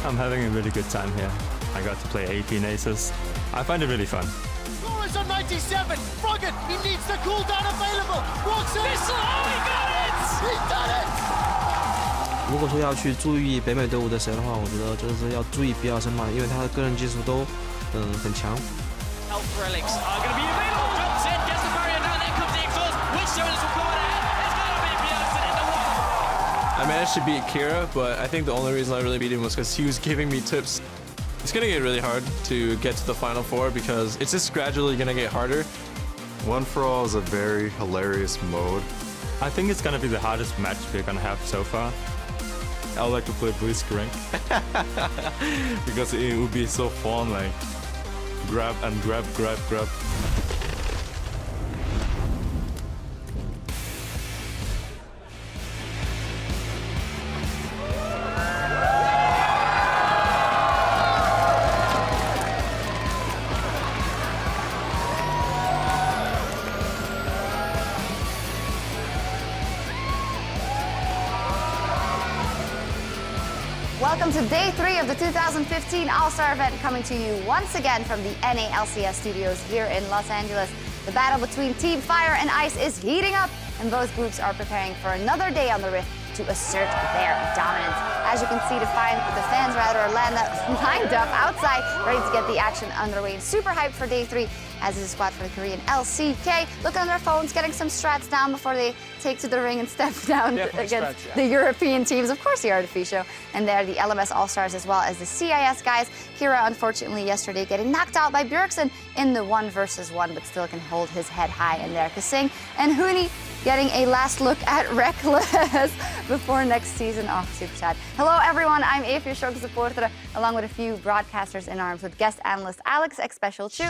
I'm having a really good time here. I got to play AP and Aces. I find it really fun. Flores on 97. Froggen, he needs the cooldown available. Walks in. Oh, he got it! He's done it! 如果说要去注意北美队伍的谁的话，我觉得就是要注意比尔森嘛，因为他的个人技术都很强。Relics are going to be available. Jumps in, gets the barrier down, then comes the exhaust. Which Jonas will come ahead? It's going to be Bjornsson in the water. I managed to beat Kira, but I think the only reason I really beat him was because he was giving me tips. It's going to get really hard to get to the Final Four because it's just gradually going to get harder. One for All is a very hilarious mode. I think it's gonna be the hardest match we're gonna have so far. I would like to play FLICKR because it would be so fun, like grab and grab. Welcome to day 3 of the 2015 All-Star event, coming to you once again from the NALCS studios here in Los Angeles. The battle between Team Fire and Ice is heating up, and both groups are preparing for another day on the Rift to assert their dominance. As you can see, the fans are lined up outside, ready to get the action underway. Super hyped for day 3, as is the squad for the Korean LCK, looking on their phones, getting some strats down before they take to the ring and step down against the European teams. Of course, the Artificio, and they're the LMS All-Stars as well as the CIS guys. Kira, unfortunately, yesterday getting knocked out by Bjornsson in the 1v1, but still can hold his head high in there. Kasing and Huni getting a last look at Reckless before next season. Oh, super sad. Hello, everyone. I'm Eve, your Shoka supporter, along with a few broadcasters in arms with guest analyst Alex X Special Chu,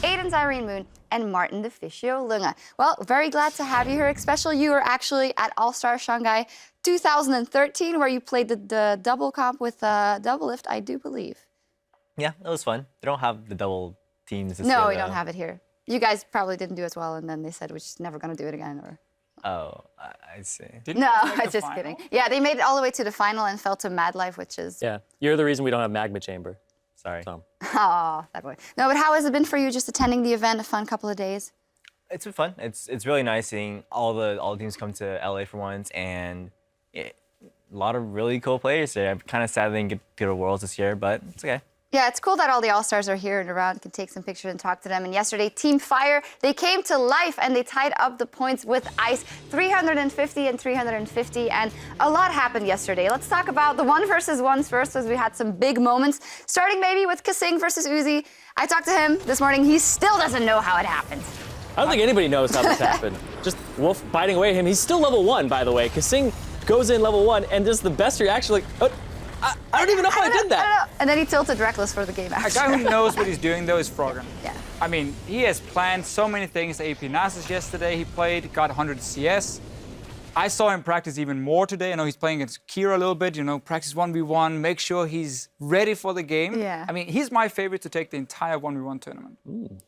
Aiden's Irene Moon, and Martin the Fisio Lunga. Well, very glad to have you here, X Special. You were actually at All-Star Shanghai 2013, where you played the double comp with Double Lift, I do believe. Yeah, that was fun. They don't have the double teams this year. No, we don't have it here. You guys probably didn't do as well, and then they said we're just never going to do it again, or... Oh, I see. No, I'm just kidding. Yeah, they made it all the way to the final and fell to Mad Life, which is... Yeah, you're the reason we don't have Magma Chamber. Sorry. So. Oh, that boy. No, but how has it been for you just attending the event, a fun couple of days? It's been fun. It's really nice seeing all the teams come to LA for once, and a lot of really cool players there. I'm kind of sad they didn't get to go to Worlds this year, but it's okay. Yeah, it's cool that all the All-Stars are here and around, can take some pictures and talk to them. And yesterday, Team Fire, they came to life and they tied up the points with Ice, 350 and 350. And a lot happened yesterday. Let's talk about the 1v1s first, as we had some big moments. Starting maybe with Kasing versus Uzi. I talked to him this morning. He still doesn't know how it happened. I don't think anybody knows how this happened. Just Wolf biting away at him. He's still level 1, by the way. Kasing goes in level 1, and just the best reaction, like, oh, I don't even know how I did that. I don't know. And then he tilted Reckless for the game after. A guy who knows what he's doing, though, is Froggen. Yeah. I mean, he has planned so many things. AP Nasus yesterday, he played, got 100 CS. I saw him practice even more today. I know he's playing against Kira a little bit, you know, practice 1v1, make sure he's ready for the game. Yeah. I mean, he's my favorite to take the entire 1v1 tournament.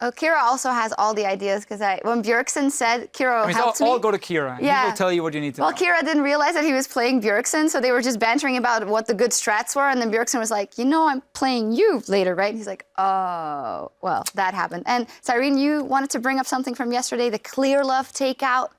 Oh, Kira also has all the ideas, because when Bjornsson said Kira helped me. All go to Kira. Yeah. He will tell you what you need to know. Well, Kira didn't realize that he was playing Bjornsson, so they were just bantering about what the good strats were, and then Bjornsson was like, you know, I'm playing you later, right? And he's like, oh, well, that happened. And Cyrene, you wanted to bring up something from yesterday, the Clear Love takeout.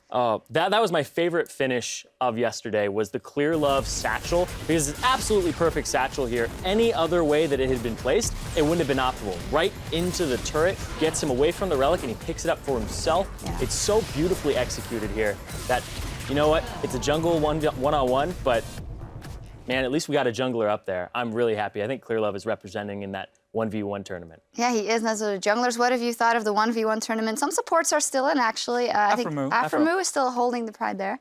That was my favorite finish of yesterday, was the Clear Love satchel, because it's absolutely perfect satchel here. Any other way that it had been placed, it wouldn't have been optimal. Right into the turret, gets him away from the relic, and he picks it up for himself. Yeah. It's so beautifully executed here that, you know what, it's a jungle one-on-one, but man, at least we got a jungler up there. I'm really happy. I think Clear Love is representing in that 1v1 tournament. Yeah, he is. And as the junglers, what have you thought of the 1v1 tournament? Some supports are still in, actually. I think Aframu is still holding the pride there.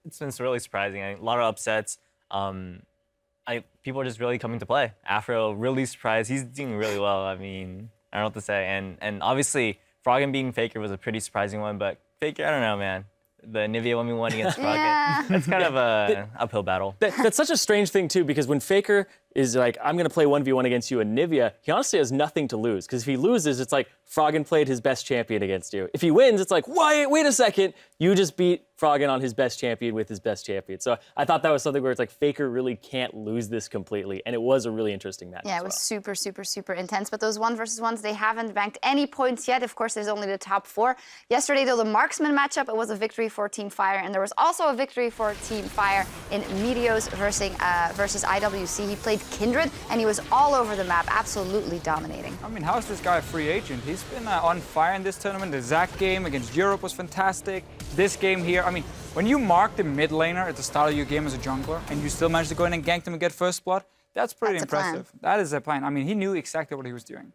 It's been really surprising. A lot of upsets. People are just really coming to play. Afro, really surprised. He's doing really well. I mean, I don't know what to say. And obviously, Froggen being FLICKR was a pretty surprising one, but FLICKR, I don't know, man. The Nivea 1v1 against Froggen. Yeah. That's kind of a uphill battle. That's such a strange thing, too, because when FLICKR is like, I'm going to play 1v1 against you in Nivea, he honestly has nothing to lose. Because if he loses, it's like, Froggen played his best champion against you. If he wins, it's like, wait a second, you just beat Froggen on his best champion with his best champion. So I thought that was something where it's like, FLICKR really can't lose this completely. And it was a really interesting match. Yeah, it was super, super, super intense. But those 1v1s, they haven't banked any points yet. Of course, there's only the top 4. Yesterday, though, the marksman matchup, it was a victory for Team Fire. And there was also a victory for Team Fire in Meteos versus IWC. He played Kindred, and he was all over the map, absolutely dominating. I mean, how is this guy a free agent? He's been on fire in this tournament. The Zac game against Europe was fantastic. This game here, I mean, when you mark the mid laner at the start of your game as a jungler, and you still manage to go in and gank them and get first blood, that's pretty impressive. That is a plan. I mean, he knew exactly what he was doing.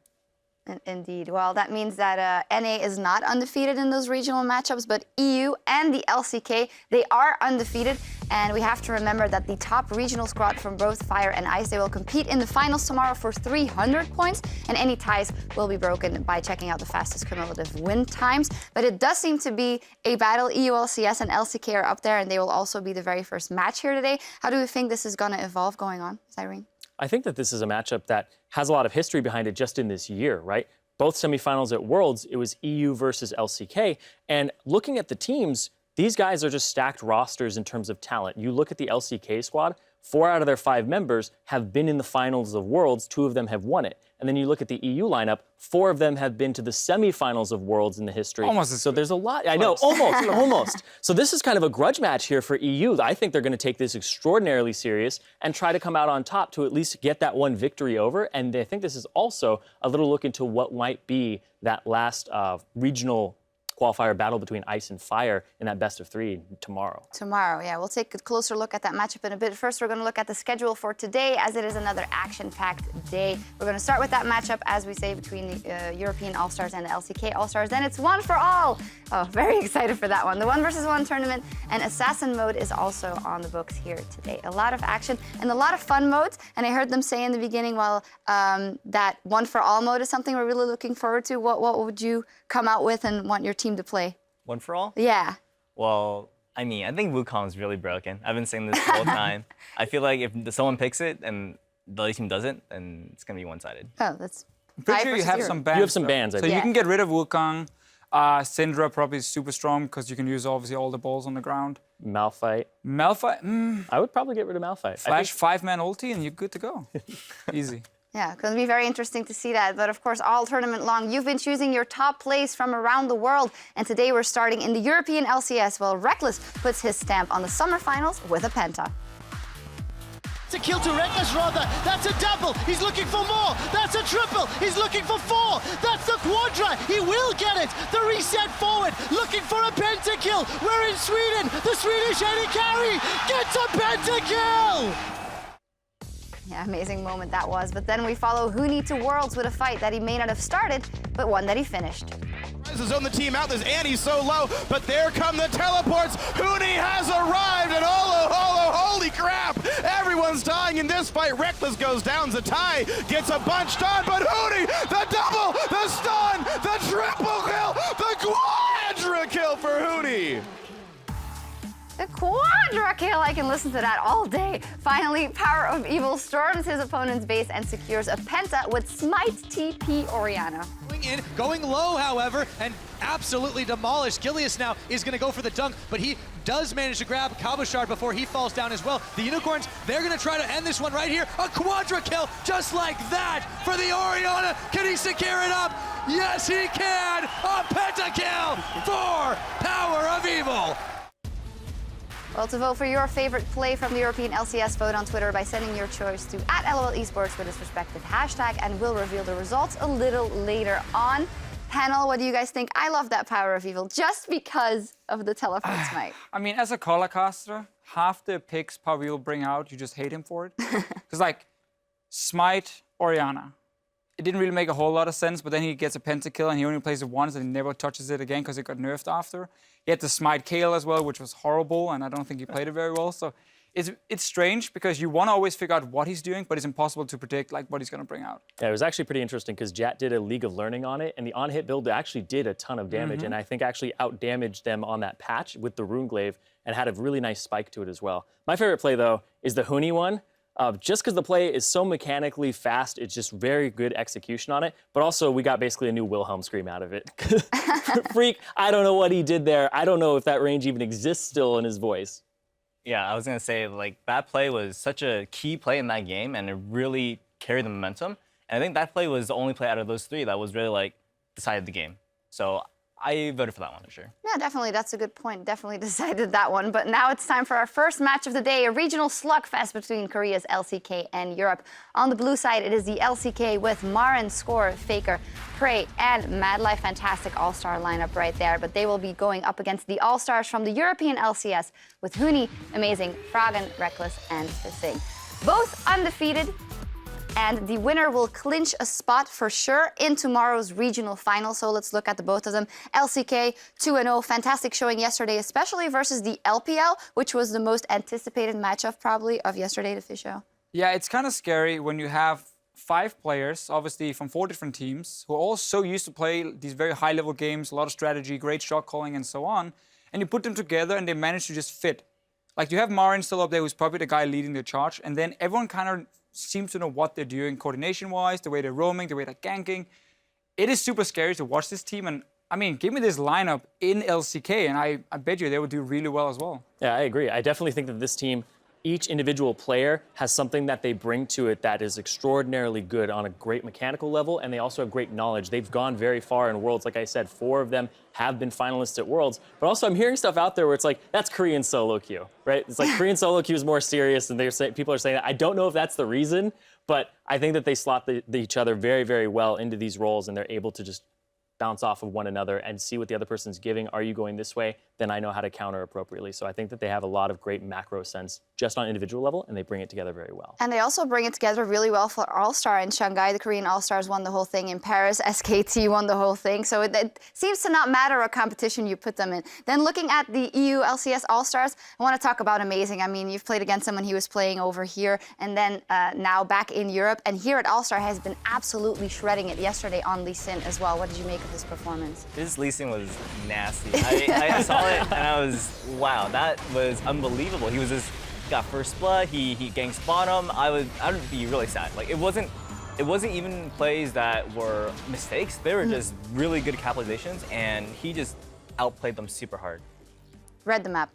Indeed. Well, that means that NA is not undefeated in those regional matchups, but EU and the LCK, they are undefeated. And we have to remember that the top regional squad from both Fire and Ice, they will compete in the finals tomorrow for 300 points. And any ties will be broken by checking out the fastest cumulative win times. But it does seem to be a battle. EU, LCS, and LCK are up there, and they will also be the very first match here today. How do you think this is going to evolve going on, Cyrene? I think that this is a matchup that has a lot of history behind it just in this year, right? Both semifinals at Worlds, it was EU versus LCK. And looking at the teams, these guys are just stacked rosters in terms of talent. You look at the LCK squad, 4 out of their 5 members have been in the finals of Worlds, 2 of them have won it. And then you look at the EU lineup, 4 of them have been to the semifinals of Worlds in the history. Almost. So there's a lot. I know, almost, almost. So this is kind of a grudge match here for EU. I think they're going to take this extraordinarily serious and try to come out on top to at least get that one victory over. And I think this is also a little look into what might be that last regional qualifier battle between Ice and Fire in that best of 3 tomorrow. Tomorrow, yeah. We'll take a closer look at that matchup in a bit. First, we're going to look at the schedule for today, as it is another action-packed day. We're going to start with that matchup, as we say, between the European All-Stars and the LCK All-Stars. Then it's one for all. Oh, very excited for that one. The 1 versus 1 tournament and Assassin mode is also on the books here today. A lot of action and a lot of fun modes. And I heard them say in the beginning, well, that 1 for all mode is something we're really looking forward to. What would you come out with and want your team to play? 1 for all? Yeah. Well, I mean, I think Wukong is really broken. I've been saying this the whole time. I feel like if someone picks it and the other team doesn't, then it's going to be one-sided. Oh, that's... I'm pretty sure you have some bans. You have some bans, I So think. you can get rid of Wukong. Syndra probably is super strong because you can use obviously all the balls on the ground. Malphite. Malphite? I would probably get rid of Malphite. Flash 5-man ulti and you're good to go. Easy. Yeah, it's going to be very interesting to see that. But of course, all tournament long, you've been choosing your top plays from around the world. And today we're starting in the European LCS, while Reckless puts his stamp on the summer finals with a penta. It's a kill to Reckless, rather. That's a double. He's looking for more. That's a triple. He's looking for 4. That's the quadra. He will get it. The reset forward, looking for a pentakill. We're in Sweden. The Swedish AD carry gets a pentakill. Yeah, amazing moment that was. But then we follow Huni to Worlds with a fight that he may not have started, but one that he finished. Is on the team out. There's Annie so low, but there come the teleports. Huni has arrived, and holy crap! Everyone's dying in this fight. Reckless goes down. Zatai gets a bunch done, but Huni, the double, the stun, the triple kill, the quadra kill for Huni. The quadra kill, I can listen to that all day. Finally, Power of Evil storms his opponent's base and secures a penta with Smite TP Orianna. Going low, however, and absolutely demolished. Gilius now is going to go for the dunk, but he does manage to grab Cabochard before he falls down as well. The Unicorns, they're going to try to end this one right here. A quadra kill, just like that, for the Orianna. Can he secure it up? Yes, he can! A pentakill for Power of Evil. Well, to vote for your favorite play from the European LCS, vote on Twitter by sending your choice to @LOL Esports with its respective hashtag, and we'll reveal the results a little later on. Panel, what do you guys think? I love that Power of Evil just because of the teleport smite. I mean, as a color caster, half the picks Power of Evil bring out, you just hate him for it. Because like, Smite, Orianna. It didn't really make a whole lot of sense, but then he gets a pentakill and he only plays it once and he never touches it again because it got nerfed after. He had the Smite Kale as well, which was horrible, and I don't think he played it very well. So it's strange because you want to always figure out what he's doing, but it's impossible to predict like what he's going to bring out. Yeah, it was actually pretty interesting because Jat did a League of Learning on it, and the on-hit build actually did a ton of damage, and I think actually out-damaged them on that patch with the Rune Glaive and had a really nice spike to it as well. My favorite play, though, is the Huni one. Just because the play is so mechanically fast, it's just very good execution on it. But also, we got basically a new Wilhelm scream out of it. Freak, I don't know what he did there. I don't know if that range even exists still in his voice. Yeah, I was going to say, like, that play was such a key play in that game, and it really carried the momentum. And I think that play was the only play out of those three that was really, like, decided the game. So I voted for that one for sure. Yeah, definitely. That's a good point. Definitely decided that one. But now it's time for our first match of the day, a regional slugfest between Korea's LCK and Europe. On the blue side, it is the LCK with Marin, Score, FLICKR, Prey, and Madlife. Fantastic all-star lineup right there. But they will be going up against the all-stars from the European LCS with Huni, Amazing, Froggen, Reckless, and Fissing. Both undefeated. And the winner will clinch a spot for sure in tomorrow's regional final. So let's look at the both of them. LCK 2-0, fantastic showing yesterday, especially versus the LPL, which was the most anticipated matchup probably of yesterday to Fisho. Yeah, it's kind of scary when you have 5 players, obviously from 4 different teams, who are all so used to play these very high-level games, a lot of strategy, great shot calling, and so on. And you put them together and they manage to just fit. Like you have Marin still up there, who's probably the guy leading the charge, and then everyone kind of seems to know what they're doing coordination-wise, the way they're roaming, the way they're ganking. It is super scary to watch this team, and I mean, give me this lineup in LCK, and I bet you they would do really well as well. Yeah, I agree. I definitely think that this team, each individual player has something that they bring to it that is extraordinarily good on a great mechanical level, and they also have great knowledge. They've gone very far in Worlds. Like I said, 4 of them have been finalists at Worlds. But also, I'm hearing stuff out there where it's like, that's Korean solo queue, right? It's like Korean solo queue is more serious, and people are saying that. I don't know if that's the reason, but I think that they slot each other very, very well into these roles, and they're able to just bounce off of one another and see what the other person's giving. Are you going this way? Then I know how to counter appropriately. So I think that they have a lot of great macro sense just on individual level, and they bring it together very well. And they also bring it together really well for All-Star in Shanghai. The Korean All-Stars won the whole thing. In Paris, SKT won the whole thing. So it seems to not matter what competition you put them in. Then looking at the EU LCS All-Stars, I want to talk about Amazing. I mean, you've played against him when he was playing over here, and then now back in Europe. And here at All-Star has been absolutely shredding it yesterday on Lee Sin as well. What did you make of his performance? This Lee Sin was nasty. I saw it and I was, wow, that was unbelievable. He got first blood, he ganks bottom. I would be really sad. Like it wasn't even plays that were mistakes. They were just really good capitalizations, and he just outplayed them super hard. Read the map.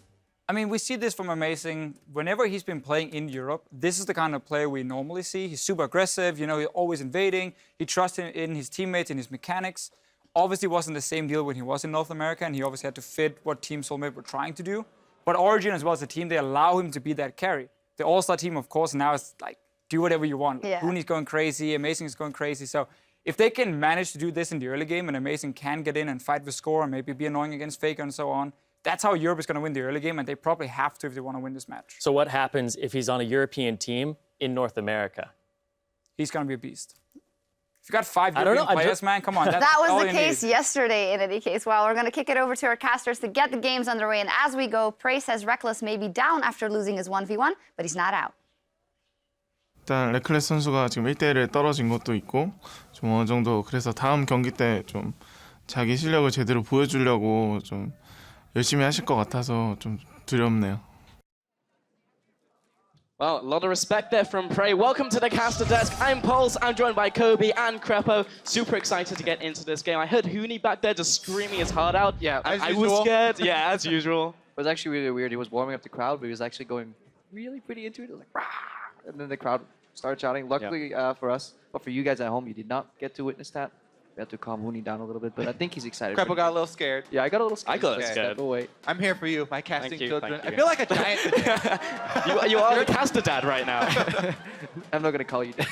I mean, we see this from Amazing. Whenever he's been playing in Europe, this is the kind of player we normally see. He's super aggressive, you know, he's always invading. He trusts in his teammates, in his mechanics. Obviously wasn't the same deal when he was in North America, and he obviously had to fit what Team Soulmate were trying to do. But Origin as well as a team, they allow him to be that carry. The All-Star team, of course, now is like, do whatever you want. Yeah. Huni's going crazy, Amazing is going crazy. So if they can manage to do this in the early game, and Amazing can get in and fight the score and maybe be annoying against FLICKR and so on, that's how Europe is going to win the early game, and they probably have to if they want to win this match. So what happens if he's on a European team in North America? He's going to be a beast. If you got 5 European players, man, come on. That was the case yesterday, in any case. Well, we're going to kick it over to our casters to get the games underway. And as we go, Prey says Reckless may be down after losing his 1v1, but he's not out. 일단 레클레스 선수가 지금 1대1에 떨어진 것도 있고 좀 어느 정도 그래서 다음 경기 때 좀 자기 실력을 제대로 보여주려고 좀 열심히 하실 것 같아서 좀 두렵네요. Well, a lot of respect there from Prey. Welcome to the caster desk. I'm Pulse. I'm joined by Kobe and Crepo. Super excited to get into this game. I heard Huni back there just screaming his heart out. Yeah, I was scared. Yeah, as usual. It was actually really weird. He was warming up the crowd, but he was actually going really pretty into it. It was like, rah! And then the crowd started shouting. Luckily for us, but for you guys at home, you did not get to witness that. We had to calm Huni down a little bit, but I think he's excited. Crepo got a little scared. Yeah, I got a little scared. I got scared. Step away. I'm here for you, my casting children. Thank you. I feel like a giant today. You are the caster dad right now. I'm not going to call you dad.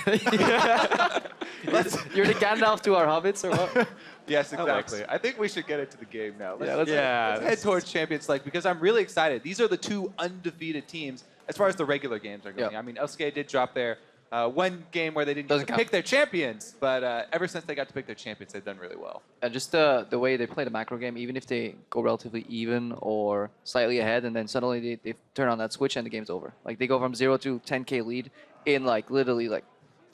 You're the Gandalf to our hobbits, or what? Yes, exactly. I think we should get into the game now. Let's yeah, head towards Champions League because I'm really excited. These are the 2 undefeated teams as far as the regular games are going. Yeah. I mean, LCK did drop their one game where they didn't get to pick their champions, but ever since they got to pick their champions, they've done really well. And just the way they play the macro game, even if they go relatively even or slightly ahead, and then suddenly they turn on that switch and the game's over. Like they go from 0 to 10k lead in like literally like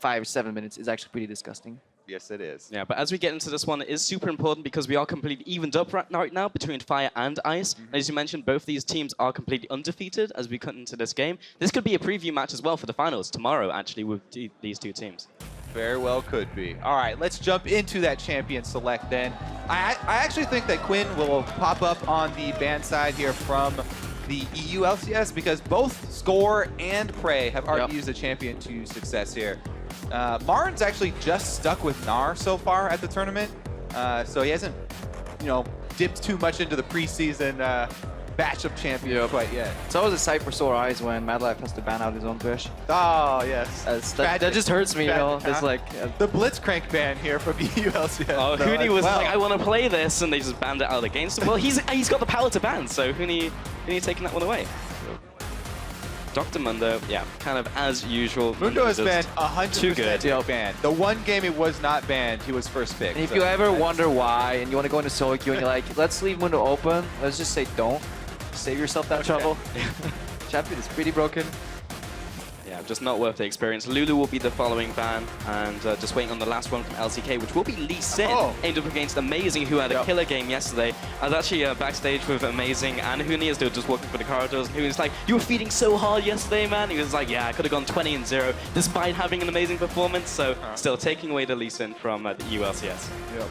5-7 minutes is actually pretty disgusting. Yes, it is. Yeah, but as we get into this one, it is super important because we are completely evened up right now between Fire and Ice. As you mentioned, both these teams are completely undefeated as we cut into this game. This could be a preview match as well for the finals tomorrow, actually, with these two teams. Very well could be. All right, let's jump into that champion select then. I actually think that Quinn will pop up on the ban side here from the EU LCS because both Score and Prey have already used the champion to success here. Martin's actually just stuck with Gnar so far at the tournament, so he hasn't, dipped too much into the preseason batch of champions quite yet. It's always a sight for sore eyes when Mad Life has to ban out his own Thresh. Oh, yes. That just hurts me, It's like... the Blitzcrank ban here from EU LCS. Oh, Huni was like, I want to play this, and they just banned it out against him. Well, he's got the power to ban, so Huni taking that one away. Dr. Mundo, yeah, kind of as usual. Mundo has been 100% banned. The one game he was not banned, he was first pick. And if you ever wonder why, and you want to go into solo queue and you're like, let's leave Mundo open, let's just say don't. Save yourself that trouble. Champion is pretty broken. Yeah, just not worth the experience. Lulu will be the following ban, and just waiting on the last one from LCK, which will be Lee Sin, aimed up against Amazing, who had a killer game yesterday. I was actually backstage with Amazing and Huni as they were just walking through the corridors, and he was like, you were feeding so hard yesterday, man. He was like, yeah, I could have gone 20-0, despite having an amazing performance, so still taking away the Lee Sin from the EU LCS. Yep.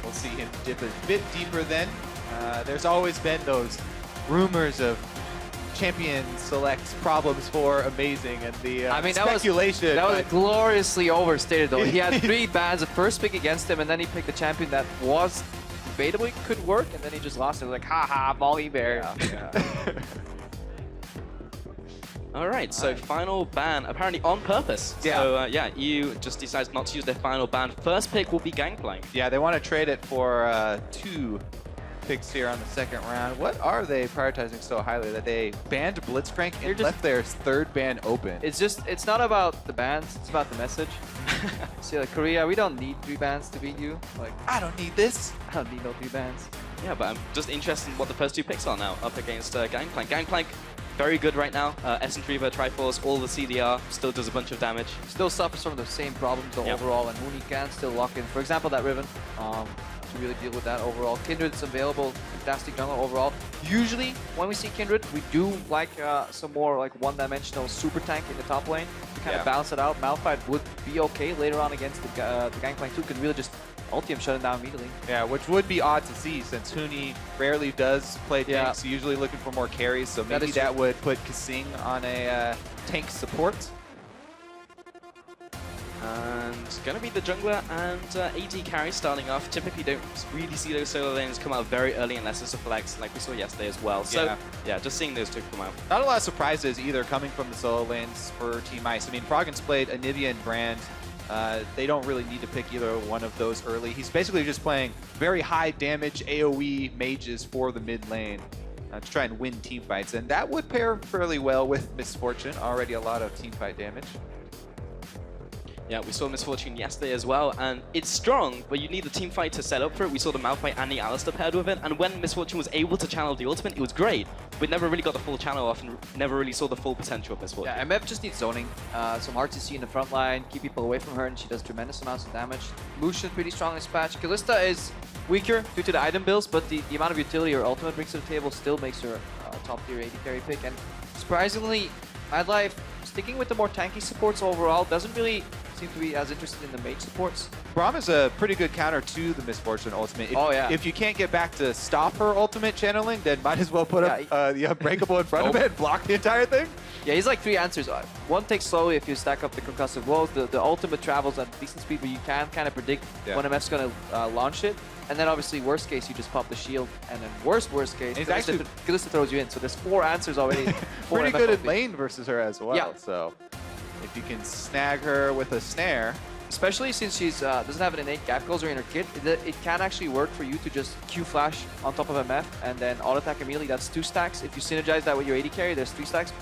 We'll see him dip a bit deeper then. There's always been those rumors of champion selects problems for Amazing and the speculation. That was gloriously overstated though. He had 3 bans, the first pick against him, and then he picked a champion that was debatably could work, and then he just lost it. Like, haha, Molly Bear. Yeah. All right, so final ban, apparently on purpose. So EU just decides not to use their final ban. First pick will be Gangplank. Yeah, they want to trade it for 2 picks here on the second round. What are they prioritizing so highly that they banned Blitzcrank and left their 3rd ban open? It's not about the bans, it's about the message. See, like, Korea, we don't need 3 bans to beat you. Like, I don't need this. I don't need no 3 bans. Yeah, but I'm just interested in what the first 2 picks are now up against Gangplank. Gangplank, very good right now. Essence Reaver, Triforce, all the CDR, still does a bunch of damage. Still suffers from the same problems though, overall, and Mooney can still lock in. For example, that Riven. To really deal with that overall. Kindred's available, fantastic jungler overall. Usually, when we see Kindred, we do like some more like one-dimensional super tank in the top lane to kind of balance it out. Malphite would be okay later on against the Gangplank 2, could really just ulti him, shut him down immediately. Yeah, which would be odd to see since Huni rarely does play tanks, usually looking for more carries, so maybe that would put Kasing on a tank support. And gonna be the jungler and AD carry starting off. Typically don't really see those solo lanes come out very early unless it's a flex like we saw yesterday as well. So yeah, just seeing those 2 come out. Not a lot of surprises either coming from the solo lanes for Team Ice. I mean, Froggen's played Anivia and Brand. They don't really need to pick either one of those early. He's basically just playing very high damage AoE mages for the mid lane to try and win team fights. And that would pair fairly well with Misfortune, already a lot of team fight damage. Yeah, we saw Misfortune yesterday as well, and it's strong, but you need the team fight to set up for it. We saw the Malphite and the Alistar paired with it, and when Misfortune was able to channel the ultimate, it was great. We never really got the full channel off and never really saw the full potential of Misfortune. Yeah, MF just needs zoning, some RTC in the front line, keep people away from her, and she does tremendous amounts of damage. Lucian pretty strong in this patch. Kalista is weaker due to the item builds, but the amount of utility her ultimate brings to the table still makes her a top tier AD carry pick. And surprisingly, Mad Life, sticking with the more tanky supports overall, doesn't really seem to be as interested in the mage supports. Braum is a pretty good counter to the Misfortune ultimate. If you can't get back to stop her ultimate channeling, then might as well put up the Unbreakable in front of it and block the entire thing. Yeah, he's like 3 answers. One takes slowly if you stack up the concussive blows. The ultimate travels at decent speed where you can kind of predict when MF's going to launch it. And then obviously, worst case, you just pop the shield. And then worst case, Kalista throws you in. So there's 4 answers already. Pretty good in lane versus her as well. Yeah. So if you can snag her with a snare. Especially since she's doesn't have an innate gap closer in her kit, it can actually work for you to just Q flash on top of MF and then auto attack immediately. That's 2 stacks. If you synergize that with your AD carry, there's 3 stacks.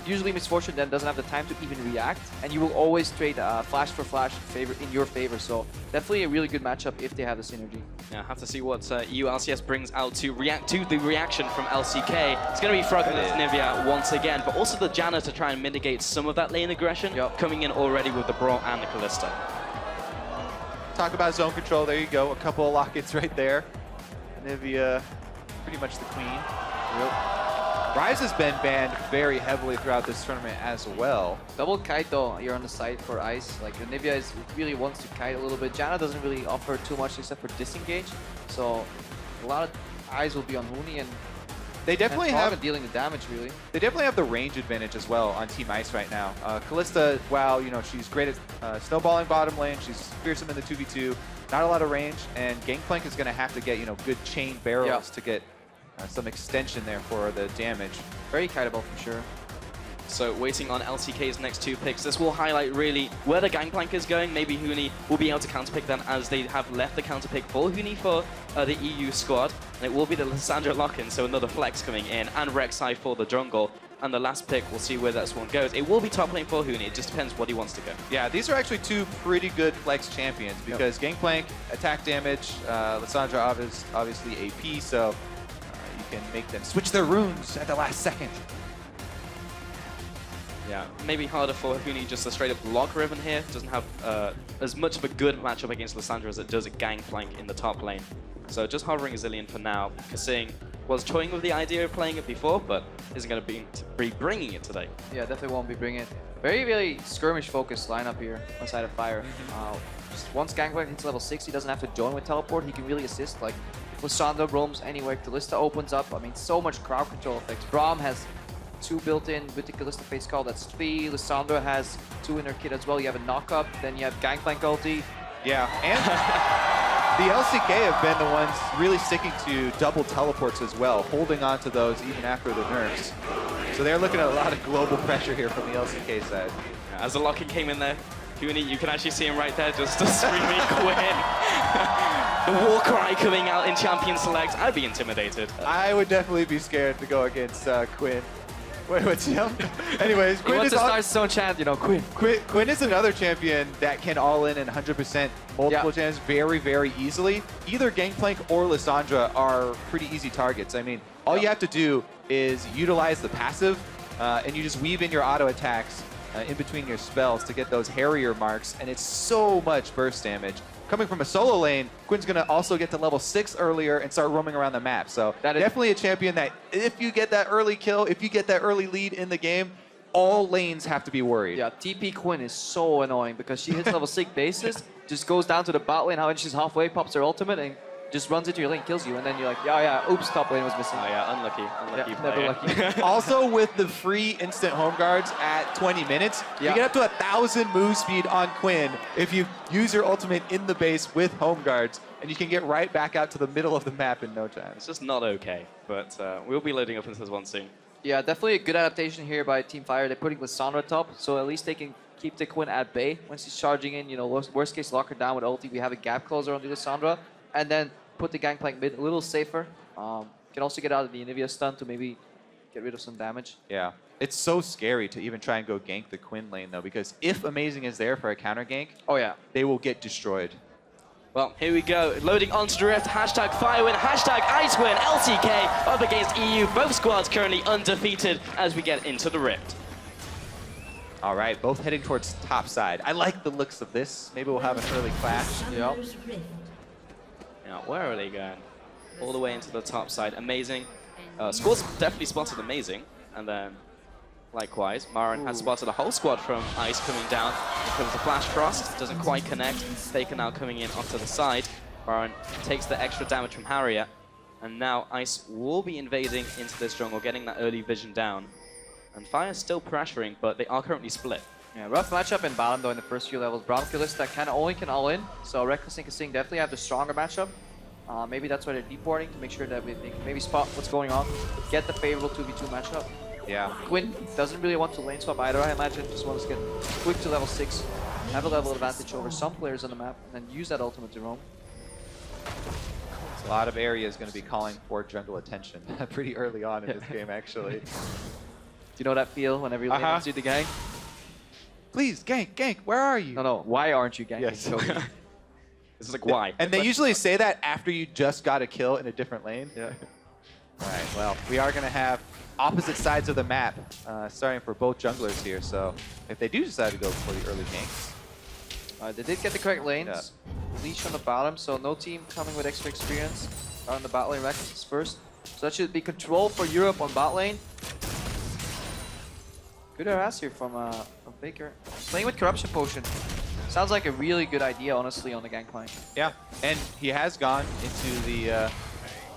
Usually Misfortune then doesn't have the time to even react, and you will always trade flash for flash in your favor. So definitely a really good matchup if they have the synergy. Yeah, have to see what EU LCS brings out to react to the reaction from LCK. It's going to be Froggen and Nivea once again, but also the Janna to try and mitigate some of that lane aggression, coming in already with the Brawl and the Kalista. talk about zone control. There you go. A couple of lock-ins right there. Nivea, pretty much the queen. Rise has been banned very heavily throughout this tournament as well. Double kite though, you're on the side for Ice. Like Nivea really wants to kite a little bit. Janna doesn't really offer too much except for disengage. So a lot of eyes will be on Huni and they definitely have dealing the damage really. They definitely have the range advantage as well on Team Ice right now. Kalista, while she's great at snowballing bottom lane, she's fearsome in the 2v2, not a lot of range, and Gangplank is going to have to get good chain barrels to get some extension there for the damage. Very kiteable for sure. So waiting on LCK's next 2 picks. This will highlight really where the Gangplank is going. Maybe Huni will be able to counterpick them as they have left the counterpick for Huni for the EU squad. And it will be the Lissandra lock-in, so another flex coming in, and Rek'Sai for the jungle. And the last pick, we'll see where that one goes. It will be top lane for Huni. It just depends what he wants to go. Yeah, these are actually 2 pretty good flex champions because Gangplank, attack damage, Lissandra obviously AP, so you can make them switch their runes at the last second. Yeah, maybe harder for Huni just to straight up lock Riven here. Doesn't have as much of a good matchup against Lissandra as it does at Gangplank in the top lane. So just hovering a Zillion for now. Kasing was toying with the idea of playing it before, but isn't going to be bringing it today. Yeah, definitely won't be bringing it. Very skirmish-focused lineup here on side of Fire. Just once Gangplank hits level 6, he doesn't have to join with teleport. He can really assist. Like, if Lissandra roams anywhere, Kalista opens up. I mean, so much crowd control effects. Braum has 2 built-in with the Kalista face call. That's 3. Lissandra has 2 in her kit as well. You have a knock-up, then you have Gangplank ulti. Yeah, and the LCK have been the ones really sticking to double teleports as well, holding on to those even after the nerfs. So they're looking at a lot of global pressure here from the LCK side. As the lock-in came in there, Huni, you can actually see him right there just screaming Quinn. The war cry coming out in Champion Select. I'd be intimidated. I would definitely be scared to go against Quinn. Wait, what's him? Anyways, Quinn wants to start his own chant, Quinn. Quinn is another champion that can all in and 100% multiple champs very easily. Either Gangplank or Lissandra are pretty easy targets. I mean, all you have to do is utilize the passive, and you just weave in your auto attacks in between your spells to get those Harrier marks, and it's so much burst damage. Coming from a solo lane, Quinn's going to also get to level 6 earlier and start roaming around the map. So definitely a champion that if you get that early kill, if you get that early lead in the game, all lanes have to be worried. Yeah, TP Quinn is so annoying because she hits level 6 bases, just goes down to the bot lane, when she's halfway, pops her ultimate, and just runs into your lane, kills you, and then you're like, oops, top lane was missing. Oh yeah, unlucky never lucky. Also with the free instant home guards at 20 minutes, you get up to 1,000 move speed on Quinn if you use your ultimate in the base with home guards, and you can get right back out to the middle of the map in no time. It's just not okay, but we'll be loading up into this one soon. Yeah, definitely a good adaptation here by Team Fire. They're putting Lissandra top, so at least they can keep the Quinn at bay when she's charging in. Worst case, lock her down with ulti. We have a gap closer on the Lissandra, and then put the Gangplank mid a little safer. Can also get out of the Nivea stun to maybe get rid of some damage. Yeah, it's so scary to even try and go gank the Quinn lane though, because if Amazing is there for a counter gank, they will get destroyed. Well, here we go. Loading onto the Rift. Hashtag Firewin, hashtag Icewin, LCK up against EU. Both squads currently undefeated as we get into the Rift. All right, both heading towards top side. I like the looks of this. Maybe we'll have an early clash. Now, where are they going? All the way into the top side. Amazing. Squad's definitely spotted Amazing. And then, likewise, Marin has spotted a whole squad from Ice coming down. Here comes the Flash Frost. Doesn't quite connect. Faker now coming in onto the side. Marin takes the extra damage from Harrier. And now Ice will be invading into this jungle, getting that early vision down. And Fire's still pressuring, but they are currently split. Yeah, rough matchup in bottom though in the first few levels. Braum Kalista kind of only can all in, so Reckless and Kasing definitely have the stronger matchup. Maybe that's why they're deporting to make sure that they can maybe spot what's going on, get the favorable 2v2 matchup. Yeah. Quinn doesn't really want to lane swap either, I imagine. Just wants to get quick to level 6, have a level advantage over some players on the map, and then use that ultimate to roam. A lot of areas going to be calling for jungle attention pretty early on in this game, actually. Do you know that feel whenever you lane into the gang? Please, gank, where are you? No, why aren't you ganking? Yes. It's like, why? And they usually say that after you just got a kill in a different lane. Yeah. All right, well, we are going to have opposite sides of the map starting for both junglers here, so if they do decide to go for the early ganks. They did get the correct lanes. leash on the bottom, so no team coming with extra experience on the bot lane. Reckless is first. So that should be control for Europe on bot lane. Good harass here from FLICKR. Playing with Corruption Potion. Sounds like a really good idea, honestly, on the Gangplank. Yeah, and he has gone into the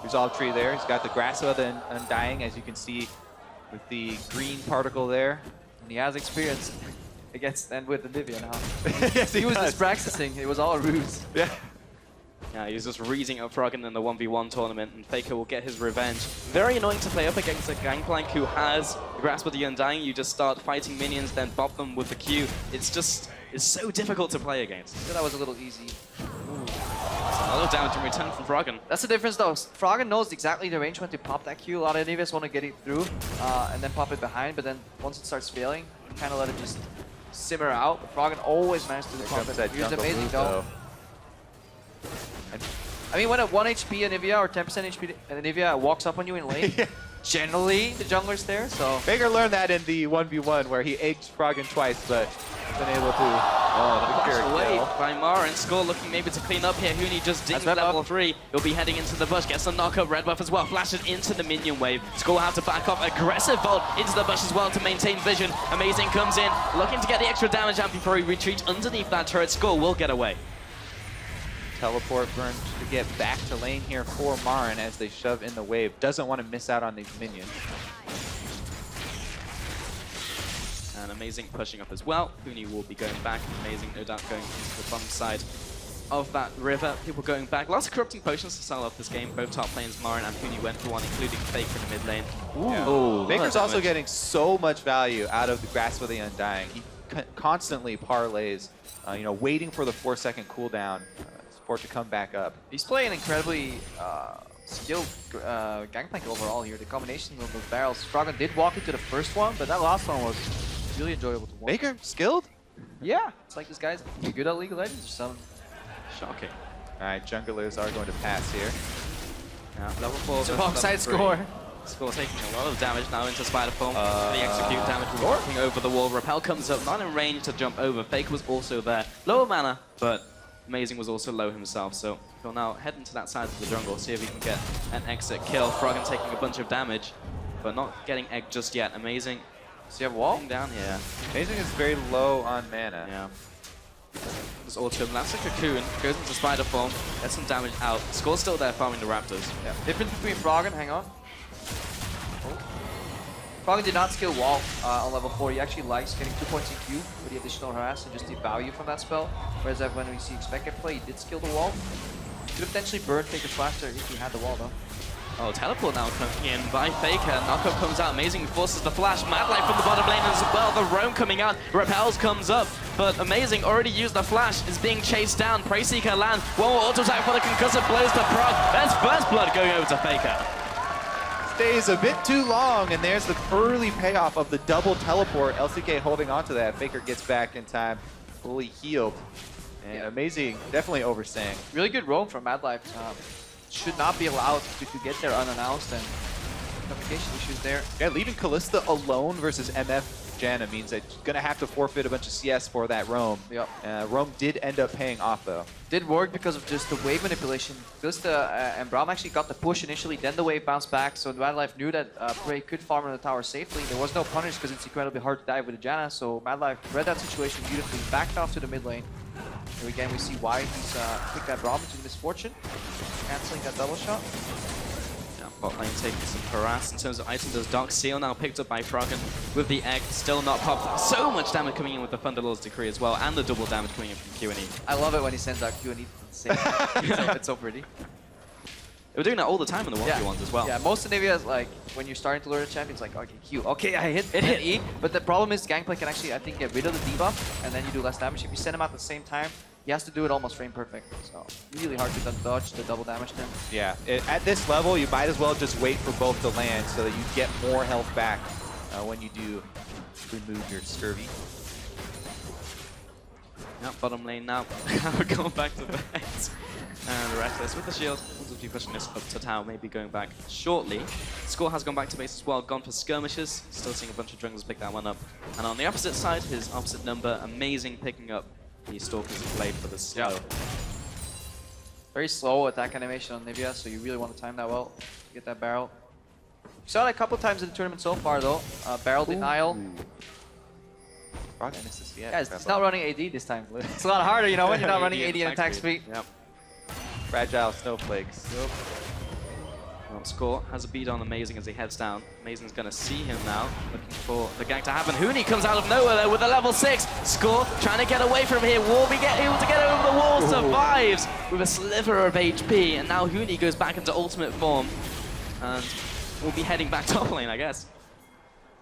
Resolve tree there. He's got the Grass of the Undying, as you can see with the green particle there. And he has experience against and with Olivia now. Yes, he was does. just practicing. It was all a ruse. Yeah. Yeah, he's just reading up Froggen in the 1v1 tournament, and FLICKR will get his revenge. Very annoying to play up against a Gangplank who has the Grasp of the Undying. You just start fighting minions, then bop them with the Q. It's so difficult to play against. Yeah, that was a little easy. A lot of damage in return from Froggen. That's the difference though. Froggen knows exactly the range when to pop that Q. A lot of enemies want to get it through and then pop it behind, but then once it starts failing, you kind of let it just simmer out. But Froggen always managed to pop it. He was amazing though. I mean, when a 1 HP Anivia or 10% HP Anivia walks up on you in lane, generally the jungler's there, so... FLICKR learned that in the 1v1 where he egged Froggen twice, but been able to... Oh, the flash away by Mara, and Score looking maybe to clean up here. Huni just dings level 3. He'll be heading into the bush, gets the knock-up, red buff as well, flashes into the minion wave. Score will have to back off, aggressive vault into the bush as well to maintain vision. Amazing comes in, looking to get the extra damage out before he retreats underneath that turret. Score will get away. Teleport burn to get back to lane here for Marin as they shove in the wave. Doesn't want to miss out on these minions. And Amazing pushing up as well. Huni will be going back. Amazing, no doubt, going into the bottom side of that river. People going back. Lots of corrupting potions to start off this game. Both top lanes, Marin and Huni, went for one, including FLICKR in the mid lane. Ooh. FLICKR's also getting so much value out of the Grasp of the Undying. He constantly parlays, you know, waiting for the 4-second cooldown for it to come back up. He's playing incredibly skilled Gangplank overall here. The combination of those barrels. Froggen did walk into the first one, but that last one was really enjoyable to watch. FLICKR skilled? Yeah, it's like this guy's good at League of Legends or something. Shocking. All right, junglers are going to pass here. Yeah, level 4. It's a wrong side score. Score taking a lot of damage now into Spider Form. The execute damage working over the wall. Repel comes up, not in range to jump over. FLICKR was also there. Lower mana, but Amazing was also low himself, so he'll now head into that side of the jungle, see if he can get an exit kill. Froggen taking a bunch of damage, but not getting egged just yet. Amazing. Does he have wall? Down here. Amazing is very low on mana. Yeah. This autumn, that's a cocoon, goes into Spider Form, gets some damage out. Score's still there farming the Raptors. Yeah. Difference between Froggen, hang on. Froggen did not skill wall on level 4. He actually likes getting 2 points in Q with the additional harass and just the value from that spell. Whereas when we see Expected play, he did skill the wall. Could have potentially burned FLICKR's flash there if he had the wall though. Oh, teleport now coming in by FLICKR. Knockup comes out. Amazing forces the flash. Mad Light from the bottom lane as well. The roam coming out. Repels comes up. But Amazing already used the flash. Is being chased down. Preyseeker lands. One more auto attack for the concussive blows to Prog. That's first blood going over to FLICKR. Stays a bit too long, and there's the early payoff of the double teleport. LCK holding on to that. FLICKR gets back in time, fully healed. And Amazing definitely overstaying. Really good roam from Mad Life. Should not be allowed to get there unannounced, and communication issues there. Yeah, leaving Kalista alone versus MF Janna means that you're going to have to forfeit a bunch of CS for that roam. Yep. Roam did end up paying off, though. Did work because of just the wave manipulation. Kalista and Braum actually got the push initially, then the wave bounced back, so Mad Life knew that Prey could farm on the tower safely. There was no punish because it's incredibly hard to dive with a Janna, so Mad Life read that situation beautifully, backed off to the mid lane. And again, we see why he's picked that Braum into misfortune, canceling that double shot. Bot lane taking some harass in terms of items. There's Dark Seal now picked up by Froggen with the egg, still not popped. So much damage coming in with the Thunderlord's Decree as well, and the double damage coming in from Q&E. I love it when he sends out Q&E. It's so pretty. We're doing that all the time in the 1v1s as well. Yeah, most of Nivea is like, when you're starting to learn a champion, it's like, okay, Q. Okay, I hit E. But the problem is Gangplank can actually, I think, get rid of the debuff, and then you do less damage. If you send him out at the same time, he has to do it almost frame perfect. So, really hard to dodge the double damage then. Yeah, at this level, you might as well just wait for both to land so that you get more health back when you do remove your scurvy. Yep, bottom lane now. We're going back to base. And Reckless with the shield. Will be pushing this up to tower, maybe going back shortly. Score has gone back to base as well, gone for skirmishes. Still seeing a bunch of junglers pick that one up. And on the opposite side, his opposite number, Amazing picking up the Stalker's blade for the slow. Very slow attack animation on Nivea, so you really want to time that well to get that barrel. We saw it a couple times in the tournament so far, though. Barrel denial. Froggen misses, yeah. Guys, he's not running AD this time. It's a lot harder, you know, when you're not running AD and attack speed. Yep. Fragile snowflakes. Yep. Well, Score has a beat on Amazing as he heads down. Amazing's going to see him now, looking for the gank to happen. Huni comes out of nowhere there with a level 6. Score trying to get away from here. Will be able to get over the wall, survives with a sliver of HP. And now Huni goes back into ultimate form. And we'll be heading back top lane, I guess.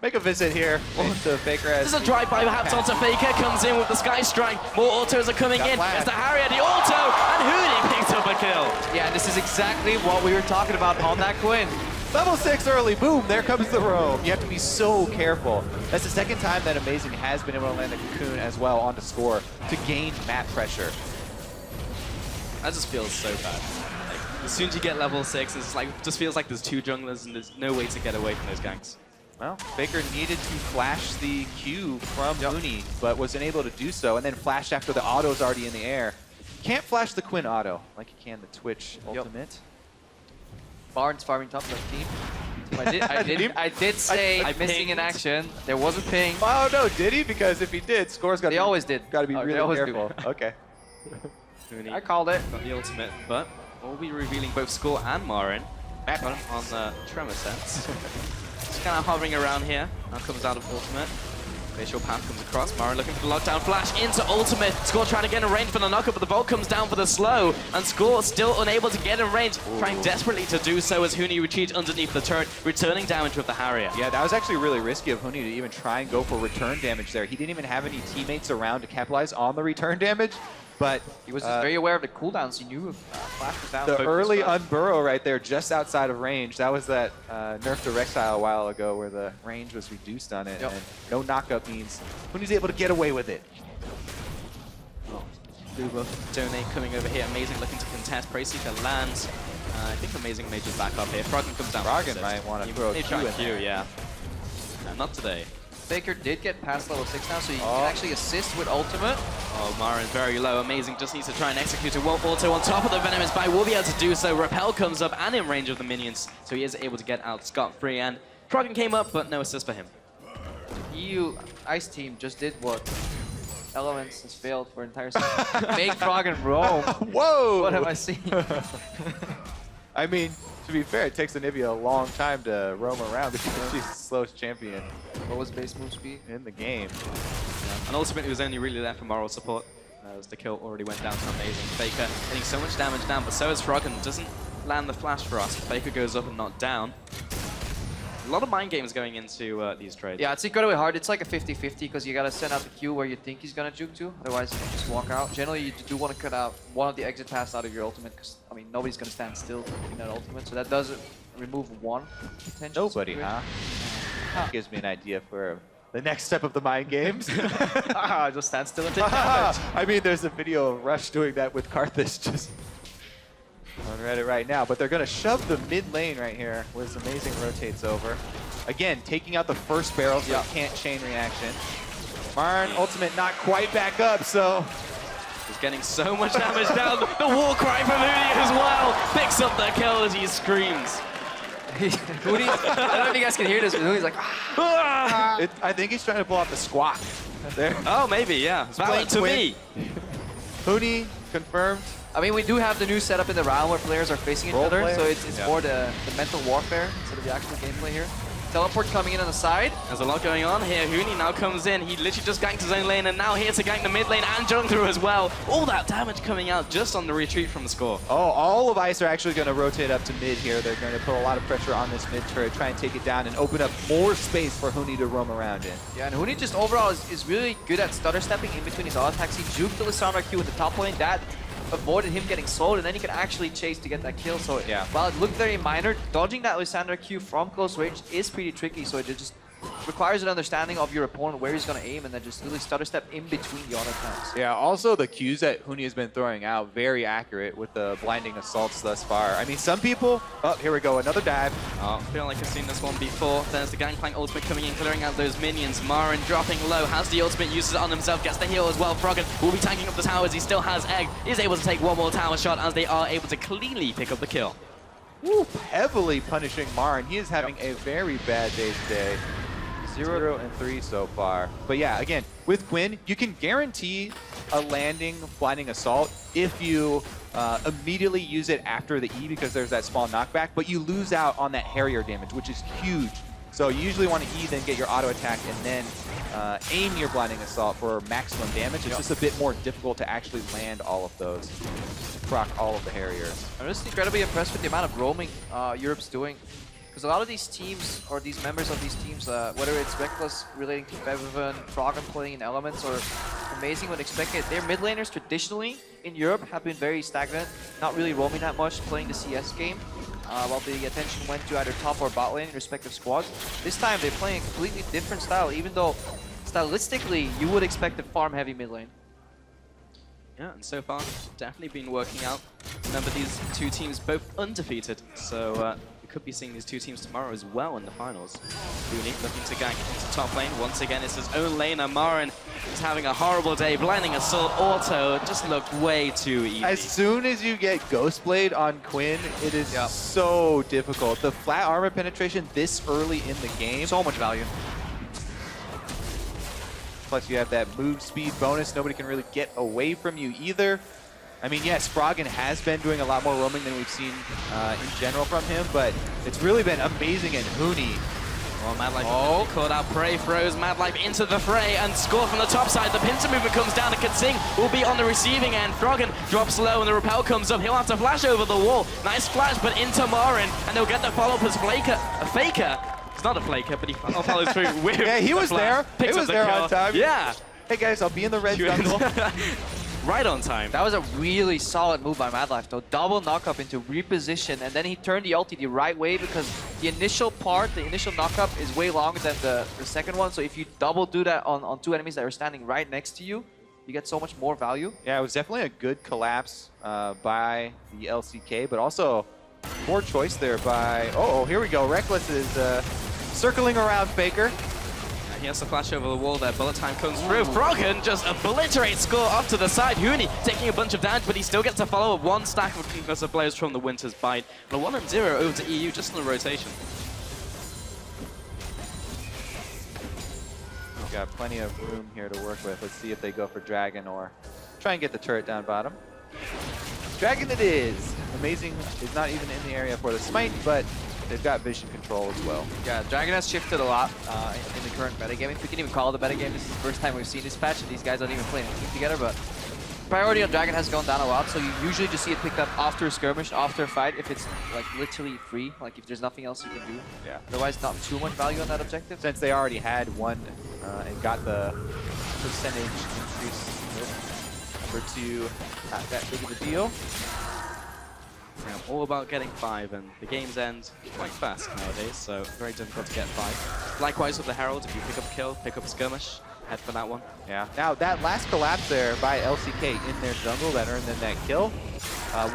Make a visit here into FLICKR. This is a drive-by perhaps onto Faker, comes in with the Sky Strike. More autos are coming in. It's the Harrier, the auto, and Huni picks up a kill. Yeah, this is exactly what we were talking about on that Quinn. Level 6 early, boom, there comes the roam. You have to be so careful. That's the second time that Amazing has been able to land the Cocoon as well onto Score to gain map pressure. That just feels so bad. Like, as soon as you get level 6, it's like just feels like there's 2 junglers and there's no way to get away from those ganks. Well, FLICKR needed to flash the Q from Huni, but wasn't able to do so, and then flashed after the auto's already in the air. Can't flash the Quinn auto like you can the Twitch ultimate. Barnes farming top left team. I did say missing in action. There was a ping. Oh no, did he? Because if he did, Score's got to. They always did. Got to be really careful. Okay. I called it. Got the ultimate, but we'll be revealing both Score and Marin back on the Tremor sense. Just kind of hovering around here. Now comes out of ultimate. Facial path comes across. Marin looking for the lockdown flash into ultimate. Score trying to get in range for the knockup, but the bolt comes down for the slow. And Score still unable to get in range. Trying desperately to do so as Huni retreats underneath the turret, returning damage with the Harrier. Yeah, that was actually really risky of Huni to even try and go for return damage there. He didn't even have any teammates around to capitalize on the return damage. But he was just very aware of the cooldowns. He knew flash was down. The early unburrow right there, just outside of range. That was that nerf to Rek'Sai a while ago where the range was reduced on it. And no knockup means Huni's able to get away with it. Luba, Donate coming over here. Amazing looking to contest. Preyseeker lands. I think Amazing may just back up here. Froggen comes down. Froggen might want to throw a Q in there. Yeah. No, not today. FLICKR did get past level 6 now, so he can actually assist with ultimate. Oh, Marin's very low. Amazing just needs to try and execute a Wolf auto on top of the Venomous Bite. Will be able to do so. Repel comes up and in range of the minions, so he is able to get out scot-free. And Froggen came up, but no assist for him. EU Ice Team just did what Elements has failed for entire season. Make Froggen roam. Whoa! What have I seen? I mean, to be fair, it takes Anivia a long time to roam around because she's the slowest champion. What was base move speed? In the game. Yeah. And ultimately, it was only really there for moral support, as the kill already went down to Amazing. Faker getting so much damage down, but so is Froggen. Doesn't land the flash for us. Faker goes up and not down. A lot of mind games going into these trades. Yeah, it's incredibly hard. It's like a 50-50 because you gotta send out the Q where you think he's gonna juke to. Otherwise, you can just walk out. Generally, you do want to cut out one of the exit paths out of your ultimate because, I mean, nobody's gonna stand still in that ultimate. So that does remove one potential. Nobody, huh? Gives me an idea for the next step of the mind games. Just stand still and take damage. I mean, there's a video of Rush doing that with Karthus just on Reddit right now, but they're going to shove the mid lane right here, where this Amazing rotates over. Again, taking out the first barrel so it can't chain reaction. Marin ultimate not quite back up, so... He's getting so much damage down. The war cry from Huni as well. Picks up the kill as he screams. Huni, I don't know if you guys can hear this, but Huni's like... I think he's trying to pull out the squawk. There. Oh, maybe, yeah. Valid to me. Huni confirmed. I mean, we do have the new setup in the round where players are facing each other, so it's more the mental warfare instead of the actual gameplay here. Teleport coming in on the side. There's a lot going on here. Huni now comes in. He literally just ganked his own lane and now here to gank the mid lane and jump through as well. All that damage coming out just on the retreat from the Score. Oh, all of ICE are actually going to rotate up to mid here. They're going to put a lot of pressure on this mid turret, try and take it down and open up more space for Huni to roam around in. Yeah, and Huni just overall is really good at stutter stepping in between his auto attacks. He juked the Lissandra Q in the top lane. That avoided him getting sold, and then he can actually chase to get that kill. So while it looked very minor, dodging that Lissandra Q from close range is pretty tricky, so it just requires an understanding of your opponent, where he's going to aim, and then just really stutter step in between the auto attacks. Yeah, also the cues that Huni has been throwing out, very accurate with the blinding assaults thus far. I mean, some people... Oh, here we go, another dive. Oh, I feel like I've seen this one before. There's the Gangplank ultimate coming in, clearing out those minions. Marin dropping low, has the ultimate, uses it on himself, gets the heal as well. Froggen will be tanking up the towers, he still has Egg. He's able to take one more tower shot as they are able to cleanly pick up the kill. Woo, heavily punishing Marin. He is having a very bad day today. 0 and 3 so far. But yeah, again, with Quinn, you can guarantee a landing blinding assault if you immediately use it after the E because there's that small knockback, but you lose out on that Harrier damage, which is huge. So you usually want to E, then get your auto attack, and then aim your blinding assault for maximum damage. It's just a bit more difficult to actually land all of those, proc all of the Harriers. I'm just incredibly impressed with the amount of roaming Europe's doing. Because a lot of these teams, or these members of these teams, whether it's Reckless relating to Bevan, Froggen playing in Elements, or Amazing when expecting it, their mid laners traditionally in Europe have been very stagnant, not really roaming that much, playing the CS game, while the attention went to either top or bot lane in respective squads. This time they're playing a completely different style, even though stylistically you would expect a farm-heavy mid lane. Yeah, and so far, definitely been working out. Remember, these two teams both undefeated, so we could be seeing these two teams tomorrow as well in the finals. Huni looking to gank into top lane. Once again, it's his own laner. Marin is having a horrible day. Blinding Assault auto just looked way too easy. As soon as you get Ghostblade on Quinn, it is so difficult. The flat armor penetration this early in the game. So much value. Plus you have that move speed bonus. Nobody can really get away from you either. I mean, yes, Froggen has been doing a lot more roaming than we've seen in general from him, but it's really been amazing in Huni. Well, Madlife caught out Prey, throws Madlife into the fray and score from the top side. The pincer movement comes down and Katsing will be on the receiving end. Froggen drops low and the repel comes up. He'll have to flash over the wall. Nice flash, but into Marin, and they'll get the follow-up as Faker. It's not a flaker, but he follows through with Yeah, he was there. He was there on time. Yeah. Hey guys, I'll be in the red jungle. Right on time. That was a really solid move by Madlife though. Double knock-up into reposition, and then he turned the ulti the right way because the initial part, the initial knock-up is way longer than the second one. So if you double do that on two enemies that are standing right next to you, you get so much more value. Yeah, it was definitely a good collapse by the LCK, but also poor choice there by... Oh, here we go. Reckless is circling around Faker. He has to flash over the wall there. Bullet time comes through. Froggen just obliterates score off to the side. Huni taking a bunch of damage, but he still gets to follow up one stack of concussive blows from the Winter's Bite. And a 1-0 over to EU just in the rotation. We've got plenty of room here to work with. Let's see if they go for Dragon or try and get the turret down bottom. Dragon it is. Amazing is not even in the area for the smite, but they've got vision control as well. Yeah, Dragon has shifted a lot in the current metagame. If we can even call it a metagame, this is the first time we've seen this patch, and these guys aren't even playing a team together, but priority on Dragon has gone down a lot, so you usually just see it picked up after a skirmish, after a fight, if it's like literally free, like if there's nothing else you can do. Yeah. Otherwise, not too much value on that objective. Since they already had one and got the percentage increase, number 2, not that big of a deal. Yeah, all about getting 5, and the games end quite fast nowadays, so very difficult to get 5. Likewise with the Herald, if you pick up a kill, pick up a skirmish, head for that one. Yeah. Now, that last collapse there by LCK in their jungle that earned them that kill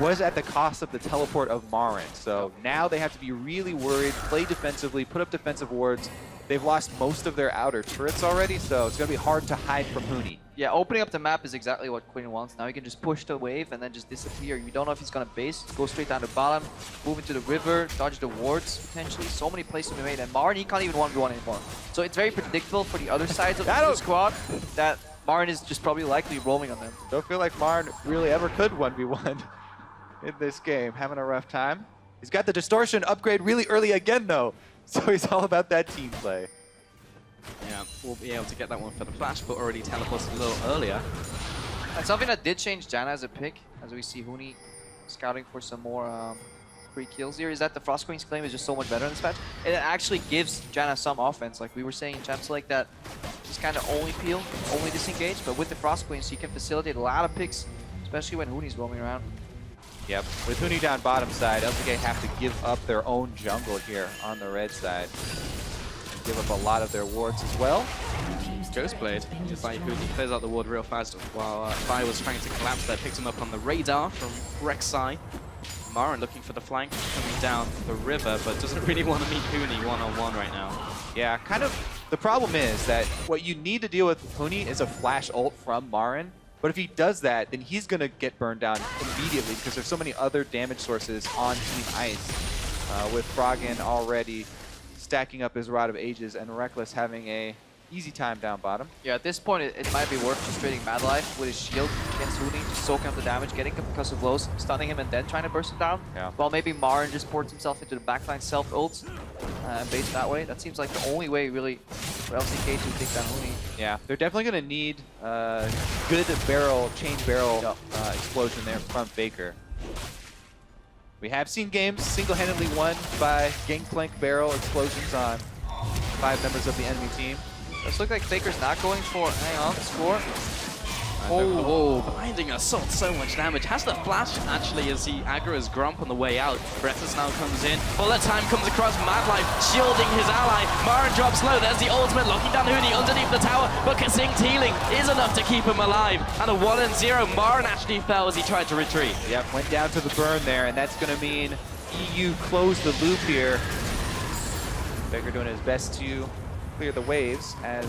was at the cost of the teleport of Marin. So now they have to be really worried, play defensively, put up defensive wards. They've lost most of their outer turrets already, so it's going to be hard to hide from Huni. Yeah, opening up the map is exactly what Quinn wants. Now he can just push the wave and then just disappear. You don't know if he's going to base, go straight down to bottom, move into the river, dodge the wards, potentially. So many plays to be made, and Marin, he can't even 1v1 anymore. So it's very predictable for the other sides of the squad that Marin is just probably likely roaming on them. Don't feel like Marin really ever could 1v1 in this game. Having a rough time. He's got the distortion upgrade really early again, though. So he's all about that team play. Yeah, we'll be able to get that one for the flash, but already teleported a little earlier. And something that did change Janna as a pick, as we see Huni scouting for some more free kills here, is that the Frost Queen's claim is just so much better in this patch. And it actually gives Janna some offense. Like we were saying in Champs League that she's kind of only peel, only disengage, but with the Frost Queen, she can facilitate a lot of picks, especially when Huni's roaming around. Yep, with Huni down bottom side, LCK have to give up their own jungle here on the red side. give up a lot of their wards as well. Ghostblade, just like Hooney, clears out the ward real fast while Fire was trying to collapse there. Picks him up on the radar from Rek'Sai. Marin looking for the flank coming down the river, but doesn't really want to meet Hooney one-on-one right now. Yeah, kind of. The problem is that what you need to deal with Hooney is a flash ult from Marin. But if he does that, then he's going to get burned down immediately because there's so many other damage sources on Team Ice. With Froggen already stacking up his Rod of Ages and Reckless having a easy time down bottom. Yeah, at this point, it might be worth just trading Mad Life with his shield against Hooney, just soaking up the damage, getting concussive blows, stunning him, and then trying to burst him down. Yeah. While maybe Marin just ports himself into the backline self-ults and baits that way. That seems like the only way, really, for LCK to take down Hooney. Yeah, they're definitely going to need good barrel, chain barrel explosion there from FLICKR. We have seen games single-handedly won by Gangplank barrel explosions on 5 members of the enemy team. Does look like FLICKR's not going for, hang on, score. Oh, blinding assault, so much damage. Has the flash actually as he aggroes Grump on the way out. Breathless now comes in. Bullet time comes across Mad Life, shielding his ally. Marin drops low. There's the ultimate, locking down Hooney underneath the tower. But Kasing's healing is enough to keep him alive. And a 1-0. Marin actually fell as he tried to retreat. Yep, went down to the burn there, and that's going to mean EU close the loop here. FLICKR doing his best to clear the waves as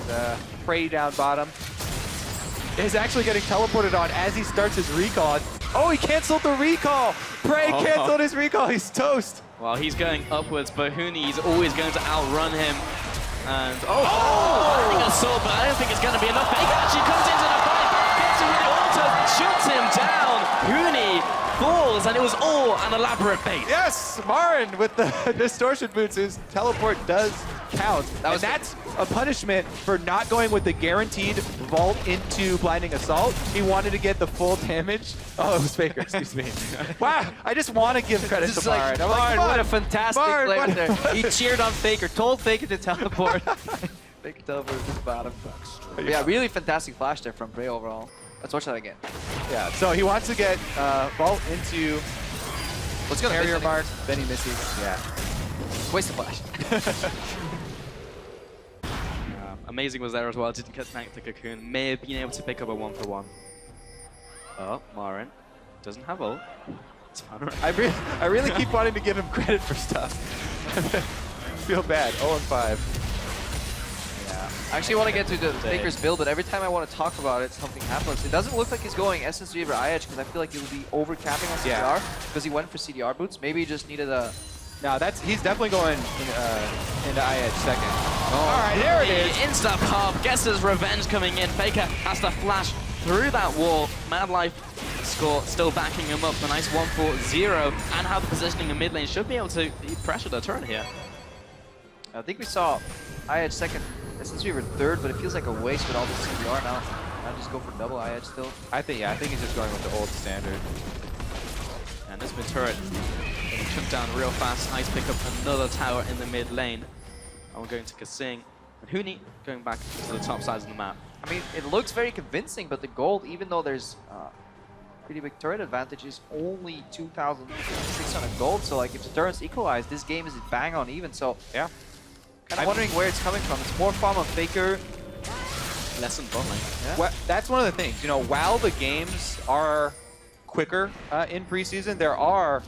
Prey down bottom is actually getting teleported on as he starts his recall. Oh, he canceled the recall! Prey canceled his recall, he's toast! Well, he's going upwards, but Hooney's always going to outrun him. And blinding assault, but I don't think it's going to be enough. FLICKR actually comes into the fight, gets him with the auto, shoots him down. Hooney falls, and it was all an elaborate bait. Yes, Marin with the distortion boots, his teleport does count. That's a punishment for not going with the guaranteed vault into blinding assault. He wanted to get the full damage. Oh, it was FLICKR, excuse me. Wow, I just want to give credit to Marin. I'm like, What a fantastic play Marin, there. He cheered on FLICKR, told FLICKR to teleport. FLICKR teleported to the bottom. Yeah, really fantastic flash there from Prey overall. Let's watch that again. Yeah, so he wants to get vault into carrier mark, then he misses. Yeah. Waste of flash. Amazing was there as well. Didn't connect the Cocoon. May have been able to pick up a 1-for-1. Oh, Marin doesn't have ult. It's fine. I really keep wanting to give him credit for stuff. Feel bad. 0-5. Yeah. I actually want to get to the FLICKR's build, but every time I want to talk about it, something happens. It doesn't look like he's going Essence Reaver IH because I feel like he would be overcapping on CDR because he went for CDR boots. Maybe he just needed a... No, he's definitely going into IH second. All right, there it is. Insta pop gets his revenge coming in. FLICKR has to flash through that wall. Mad Life score still backing him up. A nice 1-4-0 and how the positioning in mid lane should be able to pressure the turret here. I think we saw IH second, Essence Reaver third, but it feels like a waste with all the CDR now. I'll just go for double IH still. I think he's just going with the old standard. And this mid turret took down real fast. Ice pick up another tower in the mid lane. And we're going to Kasing. And Hooney going back to the top sides of the map. I mean, it looks very convincing, but the gold, even though there's pretty big turret advantage, is only 2,600 gold. So, like, if the turret's equalized, this game is bang on even. So, yeah. Kind of wondering where it's coming from. It's more farm on FLICKR. Less than bot lane. Yeah. Well, that's one of the things. You know, while the games are quicker in preseason, there are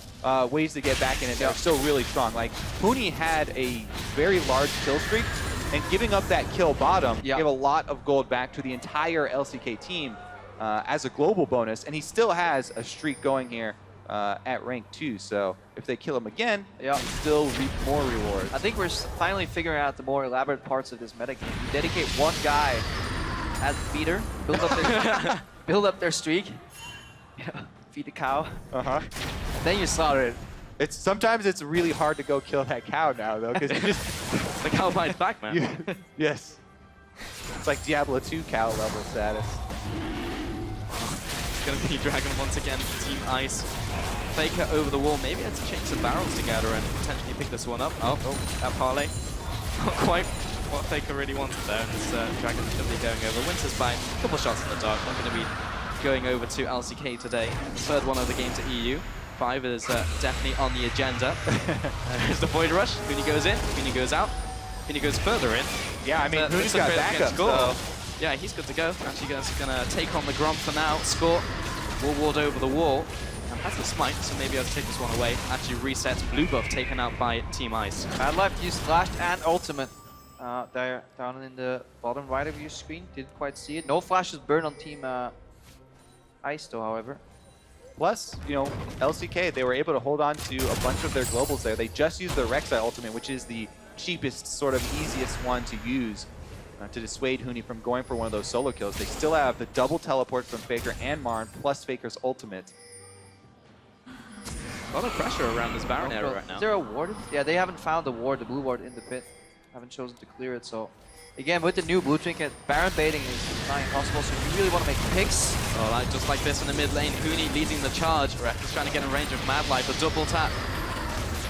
ways to get back in it that are still really strong. Like, Hooney had a very large kill streak, and giving up that kill bottom gave a lot of gold back to the entire LCK team as a global bonus, and he still has a streak going here at rank 2, so if they kill him again, he'll still reap more rewards. I think we're finally figuring out the more elaborate parts of this metagame. You dedicate one guy as the feeder, build up their streak, feed the cow, then you slaughter it. Sometimes it's really hard to go kill that cow now, though, because the cow bites back, man. Yes. It's like Diablo 2 cow level status. It's going to be Dragon once again for Team Ice. FLICKR over the wall. Maybe had to change some barrels together and potentially pick this one up. Oh, that parlay. Not quite what FLICKR really wanted there. This Dragon is going to be going over. Winter's by a couple shots in the dark. Not going to be going over to LCK today. Third one of the game to EU. 5 is definitely on the agenda. There's the Void Rush. Hooney goes in, Hooney goes out. Huni goes further in. Yeah, I mean, But Huni's looks like got Red backup, against Score. so... Yeah, he's good to go. Actually, gonna take on the Grom for now. Score will ward over the wall. And has the smite, so maybe I'll take this one away. Actually resets. Blue buff taken out by Team Ice. Mad Life used Flash and Ultimate. There, down in the bottom right of your screen. Didn't quite see it. No flashes burned on Team Ice though, however. Plus, you know, LCK, they were able to hold on to a bunch of their globals there. They just used the Rek'Sai ultimate, which is the cheapest, sort of easiest one to use to dissuade Huni from going for one of those solo kills. They still have the double teleport from FLICKR and Marn, plus FLICKR's ultimate. A lot of pressure around this Baron area right now. Is there a ward? Yeah, they haven't found the ward, the blue ward in the pit. Haven't chosen to clear it, so... Again, with the new blue trinket, Baron baiting is not impossible, so you really want to make picks. Oh, like, just like this in the mid lane, Huni leading the charge. Rek is trying to get in range of Mad Life, a double tap.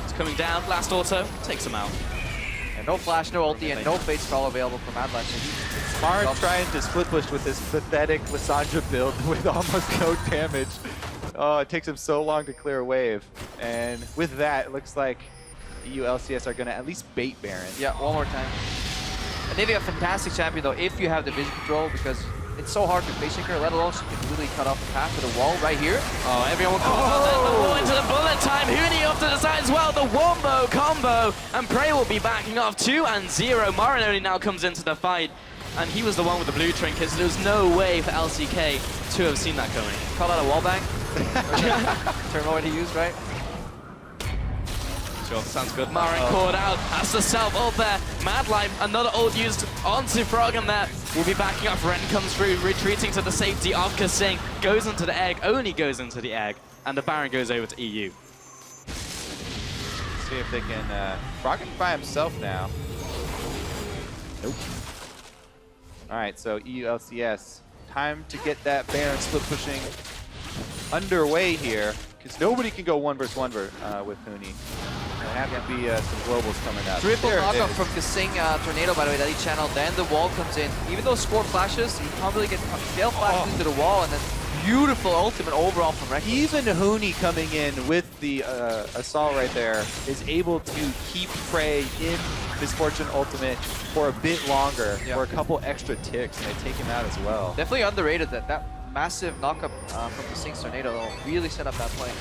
It's coming down, last auto, takes him out. And no flash, no ulti, and no fate spell available for Mad Life, so he's... Marn trying to split push with this pathetic Lissandra build with almost no damage. Oh, it takes him so long to clear a wave. And with that, it looks like EU LCS are going to at least bait Baron. Yeah, one more time. And they've got a fantastic champion though, if you have the vision control, because it's so hard to face her, let alone she can really cut off the path to the wall right here. Oh, everyone calls out there. The wall into the bullet time. Huni off to the side as well. The wombo combo. And Prey will be backing off 2-0. Marin only now comes into the fight. And he was the one with the blue trinket, so there was no way for LCK to have seen that coming. Call out a wallbang. Term already used, right? Sure, sounds good. Marin caught out. That's the self ult there. Mad Life, another ult used onto Froggen there. Will be backing up. Ren comes through, retreating to the safety of Kasing. Goes into the egg, only goes into the egg. And the Baron goes over to EU. See if they can... Froggen by himself now. Nope. Alright, so EU LCS. Time to get that Baron split pushing underway here. Because nobody can go 1v1 with Huni. There have to be some globals coming up. Triple knockoff from Kasing Tornado, by the way, that he channeled. Then the wall comes in. Even though Score flashes, he can't really get fail flashes into the wall, and then beautiful ultimate overall from Rek'Sai. Even Huni coming in with the assault right there is able to keep Prey in Misfortune ultimate for a bit longer, for a couple extra ticks, and they take him out as well. Definitely underrated that massive knockup from Kasing's Tornado really set up that play.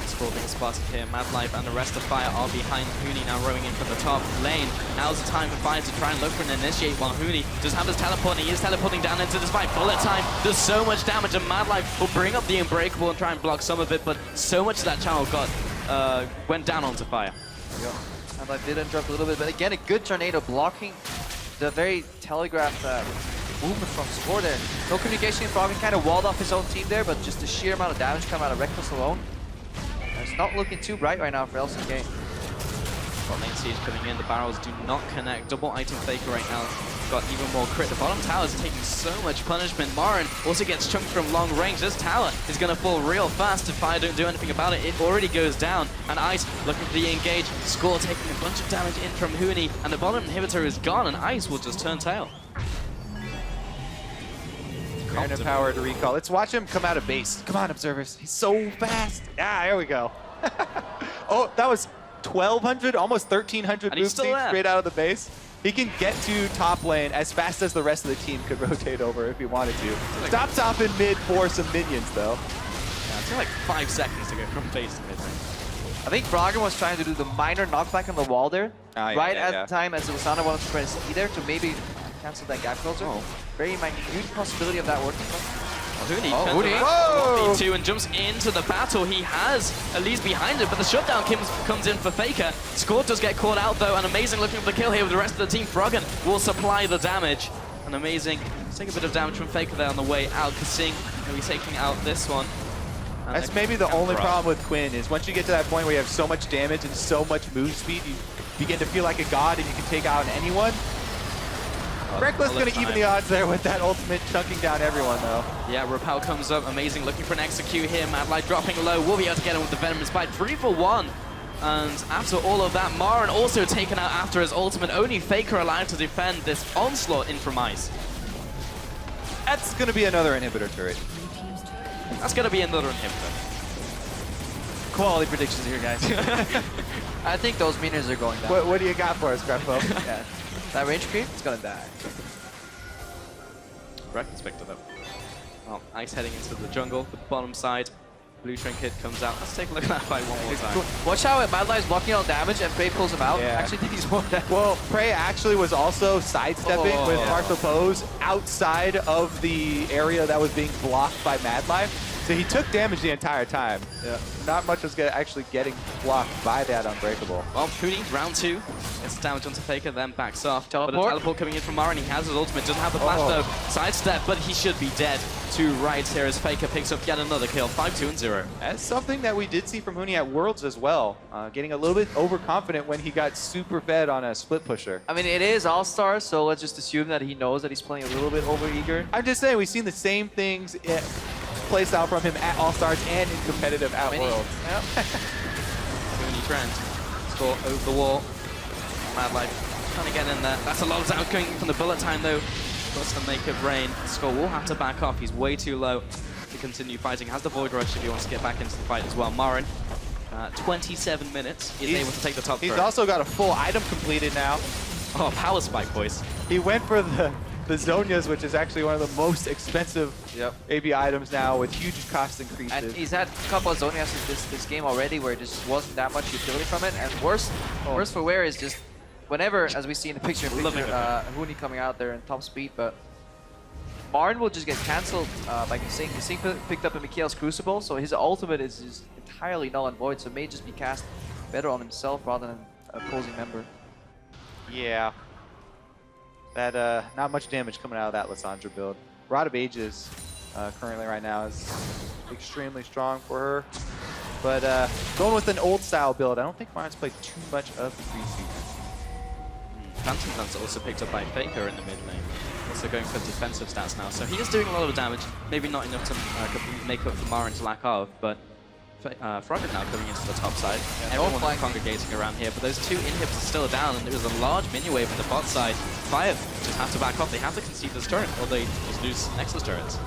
Score being spotted here. Mad Life and the rest of Fire are behind Huni now rowing in from the top lane. Now's the time for Fire to try and look for an initiate while Huni does have his teleport. He is teleporting down into this fight. Bullet time does so much damage, and Mad Life will bring up the Unbreakable and try and block some of it, but so much of that channel went down onto Fire. Mad Life did interrupt a little bit, but again, a good Tornado blocking the very telegraphed movement from Score there. No communication from Froggen, kind of walled off his own team there, but just the sheer amount of damage coming out of Reckless alone. It's not looking too bright right now for LCK. Bot lane siege coming in, the barrels do not connect. Double item faker right now. Got even more crit. The bottom tower is taking so much punishment. Marin also gets chunked from long range. This tower is going to fall real fast if Fire don't do anything about it. It already goes down. And Ice looking for the engage. Score taking a bunch of damage in from Huni. And the bottom inhibitor is gone, and Ice will just turn tail. Baron power to recall. Let's watch him come out of base. Come on, observers. He's so fast. Ah, there we go. Oh, that was 1,200, almost 1,300 move speed straight out of the base. He can get to top lane as fast as the rest of the team could rotate over if he wanted to. Stop top in mid for some minions, though. Yeah, it's like 5 seconds to go from base to mid range. I think Froggen was trying to do the minor knockback on the wall there, right at the time as Lusana wanted to press E there to maybe cancel that gap closer. Very minute possibility of that working. Huni turns around and jumps into the battle. He has Elise behind him, but the shutdown comes in for Faker. Score does get caught out though, and Amazing looking for the kill here with the rest of the team. Froggen will supply the damage. And Amazing take a bit of damage from Faker there on the way out. Kasing will be taking out this one. And that's maybe the only problem with Quinn is once you get to that point where you have so much damage and so much move speed, you begin to feel like a god and you can take out anyone. Reckless going to even the odds there with that ultimate chunking down everyone, though. Yeah, Repel comes up. Amazing looking for an execute here. Mad Light dropping low. Will be able to get him with the Venomous Bite. 3 for 1. And after all of that, Marin also taken out after his ultimate. Only Faker allowed to defend this onslaught in from Ice. That's going to be another inhibitor turret. That's going to be another inhibitor. Quality predictions here, guys. I think those minions are going down. What do you got for us, Grefo? Yeah. That range creep is gonna die. Reckless picked it up. Well, Ice heading into the jungle, the bottom side. Blue Trinket comes out. Let's take a look at that fight one more time. Watch how Mad Lion is blocking all damage and Prey pulls him out. Yeah. Actually think he's more damage. Well, Prey actually was also sidestepping with yeah. partial pose outside of the area that was being blocked by Mad Life. So he took damage the entire time. Yeah. Not much was actually getting blocked by that Unbreakable. Well, Huni, round 2. Gets damage onto FLICKR, then backs off. Teleport. But a teleport coming in from Marin. He has his ultimate, doesn't have the flash though. Sidestep, but he should be dead. 2 rights here as FLICKR picks up yet another kill. 5-2-0. That's something that we did see from Huni at Worlds as well. Getting a little bit overconfident when he got super fed on a split pusher. I mean, it is All-Stars, so let's just assume that he knows that he's playing a little bit over-eager. I'm just saying, we've seen the same things playstyle from him at All-Stars and in competitive at Worlds. Yep. Huni trend. Score over the wall. Mad Life trying to get in there. That's a lot of damage going from the bullet time though. Plus to make it rain. Skull will have to back off. He's way too low to continue fighting. Has the Void Rush if he wants to get back into the fight as well. Marin, 27 minutes, is able to take the top He's throw. also got a full item completed now. Oh, power spike, boys. He went for the Zonias, which is actually one of the most expensive AB items now with huge cost increases. And he's had a couple of Zonias in this game already where it just wasn't that much utility from it. And worse for wear is just whenever, as we see in the picture, Huni coming out there in top speed, but Marin will just get cancelled by Kasing. Kasing picked up a Mikhail's Crucible, so his ultimate is just entirely null and void, so it may just be cast better on himself rather than an opposing member. Yeah. That not much damage coming out of that Lissandra build. Rod of Ages currently right now is extremely strong for her. But going with an old style build, I don't think Marin's played too much of the preseason. Phantom Guns also picked up by FLICKR in the mid lane. Also going for defensive stats now. So he is doing a lot of damage. Maybe not enough to make up for Marin's lack of, but Frogger now coming into the top side. Yeah, everyone's congregating around here, but those 2 inhibs are still down, and there is a large mini wave on the bot side. Fire just have to back off. They have to concede this turret, or they just lose Nexus turrets.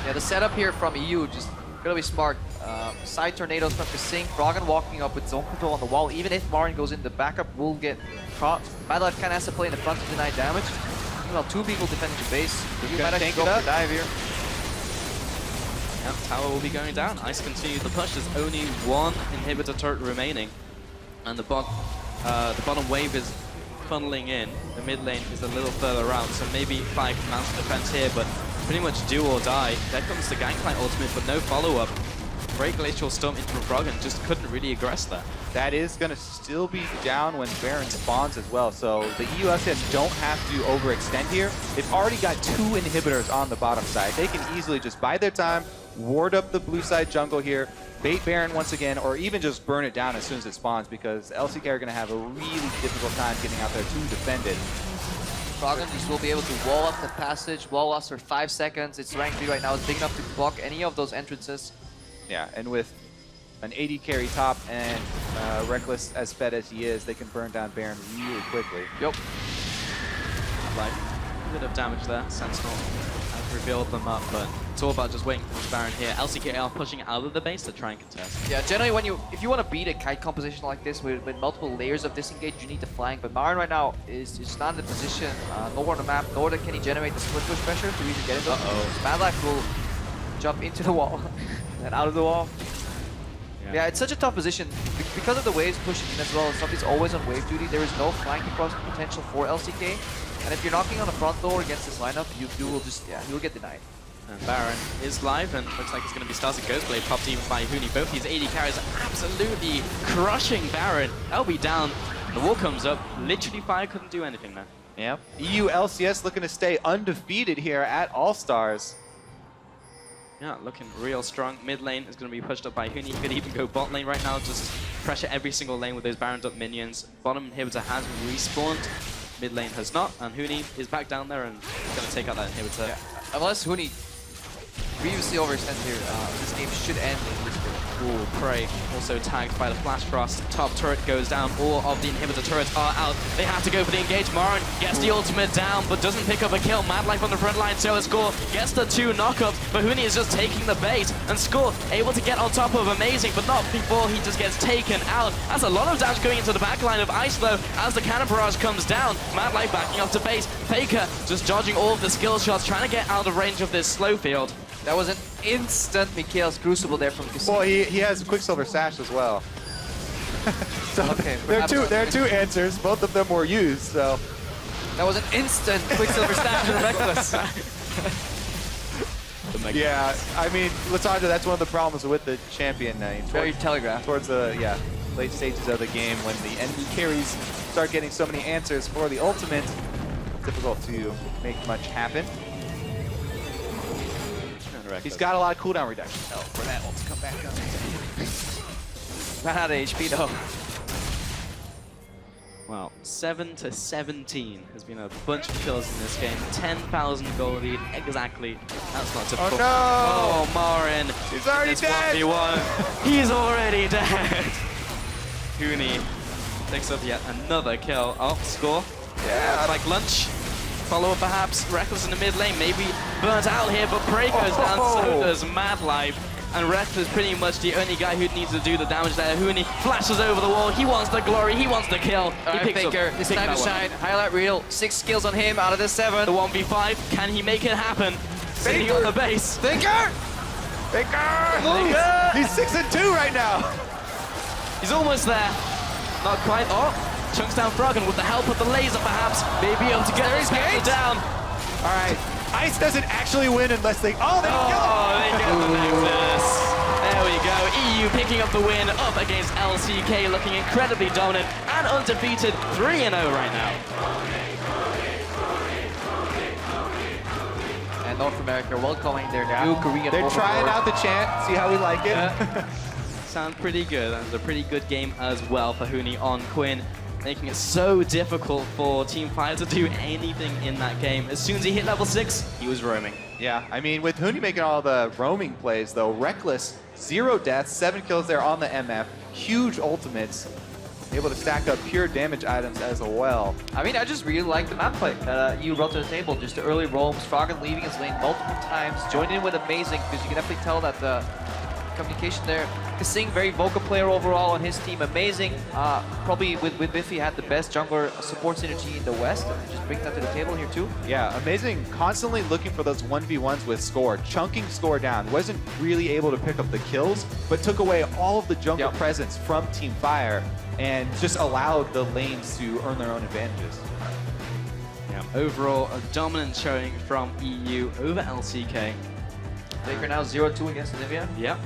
Yeah, the setup here from EU just gonna be smart. Side tornadoes from Kasing, Froggen walking up with zone control on the wall. Even if Marin goes in, the backup will get caught. Mad Life kind of has to play in the front to deny damage. Well, 2 people defending the base. You might actually go for the dive here. Yeah, tower will be going down. Ice continue the push. There's only 1 inhibitor turret remaining, and the bottom wave is funneling in. The mid lane is a little further out, so maybe 5 mounts defense here, but pretty much do or die. There comes the Gangplank ultimate, but no follow-up. Great Glacial Storm into Froggen, just couldn't really aggress that. That is going to still be down when Baron spawns as well, so the EU LCS don't have to overextend here. They've already got 2 inhibitors on the bottom side. They can easily just bide their time, ward up the blue side jungle here, bait Baron once again, or even just burn it down as soon as it spawns, because LCK are going to have a really difficult time getting out there to defend it. Froggen just will be able to wall up the passage, wall us for 5 seconds. Its rank 3 right now is big enough to block any of those entrances. Yeah, and with an 80 carry top and Reckless as fed as he is, they can burn down Baron really quickly. Yep. Like, a bit of damage there. Sentinel has revealed them up, but it's all about just waiting for Baron here. LCK are pushing out of the base to try and contest. Yeah, generally if you want to beat a kite composition like this with multiple layers of disengage, you need to flank. But Marin right now is just not in the position, nowhere on the map, nor can he generate the split push pressure to even get into it. Mad Life will jump into the wall and out of the wall. Yeah, it's such a tough position. Because of the waves pushing in as well, somebody's always on wave duty. There is no flanking crossing potential for LCK. And if you're knocking on the front door against this lineup, you will just, you will get denied. And Baron is live, and looks like it's going to be starting Ghostblade, popped even by Huni. Both these AD carries are absolutely crushing Baron. That'll be down. The wall comes up. Literally, Fire couldn't do anything there. Yep. EU LCS looking to stay undefeated here at All-Stars. Yeah, looking real strong. Mid lane is going to be pushed up by Huni. He could even go bot lane right now, just pressure every single lane with those Baroned up minions. Bottom inhibitor has respawned. Mid lane has not, and Huni is back down there and going to take out that inhibitor. Yeah. Unless Huni previously overextended here. This game should end in this game. Ooh, Prey also tagged by the Flash Frost. Top turret goes down. All of the inhibitor turrets are out. They have to go for the engage. Marin gets the ultimate down, but doesn't pick up a kill. Mad Life on the front line, so Score gets the 2 knockups. But Huni is just taking the bait, and Score able to get on top of Amazing, but not before he just gets taken out. That's a lot of damage going into the back line of Ice, though, as the cannon barrage comes down. Mad Life backing up to base. FLICKR just dodging all of the skill shots, trying to get out of range of this slow field. That was an instant Mikhail's Crucible there from Casino. Well, he has Quicksilver Sash as well. So okay, there are two answers. Both of them were used, so. That was an instant Quicksilver Sash from Reckless. Yeah, I mean, Lasandra, that's one of the problems with the champion. Very telegraphed. Towards the late stages of the game, when the enemy carries start getting so many answers for the ultimate, it's difficult to make much happen. He's got a lot of cooldown reduction. Oh, for that ult to come back up. Ran out of HP though. Wow, 7-17 has been a bunch of kills in this game. 10,000 gold lead, exactly. That's not typical. Oh no! Oh, Marin. He's already dead! 1v1. He's already dead! Huni picks up yet another kill. Oh, Score. Yeah. Like lunch. Follow up perhaps. Reckless in the mid lane, maybe burnt out here, but Prey goes down, so does Mad Life. And Reckless is pretty much the only guy who needs to do the damage there. Huni flashes over the wall. He wants the glory. He wants the kill. He picks up. It's time to shine. Highlight reel. 6 kills on him out of the 7. The 1v5. Can he make it happen? Sitting on the base. FLICKR! FLICKR! He's 6-2 right now. He's almost there. Not quite. Oh, chunks down Froggen with the help of the laser, perhaps. Maybe able to get his Spectre down. All right. Ice doesn't actually win unless they. Oh, they kill him! Oh, they get the Nexus. There we go. EU picking up the win up against LCK, looking incredibly dominant and undefeated, 3-0 right now. And North America welcoming their new Korean. They're trying out the chant, see how we like it. Sounds pretty good. That was a pretty good game as well for Huni on Quinn, making it so difficult for Team Fire to do anything in that game. As soon as he hit level 6, he was roaming. Yeah, I mean, with Huni making all the roaming plays, though, Reckless, 0 deaths, 7 kills there on the MF, huge ultimates, able to stack up pure damage items as well. I mean, I just really like the map play that you brought to the table. Just the early roams, Froggen leaving his lane multiple times, joining in with Amazing, because you can definitely tell that the communication there. Kasing, very vocal player overall on his team, Amazing. Probably with Biffy had the best jungler support synergy in the West. Just bring that to the table here too. Yeah, Amazing constantly looking for those 1v1s with Score, chunking Score down. Wasn't really able to pick up the kills, but took away all of the jungle presence from Team Fire and just allowed the lanes to earn their own advantages. Yeah, overall, a dominant showing from EU over LCK. FLICKR now 0-2 against Olivia. Yeah.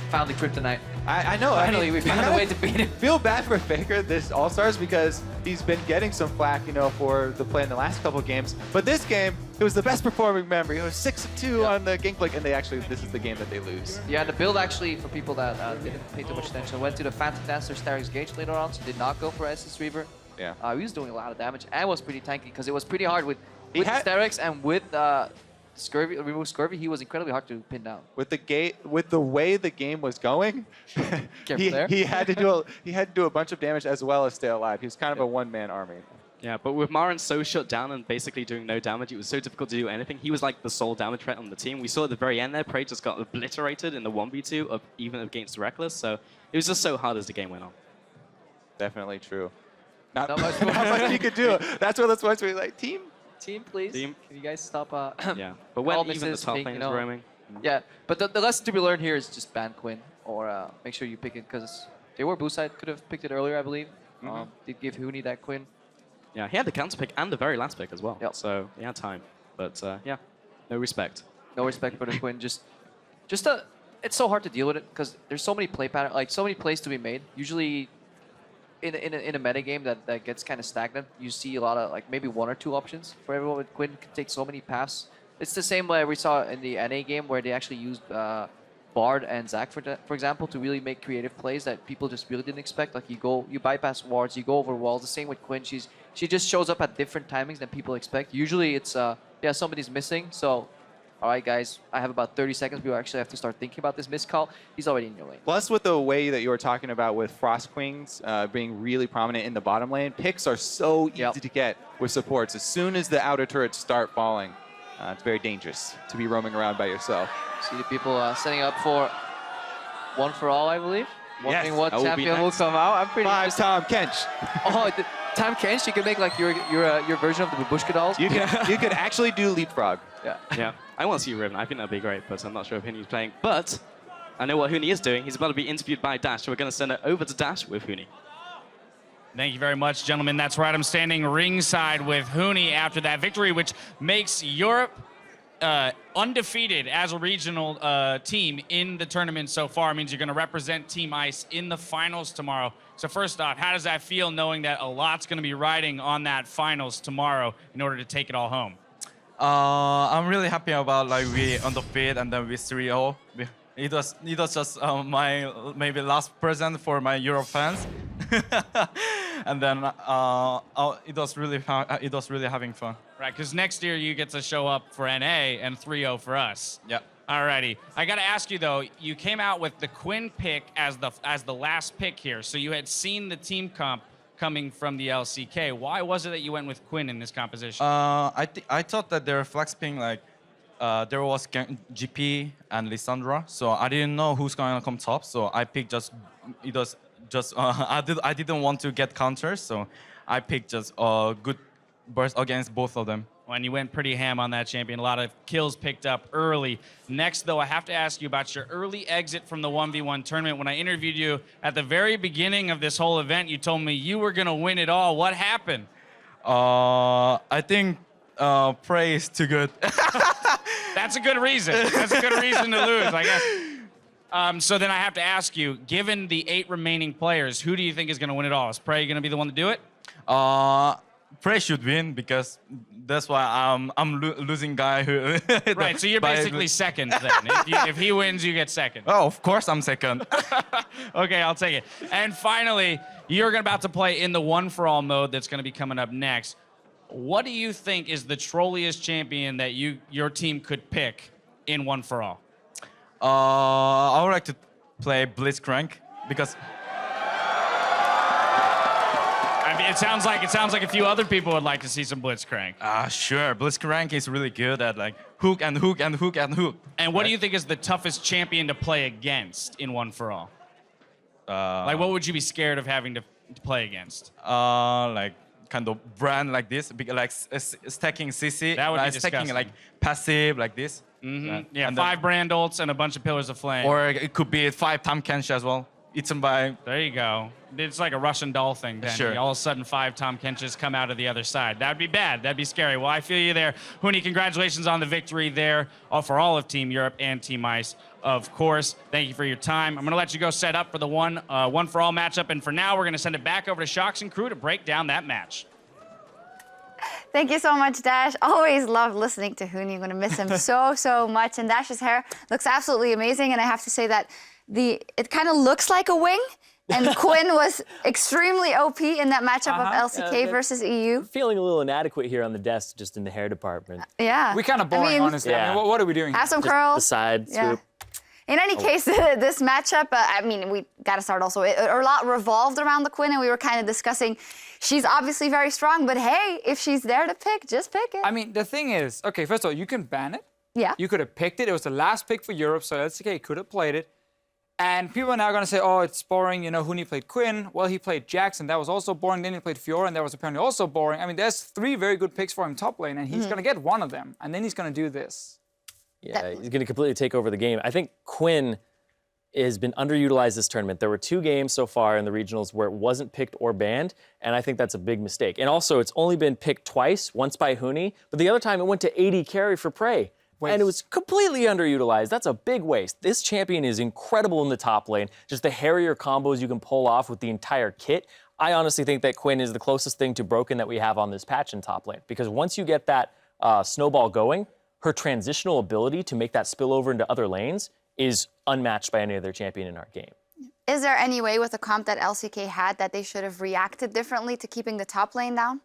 Found the kryptonite. I know. Finally, we found a way to beat him. Feel bad for FLICKR this All-Stars because he's been getting some flack, for the play in the last couple of games. But this game, it was the best performing member. He was 6-2 on the Gangplank, and this is the game that they lose. Yeah, the build actually, for people that didn't pay too much attention, went to the Phantom Dancer Starry's Gage later on, so did not go for SS Reaver. Yeah. He was doing a lot of damage and was pretty tanky because it was pretty hard with Hysterics and with Scurvy, remove Scurvy, he was incredibly hard to pin down. With the way the game was going, he had to do a bunch of damage as well as stay alive. He was kind of a one-man army. Yeah, but with Marin so shut down and basically doing no damage, it was so difficult to do anything. He was like the sole damage threat on the team. We saw at the very end there, Prey just got obliterated in the 1v2 even against Reckless. So it was just so hard as the game went on. Definitely true. Not much you could do. That's one of those points where you're like, team, please. Can you guys stop? Yeah, but when even the top lane is roaming. Yeah, but the lesson to be learned here is just ban Quinn or make sure you pick it because they were Booside could have picked it earlier, I believe. Did give Huni that Quinn. Yeah, he had the counter pick and the very last pick as well. Yep. So he had time, but yeah, no respect. No respect for the Quinn. It's so hard to deal with it because there's so many play patterns, like so many plays to be made. Usually, in a meta game that gets kind of stagnant, you see a lot of like maybe 1 or 2 options for everyone. With Quinn can take so many paths. It's the same way we saw in the NA game where they actually used Bard and Zac for example to really make creative plays that people just really didn't expect. Like you bypass wards, you go over walls. The same with Quinn. She just shows up at different timings than people expect. Usually it's somebody's missing, so all right, guys, I have about 30 seconds. We actually have to start thinking about this missed call. He's already in your lane. Plus, with the way that you were talking about with Frost Queens being really prominent in the bottom lane, picks are so easy to get with supports. As soon as the outer turrets start falling, it's very dangerous to be roaming around by yourself. See the people setting up for one for all, I believe. Wondering what champion will come out. I'm pretty. Five Tom Kench. Oh, Tom Kench, you can make like your version of the Babushka dolls. You could actually do leapfrog. Yeah, I want to see Riven. I think that'd be great, but I'm not sure if Huni's playing. But I know what Huni is doing. He's about to be interviewed by Dash, so we're going to send it over to Dash with Huni. Thank you very much, gentlemen. That's right. I'm standing ringside with Huni after that victory, which makes Europe undefeated as a regional team in the tournament so far. It means you're going to represent Team Ice in the finals tomorrow. So first off, how does that feel knowing that a lot's going to be riding on that finals tomorrow in order to take it all home? I'm really happy about like we undefeated and then we 3-0. It was just my maybe last present for my Euro fans, and then it was really having fun. Right, because next year you get to show up for NA and 3-0 for us. Yeah. Alrighty. I got to ask you though. You came out with the Quinn pick as the last pick here, so you had seen the team comp coming from the LCK. Why was it that you went with Quinn in this composition? I thought that they were flex picking like there was GP and Lissandra, so I didn't know who's going to come top. So I picked I didn't want to get counters, so I picked just a good burst against both of them. When you went pretty ham on that champion, a lot of kills picked up early. Next, though, I have to ask you about your early exit from the 1v1 tournament. When I interviewed you at the very beginning of this whole event, you told me you were going to win it all. What happened? I think Prey is too good. That's a good reason. That's a good reason to lose, I guess. So then I have to ask you, given the 8 remaining players, who do you think is going to win it all? Is Prey going to be the one to do it? Prey should win because that's why I'm losing guy who. Right, so you're basically second then. If he wins, you get second. Oh, of course I'm second. Okay, I'll take it. And finally, you're about to play in the one for all mode that's going to be coming up next. What do you think is the trolliest champion that your team could pick in one for all? I would like to play Blitzcrank because. I mean, it sounds like a few other people would like to see some Blitzcrank. Sure. Blitzcrank is really good at like hook and hook and hook and hook. And what do you think is the toughest champion to play against in one for all? Like, what would you be scared of having to play against? Like kind of brand like this, like stacking CC. That would be disgusting. Stacking like passive like this. Mm-hmm. Yeah, 5 brand ults and a bunch of pillars of flame. Or it could be 5 Tom Kench as well. Eaten by. There you go. It's like a Russian doll thing, Danny. Sure. All of a sudden, 5 Tom Kenches come out of the other side. That'd be bad. That'd be scary. Well, I feel you there. Huni, congratulations on the victory there for all of Team Europe and Team Ice, of course. Thank you for your time. I'm going to let you go set up for the one for all matchup. And for now, we're going to send it back over to Shocks and crew to break down that match. Thank you so much, Dash. Always love listening to Huni. I'm going to miss him so much. And Dash's hair looks absolutely amazing. And I have to say that it kind of looks like a wing. And Quinn was extremely OP in that matchup of LCK versus EU. Feeling a little inadequate here on the desk, just in the hair department. Yeah. We're kind of boring, honestly. Yeah. I mean, what are we doing? Have some Just curls. the side swoop. In any case, this matchup, I mean, we got to start also. A lot revolved around the Quinn, and we were kind of discussing. She's obviously very strong, but hey, if she's there to pick, just pick it. I mean, the thing is, okay, first of all, you can ban it. Yeah. You could have picked it. It was the last pick for Europe, so that's okay. Could have played it. And people are now going to say, oh, it's boring. You know, Huni played Quinn. Well, he played Jackson. That was also boring. Then he played Fiora, and that was apparently also boring. I mean, there's 3 very good picks for him top lane, and he's going to get one of them. And then he's going to do this. Yeah, he's going to completely take over the game. I think Quinn has been underutilized this tournament. There were 2 games so far in the regionals where it wasn't picked or banned, and I think that's a big mistake. And also, it's only been picked twice, once by Huni, but the other time it went to 80 carry for Prey. And it was completely underutilized. That's a big waste. This champion is incredible in the top lane. Just the hairier combos you can pull off with the entire kit. I honestly think that Quinn is the closest thing to broken that we have on this patch in top lane. Because once you get that snowball going, her transitional ability to make that spill over into other lanes is unmatched by any other champion in our game. Is there any way with the comp that LCK had that they should have reacted differently to keeping the top lane down?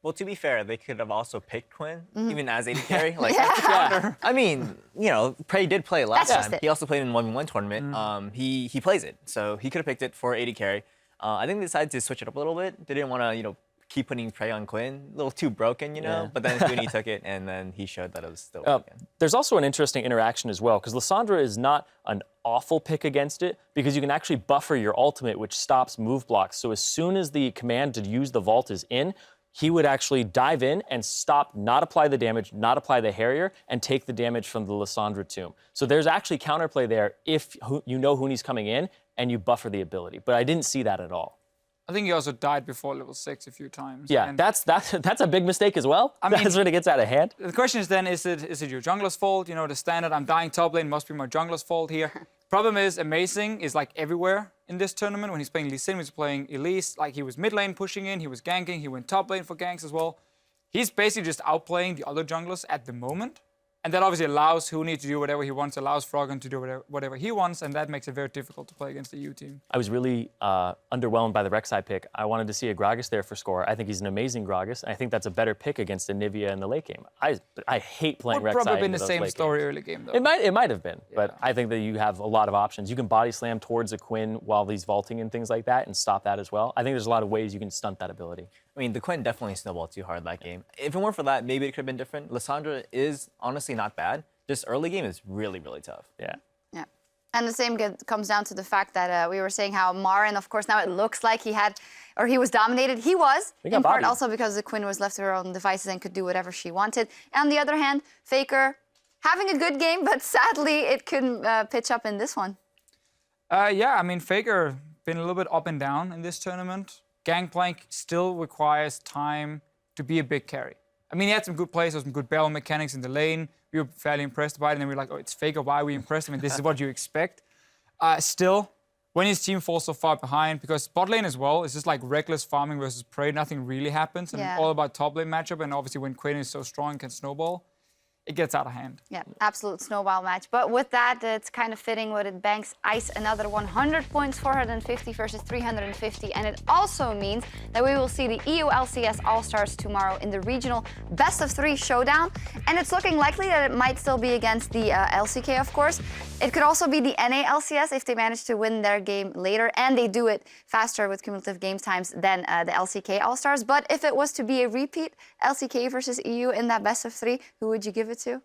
Well, to be fair, they could have also picked Quinn, even as AD carry. Like, Yeah. I mean, you know, Prey did play last That's just time. it. He also played in 1v1 tournament. He plays it, so he could have picked it for AD carry. I think they decided to switch it up a little bit. They didn't want to, you know, keep putting Prey on Quinn. A little too broken, you know? Yeah. But then Quinn took it, and then he showed that it was still broken. There's also an interesting interaction as well, because Lissandra is not an awful pick against it, because you can actually buffer your ultimate, which stops move blocks. So as soon as the command to use the vault is in, he would actually dive in and stop, not apply the damage, not apply the Harrier, and take the damage from the Lissandra tomb. So there's actually counterplay there if you know Huni's coming in and you buffer the ability. But I didn't see that at all. I think he also died before level 6 a few times. Yeah, and that's a big mistake as well. I mean, that's when it gets out of hand. the question is then, is it your jungler's fault? You know, the standard, I'm dying top lane, must be my jungler's fault here. Problem is, Amazing is like everywhere in this tournament. When he's playing Lee Sin, he's playing Elise, like he was mid lane pushing in, he was ganking, he went top lane for ganks as well. He's basically just outplaying the other junglers at the moment. And that obviously allows Huni to do whatever he wants, allows Froggen to do whatever he wants, and that makes it very difficult to play against the EU team. I was really underwhelmed by the Rek'Sai pick. I wanted to see a Gragas there for score. I think he's an amazing Gragas, and I think that's a better pick against Anivia in the late game. I hate playing Would Rek'Sai. probably been into the those same late story games. early game, though. It might have been, but I think that you have a lot of options. You can body slam towards a Quinn while he's vaulting and things like that and stop that as well. I think there's a lot of ways you can stunt that ability. I mean, the Quinn definitely snowballed too hard that game. If it weren't for that, maybe it could have been different. Lissandra is honestly not bad. Just early game is really, really tough. Yeah. Yeah. And the same comes down to the fact that we were saying how Marin, of course, now it looks like he was dominated. He was, in part bodied. also because the Quinn was left to her own devices and could do whatever she wanted. And on the other hand, FLICKR having a good game, but sadly it couldn't pitch up in this one. Yeah, I mean, FLICKR been a little bit up and down in this tournament. Gangplank still requires time to be a big carry. I mean, he had some good plays, some good barrel mechanics in the lane. We were fairly impressed by it, and then we were like, oh, it's FLICKR, why are we impressed? I mean, this is what you expect. Still, when his team falls so far behind, because bot lane as well, it's just like reckless farming versus Prey, nothing really happens, and all about top lane matchup, and obviously when Quinn is so strong and can snowball, it gets out of hand. Yeah, absolute snowball match. But with that, it's kind of fitting what it banks Ice another 100 points, 450 versus 350. And it also means that we will see the EU LCS All-Stars tomorrow in the regional best-of-3 showdown. And it's looking likely that it might still be against the LCK, of course. It could also be the NA LCS if they manage to win their game later. And they do it faster with cumulative game times than the LCK All-Stars. But if it was to be a repeat, LCK versus EU in that best-of-3, who would you give it to?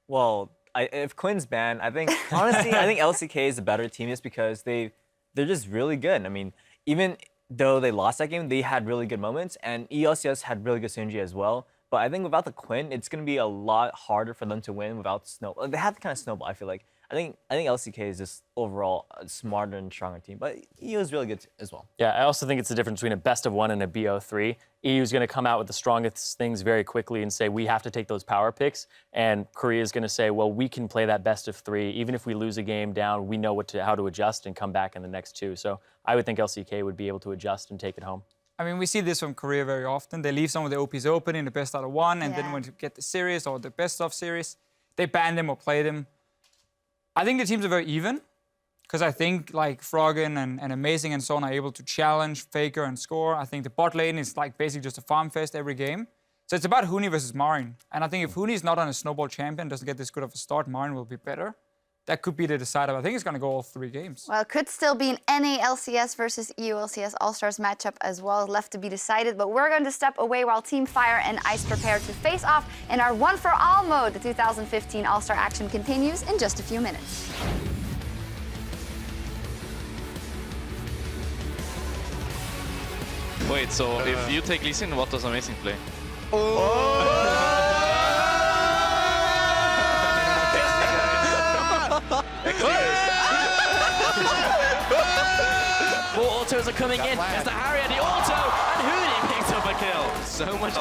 Well, if Quinn's banned, I think, honestly, I think LCK is a better team just because they're just really good. I mean, even though they lost that game, they had really good moments, and ELCS had really good synergy as well. But I think without the Quinn, it's going to be a lot harder for them to win without Snow. They have to kind of snowball, I feel like. I think LCK is just overall a smarter and stronger team, but EU is really good as well. Yeah, I also think it's the difference between a best-of-1 and a BO3. EU is going to come out with the strongest things very quickly and say, we have to take those power picks. And Korea is going to say, well, we can play that best-of-3. Even if we lose a game down, we know how to adjust and come back in the next two. So I would think LCK would be able to adjust and take it home. I mean, we see this from Korea very often. They leave some of the OPs open in the best out of one, and then when you get the series or the best of series, they ban them or play them. I think the teams are very even, because I think like Froggen and Amazing and so on are able to challenge FLICKR and score. I think the bot lane is like basically just a farm fest every game. So it's about Huni versus Marin. And I think if Huni is not on a snowball champion, doesn't get this good of a start, Marin will be better. That could be the decider. I think it's going to go all 3 games. Well, it could still be an NA LCS versus EU LCS All-Stars matchup as well, left to be decided. But we're going to step away while Team Fire and Ice prepare to face off in our one-for-all mode. The 2015 All-Star action continues in just a few minutes. Wait, so if you take Lee Sin, what does Amazing play? More autos are coming in. There's the Harrier, the auto, and Huni picks up a kill. So much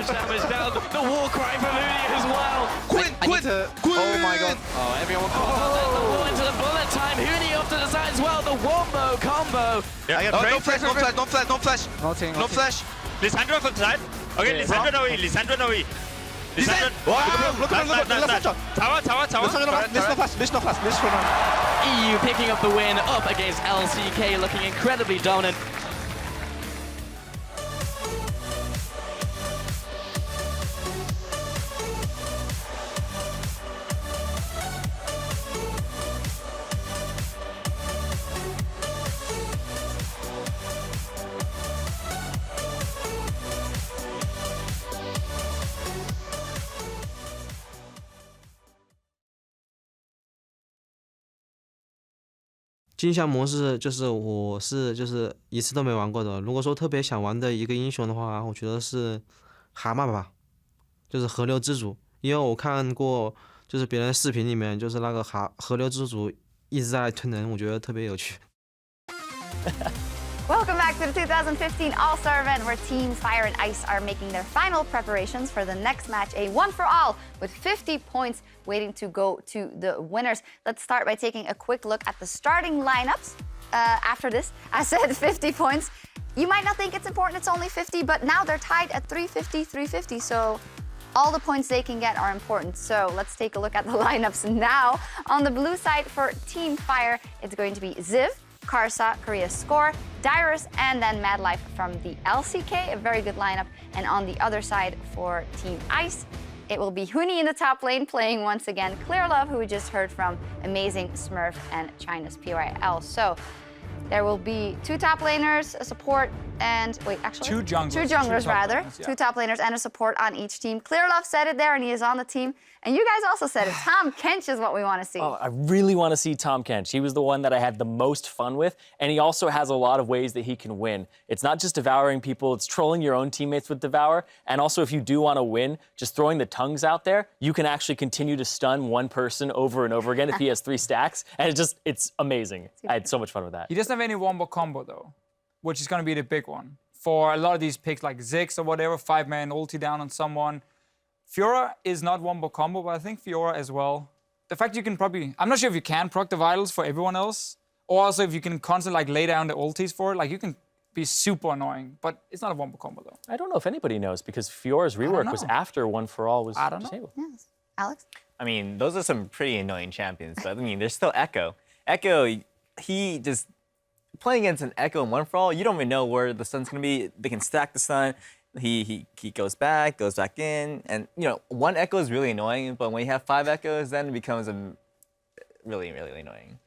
damage down. The war cry from Huni as well. Quinn! Oh my god. Oh, everyone The wall into the bullet time. Huni off to the side as well. The wombo combo. Yeah. No flash. No flash. Lissandra from side. Okay, Lissandra no E. Lissandra no E. Lissandra. Look. Tower. EU picking up the win up against LCK, looking incredibly dominant. 镜像模式我是一次都没玩过的。如果说特别想玩的一个英雄的话，我觉得是蛤蟆吧，就是河流之主。因为我看过就是别人视频里面就是那个河流之主一直在推人，我觉得特别有趣。Welcome back to the 2015 All-Star event where Teams Fire and Ice are making their final preparations for the next match, a one-for-all with 50 points waiting to go to the winners. Let's start by taking a quick look at the starting lineups. After this, I said 50 points. You might not think it's important, it's only 50, but now they're tied at 350, 350, so all the points they can get are important. So let's take a look at the lineups now. On the blue side for Team Fire, it's going to be Ziv, Karsa, Korea Score, Dyrus, and then Madlife from the LCK, a very good lineup. And on the other side for Team Ice, it will be Huni in the top lane playing once again Clear Love, who we just heard from, Amazing Smurf, and China's PYL. So there will be 2 top laners, a support, and wait, actually 2 junglers. 2 junglers rather. Laners, yeah. 2 top laners and a support on each team. Clear Love said it there, and he is on the team. And you guys also said it. Tom Kench is what we want to see. Oh, I really want to see Tom Kench. He was the one that I had the most fun with, and he also has a lot of ways that he can win. It's not just devouring people, it's trolling your own teammates with Devour, and also if you do want to win, just throwing the tongues out there, you can actually continue to stun one person over and over again if he has 3 stacks, and it's amazing. I had so much fun with that. He doesn't have any wombo combo though, which is going to be the big one. For a lot of these picks like Ziggs or whatever, 5-man ulti down on someone. Fiora is not wombo combo, but I think Fiora as well. The fact you can probably, I'm not sure if you can proc the vitals for everyone else, or also if you can constantly like lay down the ultis for it, like you can be super annoying, but it's not a wombo combo though. I don't know if anybody knows because Fiora's rework was after One for All was I don't know. disabled. Yes. Alex? I mean, those are some pretty annoying champions, but I mean, there's still Echo. Echo, he just, playing against an Echo in One for All, you don't even know where the stun's gonna be. They can stack the stun. He goes back in, and you know, 1 Echo is really annoying, but when you have 5 Echoes, then it becomes really, really annoying.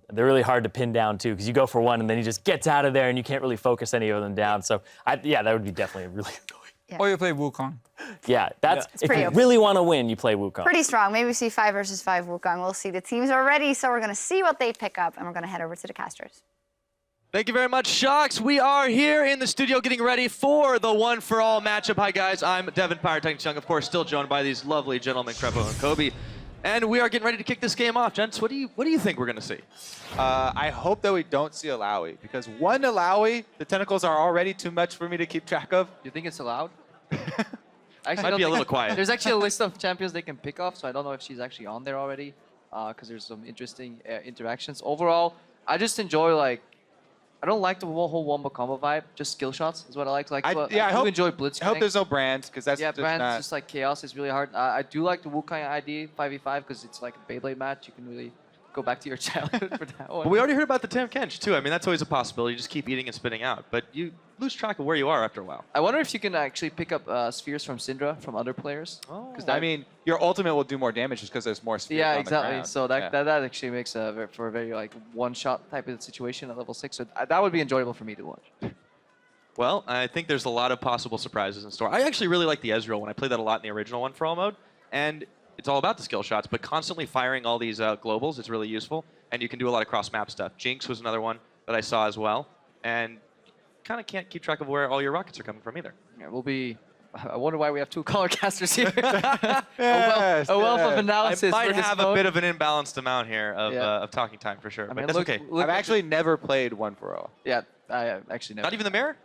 They're really hard to pin down too, because you go for one and then he just gets out of there and you can't really focus any of them down. So yeah, that would be definitely really annoying. Yeah. Or you play Wukong. Yeah, that's if pretty you open. really want to win, you play Wukong. Pretty strong. Maybe we see 5 versus 5 Wukong. We'll see. The teams are ready, so we're going to see what they pick up, and we're going to head over to the casters. Thank you very much, Shocks. We are here in the studio getting ready for the one-for-all matchup. Hi, guys. I'm Devin Pyrotechnics Young, of course, still joined by these lovely gentlemen, Crepo and Kobe. And we are getting ready to kick this game off. Gents, what do you think we're going to see? I hope that we don't see Alawi, because 1 Alawi, the tentacles are already too much for me to keep track of. You think it's allowed? Might be a little quiet. There's actually a list of champions they can pick off, so I don't know if she's actually on there already, because there's some interesting interactions. Overall, I just enjoy, like, I don't like the whole wombo combo vibe. Just skill shots is what I like. I do enjoy blitzcrank. I hope there's no brand, because that's yeah, just brand not... is just like chaos. It's really hard. I do like the Wukong ID 5v5 because it's like a Beyblade match. You can really go back to your childhood for that one. But we already heard about the Tam Kench, too. I mean, that's always a possibility. You just keep eating and spitting out. But you lose track of where you are after a while. I wonder if you can actually pick up spheres from Syndra from other players. Oh. I mean, your ultimate will do more damage just because there's more spheres Yeah, on exactly. the ground. So that actually makes for a very like one-shot type of situation at level 6. So that would be enjoyable for me to watch. Well, I think there's a lot of possible surprises in store. I actually really like the Ezreal one. I played that a lot in the original one for all mode. And it's all about the skill shots, but constantly firing all these globals is really useful. And you can do a lot of cross-map stuff. Jinx was another one that I saw as well. And kind of can't keep track of where all your rockets are coming from either. Yeah, we'll be... I wonder why we have 2 color casters here. a wealth of analysis. I might for this have mode. a bit of an imbalanced amount here of talking time for sure, I but mean, that's look- okay. I've actually never played One for All. Yeah, I actually never. Not even the mirror?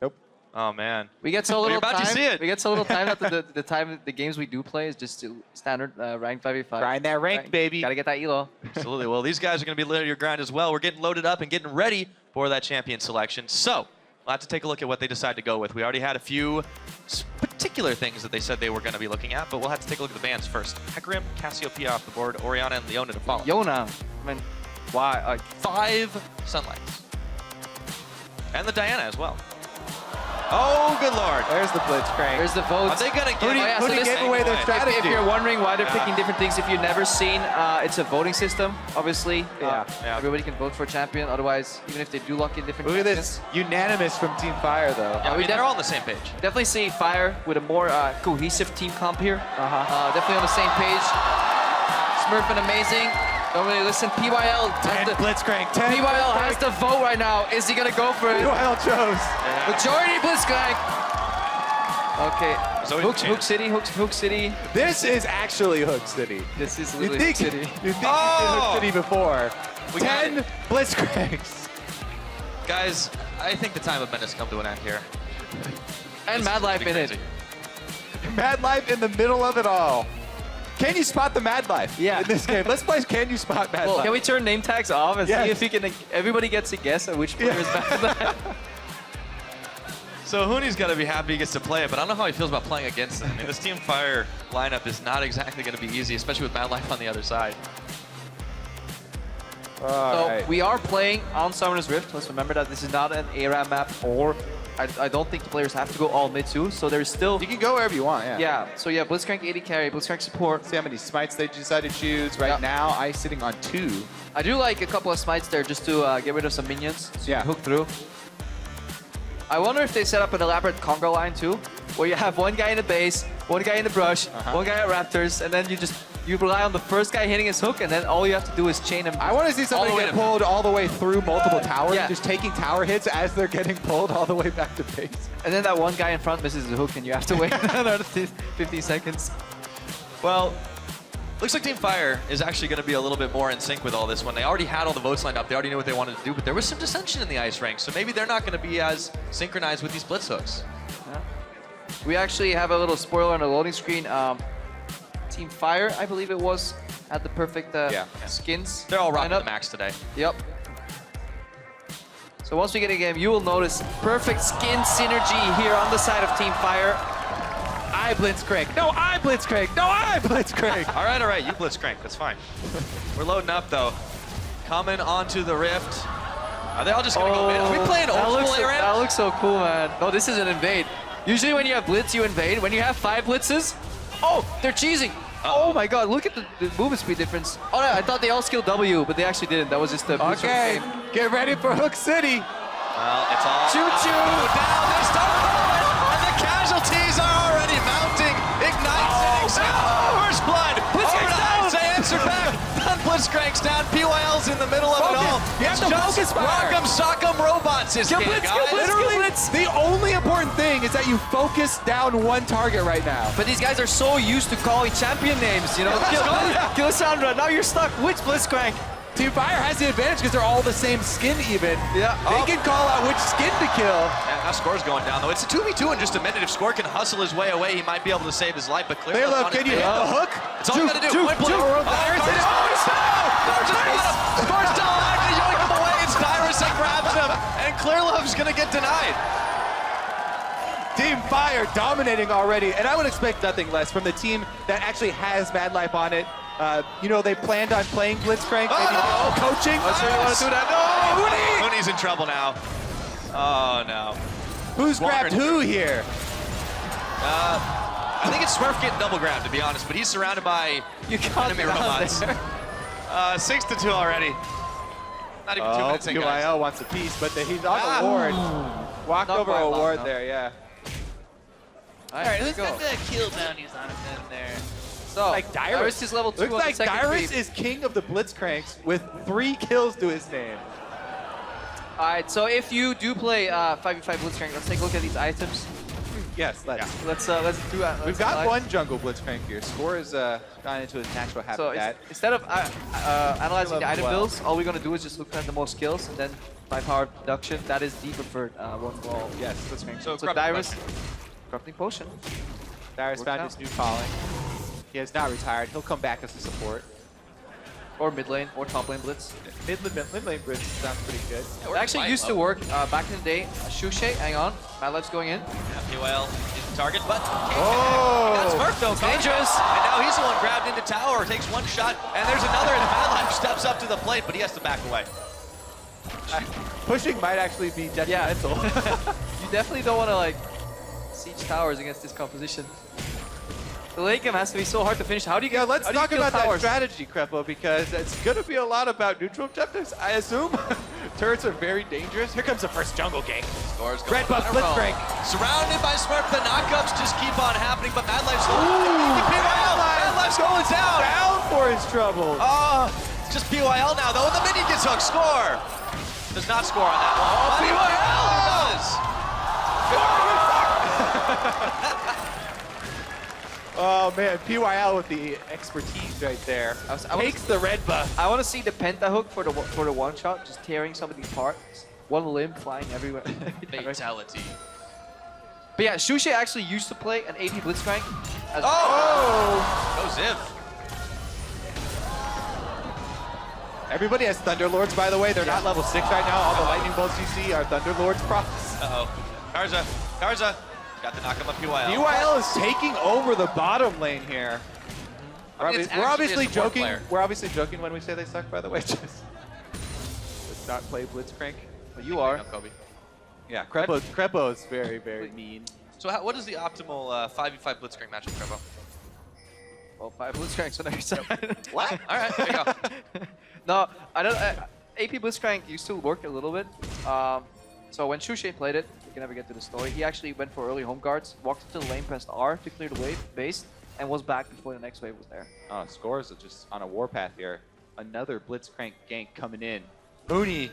Nope. Oh man. We get so Well, little you're about time. to see it. We get so little time that the time the games we do play is just standard rank 5v5. Grind that rank, baby. Gotta get that elo. Absolutely. Well, these guys are going to be lit your grind as well. We're getting loaded up and getting ready for that champion selection. So, we'll have to take a look at what they decide to go with. We already had a few particular things that they said they were going to be looking at, but we'll have to take a look at the bans first. Hecarim, Cassiopeia off the board, Orianna, and Leona to follow. Yona. I mean, why? 5 Sunlights. And the Diana as well. Oh, good lord. There's the Blitzcrank. There's the votes. Are they going to Who get do you- gave away their strategy? If you're wondering why they're picking different things, if you've never seen, it's a voting system, obviously. Yeah. Everybody can vote for a champion. Otherwise, even if they do lock in different Look at champions. this. Unanimous from Team Fire, though. Yeah, I mean, they're all on the same page. Definitely see Fire with a more cohesive team comp here. Definitely on the same page. Smurf and Amazing. Nobody listen, PYL. 10 Blitzcrank, 10 PYL has the vote right now. Is he gonna go for it? PYL chose. Majority Blitzcrank. Okay. Hook City, Hook City. This is actually Hook City. This is You literally think, Hook City. you think you did Hook City before. 10 Blitzcranks. Guys, I think the time of menace come to an end here. And Mad Life in it. Mad Life in the middle of it all. Can you spot the Mad Life in this game? Let's play Can You Spot Mad Life? Can we turn name tags off and see if we can, everybody gets a guess at which player is Mad Life? So Hooney's got to be happy he gets to play it, but I don't know how he feels about playing against them. I mean, this Team Fire lineup is not exactly going to be easy, especially with Mad Life on the other side. So we are playing on Summoner's Rift. Let's remember that this is not an ARAM map, or I don't think the players have to go all mid too. So there's still... You can go wherever you want, Yeah, so yeah, Blitzcrank 80 carry, Blitzcrank support. See how many smites they decide to choose. Right now, Ice sitting on 2. I do like a couple of smites there just to get rid of some minions. So you can hook through. I wonder if they set up an elaborate conga line too, where you have one guy in the base, one guy in the brush, one guy at Raptors, and then you rely on the first guy hitting his hook, and then all you have to do is chain him. I want to see somebody get pulled all the way through multiple towers, just taking tower hits as they're getting pulled all the way back to base. And then that one guy in front misses the hook, and you have to wait another 50 seconds. Well, looks like Team Fire is actually going to be a little bit more in sync with all this one. They already had all the votes lined up. They already knew what they wanted to do, but there was some dissension in the ice ranks, so maybe they're not going to be as synchronized with these blitz hooks. Yeah. We actually have a little spoiler on the loading screen. Team Fire, I believe it was, had the perfect skins. They're all rocking lineup. the max today. Yep. So once we get a game, you will notice perfect skin synergy here on the side of Team Fire. I Blitzcrank. No, I Blitzcrank. No, I Blitzcrank. all right, you Blitzcrank. That's fine. We're loading up, though. Coming onto the Rift. Are they all just going to go mid? Are we playing old school ARAM? That looks so cool, man. No, this is an invade. Usually when you have blitz, you invade. When you have 5 blitzes, they're cheesing. Oh my god, look at the movement speed difference. Oh, no, I thought they all skilled W, but they actually didn't. That was just the Okay, get ready for Hook City. Well, it's all... Choo-choo! Down, they start rolling, and the casualties are already mounting. Ignites First blood. Blitzcrank's down. They answered back. Blitzcrank's down. PYL's in the middle of it all. You have to focus fire. Rock'em Sock'em Robots is Skill blitz, literally, the only important thing is that you focus down one target right now. But these guys are so used to calling champion names, you know. Kill Sandra, now you're stuck. Which Blitzcrank? Team Fire has the advantage because they're all the same skin even. Yeah. They can call out which skin to kill. Yeah, now Score's going down, though. It's a 2v2 in just a minute. If Score can hustle his way away, he might be able to save his life, but clearly... Can you hit the hook? It's all you gotta do. Score's still actually yoiking him away. It's Dyrus that grabs him, and Clearlove's gonna get denied. Team Fire dominating already, and I would expect nothing less from the team that actually has Mad Life on it. You know, they planned on playing Blitzcrank, maybe coaching. Let's really want to do that. No! Hooney's in trouble now. Oh, no. Who's grabbed who here? I think it's Smurf getting double grabbed, to be honest, but he's surrounded by enemy robots. 6-2 already. Not even 2 minutes in, guys. UIL wants a piece, but he's on a ward. Walk over a ward there, yeah. All right, who's got the kill bounties on him then there? So, like Dyrus is level 2 Looks on like the second Dyrus creep. is king of the Blitzcranks with 3 kills to his name. All right, so if you do play 5v5 Blitzcrank, let's take a look at these items. Yes, let's do that. We've got one jungle Blitzcrank here. Score is gone into his natural habitat. So instead of analyzing the item builds, all we're gonna do is just look at the most skills and then by power deduction. That is the preferred one for all. Yes, Blitzcrank. So Dyrus, Corrupting Potion. Dyrus found his new calling. He has not retired. He'll come back as a support. Or mid lane, or top lane blitz. Mid lane blitz sounds pretty good. It actually used to work back in the day. Shushe, hang on. Mad Life's going in. Yeah, PYL is the target, but oh, that's Smurf though. Dangerous. And now he's the one grabbed into tower, takes one shot, and there's another, and Mad Life steps up to the plate, but he has to back away. Pushing might actually be detrimental. You definitely don't want to like siege towers against this composition. The late game has to be so hard to finish. How do you get? Let's how do you talk kill about towers? that strategy, Crepo, because it's going to be a lot about neutral objectives, I assume. Turrets are very dangerous. Here comes the first jungle gank. Scores going Red buff Blitzcrank. Surrounded by Smurf, the knockups just keep on happening, but Mad Life's Mad Life's going down. Down for his trouble. Just PYL now, though, and the minion gets hooked. Score! Does not score on that one. Oh, PYL does! Oh man, PYL with the expertise right there. Takes the red buff. I want to see the penta hook for the one shot, just tearing some of these parts. One limb flying everywhere. Fatality. But yeah, Shushe actually used to play an AP Blitzcrank. Go Ziv. Everybody has Thunderlords, by the way. They're not level 6 right now. All the lightning bolts you see are Thunderlords props. Uh-oh. Karza. Got the knock up on PYL. PYL is taking over the bottom lane here. I mean, We're obviously just one joking. player. We're obviously joking when we say they suck, by the way. Just let's not play Blitzcrank. But you are. Kobe. Yeah, Crepo is very, very mean. So what is the optimal 5v5 Blitzcrank matchup, Krepo? Well, 5 Blitzcranks on every side. What? All right, there you go. No, I don't. AP Blitzcrank used to work a little bit. So when Shushe played it, we can never get to the story. He actually went for early home guards, walked into the lane, pressed R to clear the wave base, and was back before the next wave was there. Oh, Scores are just on a warpath here. Another Blitzcrank gank coming in. Uni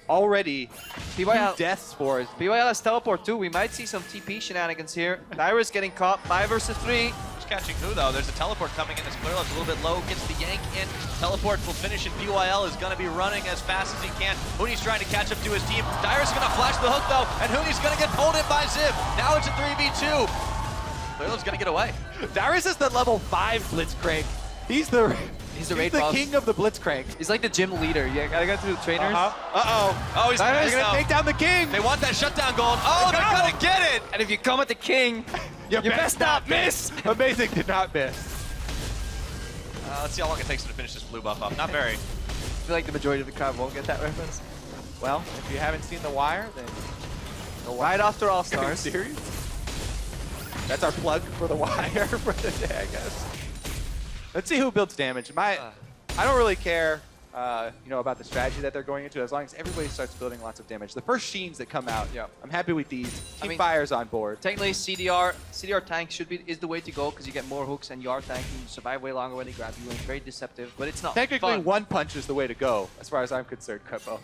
already PYL deaths for us. PYL has teleport too. We might see some TP shenanigans here. Dyrus getting caught. 5 versus 3. Who's catching who, though? There's a teleport coming in as Clearlove's a little bit low. Gets the yank in. Teleport will finish, and PYL is going to be running as fast as he can. Hooney's trying to catch up to his team. Dyrus going to flash the hook, though, and Hooney's going to get pulled in by Ziv. Now it's a 3v2. Clearlove's going to get away. Dyrus is the level 5 Blitzcrank. He's the raid boss. king of the Blitzcrank. He's like the gym leader. You gotta go through the trainers. Uh-oh. Oh, he's going to take down the king. They want that shutdown gold. Oh, they're going to get it. And if you come at the king, you best not miss. Amazing did not miss. Let's see how long it takes him to finish this blue buff up. Not very. I feel like the majority of the crowd won't get that reference. Well, if you haven't seen The Wire, then right after All Are you Stars. serious? That's our plug for The Wire for the day, I guess. Let's see who builds damage. I don't really care, about the strategy that they're going into, as long as everybody starts building lots of damage. The first Sheens that come out, I'm happy with these. Team Fire's on board. Technically, CDR tank is the way to go because you get more hooks and you are tanking. You survive way longer when they grab you, and it's very deceptive. But it's not Technically, fun. one punch is the way to go, as far as I'm concerned, Crepo.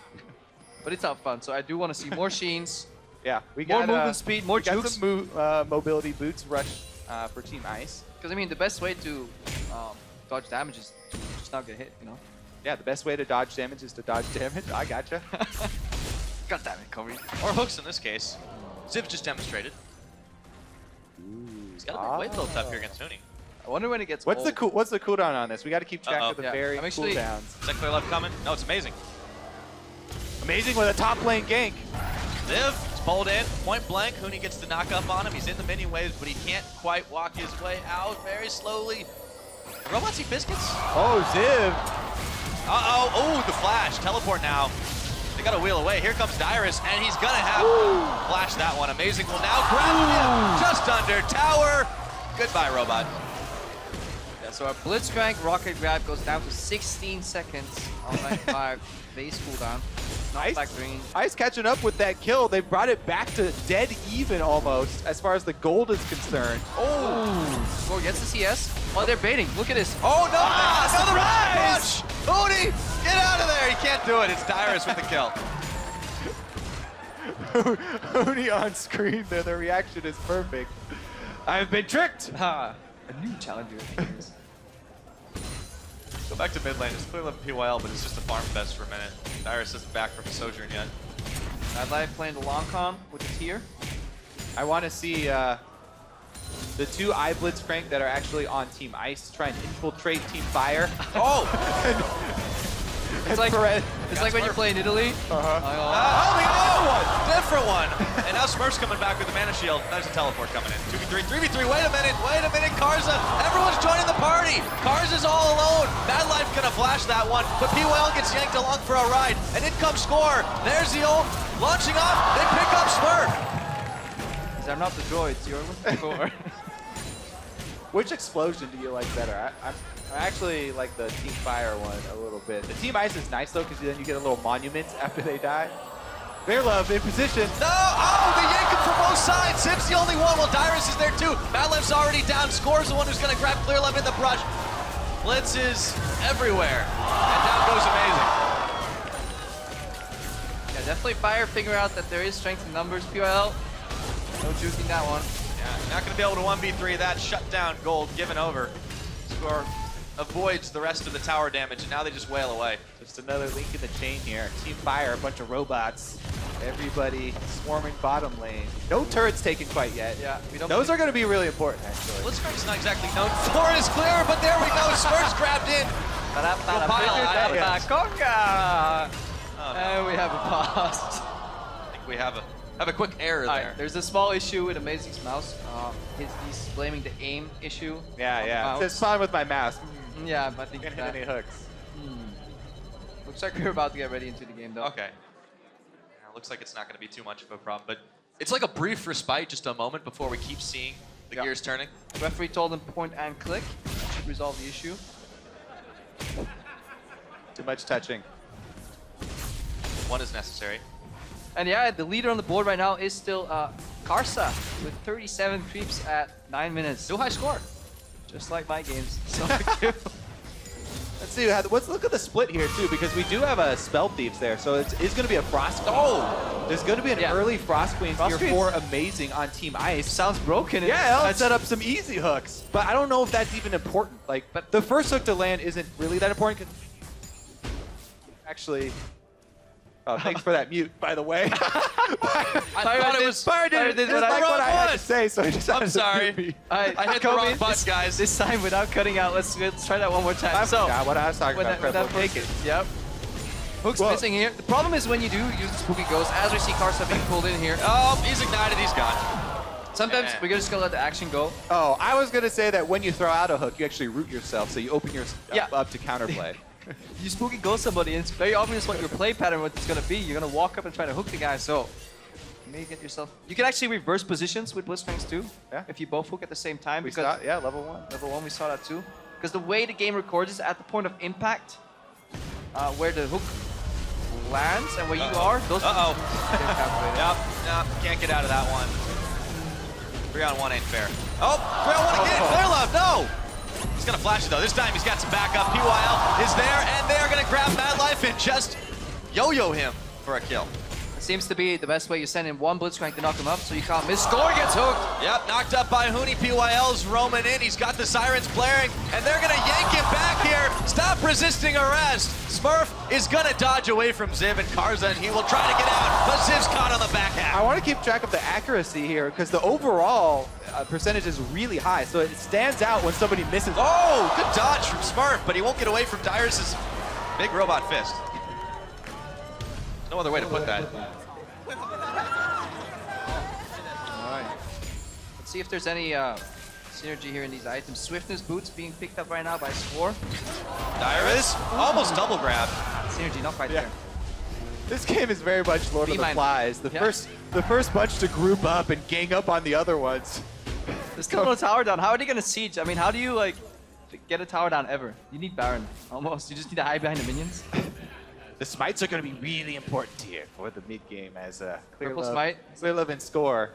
But it's not fun. So I do want to see more Sheens. Yeah, we more got movement speed, more got jukes. some mobility boots rush for Team Ice. Because I mean, the best way to dodge damage is to just not get hit. Yeah, the best way to dodge damage is to dodge damage. I gotcha. God damn it, Kobe. Or hooks in this case. Ziv just demonstrated. He's got a big weight built up here against Hooney. I wonder when it gets What's old. the cooldown on this? We got to keep track of the varying actually- cooldowns. Is that Clear Love coming? No, it's amazing. Amazing with a top lane gank. Ziv is pulled in, point blank. Hooney gets the knock up on him. He's in the minion waves, but he can't quite walk his way out very slowly. The robots eat biscuits? Oh, Ziv. Uh-oh. Oh, the flash. Teleport now. They got to wheel away. Here comes Dyrus, and he's going to have to flash that one. Amazing will now grab him just under tower. Goodbye, robot. Yeah, so our Blitzcrank rocket grab goes down to 16 seconds on rank 5 base cooldown. Not factoring. Ice catching up with that kill. They brought it back to dead even almost as far as the gold is concerned. Oh, Score gets the CS. Oh, they're baiting. Look at this. Oh, no. Another rush. Hooney, get out of there. He can't do it. It's Dyrus with the kill. Hooney on screen there. The reaction is perfect. I've been tricked. A new challenger. Go back to mid lane. It's clearly PYL, but it's just a farm fest for a minute. Dyrus isn't back from his sojourn yet. Bad Life playing the long con with the tier. I want to see the two Blitzcrank that are actually on Team Ice try and infiltrate Team Fire. Oh! It's like when you play in Italy. Oh, the other one! Different one! And now Smurf's coming back with the mana shield. There's a teleport coming in. 2v3, 3v3, wait a minute, Karza! Everyone's joining the party! Karza's all alone! Bad Life gonna flash that one, but PYL gets yanked along for a ride, and in comes Score! There's the ult, launching off, they pick up Smurf! These are not the droids you're looking for. Which explosion do you like better? I actually like the Team Fire one a little bit. The Team Ice is nice though, because then you get a little monument after they die. Fair Love in position. No! Oh, they yank him from both sides. Zip's the only one. Well, Dyrus is there too. Bad Life's already down. Score's the one who's going to grab Clear Love in the brush. blitzes everywhere. And down goes Amazing. Yeah, definitely Fire figure out that there is strength in numbers. PYL, no juking that one. Yeah, not going to be able to 1v3 that. Shut down Gold, given over. Score avoids the rest of the tower damage, and now they just wail away. Just another link in the chain here. Team Fire, a bunch of robots. Everybody swarming bottom lane. No turrets taken quite yet. Yeah, those are going to be really important, actually. Blitzcrank's not exactly known for his clear, but there we go. Smurf's grabbed in. And we have a pause. I think we have a quick error there. There's a small issue with Amazing's mouse. He's blaming the aim issue. Yeah. It's fine with my mouse. Yeah, I think Can't hit any hooks. Looks like we're about to get ready into the game, though. Okay. Yeah, looks like it's not going to be too much of a problem, but it's like a brief respite, just a moment before we keep seeing the gears turning. Referee told him point and click. That should resolve the issue. Too much touching. One is necessary. And yeah, the leader on the board right now is still Karsa with 37 creeps at 9 minutes. No high score. Just like my games. So Let's see. Let's look at the split here too, because we do have a Spell Thieves there, so it's going to be a Frost. Oh, there's going to be an early Frost Queens here for Amazing on Team Ice. Sounds broken. Yeah, I'll set up some easy hooks, but I don't know if that's even important. Like, but the first hook to land isn't really that important. Actually. Oh, thanks for that mute, by the way. I thought it was Fire did what I had to say, so he just I'm sorry. I hit the wrong button, guys. This time without cutting out. Let's try that one more time. Yeah, what I was talking about. Take it. Yep. Hook's missing here. The problem is when you do use the Spooky Ghost, as we see Karsa being pulled in here. Oh, he's ignited. He's gone. Sometimes we're just gonna let the action go. Oh, I was gonna say that when you throw out a hook, you actually root yourself, so you open yourself up to counterplay. You Spooky Ghost somebody, and it's very obvious what your play pattern what it's gonna be. You're gonna walk up and try to hook the guy, so you may get yourself. You can actually reverse positions with Blitzcranks too. Yeah. If you both hook at the same time. We saw, yeah, level 1. Level 1, we saw that too. Because the way the game records is at the point of impact, where the hook lands and where you are. Those Yep, can't get out of that one. 3-on-1 ain't fair. Oh, 3-on-1 again. Clear love, no. He's gonna flash it though. This time he's got some backup. PYL is there, and they're gonna grab Mad Life and just yo-yo him for a kill. It seems to be the best way. You send in one Blitzcrank to knock him up, so you can't miss. Score gets hooked. Yep, knocked up by Huni. PYL's roaming in. He's got the sirens blaring, and they're gonna yank him back here. Stop resisting arrest. Smurf is gonna dodge away from Ziv and Karza, and he will try to get out, but Ziv's caught on the back half. I want to keep track of the accuracy here, because the overall percentage is really high, so it stands out when somebody misses. Oh, good dodge from Smurf, but he won't get away from Dyrus' big robot fist. There's no other way to put that. All right. Let's see if there's any synergy here in these items. Swiftness boots being picked up right now by Score. Dyrus almost double grab. Synergy not quite there. This game is very much Lord of the Flies. The first bunch to group up and gang up on the other ones. There's still no tower down. How are they gonna siege? I mean, how do you like get a tower down ever? You need Baron, almost. You just need to hide behind the minions. The smites are going to be really important here for the mid game as Clear Purple Love, Smite. Clear Love and Score.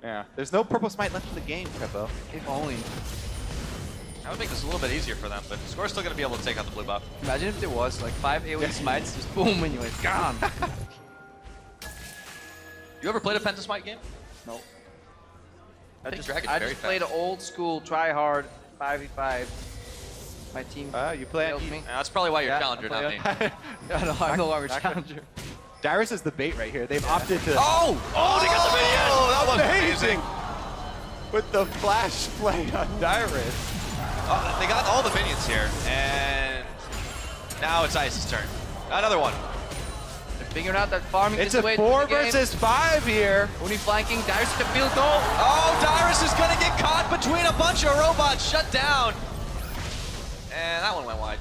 Yeah, there's no Purple Smite left in the game, Crepo. If only. That would make this a little bit easier for them, but Score's still going to be able to take out the blue buff. Imagine if there was like 5 AoE smites, just boom, and you're like, gone. You ever played a Pentasmite game? No. I just very played an old school, try hard, 5v5. My team. You play me. That's probably why you're challenger, not me. I know why we're challenger. Dyrus is the bait right here. They've opted to. Oh, they got the minion. Oh, that was amazing. With the flash play on Dyrus. They got all the minions here, and now it's Ice's turn. Another one. They're figuring out that farming It's is a the way 4 to the game. versus 5 here. Only flanking. Dyrus with the field goal. Oh, Dyrus is going to get caught between a bunch of robots. Shut down. And that one went wide.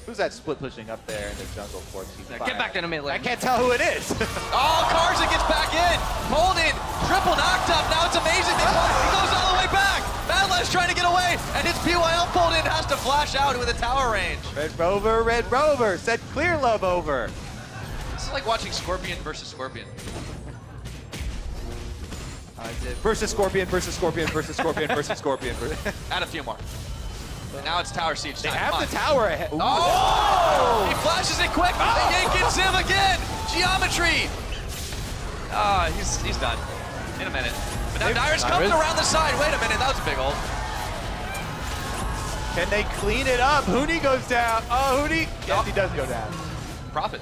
Who's that split pushing up there in the jungle for Team Fire? Get back in the mid lane. I can't tell who it is. Oh, Karza gets back in. Pulled in. Triple knocked up. Now it's amazing. He goes all the way back. Madlife's trying to get away. And his PYL pulled in. Has to flash out with a tower range. Red Rover. Said Clear Love over. This is like watching Scorpion versus Scorpion. Versus Scorpion versus Scorpion versus Scorpion versus Scorpion. Add a few more. And now it's tower siege They time. have Come the on. tower ahead. Oh! He flashes it quick. They yank it Ziv again. Geometry. He's done. In a minute. But now Dyrus comes around the side. Wait a minute, that was a big ult. Can they clean it up? Huni goes down. Oh, Huni. Yes, he does go down. Profit.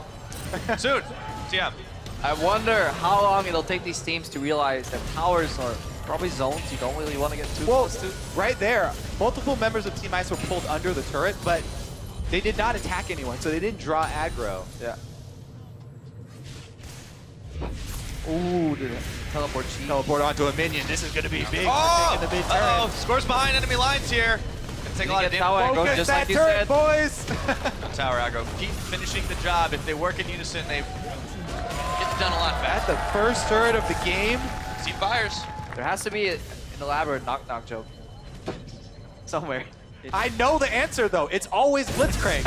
Soon. TM. I wonder how long it'll take these teams to realize that towers are probably zones you don't really want to get too close to. Right there, multiple members of Team Ice were pulled under the turret, but they did not attack anyone, so they didn't draw aggro. Yeah. Ooh, the teleport cheat. Teleport onto a minion. This is going to be big. Oh! In the mid turret. Scores behind enemy lines here. Gonna take a lot of tower damage. aggro, Focus just that like you turret, said. boys. Tower aggro. Keep finishing the job. If they work in unison, they get done a lot At faster. the first turret of the game. See fires. There has to be an elaborate knock-knock joke somewhere. I know the answer, though. It's always Blitzcrank.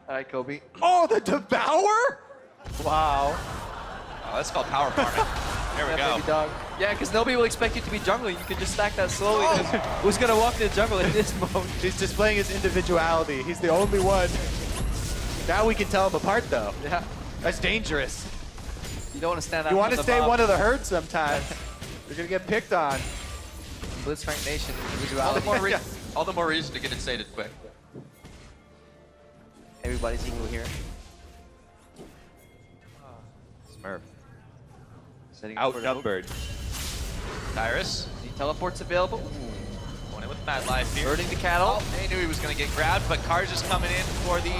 All right, Kobe. Oh, the Devour? Wow. Oh, that's called power farming. There we go. Baby dog. Yeah, because nobody will expect you to be jungling. You can just stack that slowly. Who's going to walk in the jungle in this mode? He's displaying his individuality. He's the only one. Now we can tell him apart, though. Yeah. That's dangerous. You don't want to stand out. You want to from the stay mob. one of the herd sometimes. You're going to get picked on. Blitzcrank Nation All the individuality. all the more reason to get it sated quick. Everybody's equal here. Smurf. Setting up for the hook. Outnumbered. Dyrus. Any teleports available? Going in with Mad Life here. Burning the cattle. Oh, they knew he was going to get grabbed, but Karj is coming in for the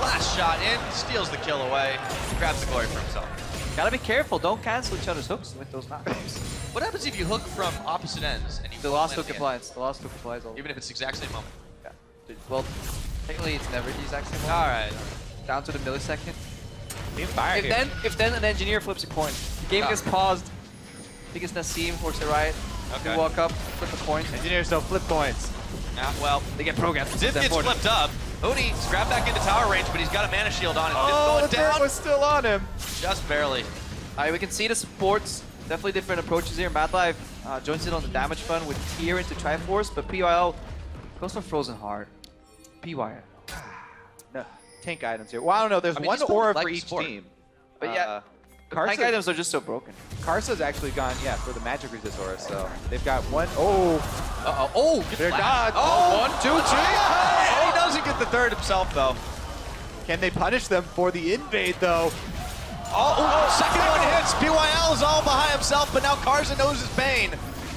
last shot in. Steals the kill away. Grabs the glory for himself. Gotta be careful. Don't cancel each other's hooks with those knockouts. What happens if you hook from opposite ends and you The both last land hook at the end? applies. The last hook applies. All. Even if it's the exact same moment. Yeah. Well, technically it's never the exact same. All right. Down to the millisecond. Fire here. If then an engineer flips a coin, the game gets paused. I think it's Nassim works it right. Okay. You walk up, flip a coin. Engineers don't flip coins. Well, They get programmed. Ziv gets flipped up. Uni's grabbed back into tower range, but he's got a mana shield on. And Oh, Ziv's the going turret down. was still on him. Just barely. Alright, we can see the supports. Definitely different approaches here. Mad Life joins in on the damage fund with Tier into Triforce, but PYL goes for Frozen Heart. PYL. No, tank items here. Well, I don't know. There's I mean, one this aura like for the each sport. team. But yeah, tank Karsa, items are just so broken. Karsa's actually gone, yeah, for the magic resist aura. So they've got one. Oh, Oh, good they're flash. dodged. Oh, 1, 2, 3. Hey, he doesn't get the third himself, though. Can they punish them for the invade, though? Second one hits. PYL is all behind himself, but now Karza knows his pain.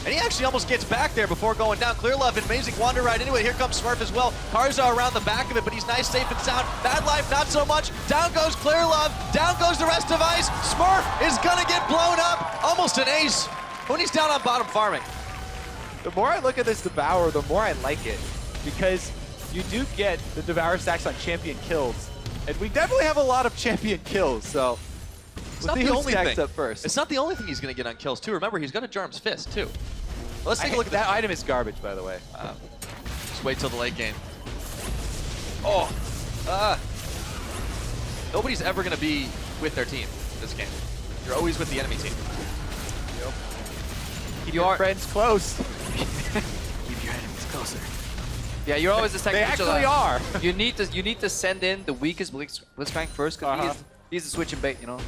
And he actually almost gets back there before going down. Clear Love, an amazing wander ride anyway. Here comes Smurf as well. Karza around the back of it, but he's nice, safe, and sound. Bad Life, not so much. Down goes Clear Love. Down goes the rest of Ice. Smurf is gonna get blown up. Almost an ace. When he's down on bottom farming. The more I look at this Devour, the more I like it. Because you do get the Devour stacks on champion kills. And we definitely have a lot of champion kills, so It's we'll not see the who only stacks thing. up first. It's not the only thing he's gonna get on kills, too. Remember, he's got a Jarm's Fist, too. Let's take a look at that item is garbage, by the way. Just wait till the late game. Oh, nobody's ever gonna be with their team this game. You're always with the enemy team. Keep your friends close. Keep your enemies closer. Yeah, you're always the second. They actually are. You need to send in the weakest Blitzcrank first, because he's the switch and bait, you know,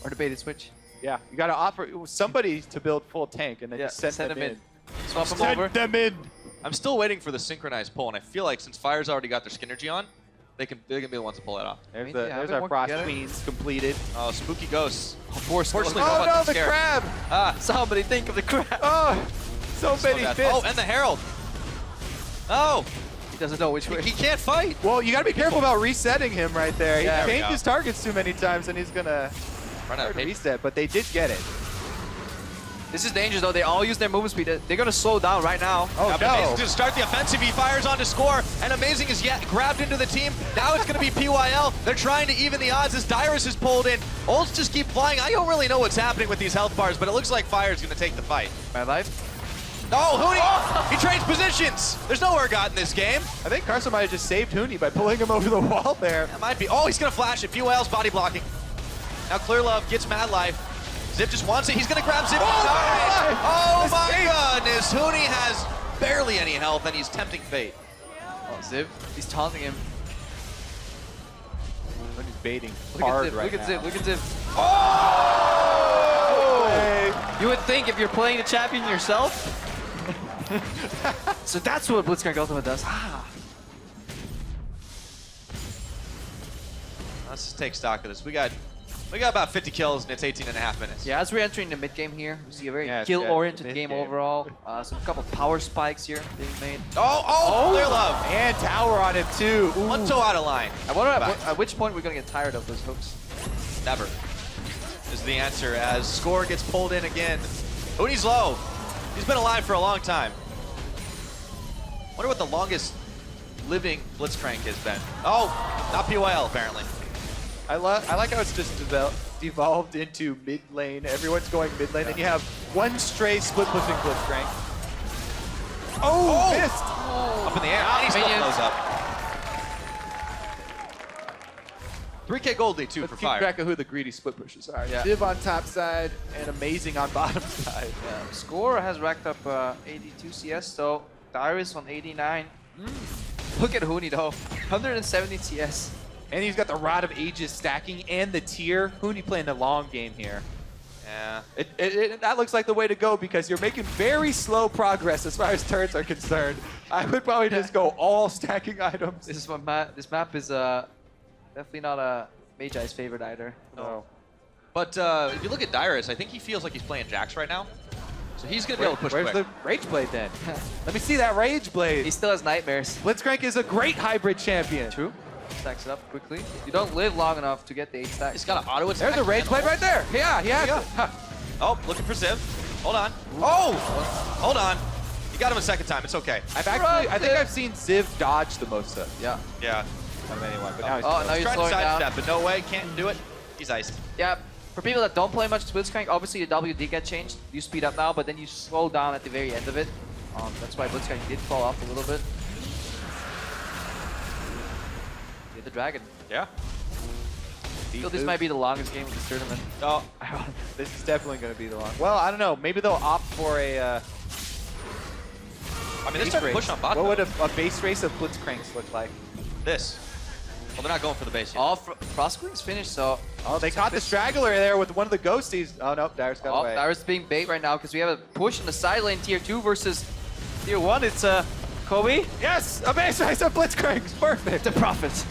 or the baited switch. Yeah, you got to offer somebody to build full tank and then just send them in. Swap them Send over. them in. I'm still waiting for the synchronized pull, and I feel like since Fire's already got their Synergy on, they're gonna be the ones to pull that off. There's our Frost Queens completed. Oh, Spooky Ghosts. Unfortunately, Oh no, the crab! Somebody think of the crab. Oh, so many bad. fists. Oh, and the Herald. Oh, he doesn't know which way. He can't fight. Well, you got to be careful about resetting him right there. Yeah, He there we changed go. his targets too many times, and he's gonna Run out of paper. reset. But they did get it. This is dangerous though. They all use their movement speed. They're gonna slow down right now. Oh Amazing no! to start the offensive. He fires on to score, and Amazing is yet grabbed into the team. Now it's going to be PYL. They're trying to even the odds as Dyrus is pulled in. Ults just keep flying. I don't really know what's happening with these health bars, but it looks like Fire's going to take the fight. Mad Life. Oh, Huni! He trades positions. There's nowhere got in this game. I think Carson might have just saved Huni by pulling him over the wall there. That might be. Oh, he's going to flash it. PYL's body blocking. Now Clear Love gets Mad Life. Zip just wants it. He's going to grab Zip. Oh my goodness. Huni has barely any health, and he's tempting fate. Oh, Zip, he's taunting him. He's baiting Look hard at Zip, right look at now. Zip, look at Zip. Oh! You would think if you're playing the champion yourself. So that's what Blitzcrank Ultimate does. Let's just take stock of this. We got about 50 kills, and it's 18.5 minutes. Yeah, as we're entering the mid game here, we see a very Yeah, kill-oriented mid game game. overall. Some couple power spikes here being made. Oh, Clear Love. And tower on him too. Ooh. One toe out of line. I wonder at which point we're gonna get tired of those hooks. Never is the answer as Score gets pulled in again. Huni's low. He's been alive for a long time. Wonder what the longest living Blitzcrank has been. Oh, not PYL apparently. I like how it's just devolved into mid lane. Everyone's going mid lane, and you have one stray split pushing Blitzcrank. Oh, missed! Up in the air, and he still minions. blows up. 3K gold lead too Let's for keep Fire. track of who the greedy split pushers are. Yeah. Div on top side and Amazing on bottom side. Yeah. Score has racked up 82 CS, so Dyrus on 89. Look at Huni though, 170 CS. And he's got the Rod of Ages stacking and the tier. Huni playing the long game here. Yeah. That looks like the way to go because you're making very slow progress as far as turrets are concerned. I would probably just go all stacking items. This map is definitely not a Magi's favorite either. No. But if you look at Dyrus, I think he feels like he's playing Jax right now. So he's going to be able to push Where's quick. the Rage Blade then? Let me see that Rage Blade. He still has nightmares. Blitzcrank is a great hybrid champion. True. Stacks it up quickly. You don't live long enough to get the 8 stacks. He's got an auto attack. There's the Rage Blade right there. Yeah, yeah. Oh, looking for Ziv. Hold on. Oh! Hold on. You got him a second time. It's okay. I think I've seen Ziv dodge the most of. Yeah. Yeah. Of anyone, but now he's now He's you're trying to slowing down. sidestep, but no way. Can't do it. He's iced. Yeah. For people that don't play much Blitzcrank, obviously the W did get changed. You speed up now, but then you slow down at the very end of it. That's why Blitzcrank did fall off a little bit. Get the dragon. Yeah. I feel this might be the longest game of this tournament. Oh, this is definitely going to be the long. Well, I don't know. Maybe they'll opt for a. I mean, they're base starting to race. push on bot. What would though. a base race of Blitzcranks look like? This. Well, they're not going for the base yet. Oh, Frostwing's finished, so... Oh, they caught the straggler there with one of the ghosties. Oh, no, Dyrus got away. Dyrus being bait right now because we have a push in the side lane, tier 2 versus tier 1. It's Kobe. Yes, a base race of Blitzcranks. Perfect. The Prophet.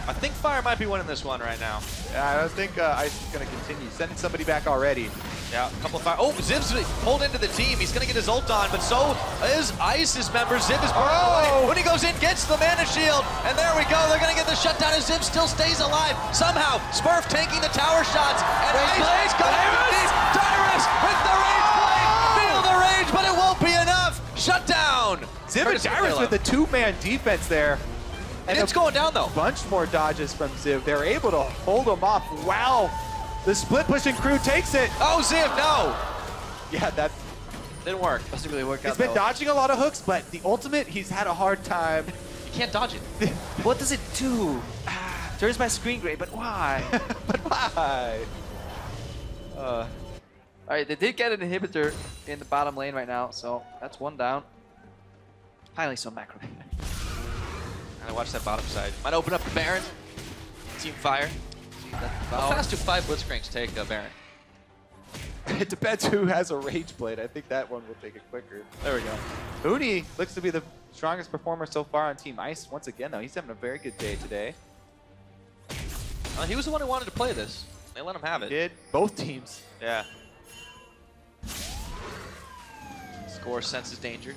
I think Fire might be winning this one right now. Yeah, I think Ice is going to continue. Sending somebody back already. Yeah, a couple of Fire. Oh, Ziv's pulled into the team. He's going to get his ult on, but so is Ice's member. Ziv is burned away. When he goes in, gets the mana shield, and there we go. They're going to get the shutdown as Ziv still stays alive. Somehow, Smurf taking the tower shots, and Ice goes Dyrus with the rage blade. Feel the rage, but it won't be enough. Shutdown. Ziv and Dyrus with the two-man defense there. And it's going down, though. Bunch more dodges from Ziv. They're able to hold him off. Wow. The split-pushing crew takes it. Oh, Ziv, no. Yeah, that didn't work. Doesn't really work out, He's been though. dodging a lot of hooks, but the ultimate, he's had a hard time. You can't dodge it. What does it do? Turns my screen gray, but why? But why? Alright, they did get an inhibitor in the bottom lane right now, so that's one down. Finally some macro. And watch that bottom side. Might open up the Baron. Team Fire. How fast do 5 Blitzcranks take Baron? It depends who has a Rage Blade. I think that one will take it quicker. There we go. Uni looks to be the strongest performer so far on Team Ice. Once again, though, he's having a very good day today. He was the one who wanted to play this. They let him have it. He did. Both teams. Yeah. Score senses danger.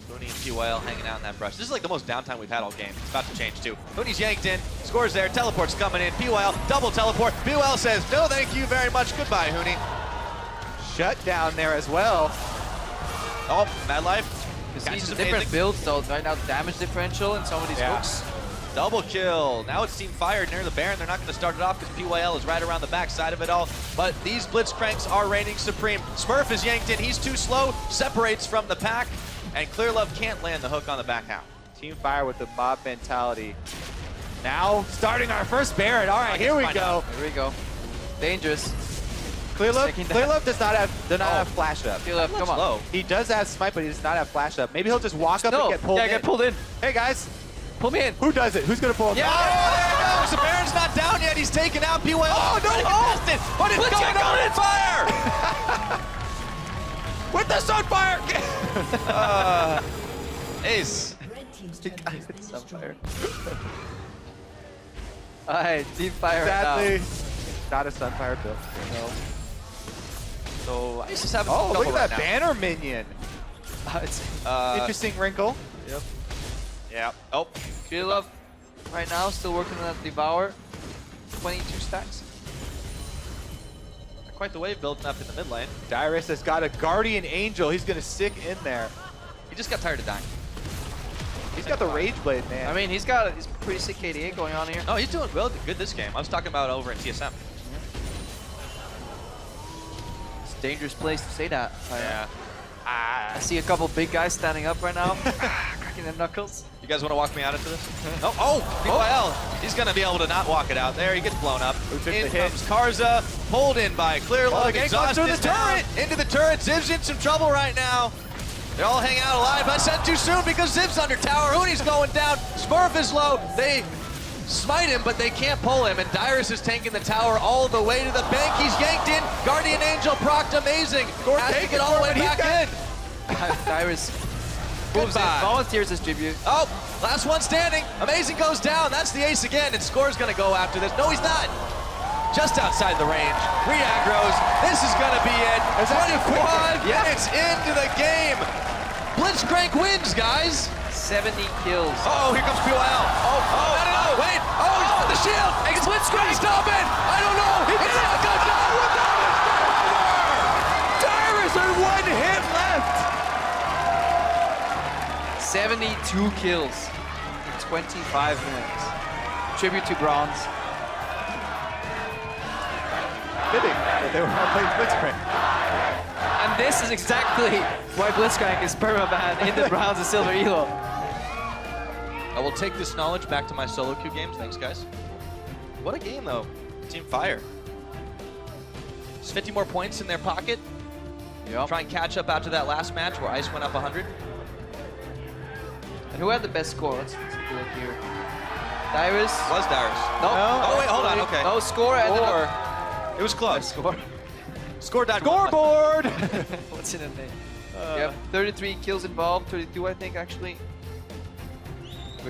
Huni and PYL hanging out in that brush. This is like the most downtime we've had all game. It's about to change too. Huni's yanked in. Score's there. Teleport's coming in. PYL double teleport. PYL says, no thank you very much. Goodbye, Huni. Shut down there as well. Oh, Mad Life. He's a different build, so right now damage differential in some of these hooks. Double kill. Now it's Team Fire near the Baron. They're not going to start it off because PYL is right around the back side of it all. But these Blitzcranks are reigning supreme. Smurf is yanked in. He's too slow. Separates from the pack. And Clear Love can't land the hook on the back half. Team Fire with the mob mentality. Now starting our first Baron. All right, here we go. Here we go. Dangerous. Clearlove does not have flash up. Clearlove, come on. He does have smite, but he does not have flash up. Maybe he'll just walk up and get pulled in. Yeah, get pulled in. Hey guys, pull me in. Who does it? Who's gonna pull him? Yeah, there it goes. The Baron's not down yet. He's taken out PYL. Oh no! But it's going on fire. With the Sunfire! Ace. Sunfire. Alright, Team Fire Sadly, now. not a Sunfire build. No. So Ice is having Oh, trouble look at that right now. banner minion. It's Interesting wrinkle. Yep. Yeah. Oh. Clearlove right now still working on that Devour. 22 stacks. Quite the wave building up in the mid lane. Dyrus has got a Guardian Angel. He's gonna stick in there. He just got tired of dying. He's got the Rage Blade, man. I mean, he's pretty sick KDA going on here. Oh, he's doing good this game. I was talking about over in TSM. It's a dangerous place to say that. Yeah. I see a couple big guys standing up right now, cracking their knuckles. You guys want to walk me out into this? PYL. He's going to be able to not walk it out there. He gets blown up. In comes Karza, pulled in by Clearlove, exhausted through the turret. Into the turret. Ziv's in some trouble right now. They all hang out alive. I said too soon because Ziv's under tower. Hooney's going down. Smurf is low. They smite him, but they can't pull him. And Dyrus is taking the tower all the way to the bank. He's yanked in. Guardian Angel procced amazing. Has to get all the way back in. Dyrus moves in, volunteers his tribute. Oh, last one standing. Amazing goes down. That's the ace again. And Score's going to go after this. No, he's not. Just outside the range. 3 aggros. This is going to be it. 25 minutes into the game. Blitzcrank wins, guys. 70 kills. Oh, here comes PYL. No, wait. Oh, he's on the shield. It's Blitzcrank. Stop it. I don't know. It's not good. Dyrus with 1 hit left. 72 kills in 25 minutes. Tribute to Bronze. Fitting that they were all playing Blitzcrank. And this is exactly why Blitzcrank is permaban in the Bronze and Silver Elo. I will take this knowledge back to my solo queue games. Thanks, guys. What a game, though. Team Fire. Just 50 more points in their pocket. Yep. Try and catch up after that last match where Ice went up 100. And who had the best score? Let's take a look here. Dyrus. Was Dyrus. No. Oh, wait, hold on. Okay. No, Score ended up. It was close. Score. Score died. Scoreboard! What's in the name? Yep, 33 kills involved, 32 I think actually.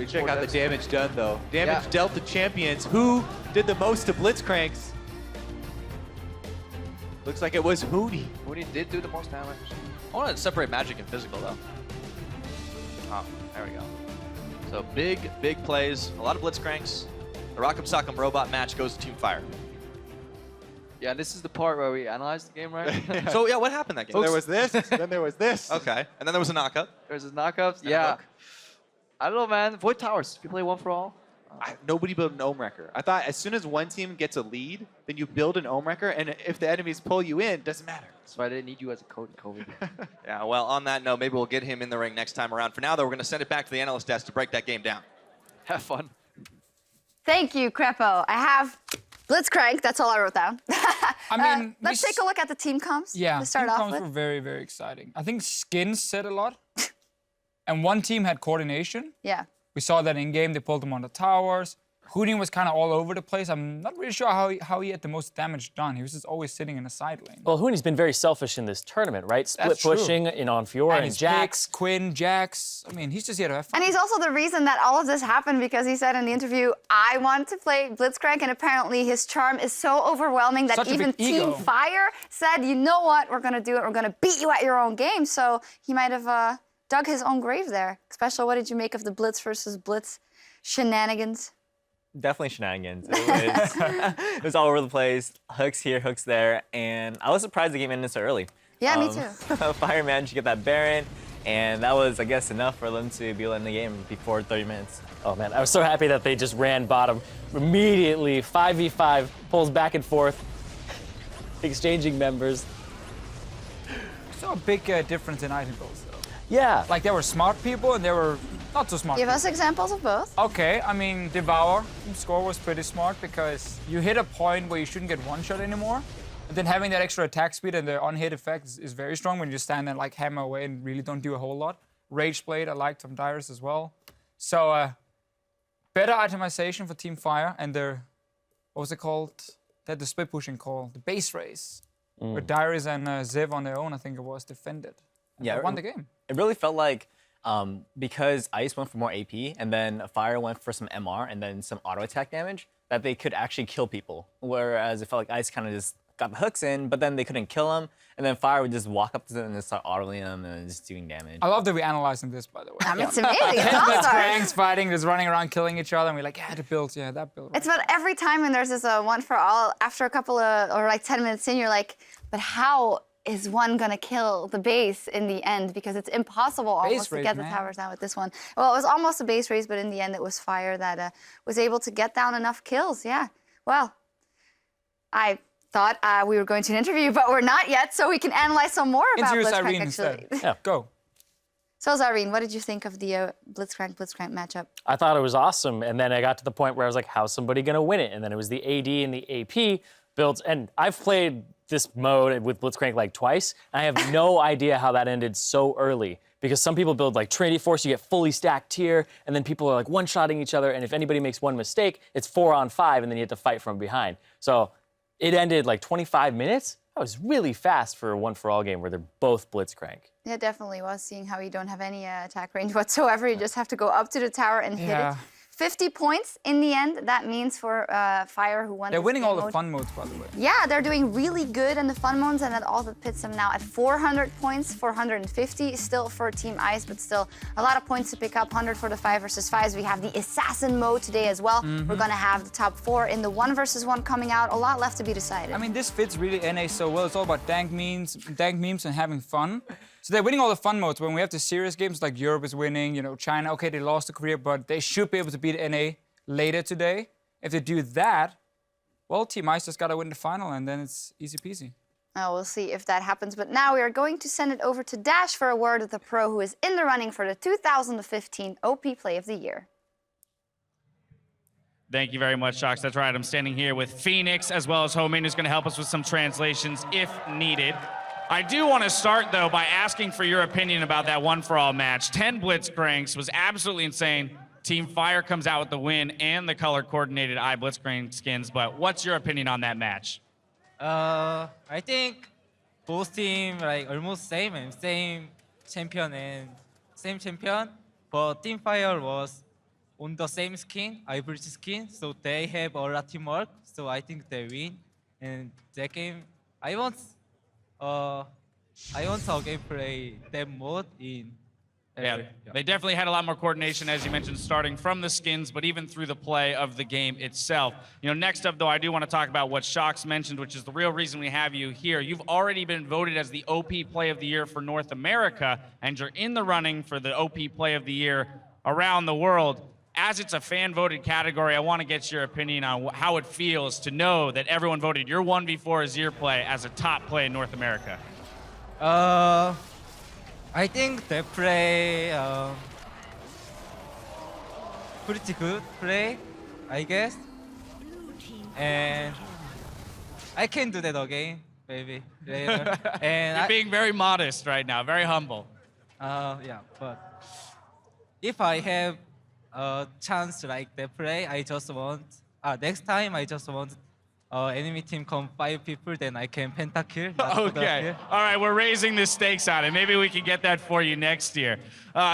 Check out the damage done though. Damage dealt to champions. Who did the most to Blitzcranks? Looks like it was Hooney. Hooney did do the most damage. I want to separate magic and physical, though. Oh, there we go. So big plays. A lot of Blitzcranks. The Rock'em Sock'em Robot match goes to Team Fire. Yeah, this is the part where we analyze the game, right? So, yeah, what happened that game? So there was this, then there was this. Okay, and then there was a knockup. There's his knockups. Yeah. I don't know, man. Void Towers. You play one for all. Nobody built an Ohm Wrecker. I thought as soon as one team gets a lead, then you build an Ohm Wrecker, and if the enemies pull you in, doesn't matter. That's why I didn't need you as a code in COVID. Yeah, well, on that note, maybe we'll get him in the ring next time around. For now, though, we're going to send it back to the analyst desk to break that game down. Have fun. Thank you, Crepo. I have Blitzcrank. That's all I wrote down. I mean, let's take a look at the team comps to start team off comps with. were very, very exciting. I think skins said a lot. And one team had coordination. Yeah. We saw that in game. They pulled them on the towers. Hooney was kind of all over the place. I'm not really sure how he had the most damage done. He was just always sitting in the side lane. Well, Hooney's been very selfish in this tournament, right? Split That's true. pushing on Fiora and his Jax. picks, Quinn, Jax. I mean, he's just here to have fun. And he's also the reason that all of this happened because he said in the interview, I want to play Blitzcrank, and apparently his charm is so overwhelming that Such a even big ego. Team Fire said, you know what, we're going to do it. We're going to beat you at your own game. So he might have dug his own grave there. Special, what did you make of the Blitz versus Blitz shenanigans? Definitely shenanigans. It was all over the place. Hooks here, hooks there, and I was surprised the game ended so early. Yeah, me too. Fire managed to get that Baron, and that was, I guess, enough for them to be in the game before 30 minutes. Oh man, I was so happy that they just ran bottom immediately. 5v5, pulls back and forth, exchanging members. Saw a big difference in item goals, though. Yeah. Like there were smart people and there were not so smart Give people. us examples of both. Okay, I mean, Devour score was pretty smart because you hit a point where you shouldn't get one shot anymore. And then having that extra attack speed and the on-hit effect is very strong when you just stand there like hammer away and really don't do a whole lot. Rage Blade, I liked from Dyrus as well. So, better itemization for Team Fire and their, what was it called? They had the split pushing call, the base race. Where Dyrus and Zev on their own, I think it was, defended. And they won the game. It really felt like because Ice went for more AP and then Fire went for some MR and then some auto attack damage, that they could actually kill people. Whereas it felt like Ice kind of just got the hooks in, but then they couldn't kill him. And then Fire would just walk up to them and just start autoing them and just doing damage. I love that we're analyzing this, by the way. It's amazing. It's awesome. Cranks fighting, just running around killing each other, and we're like, yeah, the build, yeah, that build. It's about every time when there's this one for all, after a couple of, or like 10 minutes in, you're like, but how is one gonna kill the base in the end? Because it's impossible almost to get the towers down with this one. Well, it was almost a base race, but in the end it was Fire that was able to get down enough kills, yeah. Well, I thought we were going to an interview, but we're not yet, so we can analyze some more about Introduce Blitzcrank, Irene actually. instead. Yeah, go. So, Irene, what did you think of the Blitzcrank matchup? I thought it was awesome, and then I got to the point where I was like, how's somebody gonna win it? And then it was the AD and the AP builds, and I've played this mode with Blitzcrank like twice, and I have no idea how that ended so early. Because some people build like Trinity Force, you get fully stacked tier, and then people are like one-shotting each other, and if anybody makes one mistake, it's 4-on-5, and then you have to fight from behind. So it ended like 25 minutes. That was really fast for a one-for-all game where they're both Blitzcrank. Yeah, definitely was, seeing how you don't have any attack range whatsoever. You just have to go up to the tower and hit it. 50 points in the end. That means for Fire, who won. They're winning all the fun modes, by the way. Yeah, they're doing really good in the fun modes, and that also puts them now at 400 points, 450 still for Team Ice, but still a lot of points to pick up. 100 for the 5 versus 5s. We have the Assassin mode today as well. We're gonna have the top 4 in the 1 versus 1 coming out. A lot left to be decided. I mean, this fits really NA so well. It's all about dank memes and having fun. So they're winning all the fun modes. When we have the serious games, like Europe is winning, you know, China, okay, they lost to Korea, but they should be able to beat NA later today. If they do that, well, Team Ice just gotta win the final, and then it's easy peasy. We'll see if that happens. But now we are going to send it over to Dash for a word with the pro who is in the running for the 2015 OP Play of the Year. Thank you very much, Shox. That's right. I'm standing here with Phoenix as well as Homin, who's going to help us with some translations if needed. I do want to start, though, by asking for your opinion about that one-for-all match. 10 Blitzcranks was absolutely insane. Team Fire comes out with the win and the color-coordinated Blitzcrank skins, but what's your opinion on that match? I think both teams like almost same champion and same champion, but Team Fire was on the same skin, Ivory skin, so they have a lot of teamwork, so I think they win. And that game, I want to gameplay that mode in. Yeah, they definitely had a lot more coordination, as you mentioned, starting from the skins, but even through the play of the game itself. You know, next up, though, I do want to talk about what Shox mentioned, which is the real reason we have you here. You've already been voted as the OP Play of the Year for North America, and you're in the running for the OP Play of the Year around the world. As it's a fan-voted category, I want to get your opinion on how it feels to know that everyone voted your 1v4 Azir play as a top play in North America. I think they play pretty good play, I guess. And I can do that again, maybe later. And You're being very modest right now, very humble. Yeah, but if I have a chance like that play, I just want next time I just want enemy team come 5 people, then I can pentakill. Okay. All right, we're raising the stakes on it. Maybe we can get that for you next year.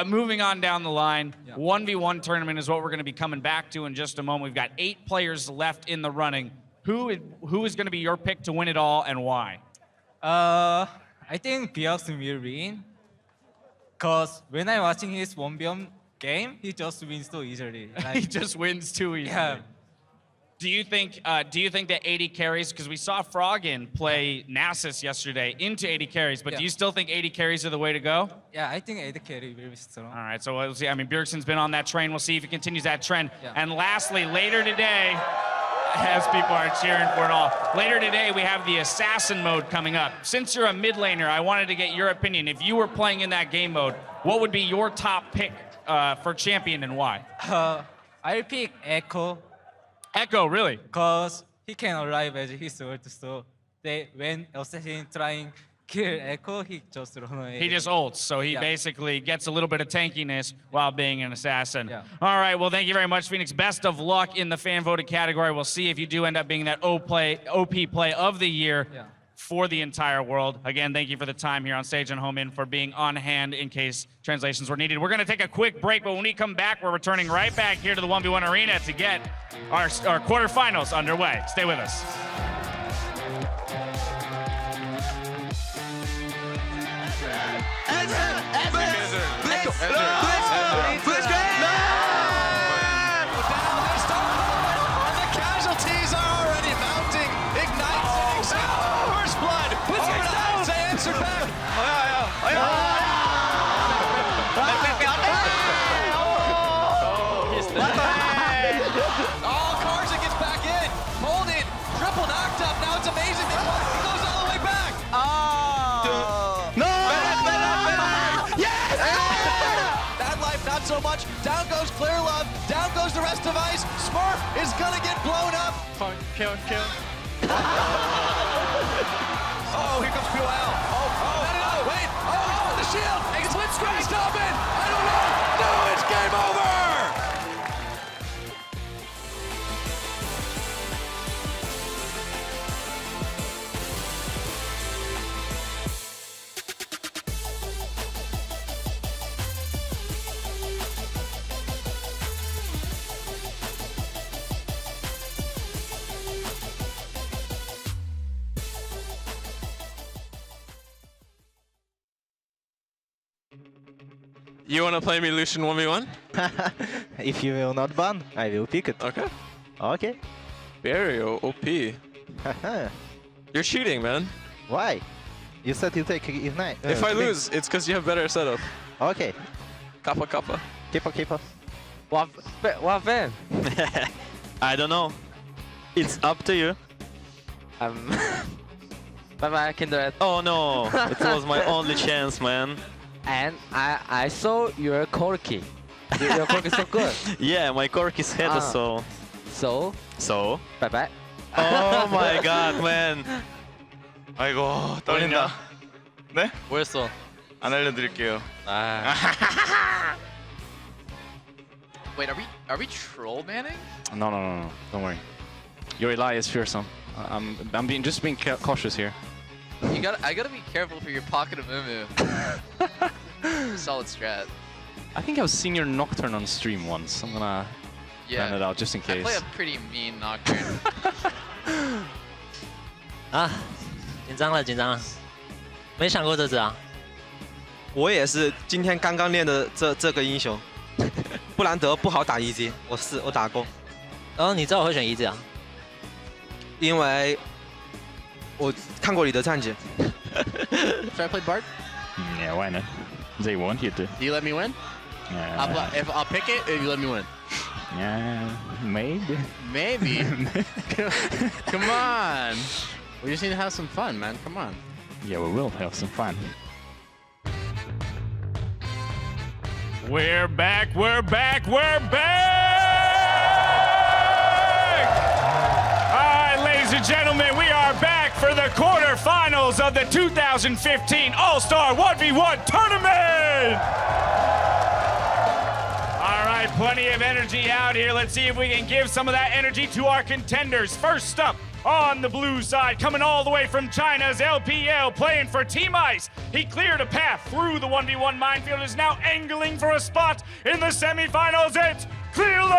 Moving on down the line, 1v1 tournament is what we're going to be coming back to in just a moment. We've got 8 players left in the running. Who is going to be your pick to win it all, and why? I think Biox will win. Because when I'm watching his 1v1 game, he just wins so easily. Like, He just wins too easily. Yeah. Do you think that 80 carries, because we saw Froggen play Nasus yesterday into 80 carries, but do you still think 80 carries are the way to go? Yeah, I think 80 carry will be strong. All right, so we'll see. I mean, Bjergsen's been on that train. We'll see if he continues that trend. And lastly, later today, as people are cheering for it all. Later today, we have the Assassin mode coming up. Since you're a mid laner, I wanted to get your opinion. If you were playing in that game mode, what would be your top pick for champion and why? I'll pick Echo. Echo, really? Because he can arrive as his ult, so when Assassin trying kill Echo, he just run away. He just ults, so he basically gets a little bit of tankiness while being an assassin. All right, well, thank you very much, Phoenix. Best of luck in the fan-voted category. We'll see if you do end up being that OP play of the year for the entire world. Again, thank you for the time here on stage and home in for being on hand in case translations were needed. We're going to take a quick break, but when we come back, we're returning right back here to the 1v1 arena to get our quarterfinals underway. Stay with us. Casualties are already mounting. Ignite sitting down. First blood. Over to Ice. They answered back. Oh, Karza gets back in. Pulled in. Triple knocked up. Now it's amazing. He goes all the way back. No! Yes! Bad life, not so much. Down goes Clear Love. Down goes the rest of Ice. Smurf is gonna get blown up. Kill. Oh, here comes POL. Oh, wait. Oh, the shield. It's Blitzcrank. Stop it. I don't know. No, it's game over. You want to play me Lucian 1v1? If you will not ban, I will pick it. Okay. Okay. Very OP. You're cheating, man. Why? You said you take Ignite. If I lose, it's because you have better setup. Okay. Kappa. Keeper. What fan? I don't know. It's up to you. Bye-bye, Kindred. Oh no, it was my only chance, man. And I saw your Corki. Your Corki is so good. Yeah, my Corki is head, so... So? Bye-bye. Oh my god, man. 아이고, 떨린다. 네? 뭐였어? 안 알려드릴게요. Wait, are we troll banning? No. Don't worry. Your Eli is fearsome. I'm just being cautious here. I gotta be careful for your pocket of Mumu. Solid strat. I think I've seen your Nocturne on stream once. I'm gonna plan it out just in case. I play a pretty mean Nocturne. 紧张了，没想过这只啊。我也是今天刚刚练的这个英雄，布兰德不好打1G，我打过。你知道我会选1G啊？因为我看过你的战绩。Should I play Bard? Yeah, why not? They want you to. Do you let me win? Yeah. I'll pick it if you let me win. Yeah, maybe. Maybe. Come on. We just need to have some fun, man. Come on. Yeah, we will have some fun. We're back. All right, ladies and gentlemen, we are back for the quarterfinals of the 2015 All-Star 1v1 Tournament! All right, plenty of energy out here. Let's see if we can give some of that energy to our contenders. First up, on the blue side, coming all the way from China's LPL, playing for Team Ice. He cleared a path through the 1v1 minefield, is now angling for a spot in the semifinals. It's Clear Love!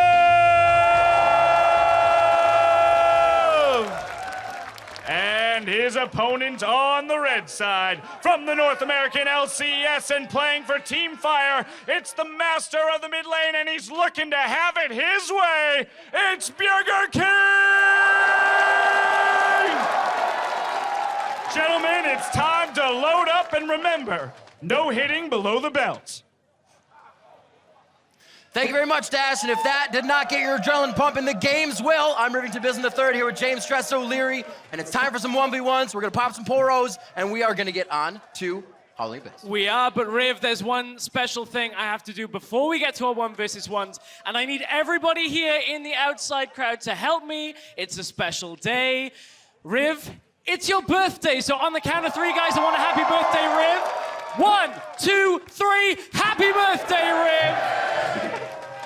And his opponent on the red side, from the North American LCS and playing for Team Fire, it's the master of the mid lane, and he's looking to have it his way. It's Burger King! Gentlemen, it's time to load up, and remember, no hitting below the belt. Thank you very much, Dash. And if that did not get your adrenaline pumping, the games will. I'm Rivington Biz in the third here with James Stress O'Leary, and it's time for some 1v1s. We're gonna pop some poros, and we are gonna get on to Halloween Biz. We are, but Riv, there's one special thing I have to do before we get to our 1 versus 1s, and I need everybody here in the outside crowd to help me. It's a special day. Riv, it's your birthday, so on the count of 3, guys, I want a happy birthday, Riv. 1, 2, 3, happy birthday, Riv!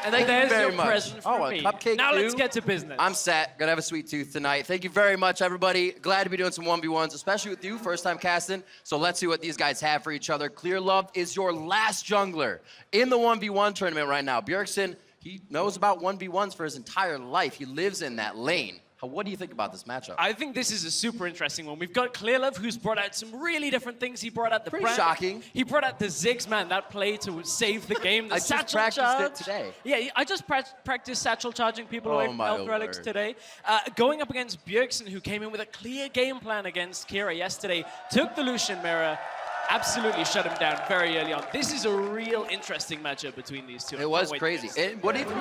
And thank you very much. Present from a me. cupcake Now too? let's get to business. I'm set. Gonna have a sweet tooth tonight. Thank you very much, everybody. Glad to be doing some 1v1s, especially with you, first time casting. So let's see what these guys have for each other. Clear Love is your last jungler in the 1v1 tournament right now. Bjergsen, he knows about 1v1s for his entire life. He lives in that lane. What do you think about this matchup? I think this is a super interesting one. We've got Clearlove, who's brought out some really different things. He brought out the Pretty brand. shocking. He brought out the Ziggs, man, that play to save the game. The I just satchel practiced charge. it today. Yeah, I just practiced satchel charging people away from my Elf Relics word. today. Going up against Bjergsen, who came in with a clear game plan against Kira yesterday, took the Lucian mirror, absolutely shut him down very early on. This is a real interesting matchup between these two. It was crazy. And what even,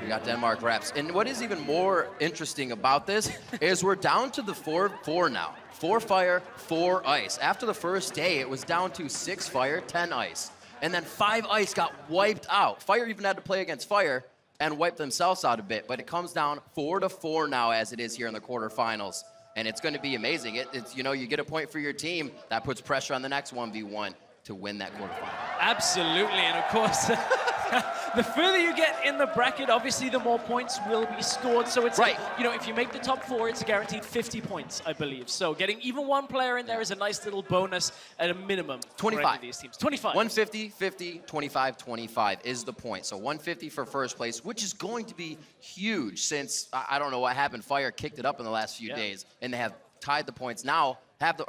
we got Denmark reps. And what is even more interesting about this is we're down to the 4-4 now. 4 fire, 4 ice. After the first day, it was down to 6 fire, 10 ice. And then 5 ice got wiped out. Fire even had to play against fire and wipe themselves out a bit. But it comes down 4-4 now as it is here in the quarterfinals. And it's going to be amazing. It's you know, you get a point for your team. That puts pressure on the next 1v1 to win that quarterfinal. Absolutely, and of course, the further you get in the bracket, obviously the more points will be scored. So it's right. You know, if you make the top 4, it's guaranteed 50 points, I believe. So getting even one player in there is a nice little bonus at a minimum. 25. For these teams. 25. 150, 50, 25, 25 is the point. So 150 for first place, which is going to be huge since, I don't know what happened. Fire kicked it up in the last few days, and they have tied the points now.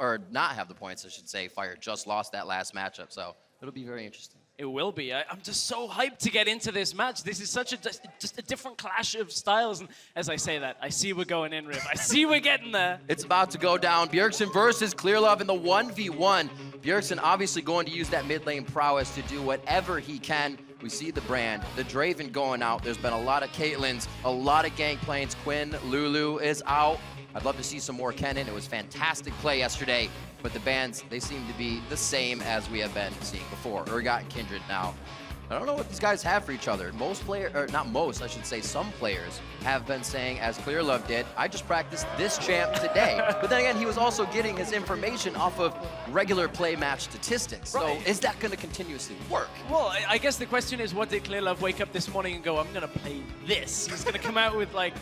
Or not have the points, I should say. Fire just lost that last matchup, so it'll be very interesting. It will be. I'm just so hyped to get into this match. This is such just a different clash of styles. And as I say that, I see we're going in, Riv. I see we're getting there. It's about to go down. Bjergsen versus Clearlove in the 1v1. Bjergsen obviously going to use that mid lane prowess to do whatever he can. We see the brand, the Draven going out. There's been a lot of Caitlyn's, a lot of Gangplanes. Quinn, Lulu is out. I'd love to see some more Kennen. It was fantastic play yesterday, but the bans, they seem to be the same as we have been seeing before. Urgot and Kindred now. I don't know what these guys have for each other. Most players, or not most, I should say, some players have been saying, as Clearlove did, I just practiced this champ today. But then again, he was also getting his information off of regular play match statistics. So is that going to continuously work? Well, I guess the question is, what did Clearlove wake up this morning and go, I'm going to play this? He's going to come out with, like,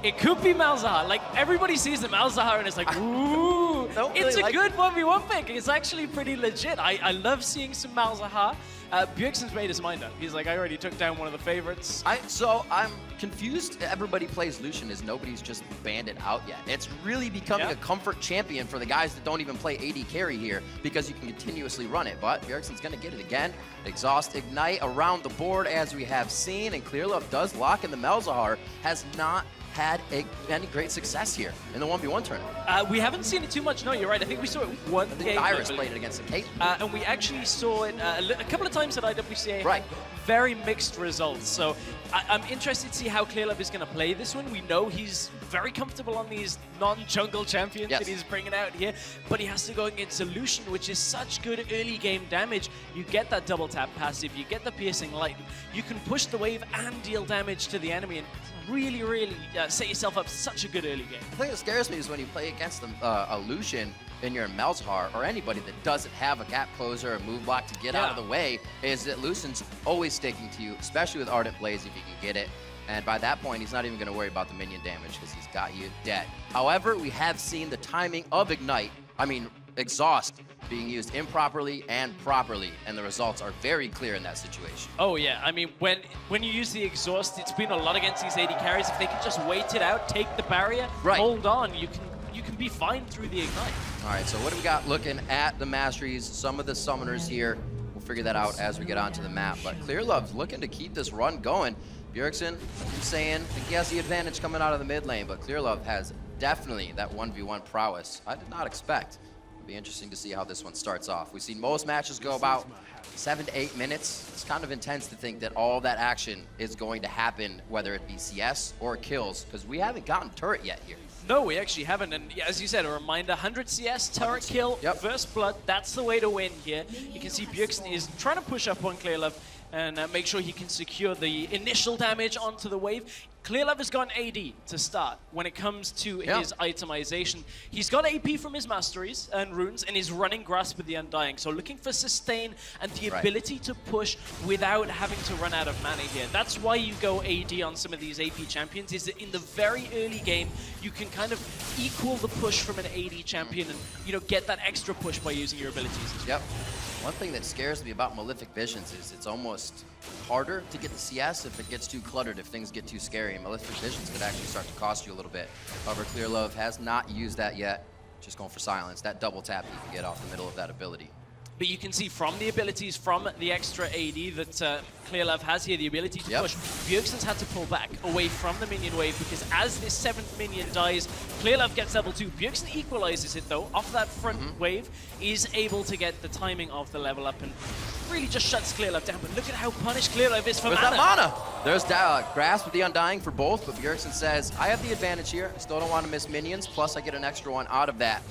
it could be Malzahar. Like, everybody sees the Malzahar and it's like, ooh, it's a good 1v1 pick. It's actually pretty legit. I love seeing some Malzahar. Bjergsen's made his mind up. He's like, I already took down one of the favorites. So I'm confused. Everybody plays Lucian as nobody's just banned it out yet. It's really becoming a comfort champion for the guys that don't even play AD carry here because you can continuously run it. But Bjergsen's going to get it again. Exhaust, Ignite around the board as we have seen. And Clearlove does lock in the Malzahar. Has not had any great success here in the 1v1 tournament. We haven't seen it too much, no, you're right. I think we saw it one game. Iris played it against the Kate. And we actually saw it a couple of times at IWCA. Right. Very mixed results. So I'm interested to see how Clearlove is going to play this one. We know he's very comfortable on these non-jungle champions that he's bringing out here, but he has to go against Lucian, which is such good early game damage. You get that double tap passive, you get the piercing light, you can push the wave and deal damage to the enemy and really, really set yourself up such a good early game. The thing that scares me is when you play against a Lucian and you're in Malzahar, or anybody that doesn't have a gap closer or move block to get out of the way, is that Lucian's always sticking to you, especially with Ardent Blaze if you can get it. And by that point, he's not even going to worry about the minion damage because he's got you dead. However, we have seen the timing of Exhaust being used improperly and properly, and the results are very clear in that situation. Oh yeah, I mean, when you use the exhaust, it's been a lot against these AD carries. If they can just wait it out, take the barrier, hold on, you can be fine through the Ignite. All right, so what do we got looking at the masteries? Some of the summoners here. We'll figure that out as we get onto the map. But Clearlove's looking to keep this run going. Bjergsen, I'm saying, I think he has the advantage coming out of the mid lane, but Clearlove has definitely that 1v1 prowess I did not expect. Be interesting to see how this one starts off. We've seen most matches go about 7 to 8 minutes. It's kind of intense to think that all that action is going to happen, whether it be CS or kills, because we haven't gotten turret yet here. No, we actually haven't, and as you said, a reminder, 100 CS, turret kill, first blood, that's the way to win here. You can see Bjergsen is trying to push up on Clearlove and make sure he can secure the initial damage onto the wave. Clearlove has gone AD to start when it comes to his itemization. He's got AP from his masteries and runes and is running Grasp of the Undying. So looking for sustain and the ability to push without having to run out of mana here. That's why you go AD on some of these AP champions, is that in the very early game, you can kind of equal the push from an AD champion and, you know, get that extra push by using your abilities. Yep. One thing that scares me about Malefic Visions is it's almost harder to get the CS if it gets too cluttered, if things get too scary. And Malefic Visions could actually start to cost you a little bit. However, Clearlove has not used that yet. Just going for silence. That double tap you can get off the middle of that ability. But you can see from the abilities from the extra AD that Clearlove has here, the ability to push. Bjergsen's had to pull back away from the minion wave because as this 7th minion dies, Clearlove gets level 2. Bjergsen equalizes it though, off that front wave, is able to get the timing of the level up and really just shuts Clearlove down. But look at how punished Clearlove is for mana. That mana! There's Grasp of the Undying for both, but Bjergsen says, I have the advantage here. I still don't want to miss minions, plus I get an extra one out of that.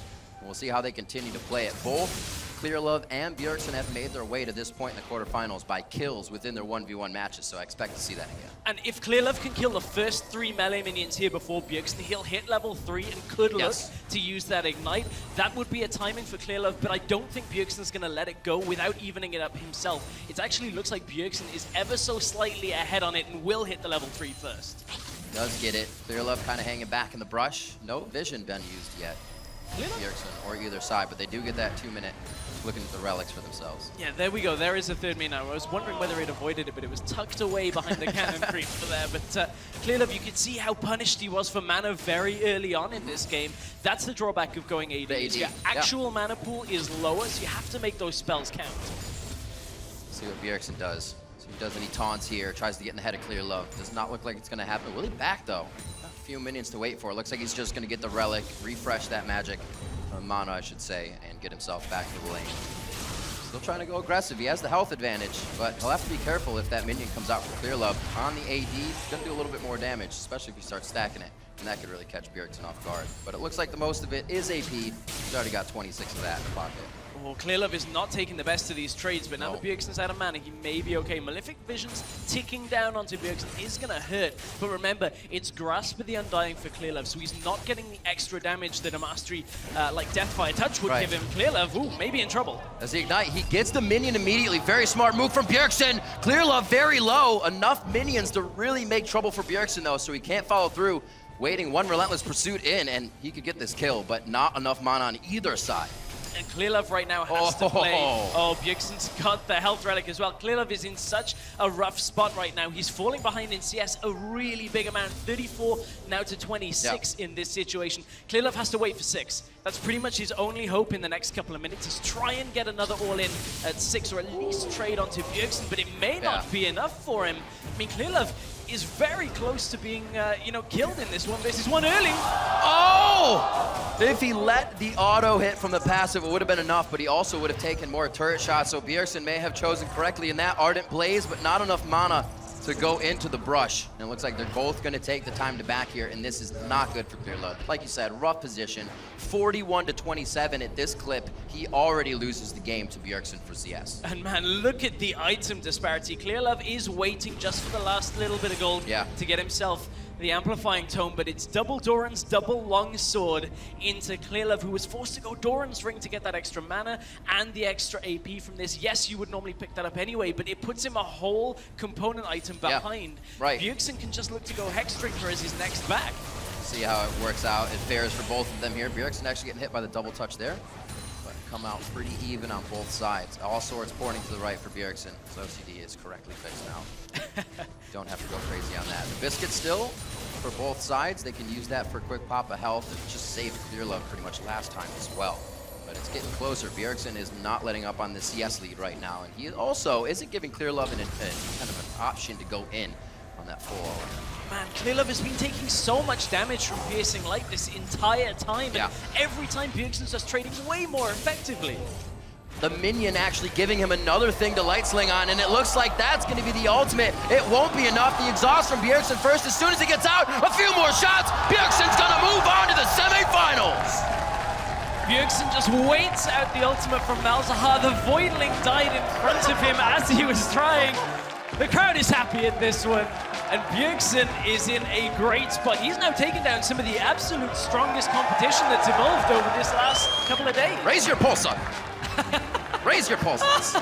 And we'll see how they continue to play it. Both Clearlove and Bjergsen have made their way to this point in the quarterfinals by kills within their 1v1 matches, so I expect to see that again. And if Clearlove can kill the first 3 melee minions here before Bjergsen, he'll hit level 3 and could look to use that Ignite. That would be a timing for Clearlove, but I don't think Bjergsen's going to let it go without evening it up himself. It actually looks like Bjergsen is ever so slightly ahead on it and will hit the level 3 first. Does get it. Clearlove kind of hanging back in the brush. No vision been used yet. Bjergsen or either side, but they do get that 2-minute looking at the relics for themselves. Yeah, there we go. There is a 3rd minion. I was wondering whether it avoided it, but it was tucked away behind the cannon creep for there. But Clearlove, you could see how punished he was for mana very early on in this game. That's the drawback of going AD. Your actual mana pool is lower, so you have to make those spells count. Let's see what Bjergsen does. So he does any taunts here, tries to get in the head of Clearlove. Does not look like it's going to happen. Will he back, though? A few minions to wait for. Looks like he's just going to get the relic, refresh that magic, mana, I should say, and get himself back to the lane. Still trying to go aggressive. He has the health advantage, but he'll have to be careful if that minion comes out for Clearlove. On the AD, it's going to do a little bit more damage, especially if you start stacking it, and that could really catch Bjergsen off guard. But it looks like the most of it is AP. He's already got 26 of that in the pocket. Well, Clearlove is not taking the best of these trades, but now that Bjergsen's out of mana, he may be okay. Malefic Visions ticking down onto Bjergsen is going to hurt. But remember, it's Grasp of the Undying for Clearlove, so he's not getting the extra damage that a mastery like Deathfire Touch would give him. Clearlove, ooh, maybe in trouble. As he Ignite, he gets the minion immediately. Very smart move from Bjergsen. Clearlove very low. Enough minions to really make trouble for Bjergsen, though, so he can't follow through. Waiting one Relentless Pursuit in, and he could get this kill, but not enough mana on either side. And Clearlove right now has to play. Oh, Bjergsen's got the health relic as well. Clearlove is in such a rough spot right now. He's falling behind in CS a really big amount. 34 now to 26 in this situation. Clearlove has to wait for 6. That's pretty much his only hope in the next couple of minutes, is try and get another all-in at 6, or at least trade onto Bjergsen, but it may not be enough for him. I mean, Clearlove is very close to being, you know, killed in this 1v1 early. Oh! If he let the auto hit from the passive, it would have been enough, but he also would have taken more turret shots, so Bjergsen may have chosen correctly in that Ardent Blaze, but not enough mana to go into the brush. And it looks like they're both going to take the time to back here, and this is not good for Clearlove. Like you said, rough position. 41 to 27 at this clip. He already loses the game to Bjergsen for CS. And man, look at the item disparity. Clearlove is waiting just for the last little bit of gold to get himself the Amplifying Tome, but it's double Doran's double longsword into Clearlove, who was forced to go Doran's Ring to get that extra mana and the extra AP from this. Yes, you would normally pick that up anyway, but it puts him a whole component item behind. Bjergsen can just look to go Hex Drinker as his next back. See how it works out. It fares for both of them here. Bjergsen actually getting hit by the double touch there, but come out pretty even on both sides. All swords pointing to the right for Bjergsen. So OCD is correctly fixed now. Don't have to go crazy on that. The Biscuit still for both sides. They can use that for a quick pop of health. It just saved Clearlove pretty much last time as well. But it's getting closer. Bjergsen is not letting up on the CS lead right now, and he also isn't giving Clearlove kind of an option to go in on that full. man, Clearlove has been taking so much damage from piercing light this entire time. And every time Bjergsen's just trading way more effectively. The minion actually giving him another thing to light sling on, and it looks like that's going to be the ultimate. It won't be enough. The exhaust from Bjergsen first. As soon as he gets out, a few more shots. Bjergsen's going to move on to the semifinals. Bjergsen just waits out the ultimate from Malzahar. The Voidling died in front of him as he was trying. The crowd is happy at this one, and Bjergsen is in a great spot. He's now taken down some of the absolute strongest competition that's evolved over this last couple of days. Raise your pulse up. Raise your pulses.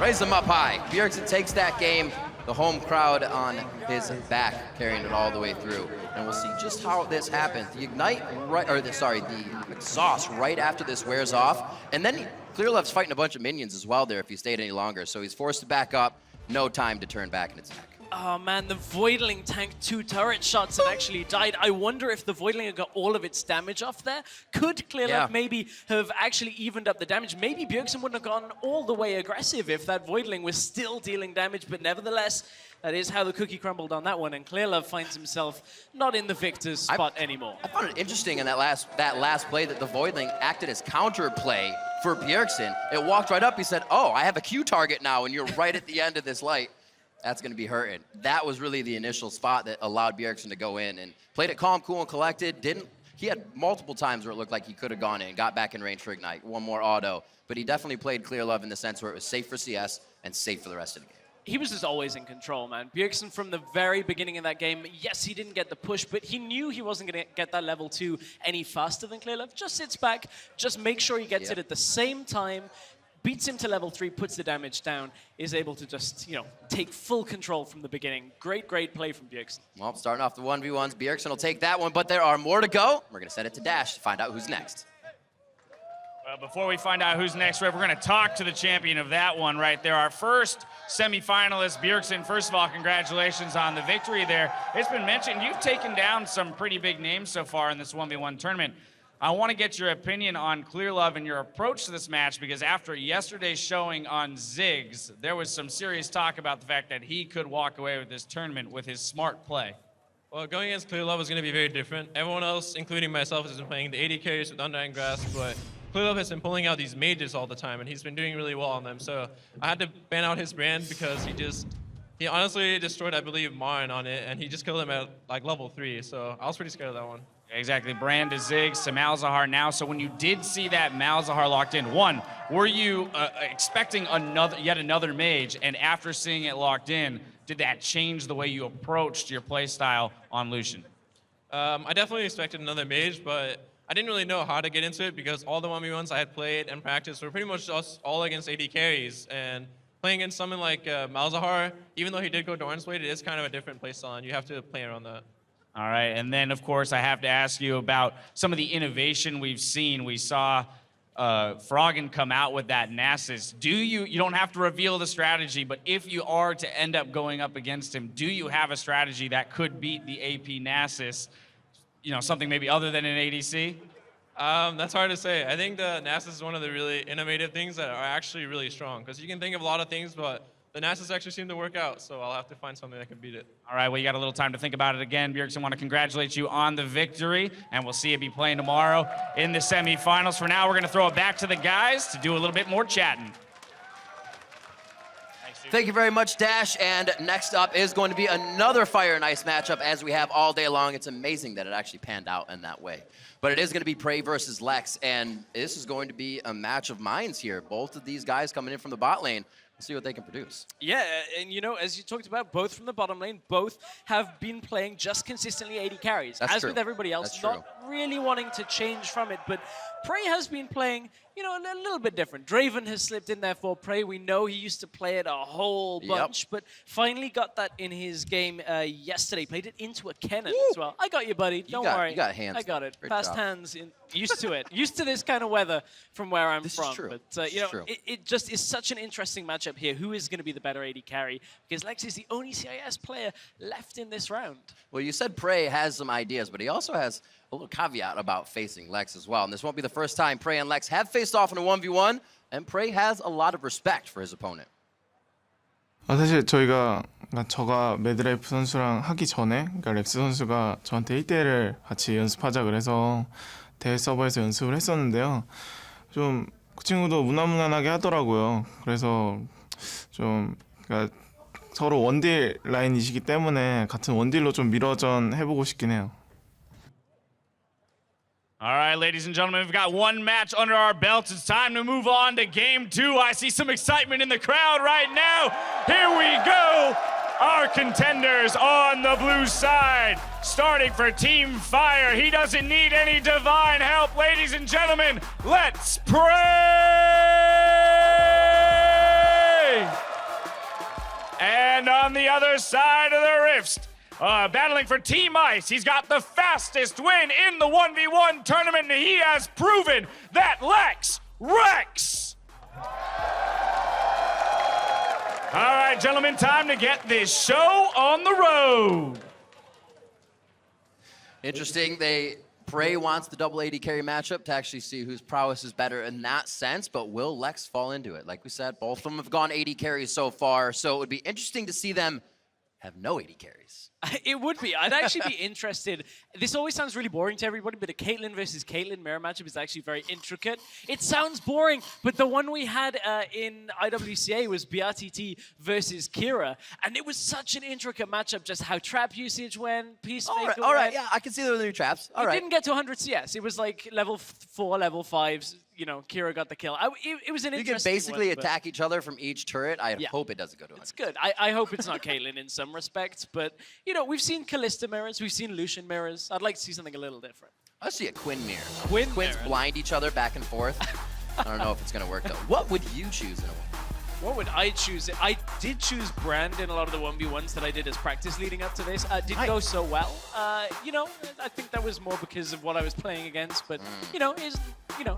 Raise them up high. Bjergsen takes that game. The home crowd on his back, carrying it all the way through. And we'll see just how this happens. The ignite, the exhaust right after this wears off. And then Clearlove's fighting a bunch of minions as well there if he stayed any longer. So he's forced to back up. No time to turn back and attack. Oh man, the Voidling tanked 2 turret shots and actually died. I wonder if the Voidling had got all of its damage off there. Could Clearlove maybe have actually evened up the damage? Maybe Bjergsen wouldn't have gone all the way aggressive if that Voidling was still dealing damage, but nevertheless, that is how the cookie crumbled on that one, and Clearlove finds himself not in the victor's spot anymore. I found it interesting in that last play that the Voidling acted as counterplay for Bjergsen. It walked right up, he said, oh, I have a Q target now, and you're right at the end of this light. That's going to be hurting. That was really the initial spot that allowed Bjergsen to go in and played it calm, cool, and collected. He had multiple times where it looked like he could have gone in, got back in range for Ignite, one more auto, but he definitely played Clearlove in the sense where it was safe for CS and safe for the rest of the game. He was just always in control, man. Bjergsen from the very beginning of that game, yes, he didn't get the push, but he knew he wasn't going to get that level 2 any faster than Clearlove. Just sits back, just make sure he gets it at the same time, beats him to level 3, puts the damage down, is able to just, take full control from the beginning. Great, great play from Bjergsen. Well, starting off the 1v1s, Bjergsen will take that one, but there are more to go. We're going to send it to Dash to find out who's next. Well, before we find out who's next, Rev, we're going to talk to the champion of that one right there. Our first semifinalist, Bjergsen. First of all, congratulations on the victory there. It's been mentioned you've taken down some pretty big names so far in this 1v1 tournament. I want to get your opinion on Clearlove and your approach to this match, because after yesterday's showing on Ziggs, there was some serious talk about the fact that he could walk away with this tournament with his smart play. Well, going against Clearlove is going to be very different. Everyone else, including myself, has been playing the AD carries with Undying Grasp, but Clearlove has been pulling out these mages all the time, and he's been doing really well on them. So I had to ban out his brand because he honestly destroyed, I believe, Marn on it, and he just killed him at like level 3. So I was pretty scared of that one. Exactly, brand to Ziggs to Malzahar now. So when you did see that Malzahar locked in, one, were you expecting yet another mage? And after seeing it locked in, did that change the way you approached your play style on Lucian? I definitely expected another mage, but I didn't really know how to get into it because all the 1v1s I had played and practiced were pretty much just all against AD carries. And playing against someone like Malzahar, even though he did go Dorn's Blade, it is kind of a different play style, and you have to play around that. All right, and then, of course, I have to ask you about some of the innovation we've seen. We saw Froggen come out with that Nasus. You don't have to reveal the strategy, but if you are to end up going up against him, do you have a strategy that could beat the AP Nasus? Something maybe other than an ADC? That's hard to say. I think the Nasus is one of the really innovative things that are actually really strong, because you can think of a lot of things, but the Nasus actually seem to work out, so I'll have to find something that can beat it. All right, well, you got a little time to think about it again. Bjergsen, want to congratulate you on the victory, and we'll see you be playing tomorrow in the semifinals. For now, we're going to throw it back to the guys to do a little bit more chatting. Thank you very much, Dash. And next up is going to be another Fire and Ice matchup, as we have all day long. It's amazing that it actually panned out in that way. But it is going to be Prey versus Lex, and this is going to be a match of minds here. Both of these guys coming in from the bot lane. See what they can produce. Yeah, and as you talked about, both from the bottom lane, both have been playing just consistently AD carries. That's as true. With everybody else, not really wanting to change from it. But Prey has been playing, a little bit different. Draven has slipped in there for Prey. We know he used to play it a whole bunch, but finally got that in his game yesterday. Played it into a cannon as well. I got you, buddy. Don't worry. You got hands. I got it. Great Fast job. hands. Used to it. Used to this kind of weather from where I'm from. Is true. But, it just is such an interesting matchup here. Who is going to be the better AD carry? Because Lex is the only CIS player left in this round. Well, you said Prey has some ideas, but he also has a little caveat about facing Lex as well. And this won't be the first time Prey and Lex have faced off in a 1v1, and Prey has a lot of respect for his opponent. 사실 저희가 그러니까 저가 매드라이프 선수랑 하기 전에 그러니까 렉스 선수가 저한테 1대1을 같이 연습하자 그래서 대회 서버에서 연습을 했었는데요. 좀 그 친구도 무난무난하게 하더라고요. 그래서 좀 그러니까 서로 원딜 라인이시기 때문에 같은 원딜로 좀 미러전 해보고 싶긴 해요. All right, ladies and gentlemen, we've got one match under our belts. It's time to move on to game 2. I see some excitement in the crowd right now. Here we go. Our contenders on the blue side. Starting for Team Fire. He doesn't need any divine help. Ladies and gentlemen, let's pray! And on the other side of the rift, battling for Team Ice, he's got the fastest win in the 1v1 tournament, and he has proven that Lex Rex. All right, gentlemen, time to get this show on the road. Interesting. Prey wants the double AD carry matchup to actually see whose prowess is better in that sense, but will Lex fall into it? Like we said, both of them have gone AD carries so far, so it would be interesting to see them have no AD carries. It would be. I'd actually be interested. This always sounds really boring to everybody, but a Caitlyn versus Caitlyn mirror matchup is actually very intricate. It sounds boring, but the one we had in IWCA was BRTT versus Kira, and it was such an intricate matchup, just how trap usage went, Peacemaker All right, yeah, I can see there were new traps. All right. It didn't get to 100 CS. It was like level 4, level 5s. You know, Kira got the kill. It was an interesting one. You can basically attack each other from each turret. I hope it doesn't go to 100. It's good. I hope it's not Caitlyn in some respects, but, you know, we've seen Kalista mirrors, we've seen Lucian mirrors. I'd like to see something a little different. I see a Quinn mirror. Quins mirror. Blind each other back and forth. I don't know if it's going to work, though. What would you choose in a one? What would I choose? I did choose Brand in a lot of the 1v1s that I did as practice leading up to this. Didn't go so well. You know, I think that was more because of what I was playing against, but, you know,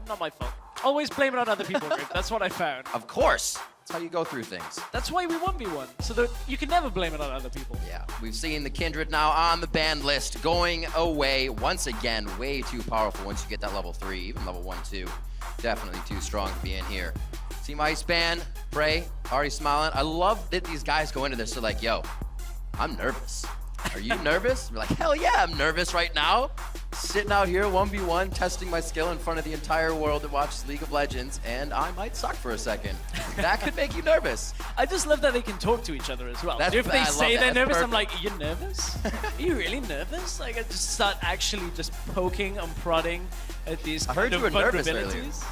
not my fault. Always blame it on other people, Rick. That's what I found. Of course. That's how you go through things. That's why we 1v1, so that you can never blame it on other people. Yeah, we've seen the Kindred now on the ban list, going away once again. Way too powerful once you get that level 3, even level 1, 2. Definitely too strong to be in here. Team Ice Ban, Prey, already smiling. I love that these guys go into this, they're like, yo, I'm nervous. Are you nervous? We're like, hell yeah, I'm nervous right now. Sitting out here 1v1, testing my skill in front of the entire world that watches League of Legends, and I might suck for a second. That could make you nervous. I just love that they can talk to each other as well. That's, if they say they're nervous, perfect. I'm like, are you nervous? Are you really nervous? Like, I just start actually just poking and prodding at these I heard you were nervous earlier. vulnerabilities.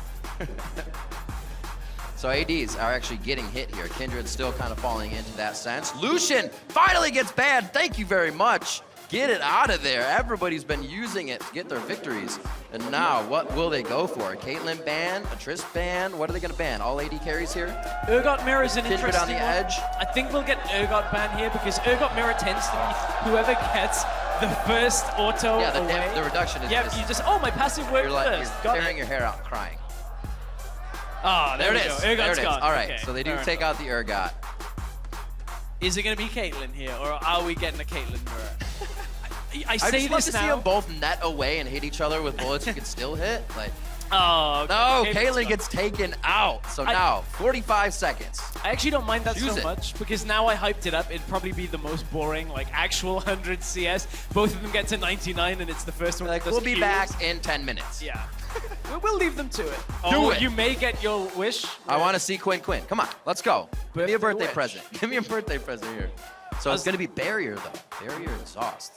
So ADs are actually getting hit here. Kindred still kind of falling into that sense. Lucian finally gets banned. Thank you very much. Get it out of there. Everybody's been using it to get their victories. And now, what will they go for? A Caitlyn ban? A Triss ban? What are they going to ban? All AD carries here? Urgot Mirror is an Kindred interesting on the edge. I think we'll get Urgot ban here because Urgot Mirror tends to be whoever gets the first auto away. The reduction is just... you just, oh, my passive worked first. You're tearing your hair out crying. Oh, there it is. Urgot's gone. All right, okay, so they do take out the Urgot. Is it going to be Caitlyn here, or are we getting a Caitlyn mirror? I say just love this to now. see them both net away and hit each other with bullets you can still hit. Like, oh, no, okay. Caitlyn gets taken out. So now, 45 seconds. I actually don't mind that Use so it. much because now I hyped it up. It'd probably be the most boring, like actual 100 CS. Both of them get to 99, and it's the first one. Like, that does we'll be Qs. back in 10 minutes. Yeah. We'll leave them to it. Do it. You may get your wish. I want to see Quinn. Come on, let's go. Give me a birthday wish. present. Give me a birthday present here. So it's going to be Barrier, though. Barrier exhaust.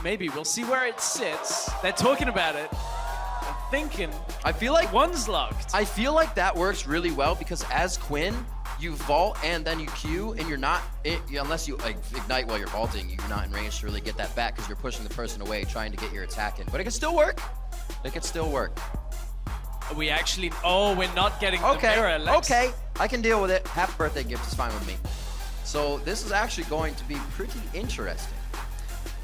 Maybe. We'll see where it sits. They're talking about it. I'm thinking. I feel like one's locked. I feel like that works really well because as Quinn, you vault and then you Q, and you're not, unless you like ignite while you're vaulting, you're not in range to really get that back because you're pushing the person away trying to get your attack in. But it can still work. It can still work. We actually, we're not getting the mirror. Okay, I can deal with it. Happy birthday gift is fine with me. So this is actually going to be pretty interesting.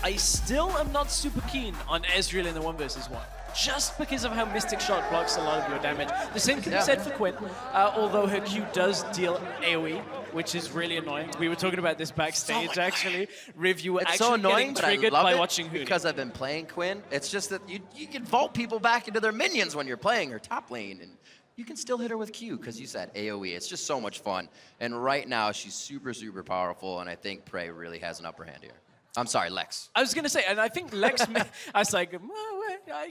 I still am not super keen on Ezreal in the 1v1. Just because of how Mystic Shot blocks a lot of your damage. The same can be said for Quinn, although her Q does deal AoE, which is really annoying. We were talking about this backstage, actually. Riv, you were It's actually so annoying, getting but I triggered love by it watching Huni. because I've been playing Quinn. It's just that you can vault people back into their minions when you're playing her top lane, and you can still hit her with Q because you said AoE. It's just so much fun. And right now, she's super, super powerful, and I think Prey really has an upper hand here. I'm sorry, Lex. I was going to say, and I think Lex, I was like,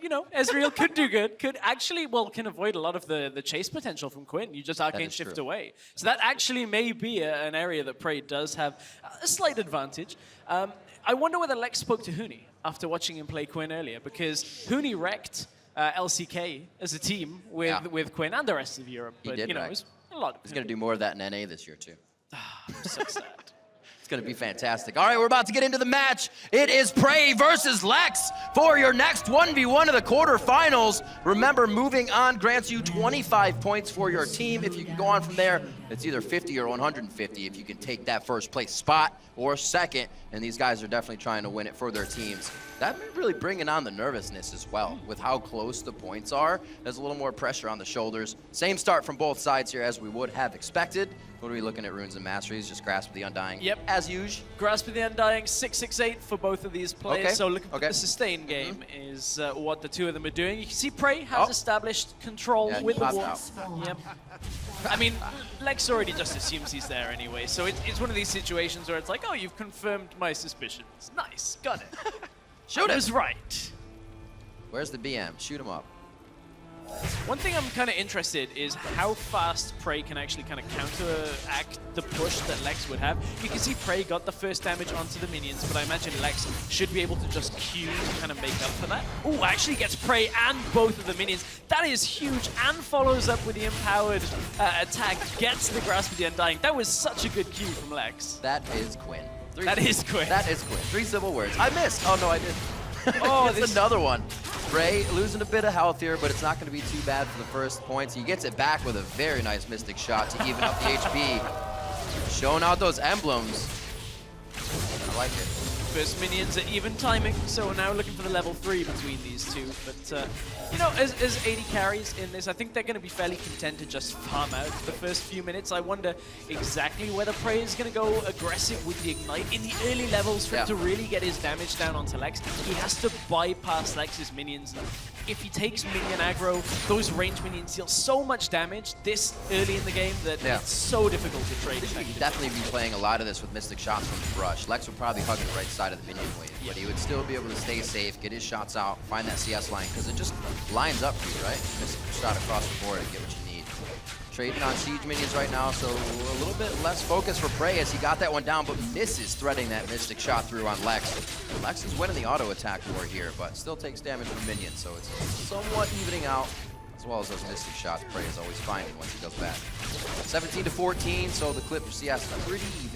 you know, Ezreal could do good, could actually, well, can avoid a lot of the chase potential from Quinn. You just arcane shift away. So that actually may be an area that Prey does have a slight advantage. I wonder whether Lex spoke to Huni after watching him play Quinn earlier, because Huni wrecked LCK as a team with Quinn and the rest of Europe. He but, did you know, wreck. it was a lot. He's going to do more of that in NA this year, too. I'm so sad. It's going to be fantastic. All right, we're about to get into the match. It is Prey versus Lex for your next 1v1 of the quarterfinals. Remember, moving on grants you 25 points for your team. If you can go on from there, it's either 50 or 150 if you can take that first place spot or second. And these guys are definitely trying to win it for their teams. That really bringing on the nervousness as well. With how close the points are, there's a little more pressure on the shoulders. Same start from both sides here as we would have expected. What are we looking at, Runes and Masteries? Just Grasp of the Undying. Yep. As usual. Grasp of the Undying, 668 for both of these players. Okay. So looking for the sustain game is what the two of them are doing. You can see Prey has established control with the walls. Yep. I mean, Lex already just assumes he's there anyway, so it's one of these situations where it's like, oh, you've confirmed my suspicions. Nice, got it. Shoot it. I was right. Where's the BM? Shoot him up. One thing I'm kind of interested is how fast Prey can actually kind of counteract the push that Lex would have. You can see Prey got the first damage onto the minions, but I imagine Lex should be able to just Q to kind of make up for that. Ooh, actually gets Prey and both of the minions. That is huge, and follows up with the empowered attack, gets the Grasp of the Undying. That was such a good Q from Lex. That is Quinn. That is Quinn. That is Quinn. 3 simple words. I missed. Oh, no, I didn't. Oh, it's another one. Prey losing a bit of health here, but it's not going to be too bad for the first points. He gets it back with a very nice Mystic shot to even up the HP. Showing out those emblems. I like it. First minions at even timing, so we're now looking for the level 3 between these two. But, you know, as AD carries in this, I think they're going to be fairly content to just farm out the first few minutes. I wonder exactly whether Prey is going to go aggressive with the Ignite in the early levels for him to really get his damage down onto Lex. He has to bypass Lex's minions. If he takes minion aggro, those range minions deal so much damage this early in the game that it's so difficult to trade. He'd definitely be playing a lot of this with Mystic shots from the brush. Lex would probably hug the right side of the minion wave, but he would still be able to stay safe, get his shots out, find that CS line, because it just lines up for you, right? Mystic shot across the board and get what you need. Trading on Siege minions right now, so a little bit less focus for Prey as he got that one down, but misses threading that Mystic shot through on Lex. Lex is winning the auto attack war here, but still takes damage from minions, so it's somewhat evening out, as well as those Mystic shots Prey is always finding once he goes back. 17 to 14, so the clip for CS is pretty even here.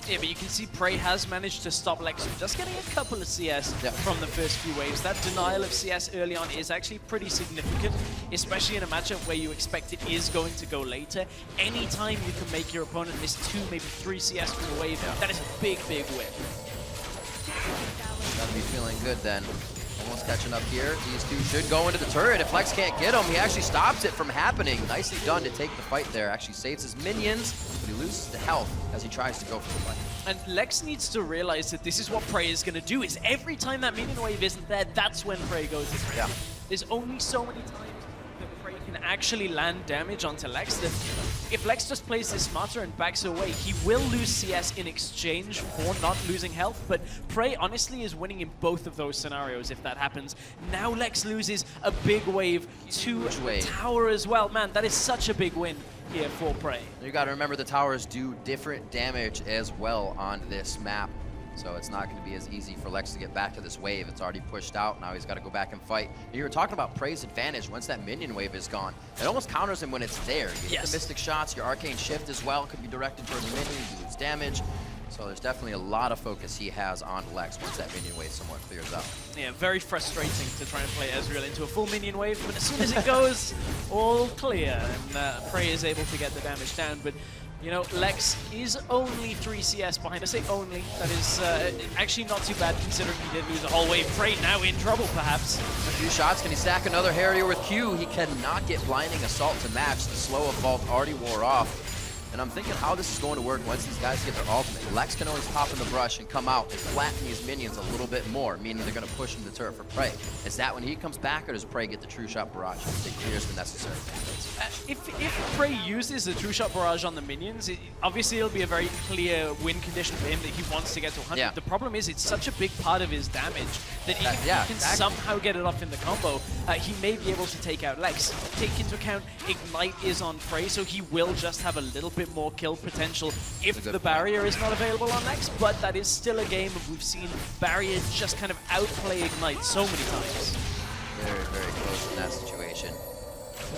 Yeah, but you can see Prey has managed to stop Lex from just getting a couple of CS from the first few waves. That denial of CS early on is actually pretty significant, especially in a matchup where you expect it is going to go later. Anytime you can make your opponent miss 2, maybe 3 CS from the wave, that is a big, big win. Gotta be feeling good then. Almost catching up here. These two should go into the turret. If Lex can't get him, he actually stops it from happening. Nicely done to take the fight there. Actually saves his minions, but he loses the health as he tries to go for the fight. And Lex needs to realize that this is what Prey is going to do, is every time that minion wave isn't there, that's when Prey goes to Prey. There's only so many times that Prey can actually land damage onto Lex that if Lex just plays this smarter and backs away, he will lose CS in exchange for not losing health, but Prey honestly is winning in both of those scenarios if that happens. Now Lex loses a big wave to tower as well. Man, that is such a big win here for Prey. You got to remember the towers do different damage as well on this map. So it's not going to be as easy for Lex to get back to this wave. It's already pushed out. Now he's got to go back and fight. You were talking about Prey's advantage once that minion wave is gone. It almost counters him when it's there. You get the Mystic shots, your Arcane Shift as well could be directed towards the minion, you lose damage. So there's definitely a lot of focus he has on Lex once that minion wave somewhat clears up. Yeah, very frustrating to try and play Ezreal into a full minion wave, but as soon as it goes, all clear, and Prey is able to get the damage down. But you know, Lex is only 3 CS behind. I say only. That is actually not too bad considering he did lose a whole wave. Prey now in trouble, perhaps. A few shots. Can he stack another Harrier with Q? He cannot get Blinding Assault to match. The slow of Vault already wore off. And I'm thinking how this is going to work once these guys get their ultimate. Lex can always pop in the brush and come out and flatten these minions a little bit more, meaning they're going to push into the turret for Prey. Is that when he comes back, or does Prey get the True Shot Barrage and clears the necessary damage? If Prey uses the True Shot Barrage on the minions, obviously it'll be a very clear win condition for him that he wants to get to 100. Yeah. The problem is it's such a big part of his damage that if he can exactly. somehow get it off in the combo, he may be able to take out Lex. Take into account Ignite is on Prey, so he will just have a little bit more kill potential if the barrier is not available on Lex, but that is still a game of we've seen barrier just kind of outplay Ignite so many times. Very, very close in that situation.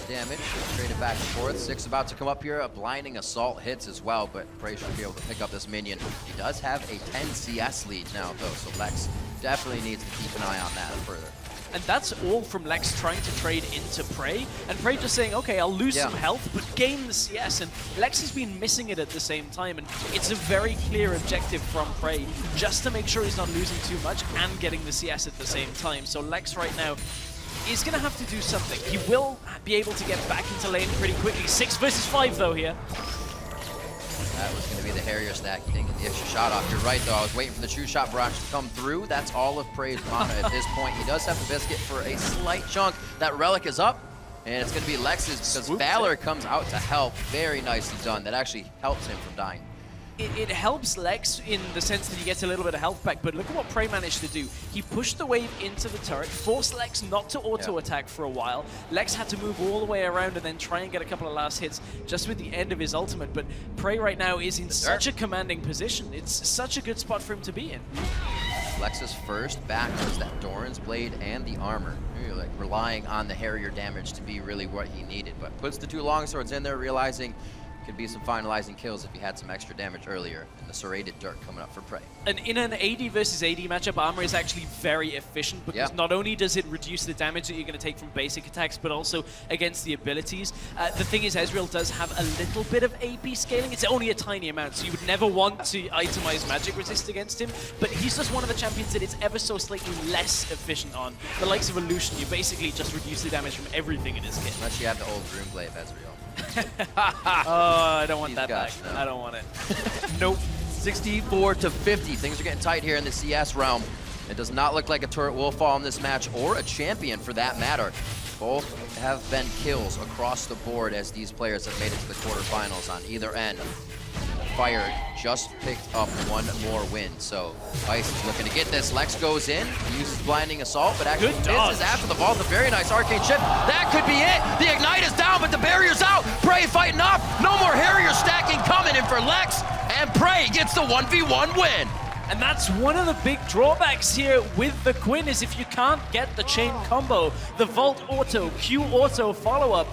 Damage, traded back and forth. Six about to come up here. A blinding assault hits as well, but Prey should be able to pick up this minion. He does have a 10 CS lead now, though, so Lex definitely needs to keep an eye on that further. And that's all from Lex trying to trade into Prey, and Prey just saying, okay, I'll lose some health, but gain the CS, and Lex has been missing it at the same time, and it's a very clear objective from Prey, just to make sure he's not losing too much and getting the CS at the same time. So Lex right now is going to have to do something. He will be able to get back into lane pretty quickly. 6 versus 5 though here. That was going to be the Harrier stack. He didn't get the extra shot off. You're right, though. I was waiting for the True Shot Barrage to come through. That's all of Prey's mana at this point. He does have the Biscuit for a slight chunk. That Relic is up, and it's going to be Lex's because Valor comes out to help. Very nicely done. That actually helps him from dying. It helps Lex in the sense that he gets a little bit of health back, but look at what Prey managed to do. He pushed the wave into the turret, forced Lex not to auto-attack for a while. Lex had to move all the way around and then try and get a couple of last hits just with the end of his ultimate, but Prey right now is in such a commanding position. It's such a good spot for him to be in. Lex's first back was that Doran's Blade and the armor. Really, like, relying on the Harrier damage to be really what he needed, but puts the 2 longswords in there, realizing could be some finalizing kills if he had some extra damage earlier, and the serrated dirt coming up for Prey. And in an AD versus AD matchup, armor is actually very efficient because not only does it reduce the damage that you're going to take from basic attacks, but also against the abilities. The thing is, Ezreal does have a little bit of AP scaling. It's only a tiny amount, so you would never want to itemize magic resist against him, but he's just one of the champions that it's ever so slightly less efficient on. The likes of Illusion, you basically just reduce the damage from everything in his kit. Unless you have the old Runeblade Ezreal. Oh, I don't want that back. No. I don't want it. Nope. 64 to 50. Things are getting tight here in the CS realm. It does not look like a turret will fall in this match, or a champion for that matter. Both have been kills across the board as these players have made it to the quarterfinals on either end. Fire just picked up 1 more win, so Ice is looking to get this. Lex goes in, uses Blinding Assault, but actually misses after the vault. A very nice arcane shift. That could be it. The Ignite is down, but the barrier's out. Prey fighting off. No more Harrier stacking coming in for Lex, and Prey gets the 1v1 win. And that's one of the big drawbacks here with the Quinn is if you can't get the chain combo, the Vault Auto, Q Auto follow-up,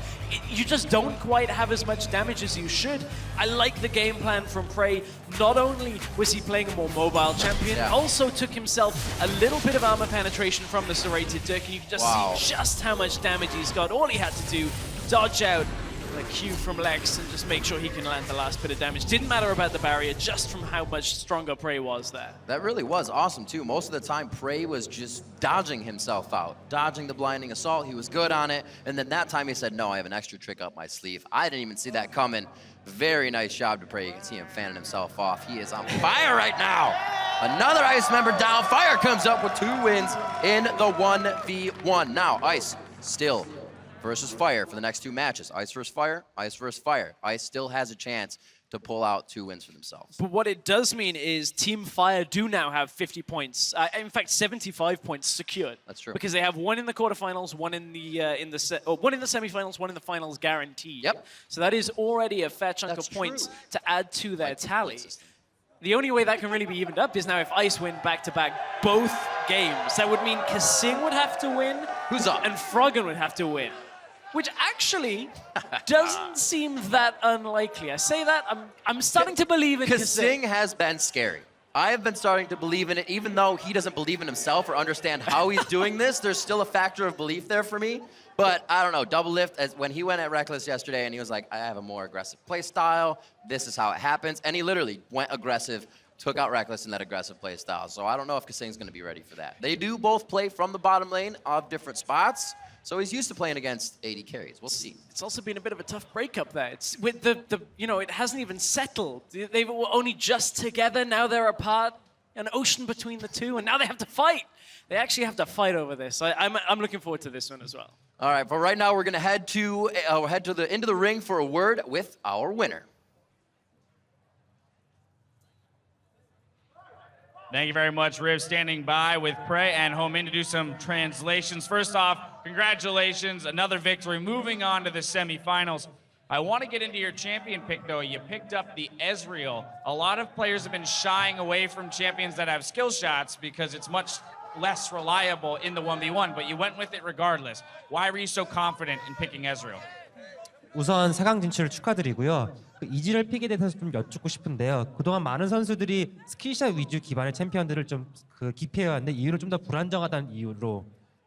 you just don't quite have as much damage as you should. I like the game plan from Prey. Not only was he playing a more mobile champion, also took himself a little bit of armor penetration from the serrated Dirk, and you can just see just how much damage he's got. All he had to do, dodge out a Q from Lex and just make sure he can land the last bit of damage. Didn't matter about the barrier, just from how much stronger Prey was there. That really was awesome too. Most of the time Prey was just dodging himself out, dodging the Blinding Assault. He was good on it, and then that time he said, no, I have an extra trick up my sleeve. I didn't even see that coming. Very nice job to Prey. You can see him fanning himself off. He is on fire right now. Another Ice member down. Fire comes up with 2 wins in the 1v1. Now Ice still versus Fire for the next 2 matches. Ice versus Fire, Ice versus Fire. Ice still has a chance to pull out 2 wins for themselves. But what it does mean is Team Fire do now have 50 points. In fact, 75 points secured. That's true. Because they have 1 in the quarterfinals, 1 in the one in the semifinals, 1 in the finals guaranteed. Yep. So that is already a fair chunk of points to add to their tally. The only way that can really be evened up is now if Ice win back-to-back both games. That would mean Kasing would have to win. Who's up? And Froggen would have to win. Which actually doesn't seem that unlikely. I say that, I'm starting to believe in Kasing has been scary. I have been starting to believe in it, even though he doesn't believe in himself or understand how he's doing this. There's still a factor of belief there for me. But I don't know, Double Lift, when he went at Reckless yesterday and he was like, I have a more aggressive play style. This is how it happens. And he literally went aggressive, took out Reckless in that aggressive play style. So I don't know if Kasing's going to be ready for that. They do both play from the bottom lane of different spots. So he's used to playing against AD carries. We'll see. It's also been a bit of a tough breakup there. It's with the it hasn't even settled. They were only just together. Now they're apart. An ocean between the two, and now they have to fight. They actually have to fight over this. I'm looking forward to this one as well. All right, but right now we're gonna head to the end of the ring for a word with our winner. Thank you very much, Riv, standing by with Prey and Home In to do some translations. First off, congratulations, another victory, moving on to the semifinals. I want to get into your champion pick, though. You picked up the Ezreal. A lot of players have been shying away from champions that have skill shots because it's much less reliable in the 1v1, but you went with it regardless. Why were you so confident in picking Ezreal? 우선 4강 진출을 축하드리고요. 이지를 픽에 대해서 좀 여쭙고 싶은데요. 그동안 많은 선수들이 스킬샷 위주 기반의 챔피언들을 좀 기피해왔는데 이유를 좀 더 불안정하다는 이유로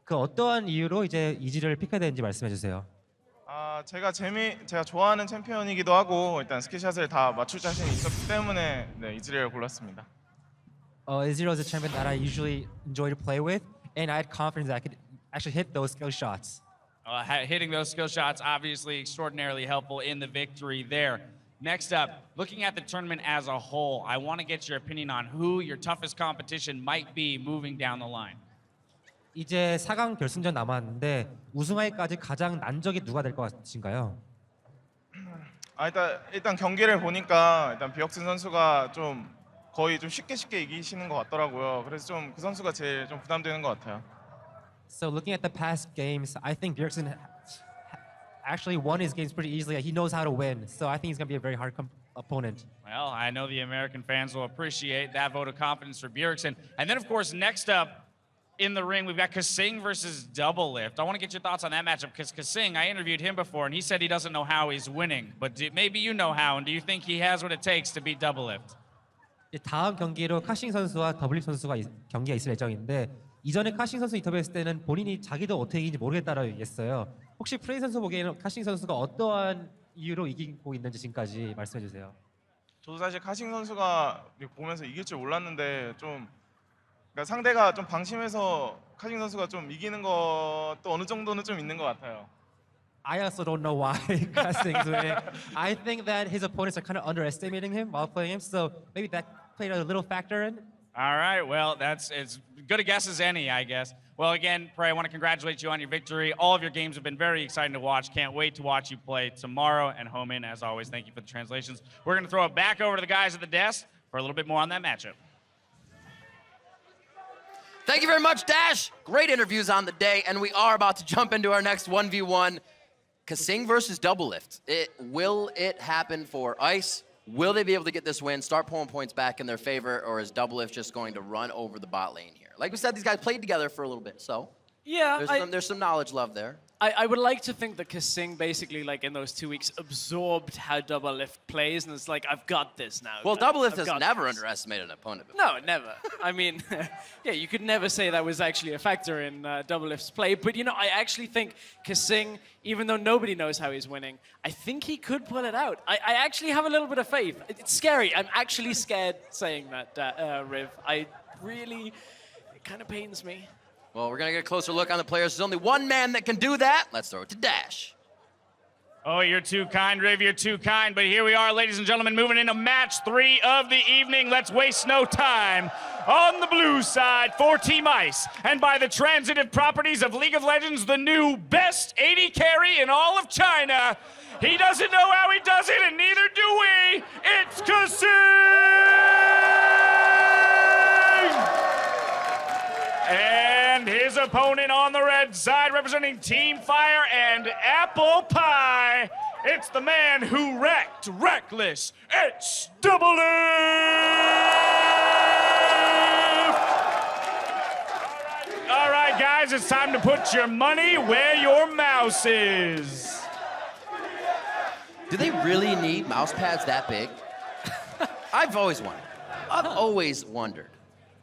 어떠한 이유로 이제 이지를 픽해야 되는지 말씀해 주세요. 제가 좋아하는 챔피언이기도 하고 일단 스킬샷을 다 맞출 자신이 있었기 때문에 이즈리얼을 골랐습니다. Ezreal is a champion that I usually enjoy to play with, and I had confidence that I could actually hit those skill shots. Hitting those skill shots, obviously extraordinarily helpful in the victory there. Next up, looking at the tournament as a whole, I want to get your opinion on who your toughest competition might be moving down the line. 이제 4강 결승전 남았는데 우승하기까지 가장 난적이 누가 될 것 같으신가요? 일단 경기를 보니까 일단 비역슨 선수가 거의 쉽게 이기시는 것 같더라고요. 그래서 그 선수가 제일 부담되는 것 같아요. So looking at the past games, I think Bjergsen actually won his games pretty easily. He knows how to win, so I think he's going to be a very hard opponent. Well, I know the American fans will appreciate that vote of confidence for Bjergsen. And then, of course, next up in the ring, we've got Kasing versus Doublelift. I want to get your thoughts on that matchup because Kasing, I interviewed him before, and he said he doesn't know how he's winning. But maybe you know how, and do you think he has what it takes to beat Doublelift? 다음 경기로 카싱 선수와 더블립 선수가 경기가 있을 예정인데 이전에 카싱 선수 인터뷰했을 때는 본인이 자기도 어떻게 이긴지 모르겠다라고 얘기했어요. 혹시 프레이 선수 보기에는 카싱 선수가 어떠한 이유로 이기고 있는지 지금까지 말씀해 주세요. 저도 사실 카싱 선수가 보면서 이길 줄 몰랐는데 그러니까 상대가 방심해서 카싱 선수가 이기는 것도 어느 정도는 있는 것 같아요. I also don't know why Kasing's winning. I think that his opponents are kind of underestimating him while playing him, so maybe that played a little factor in. All right, well, it's good a guess as any, I guess. Well, again, Prey, I want to congratulate you on your victory. All of your games have been very exciting to watch. Can't wait to watch you play tomorrow. And Home In, as always, thank you for the translations. We're going to throw it back over to the guys at the desk for a little bit more on that matchup. Thank you very much, Dash. Great interviews on the day, and we are about to jump into our next 1v1. Kasing versus Doublelift. Will it happen for Ice? Will they be able to get this win, start pulling points back in their favor, or is Doublelift just going to run over the bot lane here? Like we said, these guys played together for a little bit, so yeah, there's some knowledge love there. I would like to think that Kasing basically, like in those 2 weeks, absorbed how Doublelift plays, and it's like, I've got this now. Well, Doublelift has never underestimated an opponent before. No, never. I mean, yeah, you could never say that was actually a factor in Doublelift's play. But, I actually think Kasing, even though nobody knows how he's winning, I think he could pull it out. I actually have a little bit of faith. It's scary. I'm actually scared saying that, Riv. It kind of pains me. Well, we're going to get a closer look on the players. There's only one man that can do that. Let's throw it to Dash. Oh, you're too kind, Riv. You're too kind. But here we are, ladies and gentlemen, moving into match 3 of the evening. Let's waste no time. On the blue side for Team Ice, and by the transitive properties of League of Legends, the new best AD carry in all of China. He doesn't know how he does it, and neither do we. It's Kasing! And his opponent on the red side, representing Team Fire and Apple Pie, it's the man who wrecked Reckless. It's Doublelift! All right, guys, it's time to put your money where your mouse is. Do they really need mouse pads that big? I've always wondered.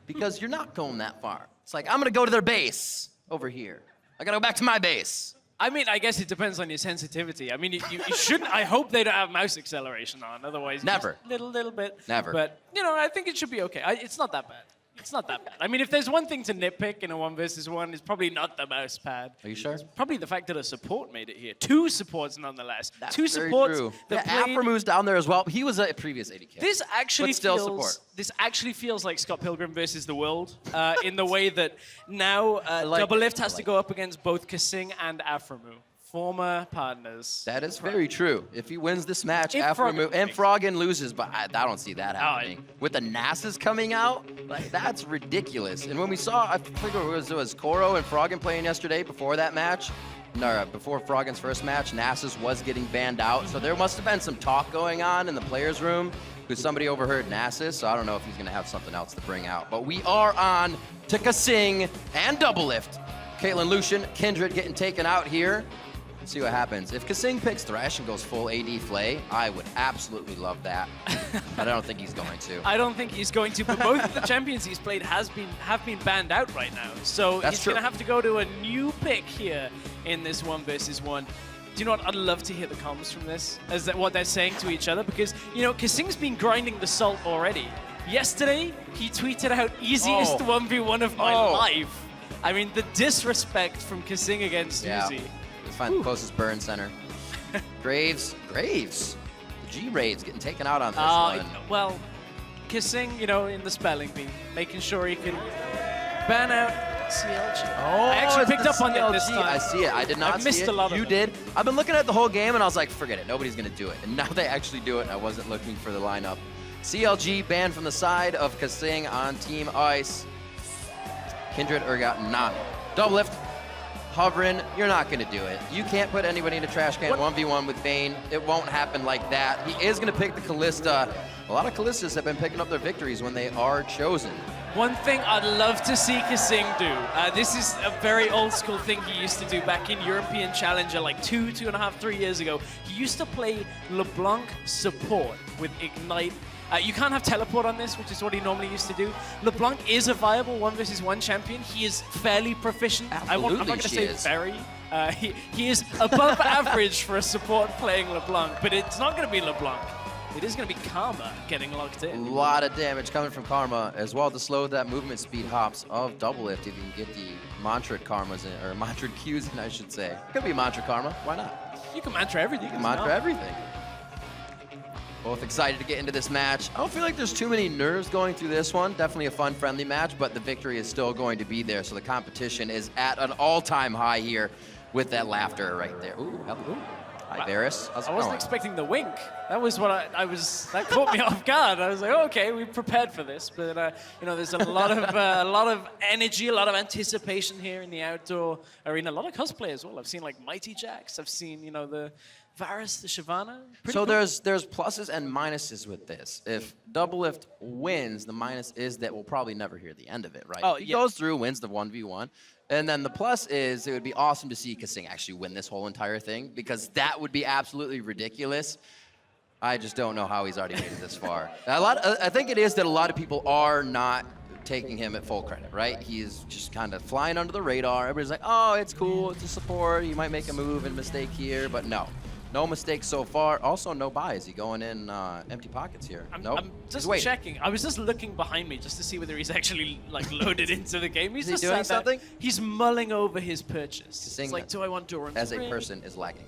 Because you're not going that far. It's like, I'm going to go to their base over here. I got to go back to my base. I mean, I guess it depends on your sensitivity. I mean, you shouldn't. I hope they don't have mouse acceleration on. Otherwise, never. Just little bit. Never. But I think it should be okay. It's not that bad. It's not that bad. I mean, if there's one thing to nitpick in a 1v1, it's probably not the mouse pad. Are you sure? It's probably the fact that a support made it here. 2 supports, nonetheless. That's 2 very supports. true. That Yeah, played... Aframu's down there as well. He was a previous ADK. This actually but still feels. support. This actually feels like Scott Pilgrim versus the world, in the way that now Double Lift has to go up against both Kasing and Aframu, former partners. That is very true. If he wins this match, If Aframu Froggen and Froggen loses, but I don't see that happening. With the NASAs coming out, like that's ridiculous. And when we saw, I think it was Koro and Froggen playing yesterday before that match, no, before Froggen's first match, NASAs was getting banned out. So there must have been some talk going on in the players' room because somebody overheard Nasus, so I don't know if he's going to have something else to bring out. But we are on to Kasing and Double Lift. Caitlyn Lucian, Kindred getting taken out here. Let's see what happens. If Kasing picks Thresh and goes full AD Flay, I would absolutely love that. But I don't think he's going to. I don't think he's going to, but both of the champions he's played have been banned out right now. So That's he's true. going to have to go to a new pick here in this 1v1. Do you know what? I'd love to hear the comms from this, as that what they're saying to each other, because, you know, Kasing's been grinding the salt already. Yesterday, he tweeted out, easiest 1v1 of my life. I mean, the disrespect from Kasing against Uzi. Let's find the closest burn center. Graves. The G-Raves getting taken out on this one. Well, Kasing, you know, in the spelling bee, making sure he can ban out CLG. Oh, I actually it's picked the up on it this CLG. time. I see it. I did not I've see missed it. a lot of You them. did. I've been looking at the whole game and I was like, forget it. Nobody's going to do it. And now they actually do it. And I wasn't looking for the lineup. CLG banned from the side of Kasing on Team Ice. Kindred Urgot not. Double Lift. Hovering, you're not going to do it. You can't put anybody in a trash can 1v1 with Vayne. It won't happen like that. He is going to pick the Kalista. A lot of Kalistas have been picking up their victories when they are chosen. One thing I'd love to see Kasing do, this is a very old school thing he used to do back in European Challenger like 2.5, 3 years ago. He used to play LeBlanc support with Ignite. You can't have teleport on this, which is what he normally used to do. LeBlanc is a viable 1v1 champion. He is fairly proficient. I'm not going to say very. He is above average for a support playing LeBlanc, but it's not going to be LeBlanc. It is going to be Karma getting locked A in. lot of damage coming from Karma as well to slow that movement speed hops of Double Lift if you can get the mantra Karmas in, or mantra Qs in, I should say. Could be mantra Karma, why not? You can mantra everything. You can mantra everything. Both excited to get into this match. I don't feel like there's too many nerves going through this one. Definitely a fun, friendly match, but the victory is still going to be there. So the competition is at an all-time high here with that laughter right there. Ooh, hello. Hi, Varus. How's it I wasn't going? expecting the wink. That was what I was. That caught me off guard. I was like, oh, okay, we prepared for this. But you know, there's a lot of energy, a lot of anticipation here in the outdoor arena. A lot of cosplay as well. I've seen like Mighty Jax. I've seen, you know, the Varus, the Shyvana. So there's pluses and minuses with this. If Double Lift wins, the minus is that we'll probably never hear the end of it, right? Oh, he yeah. goes through, wins the 1v1. And then the plus is it would be awesome to see Kasing actually win this whole entire thing, because that would be absolutely ridiculous. I just don't know how he's already made it this far. I think it is that a lot of people are not taking him at full credit, right? He's just kind of flying under the radar. Everybody's like, oh, it's cool, it's a support. You might make a move and mistake here, but no. No mistakes so far. Also, no buy. Is he going in empty pockets here? Nope. I'm just He's waiting. checking. I was just looking behind me just to see whether he's actually like loaded into the game. He's Is he just doing sat there. something? He's mulling over his purchase. Kasing, It's like, do I want Doran's as a ring? person, is lagging.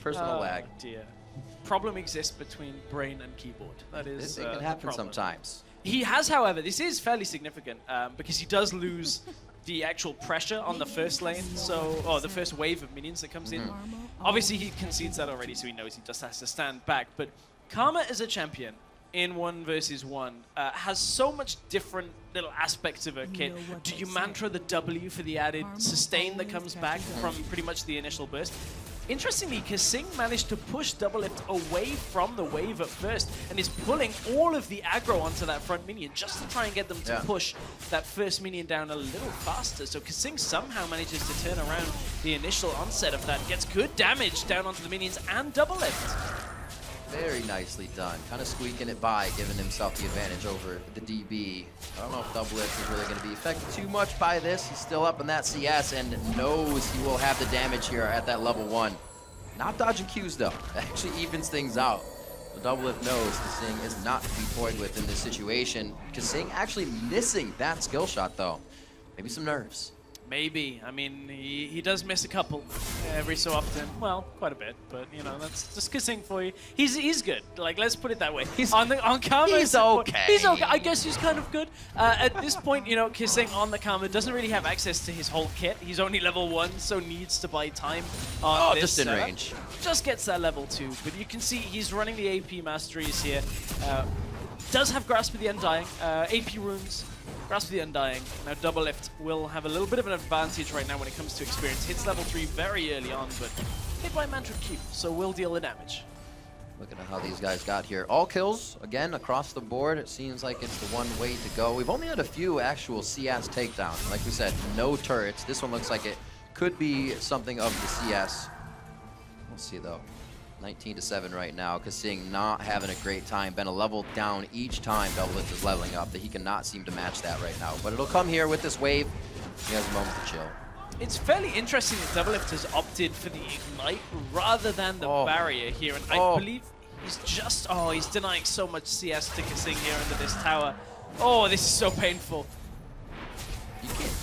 Personal lag. Dear. Problem exists between brain and keyboard. That is It can the happen problem. sometimes. He has, however, this is fairly significant because he does lose the actual pressure on the first lane, or the first wave of minions that comes in. Obviously, he concedes that already, so he knows he just has to stand back. But Karma as a champion in 1v1 has so much different little aspects of her kit. Do you mantra the W for the added sustain that comes back from pretty much the initial burst? Interestingly, Kasing managed to push Double Lift away from the wave at first and is pulling all of the aggro onto that front minion just to try and get them to push that first minion down a little faster. So Kasing somehow manages to turn around the initial onset of that, gets good damage down onto the minions and Double Lift. Very nicely done. Kind of squeaking it by, giving himself the advantage over the DB. I don't know if Double Lift is really going to be affected too much by this. He's still up in that CS and knows he will have the damage here at that level 1. Not dodging Qs though. That actually evens things out. So Doublelift knows Kasing is not to be toyed with in this situation. Kasing actually missing that skill shot though. Maybe some nerves. Maybe. I mean, he does miss a couple every so often. Well, quite a bit, but you know, that's just Kasing for you. He's good. Like, let's put it that way. On Karma, he's okay. He's okay. I guess he's kind of good. At this point, you know, Kasing on the Karma doesn't really have access to his whole kit. He's only level 1, so needs to buy time on this. Just in range. Just gets that level 2, but you can see he's running the AP masteries here. Does have Grasp of the Undying, AP runes. Grasp of the Undying. Now Doublelift will have a little bit of an advantage right now when it comes to experience. Hits level 3 very early on, but hit by Mantra Q, so will deal the damage. Looking at how these guys got here. All kills, again, across the board. It seems like it's the one way to go. We've only had a few actual CS takedowns. Like we said, no turrets. This one looks like it could be something of the CS. We'll see, though. 19-7 right now. Kasing not having a great time. Been a level down each time Doublelift is leveling up. That he cannot seem to match that right now. But it'll come here with this wave. He has a moment to chill. It's fairly interesting that Doublelift has opted for the Ignite rather than the barrier here. And I believe he's just... Oh, he's denying so much CS to Kasing here under this tower. Oh, this is so painful.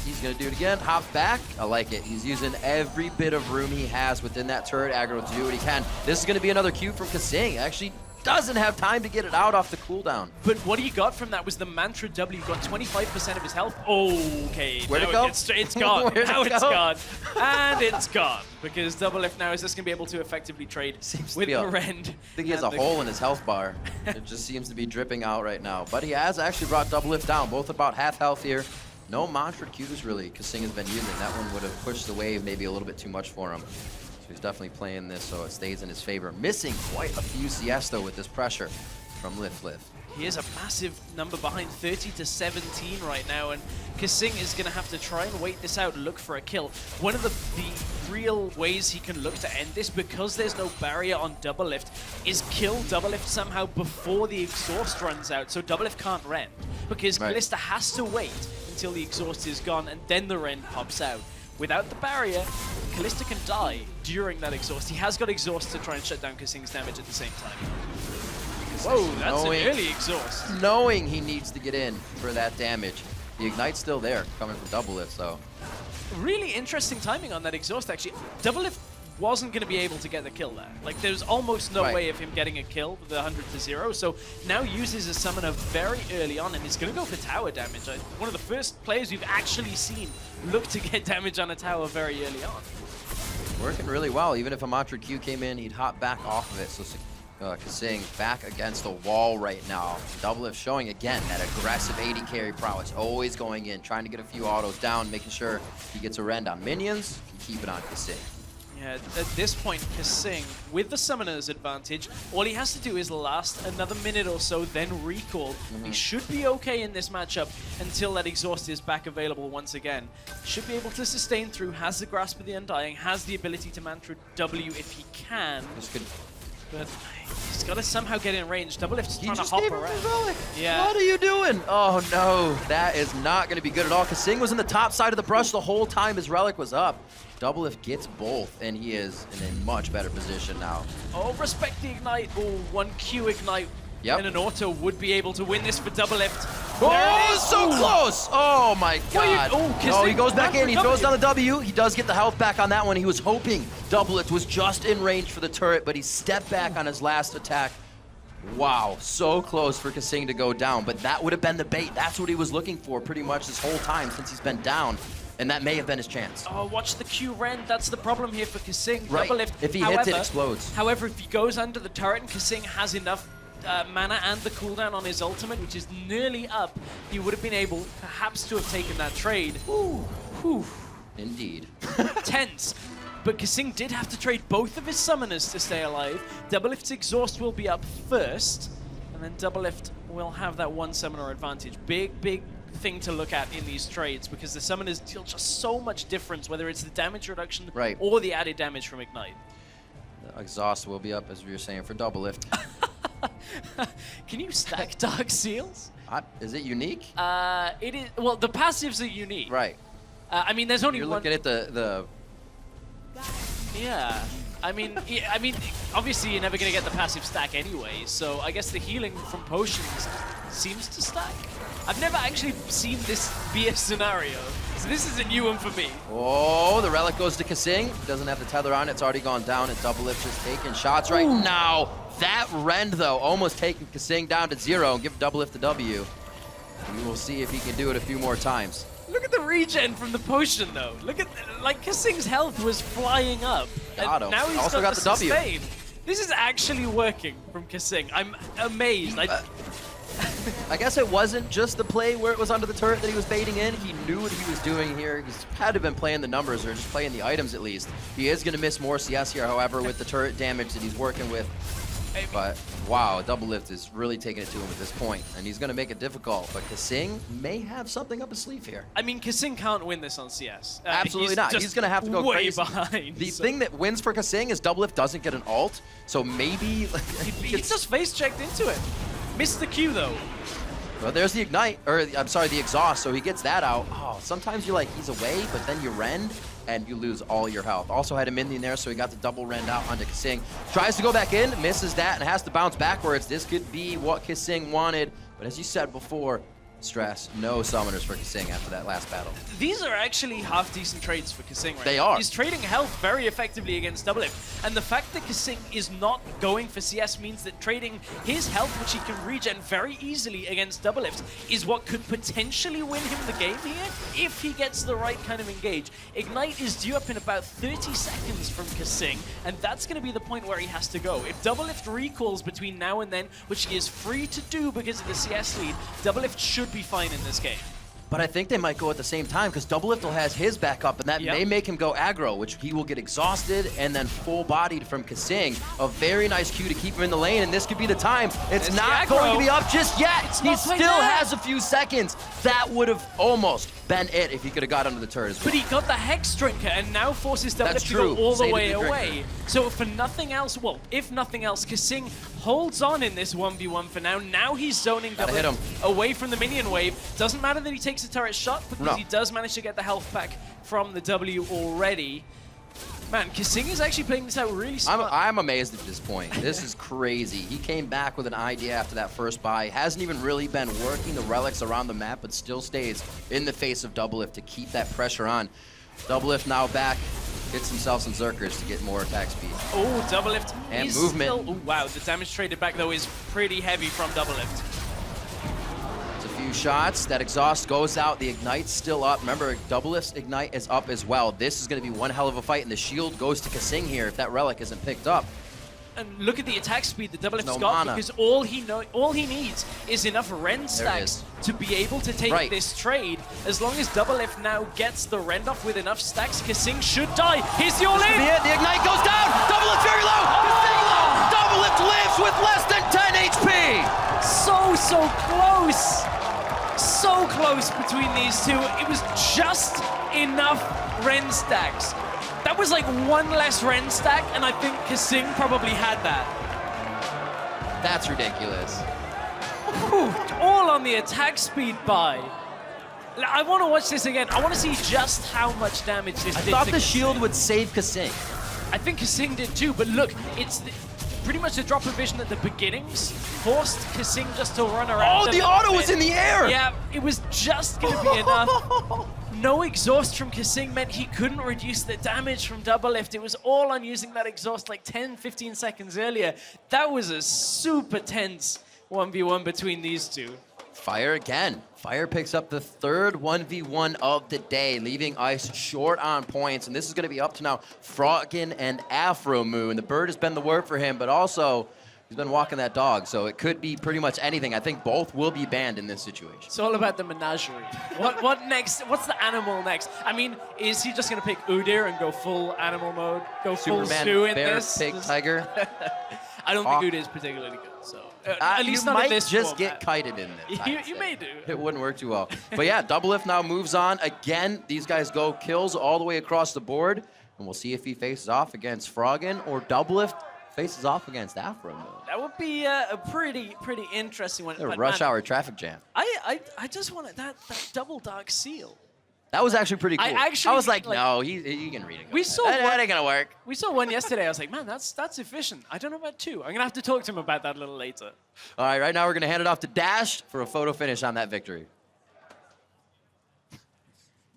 He's going to do it again. Hop back. I like it. He's using every bit of room he has within that turret aggro to do what he can. This is going to be another Q from Kasing. Actually doesn't have time to get it out off the cooldown. But what he got from that was the Mantra W. Got 25% of his health. Okay. Where'd it go? It's gone. Now it's gone. And it's gone. Because Doublelift now is just going to be able to effectively trade with the Rend. I think he has a hole in his health bar. It just seems to be dripping out right now. But he has actually brought Doublelift down. Both about half health here. No Mantra Qs really Kasing has been using. That one would have pushed the wave maybe a little bit too much for him. So he's definitely playing this so it stays in his favor. Missing quite a few CS though with this pressure from Lift. He is a massive number behind, 30-17 right now, and Kasing is going to have to try and wait this out, look for a kill. One of the real ways he can look to end this, because there's no barrier on Doublelift, is kill Doublelift somehow before the exhaust runs out, so Doublelift can't rend. Because Kalista has to wait until the exhaust is gone, and then the rend pops out. Without the barrier, Kalista can die during that exhaust. He has got exhaust to try and shut down Kasing's damage at the same time. Whoa, that's an early exhaust. Knowing he needs to get in for that damage. The Ignite's still there, coming from Doublelift, so. Really interesting timing on that exhaust, actually. Doublelift wasn't going to be able to get the kill there. Like, there's almost no way of him getting a kill with the 100-0, so now uses a summoner very early on, and he's going to go for tower damage. One of the first players we've actually seen look to get damage on a tower very early on. Working really well. Even if a Mantra Q came in, he'd hop back off of it, so Kasing back against a wall right now. Doublelift showing again that aggressive AD carry prowess, always going in, trying to get a few autos down, making sure he gets a rend on minions, can keep it on Kasing. Yeah, at this point, Kasing, with the summoner's advantage, all he has to do is last another minute or so, then recall. He should be okay in this matchup until that exhaust is back available once again. Should be able to sustain through, has the Grasp of the Undying, has the ability to Mantra W if he can. But he's got to somehow get in range. Doublelift's trying to hop around. Yeah. What are you doing? Oh no, that is not going to be good at all. Kasing was in the top side of the brush the whole time his relic was up. Doublelift gets both, and he is in a much better position now. Oh, respect the Ignite. Oh, 1Q Ignite. And an auto would be able to win this for Doublelift. Oh, so close! Oh my god. Oh, he goes back in, he throws down the W. He does get the health back on that one. He was hoping Doublelift was just in range for the turret, but he stepped back on his last attack. Wow, so close for Kasing to go down, but that would have been the bait. That's what he was looking for pretty much this whole time since he's been down. And that may have been his chance. Oh, watch the Q rend. That's the problem here for Kasing. Right. Doublelift, If he hits, it explodes. However, if he goes under the turret and Kasing has enough mana and the cooldown on his ultimate, which is nearly up, he would have been able perhaps to have taken that trade. Ooh. Whew. Indeed. Tense. But Kasing did have to trade both of his summoners to stay alive. Doublelift's exhaust will be up first, and then Doublelift will have that one summoner advantage. Big thing to look at in these trades, because the summoners deal just so much difference, whether it's the damage reduction or the added damage from Ignite. The exhaust will be up, as we were saying, for Doublelift. Can you stack Dark Seals? Is it unique? It is. Well, the passives are unique. Right. I mean, there's only You're one. looking at the... Yeah. I mean, obviously you're never going to get the passive stack anyway, so I guess the healing from potions seems to stack. I've never actually seen this be a scenario, so this is a new one for me. Oh, the relic goes to Kasing. Doesn't have the tether on. It's already gone down, and Doublelift just taking shots right now. That Rend, though, almost taking Kasing down to 0 and give Doublelift the W. We will see if he can do it a few more times. Look at the regen from the potion, though. Look at, like, Kasing's health was flying up. Got him. Now he's Also got the W. sustain. This is actually working from Kasing. I'm amazed. I guess it wasn't just the play where it was under the turret that he was baiting in. He knew what he was doing here. He's had to have been playing the numbers or just playing the items at least. He is going to miss more CS here, however, with the turret damage that he's working with. But wow, Doublelift is really taking it to him at this point, and he's going to make it difficult. But Kasing may have something up his sleeve here. I mean, Kasing can't win this on CS. Absolutely not. He's going to have to go way crazy. Behind. The thing that wins for Kasing is Doublelift doesn't get an ult, so maybe he just face checked into it. Missed the Q though. Well, there's the ignite, or I'm sorry, the exhaust, so he gets that out. Oh, sometimes you're like, he's away, but then you rend, and you lose all your health. Also had a minion there, so he got the double rend out onto Kasing. Tries to go back in, misses that, and has to bounce backwards. This could be what Kasing wanted, but as you said before, Stress, no summoners for Kasing after that last battle. These are actually half-decent trades for Kasing right They now. are. He's trading health very effectively against Doublelift. And the fact that Kasing is not going for CS means that trading his health, which he can regen very easily against Doublelift, is what could potentially win him the game here if he gets the right kind of engage. Ignite is due up in about 30 seconds from Kasing, and that's going to be the point where he has to go. If Doublelift recalls between now and then, which he is free to do because of the CS lead, Doublelift should be fine in this game. But I think they might go at the same time because Doublelift has his backup, and that may make him go aggro, which he will get exhausted and then full-bodied from Kasing. A very nice Q to keep him in the lane, and this could be the time. It's not going to be up just yet. He still has a few seconds. That would have almost been it if he could have got under the turret as well. But he got the Hex Drinker and now forces Doublelift to go all the way away. So for nothing else, well, if nothing else, Kasing holds on in this 1v1 for now. Now he's zoning Doublelift away from the minion wave. Doesn't matter that he takes a turret shot because he does manage to get the health back from the W already. Man, Kasing is actually playing this out really smart. I'm amazed at this point. This is crazy. He came back with an idea after that first buy. Hasn't even really been working the relics around the map, but still stays in the face of Doublelift to keep that pressure on. Doublelift now back. Gets himself some Zerkers to get more attack speed. Oh, Doublelift and is movement. Still, oh, wow, the damage traded back though is pretty heavy from Doublelift. Few shots. That exhaust goes out. The ignite's still up. Remember, Doublelift's ignite is up as well. This is going to be one hell of a fight, and the shield goes to Kasing here if that relic isn't picked up. And look at the attack speed that Doublelift's got, because all he needs is enough Rend stacks to be able to take this trade. As long as Doublelift now gets the Rend off with enough stacks, Kasing should die. Here's the all-in! The ignite goes down! Doublelift very low! Kasing low! Doublelift lives with less than 10 HP! So close! So close between these two. It was just enough Rend stacks. That was like one less Rend stack, and I think Kasing probably had that. That's ridiculous. All on the attack speed buy. I want to watch this again. I want to see just how much damage this did. I thought the shield would save Kasing. I think Kasing did too, but look, it's pretty much the drop of vision at the beginnings forced Kasing just to run around. Oh, the auto was in the air! Yeah, it was just going to be enough. No exhaust from Kasing meant he couldn't reduce the damage from Doublelift. It was all on using that exhaust like 10, 15 seconds earlier. That was a super tense 1v1 between these two. Fire again. Fire picks up the third 1v1 of the day, leaving Ice short on points. And this is going to be up to now Froggen and Afro Moon. The bird has been the word for him, but also he's been walking that dog, so it could be pretty much anything. I think both will be banned in this situation. It's all about the menagerie. What next? What's the animal next? I mean, is he just going to pick Udyr and go full animal mode? Go full Superman, stew in bear, this? pig, tiger. I don't think Udyr is particularly good, so... at least you not in might this just format. get kited in this. You may do. It wouldn't work too well. But yeah, Doublelift now moves on. Again, these guys go kills all the way across the board. And we'll see if he faces off against Froggen or Doublelift faces off against Afro Moon. That would be a pretty interesting one. A rush hour traffic jam. I just wanted that double dark seal. That was actually pretty cool. I was like, no, he can read it. We saw that ain't gonna work. We saw one yesterday. I was like, man, that's efficient. I don't know about 2. I'm gonna have to talk to him about that a little later. All right, right now we're gonna hand it off to Dash for a photo finish on that victory.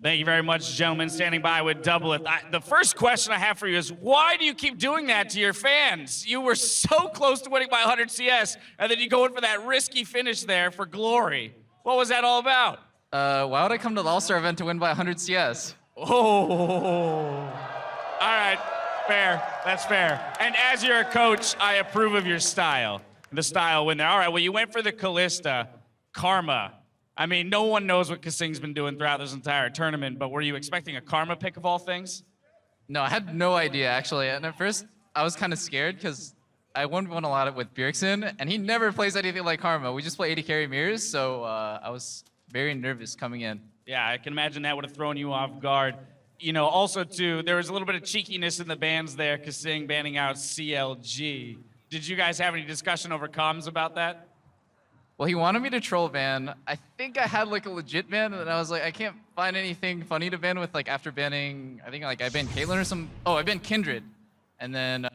Thank you very much, gentlemen. Standing by with Doubleth. The first question I have for you is, why do you keep doing that to your fans? You were so close to winning by 100 CS, and then you go in for that risky finish there for glory. What was that all about? Why would I come to the All-Star event to win by 100 CS? Oh. All right, fair. That's fair. And as your coach, I approve of your style. The style win there. All right, well, you went for the Callista Karma. I mean, no one knows what Kasing's been doing throughout this entire tournament, but were you expecting a Karma pick of all things? No, I had no idea, actually. And at first, I was kind of scared because I won a lot with Bjergsen, and he never plays anything like Karma. We just play AD carry mirrors, so I was very nervous coming in. Yeah, I can imagine that would have thrown you off guard. You know, also, too, there was a little bit of cheekiness in the bans there, Kasing banning out CLG. Did you guys have any discussion over comms about that? Well, he wanted me to troll ban. I think I had like a legit ban, and I was like, I can't find anything funny to ban with, like after banning, I think like I banned Caitlyn or some, oh, I banned Kindred. And then,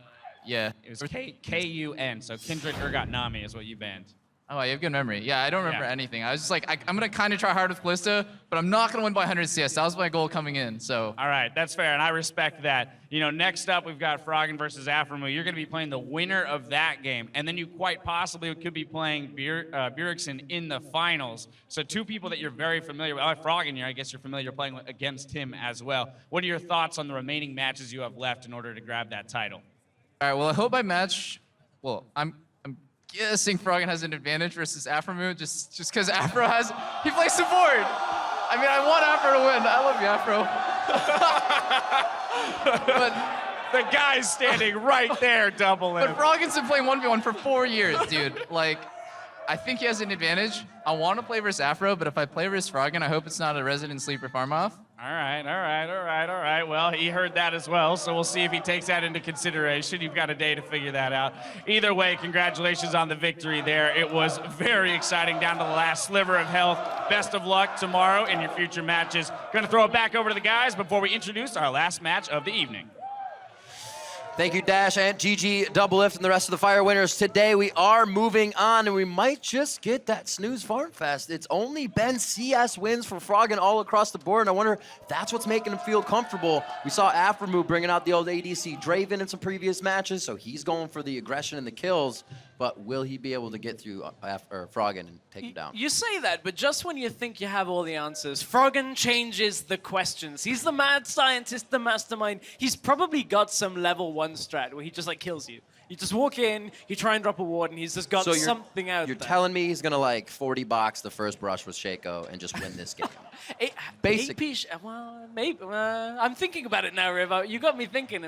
yeah. It was K-U-N, so Kindred Urgot Nami is what you banned. Oh, you have good memory. Yeah, I don't remember anything. I was just like, I'm going to kind of try hard with Callista, but I'm not going to win by 100 CS. That was my goal coming in, so. All right, that's fair, and I respect that. You know, next up, we've got Froggen versus Aframu. You're going to be playing the winner of that game, and then you quite possibly could be playing Bjergsen in the finals. So 2 people that you're very familiar with. Froggen, I guess you're familiar playing against him as well. What are your thoughts on the remaining matches you have left in order to grab that title? All right, well, I hope I match, well, I'm guessing Froggen has an advantage versus Aframu, just because Afro he plays support. I mean, I want Afro to win. I love you, Afro. But the guy's standing right there, Doubleth. But Froggen's been playing 1v1 for 4 years, dude. Like, I think he has an advantage. I want to play versus Afro, but if I play versus Froggen, I hope it's not a resident sleeper farm off. All right. Well, he heard that as well, so we'll see if he takes that into consideration. You've got a day to figure that out. Either way, congratulations on the victory there. It was very exciting down to the last sliver of health. Best of luck tomorrow in your future matches. Going to throw it back over to the guys before we introduce our last match of the evening. Thank you, Dash and GG, Doubleth, and the rest of the Fire winners. Today we are moving on, and we might just get that snooze farm fest. It's only been CS wins for Froggen all across the board, and I wonder if that's what's making him feel comfortable. We saw Aframu bringing out the old ADC Draven in some previous matches, so he's going for the aggression and the kills, but will he be able to get through Froggen and take him down? You say that, but just when you think you have all the answers, Froggen changes the questions. He's the mad scientist, the mastermind. He's probably got some level 1 strat where he just like kills you. You just walk in, you try and drop a ward, and he's just got something out You're there. telling me he's gonna like 40 box the first brush with Shaco and just win this game? Basically. Well, maybe. I'm thinking about it now, Riv. You got me thinking.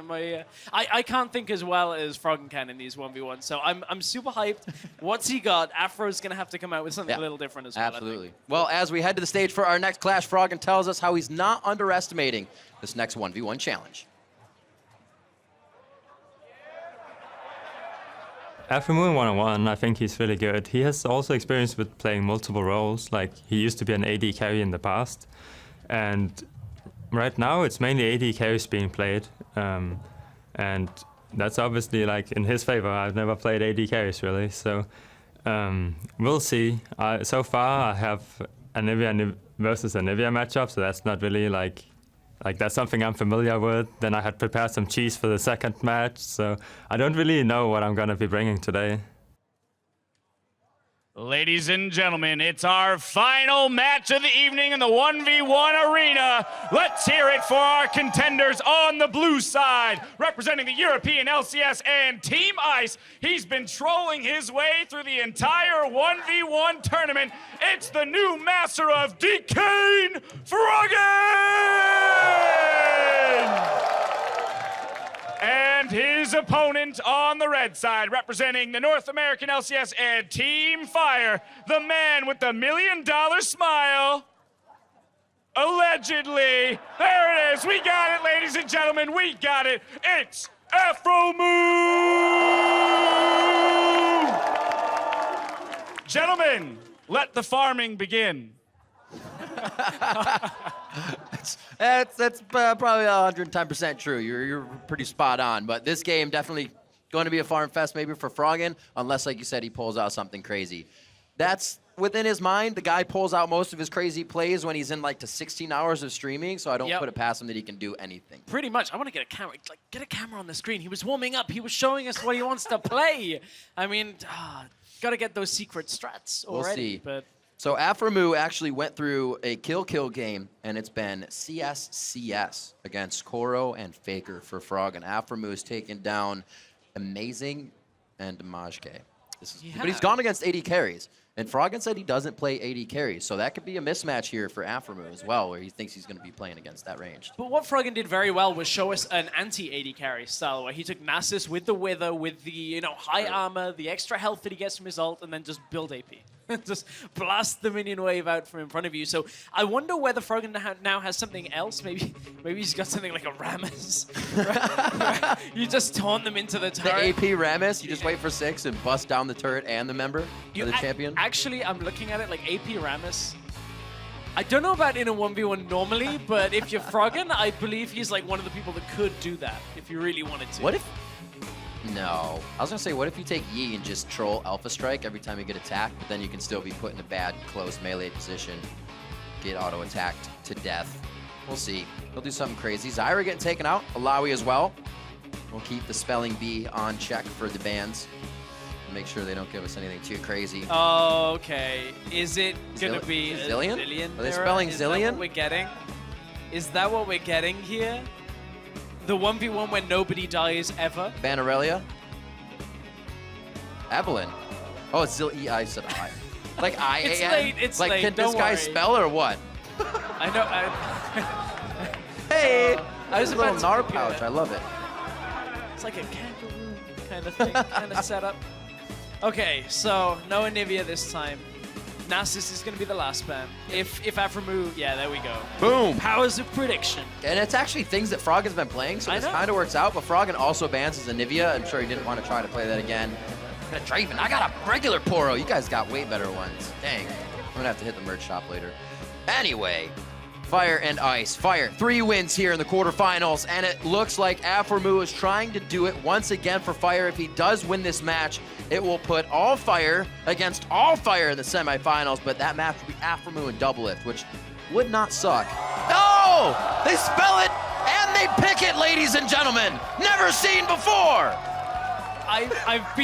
I can't think as well as Froggen can in these 1v1, so I'm super hyped. What's he got? Afro's going to have to come out with something a little different as well. Absolutely. Well, as we head to the stage for our next clash, Froggen tells us how he's not underestimating this next 1v1 challenge. Aframu in 1-on-1, I think he's really good. He has also experience with playing multiple roles, like he used to be an AD carry in the past. And right now it's mainly AD carries being played. And that's obviously like in his favor. I've never played AD carries really, so we'll see. So far I have Anivia versus Anivia matchup, so that's not really like that's something I'm familiar with. Then I had prepared some cheese for the second match, so I don't really know what I'm gonna be bringing today. Ladies and gentlemen, it's our final match of the evening in the 1v1 arena. Let's hear it for our contenders on the blue side. Representing the European LCS and Team Ice, he's been trolling his way through the entire 1v1 tournament. It's the new master of Decane, Froggen! And his opponent on the red side, representing the North American LCS and Team Fire, the man with the $1 million smile. Allegedly. There it is. We got it, ladies and gentlemen. We got it. It's Aframu! Gentlemen, let the farming begin. That's probably 110% true. You're pretty spot on. But this game definitely going to be a farm fest maybe for Froggen, unless, like you said, he pulls out something crazy. That's within his mind. The guy pulls out most of his crazy plays when he's in like to 16 hours of streaming, so I don't put it past him that he can do anything. Pretty much. I want to get a camera. Like, get a camera on the screen. He was warming up. He was showing us what he wants to play. I mean, got to get those secret strats already. We'll see. But so Aframu actually went through a kill-kill game, and it's been CS against Koro and FLICKR for Froggen. Aframu has taken down Amazing and Majke. But he's gone against AD carries. And Froggen said he doesn't play AD carries, so that could be a mismatch here for Aframu as well, where he thinks he's going to be playing against that range. But what Froggen did very well was show us an anti-AD carry style, where he took Nasus with the Wither, with the high armor, the extra health that he gets from his ult, and then just build AP. Just blast the minion wave out from in front of you. So I wonder whether Froggen now has something else. Maybe he's got something like a Rammus. You just taunt them into the turret. The AP Rammus, you just wait for 6 and bust down the turret and the member of the champion. Actually, I'm looking at it like AP Rammus. I don't know about in a 1v1 normally, but if you're Froggen, I believe he's like one of the people that could do that if you really wanted to. What if... No. I was going to say, what if you take Yi and just troll Alpha Strike every time you get attacked, but then you can still be put in a bad, close melee position, get auto-attacked to death. We'll see. He'll do something crazy. Zyra getting taken out. Alawi as well. We'll keep the spelling bee on check for the bans. Make sure they don't give us anything too crazy. Okay. Is it going to be Zillion? Zillion? Are they spelling Is Zillion? That what we're getting? Is that what we're getting here? The 1v1 where nobody dies ever? Ban Aurelia? Evelyn? Oh, it's I said I. Like I-A-N? It's late, it's like, late, can don't this guy worry. spell or what? I know. Hey! I was a little about to Nar pouch. I love it. It's like a kangaroo kind of thing, kind of setup. Okay, so no Anivia this time. Nasus is going to be the last ban. If Aframu, yeah, there we go. Boom. Powers of prediction. And it's actually things that Froggen's been playing, so I this know. kind of works out. But Froggen also bans his Anivia. I'm sure he didn't want to try to play that again. Got a Draven. I got a regular Poro. You guys got way better ones. Dang. I'm going to have to hit the merch shop later. Anyway, Fire and Ice. Fire, 3 wins here in the quarterfinals, and it looks like Aframu is trying to do it once again for Fire. If he does win this match, it will put all Fire against all Fire in the semifinals, but that match will be Aframu and Doublelift, which would not suck. No! They spell it and they pick it, ladies and gentlemen. Never seen before. I've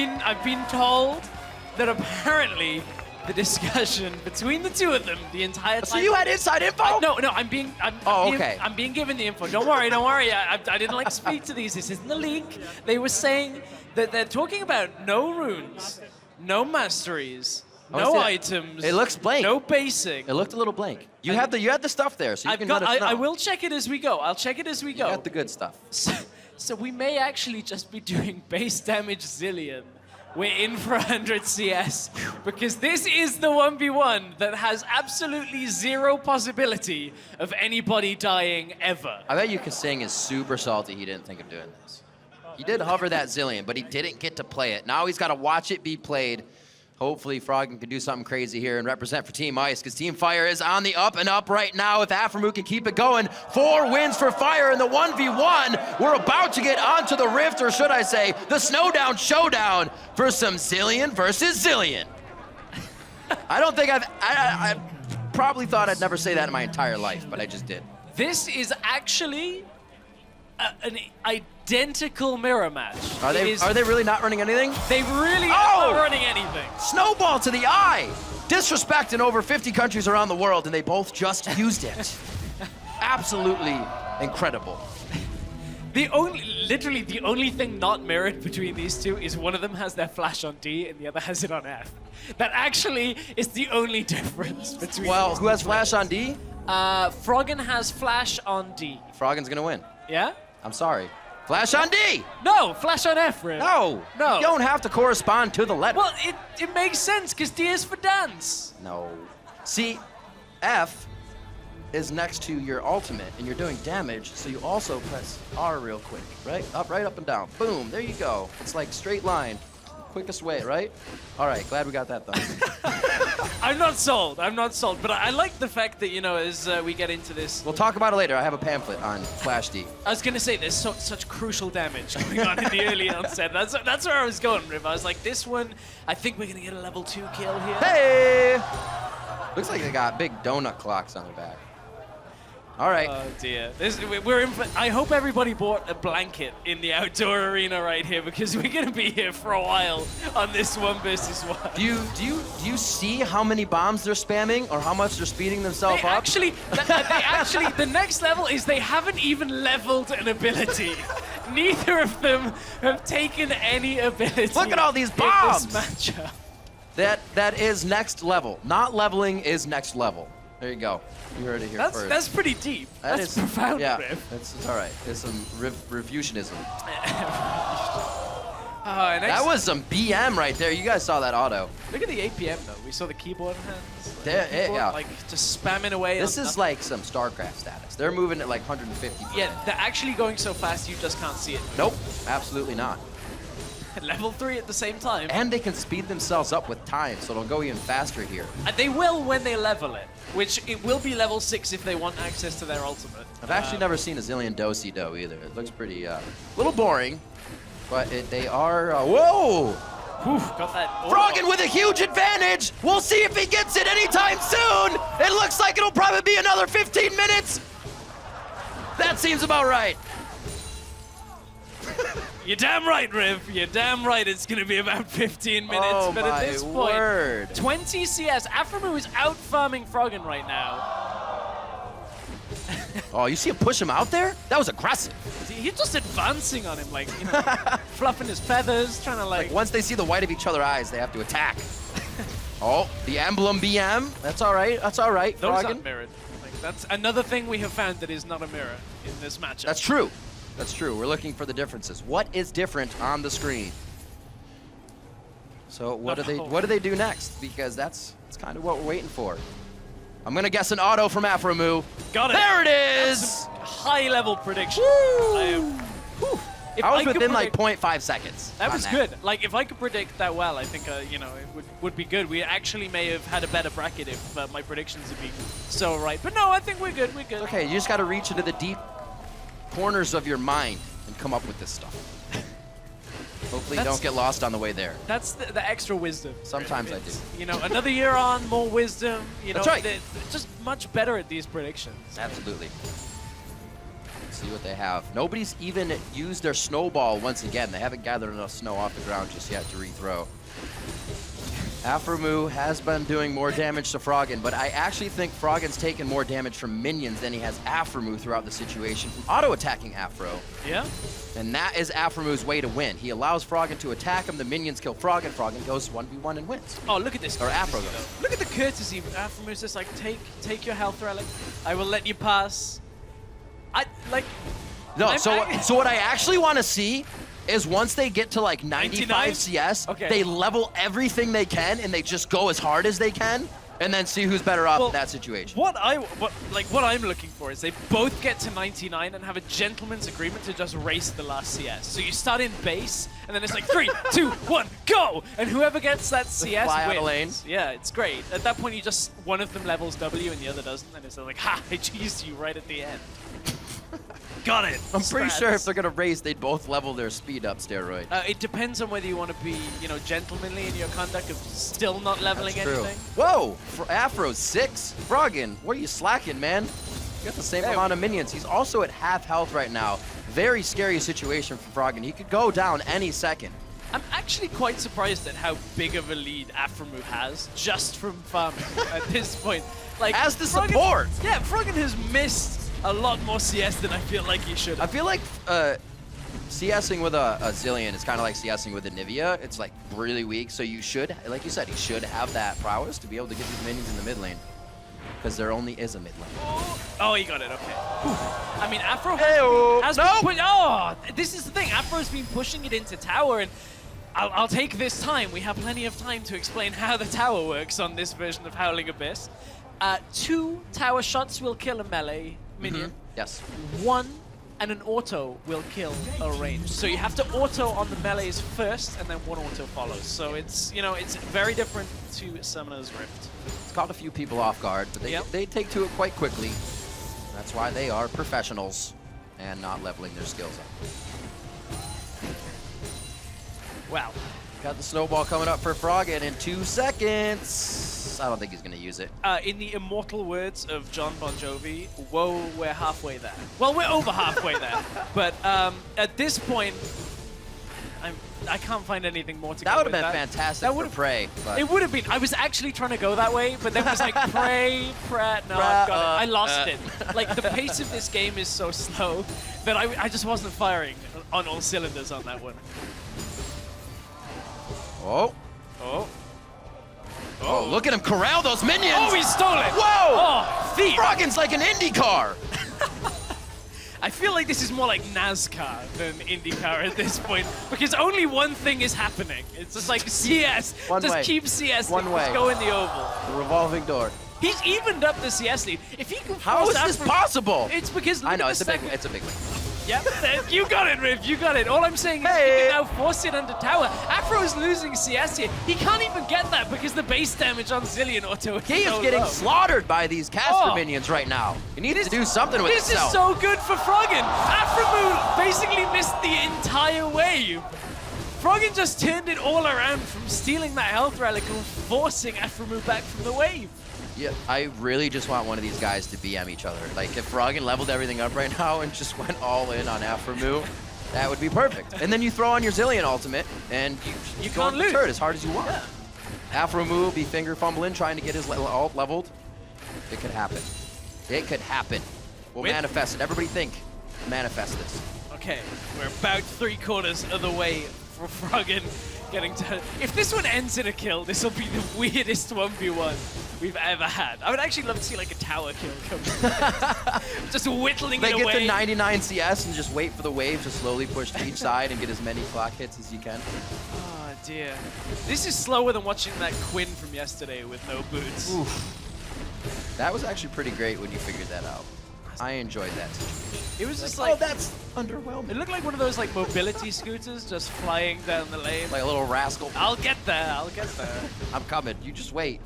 been told that apparently the discussion between the two of them the entire time. So you had inside info? No, I'm being given the info. Don't worry. I didn't like to speak to these. This isn't the leak. They were saying that they're talking about no runes, no masteries, no items. It looks blank. No basic. It looked a little blank. You had the stuff there, so you can let us know. I will check it as we go. I'll check it as we go. You got the good stuff. So we may actually just be doing base damage Zillion. We're in for 100 CS because this is the 1v1 that has absolutely zero possibility of anybody dying ever. I bet you Kasing is super salty he didn't think of doing this. He did hover that Zillion, but he didn't get to play it. Now he's got to watch it be played. Hopefully Froggen can do something crazy here and represent for Team Ice, because Team Fire is on the up and up right now. If Aframu can keep it going, 4 wins for Fire in the 1v1. We're about to get onto the Rift, or should I say, the Snowdown Showdown for some Zillion versus Zillion. I don't think I probably thought I'd never say that in my entire life, but I just did. This is actually an identical mirror match. Are they really not running anything? They really are not running anything. Snowball to the eye. Disrespect in over 50 countries around the world, and they both just used it. Absolutely incredible. Literally the only thing not mirrored between these two is one of them has their flash on D and the other has it on F. That actually is the only difference between Well, who has flash on D? Froggen has flash on D. Froggen's gonna win. Yeah? I'm sorry. Flash on D! No, flash on F, Rim. No! You don't have to correspond to the letter. Well, it makes sense, because D is for dance. No. See, F is next to your ultimate, and you're doing damage, so you also press R real quick, right? Right up and down. Boom, there you go. It's like straight line. quickest way, right? All right, glad we got that done. I'm not sold. I'm not sold. But I like the fact that, you know, as we get into this. We'll talk about it later. I have a pamphlet on Flash D. I was going to say, there's such crucial damage going on in the early onset. That's where I was going, Riv. I was like, this one, I think we're going to get a level 2 kill here. Hey! Looks like they got big donut clocks on the back. All right. Oh dear. I hope everybody bought a blanket in the outdoor arena right here, because we're gonna be here for a while on this 1 versus 1. Do you see how many bombs they're spamming or how much they're speeding themselves up? The next level is they haven't even leveled an ability. Neither of them have taken any ability. Look at all these bombs. In this matchup. That is next level. Not leveling is next level. There you go. You heard it here first. That's pretty deep. That's profound, yeah, Riv. it's all right. It's some Revusionism. That was some BM right there. You guys saw that auto. Look at the APM though. We saw the keyboard hands. Yeah. Like just spamming away. This is like some StarCraft status. They're moving at like 150. Yeah, they're actually going so fast you just can't see it. Nope, absolutely not. Level 3 at the same time. And they can speed themselves up with time, so it'll go even faster here. And they will when they level it, which it will be level 6 if they want access to their ultimate. I've actually never seen a zillion do either. It looks pretty, a little boring, but they are, whoa! Whew, got that. Froggen with a huge advantage! We'll see if he gets it anytime soon! It looks like it'll probably be another 15 minutes! That seems about right. You're damn right, Riv. You're damn right. It's going to be about 15 minutes. Oh, but at this point, word. 20 CS. Aphromoo is out farming Froggen right now. Oh, you see him push him out there? That was aggressive. He's just advancing on him, like, you know, fluffing his feathers, trying to like. Once they see the white of each other's eyes, they have to attack. Oh, the emblem BM. That's all right. That's all right. Those Froggen. aren't mirrored. Like, that's another thing we have found that is not a mirror in this matchup. That's true. That's true. We're looking for the differences. What is different on the screen? So what do they do next? Because that's kind of what we're waiting for. I'm gonna guess an auto from Aphromoo. Got it. There it is. High-level prediction. I was within like 0.5 seconds. That was good. Like, if I could predict that well, I think, you know, it would be good. We actually may have had a better bracket if my predictions had been so right. But no, I think we're good. We're good. Okay, you just got to reach into the deep corners of your mind and come up with this stuff. Hopefully you don't get lost on the way there. That's the extra wisdom. Sometimes I do. You know, another year on, more wisdom. You know, That's right. They're just much better at these predictions. Absolutely. Let's see what they have. Nobody's even used their snowball once again. They haven't gathered enough snow off the ground just yet to rethrow. Aphromoo has been doing more damage to Froggen, but I actually think Froggen's taken more damage from minions than he has Aphromoo throughout the situation from auto-attacking Afro. Yeah. And that is Afromoo's way to win. He allows Froggen to attack him, the minions kill Froggen, Froggen goes 1v1 and wins. Oh, look at this. Or Afro goes. Look at the courtesy. Afromoo's just like, take your health relic. I will let you pass. No, so what I actually want to see is once they get to like 95 CS, they level everything they can and they just go as hard as they can and then see who's better off in that situation. What I'm looking for is they both get to 99 and have a gentleman's agreement to just race the last CS. So you start in base and then it's like 3, 2, 1, go! And whoever gets that CS fly wins. out of lane. Yeah, it's great. At that point, one of them levels W and the other doesn't, and it's like, ha! I cheesed you right at the end. Got it. I'm pretty sure if they're gonna race, they'd both level their speed up steroid. It depends on whether you want to be, you know, gentlemanly in your conduct of still not leveling anything. Whoa! Afro 6. Froggen, what are you slacking, man? You got the same amount of minions. He's also at half health right now. Very scary situation for Froggen. He could go down any second. I'm actually quite surprised at how big of a lead Aphromoo has just from farming at this point. Like, as the support. Yeah, Froggen has missed a lot more CS than I feel like he should have. I feel like CSing with a Zillion is kind of like CSing with a Nivea. It's like really weak, so you should, like you said, he should have that prowess to be able to get these minions in the mid lane. Because there only is a mid lane. Oh, he got it, okay. I mean, Afro has been this is the thing. Afro's been pushing it into tower, and I'll take this time. We have plenty of time to explain how the tower works on this version of Howling Abyss. 2 tower shots will kill a melee minion. Yes. 1 and an auto will kill a range. So you have to auto on the melees first, and then one auto follows. So it's, you know, it's very different to Summoner's Rift. It's caught a few people off guard, but they take to it quite quickly. That's why they are professionals and not leveling their skills up. Wow. Got the snowball coming up for Froggen in 2 seconds. I don't think he's going to use it. In the immortal words of John Bon Jovi, whoa, we're halfway there. Well, we're over halfway there. But at this point, I can't find anything more to go with. That would have been fantastic for Prey. It would have been. I was actually trying to go that way, but then it was like, Prey, Pratt, no, I've got it. I lost it. Like, the pace of this game is so slow that I just wasn't firing on all cylinders on that one. Oh. Oh. Oh, look at him corral those minions! Oh, he stole it! Whoa! Oh, thief! Froggen's like an IndyCar! I feel like this is more like NASCAR than IndyCar at this point, because only one thing is happening. It's just like CS. Just keep CS. One way. Just go in the oval. The revolving door. He's evened up the CS lead. If he can How is this possible? It's because I know, it's a big one. Yep, you got it, Riv, you got it. All I'm saying is he can now force it under tower. Afro is losing CS here. He can't even get that because the base damage on Zillion auto is He is so getting low. slaughtered by these caster minions right now. He needs to do something with This himself. is so good for Froggen. Afromu basically missed the entire wave. Froggen just turned it all around from stealing that health relic and forcing Afromu back from the wave. Yeah, I really just want one of these guys to BM each other. Like, if Froggen leveled everything up right now and just went all in on Afromu, that would be perfect. And then you throw on your Zillion ultimate, and you go can't on the lose. turret as hard as you want. Yeah. Afromu will be finger fumbling, trying to get his ult leveled. It could happen. It could happen. We'll manifest it. Everybody think. Manifest this. Okay, we're about 3/4 of the way for Froggen getting to... If this one ends in a kill, this will be the weirdest 1v1 we've ever had. I would actually love to see like a tower kill come. Just whittling it away. They get to 99 CS and just wait for the wave to slowly push to each side and get as many clock hits as you can. Oh dear. This is slower than watching that Quinn from yesterday with no boots. Oof. That was actually pretty great when you figured that out. I enjoyed that situation. It was just like, oh, that's underwhelming. It looked like one of those like mobility scooters just flying down the lane. Like a little rascal. I'll get there, I'll get there. I'm coming, you just wait.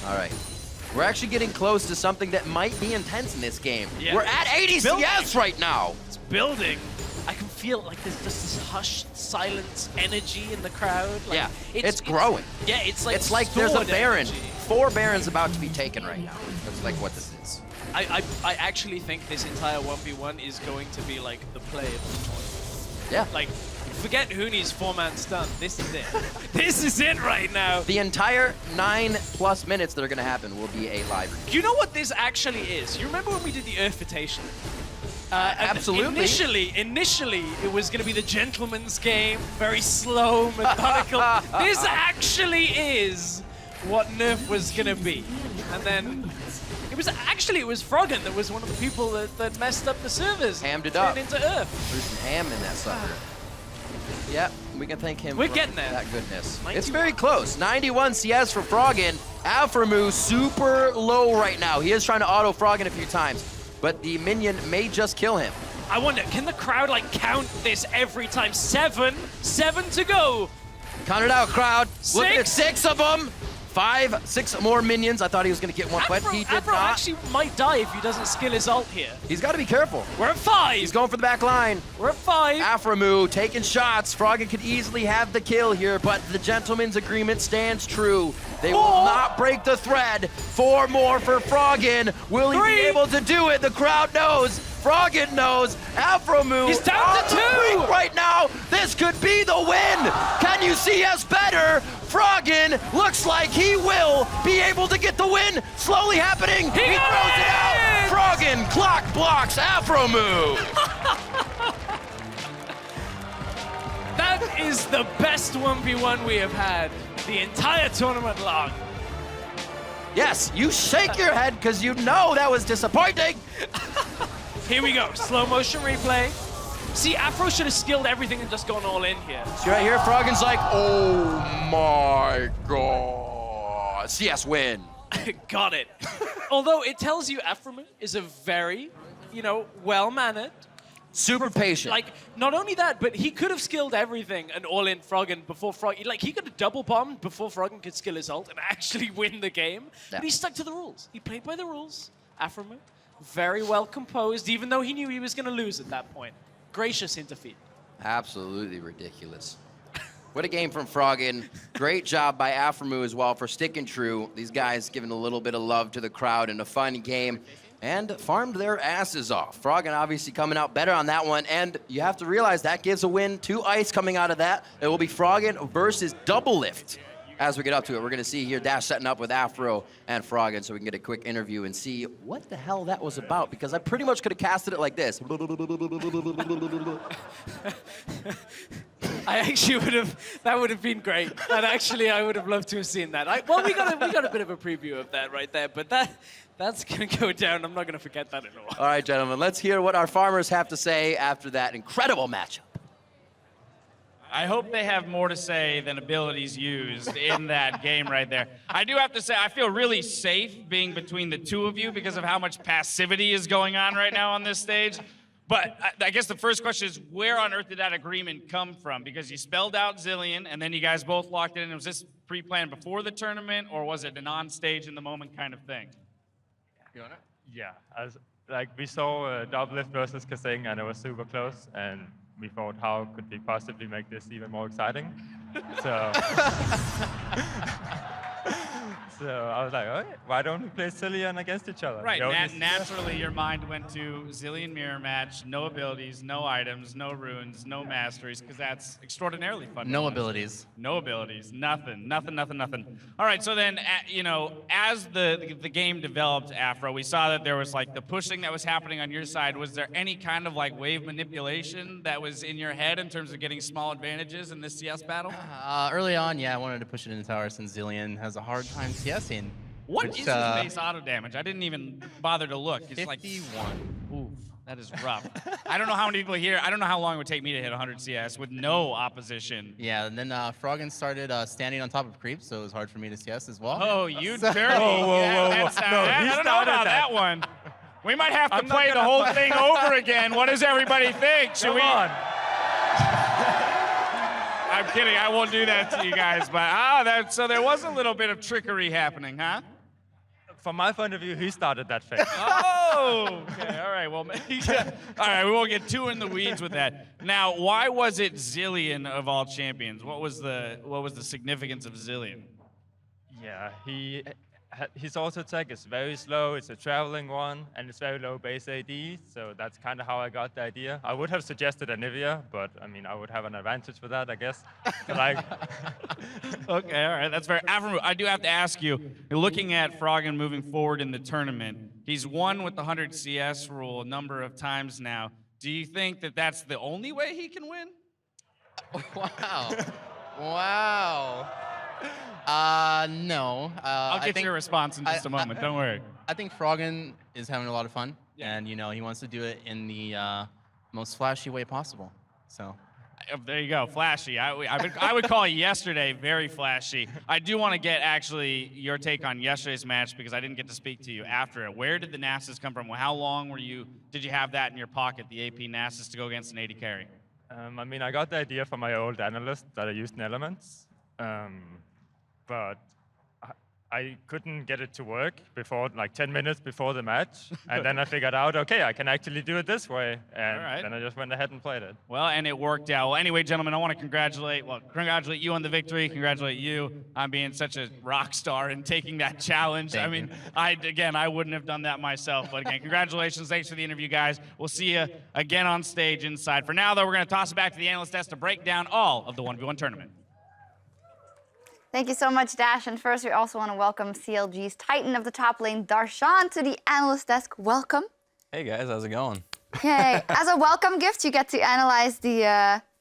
All right. We're actually getting close to something that might be intense in this game. Yeah. We're at 80 CS right now. It's building. I can feel like there's just this hushed silence energy in the crowd. Like, yeah, it's growing. Yeah, it's like there's a Baron. Energy. 4 Barons about to be taken right now. That's like what this is. I actually think this entire 1v1 is going to be like the play of the tournament. Yeah. Like, forget Huni's 4-man stun. This is it. This is it right now. The entire 9+ minutes that are going to happen will be a live review. You know what this actually is? You remember when we did the Earthitation? Absolutely. Initially, it was going to be the gentleman's game, very slow, methodical. This actually is what Nerf was going to be. And then it was Froggen that was one of the people that messed up the servers. Hammed it up. Turned into Earth. There's some ham in that sucker. Yep, we can thank him for getting there. That goodness. It's very close. 91 CS for Froggen. Alframu super low right now. He is trying to auto Froggen a few times, but the minion may just kill him. I wonder, can the crowd like count this every time? 7 to go. Count it out, crowd. Look at 6 of them. 5, 6 more minions. I thought he was going to get one, but he did Afro not. actually might die if he doesn't skill his ult here. He's got to be careful. We're at 5. He's going for the back line. We're at 5. Aframu taking shots. Froggen could easily have the kill here, but the gentleman's agreement stands true. They will not break the thread. 4 more for Froggen. Will he be able to do it? The crowd knows. Froggen knows. Aframu. He's down to 2 right now. This could be the win. Can you see us better? Froggen looks like he will be able to get the win. Slowly happening. He throws it out. Froggen clock blocks Aframu. That is the best 1v1 we have had the entire tournament long. Yes, you shake your head because you know that was disappointing. Here we go, slow motion replay. See, Afro should have skilled everything and just gone all in here. See right here, Froggen's like, oh my god. CS win. Got it. Although it tells you Afromu is a very, well-mannered, Super patient. Like, not only that, but he could have skilled everything and all-in Froggen before Froggen. Like, he could have double bombed before Froggen could skill his ult and actually win the game. Yeah. But he stuck to the rules. He played by the rules. Aframu, very well composed, even though he knew he was going to lose at that point. Gracious in defeat. Absolutely ridiculous. What a game from Froggen. Great job by Aframu as well for sticking true. These guys giving a little bit of love to the crowd in a fun game and farmed their asses off. Froggen obviously coming out better on that one, and you have to realize that gives a win to Ice coming out of that. It will be Froggen versus Double Lift. As we get up to it, we're gonna see here Dash setting up with Afro and Froggen so we can get a quick interview and see what the hell that was about, because I pretty much could have casted it like this. I actually would have, that would have been great. And actually, I would have loved to have seen that. Well, we got a bit of a preview of that right there, but that's gonna go down. I'm not gonna forget that at all. All right, gentlemen, let's hear what our farmers have to say after that incredible matchup. I hope they have more to say than abilities used in that game right there. I do have to say, I feel really safe being between the two of you because of how much passivity is going on right now on this stage. But I guess the first question is, where on earth did that agreement come from? Because you spelled out Zilean, and then you guys both locked it in. Was this pre-planned before the tournament, or was it an on-stage in the moment kind of thing? You want it? Yeah, like we saw Double Lift versus Kasing, and it was super close, and we thought, how could we possibly make this even more exciting? So, so I was like, all right, why don't we play Zilean against each other? Right, naturally your mind went to Zilean mirror match, no abilities, no items, no runes, no masteries, because that's extraordinarily fun. No abilities. No abilities, nothing. All right, so then, you know, as the game developed, Afro, we saw that there was like the pushing that was happening on your side. Was there any kind of like wave manipulation that was in your head in terms of getting small advantages in this CS battle? Early on, yeah, I wanted to push it into tower since Zilean has a hard time CSing. What is his base auto damage? I didn't even bother to look. It's 51. like, oof, that is rough. I don't know how many people here, I don't know how long it would take me to hit 100 CS with no opposition. Yeah, and then Froggen started standing on top of creeps, so it was hard for me to CS as well. Oh, you So- dirty. I don't know about that one. We might have to play the whole thing over again. What does everybody think? Should we? I'm kidding. I won't do that to you guys. But so there was a little bit of trickery happening, huh? From my point of view, he started that phase. Oh, okay. All right. Well, all right. We won't get too in the weeds with that. Now, why was it Zilean of all champions? What was the significance of Zilean? Yeah, his auto attack is very slow. It's a traveling one, and it's very low base AD. So that's kind of how I got the idea. I would have suggested Anivia, but I mean, I would have an advantage for that, I guess. Like, okay, all right, that's fair. Aframu, I do have to ask you, you're looking at Froggen moving forward in the tournament. He's won with the 100 CS rule a number of times now. Do you think that that's the only way he can win? Wow. Wow. No. I'll get your response in just a moment. Don't worry. I think Froggen is having a lot of fun, and you know he wants to do it in the most flashy way possible. So. There you go, flashy. I would call yesterday very flashy. I do want to get actually your take on yesterday's match because I didn't get to speak to you after it. Where did the Nasus come from? How long did you have that in your pocket, the AP Nasus, to go against an AD carry? I mean, I got the idea from my old analyst that I used in Elements, but I couldn't get it to work before, like 10 minutes before the match. And then I figured out, okay, I can actually do it this way. And then I just went ahead and played it. Well, and it worked out. Well, anyway, gentlemen, I want to congratulate you on the victory. Congratulate you on being such a rock star and taking that challenge. Thank I mean, I wouldn't have done that myself. But again, congratulations. Thanks for the interview, guys. We'll see you again on stage inside. For now, though, we're going to toss it back to the analyst desk to break down all of the 1v1 tournament. Thank you so much, Dash. And first, we also want to welcome CLG's Titan of the top lane, Darshan, to the analyst desk. Welcome. Hey guys, how's it going? Yay. As a welcome gift, you get to analyze the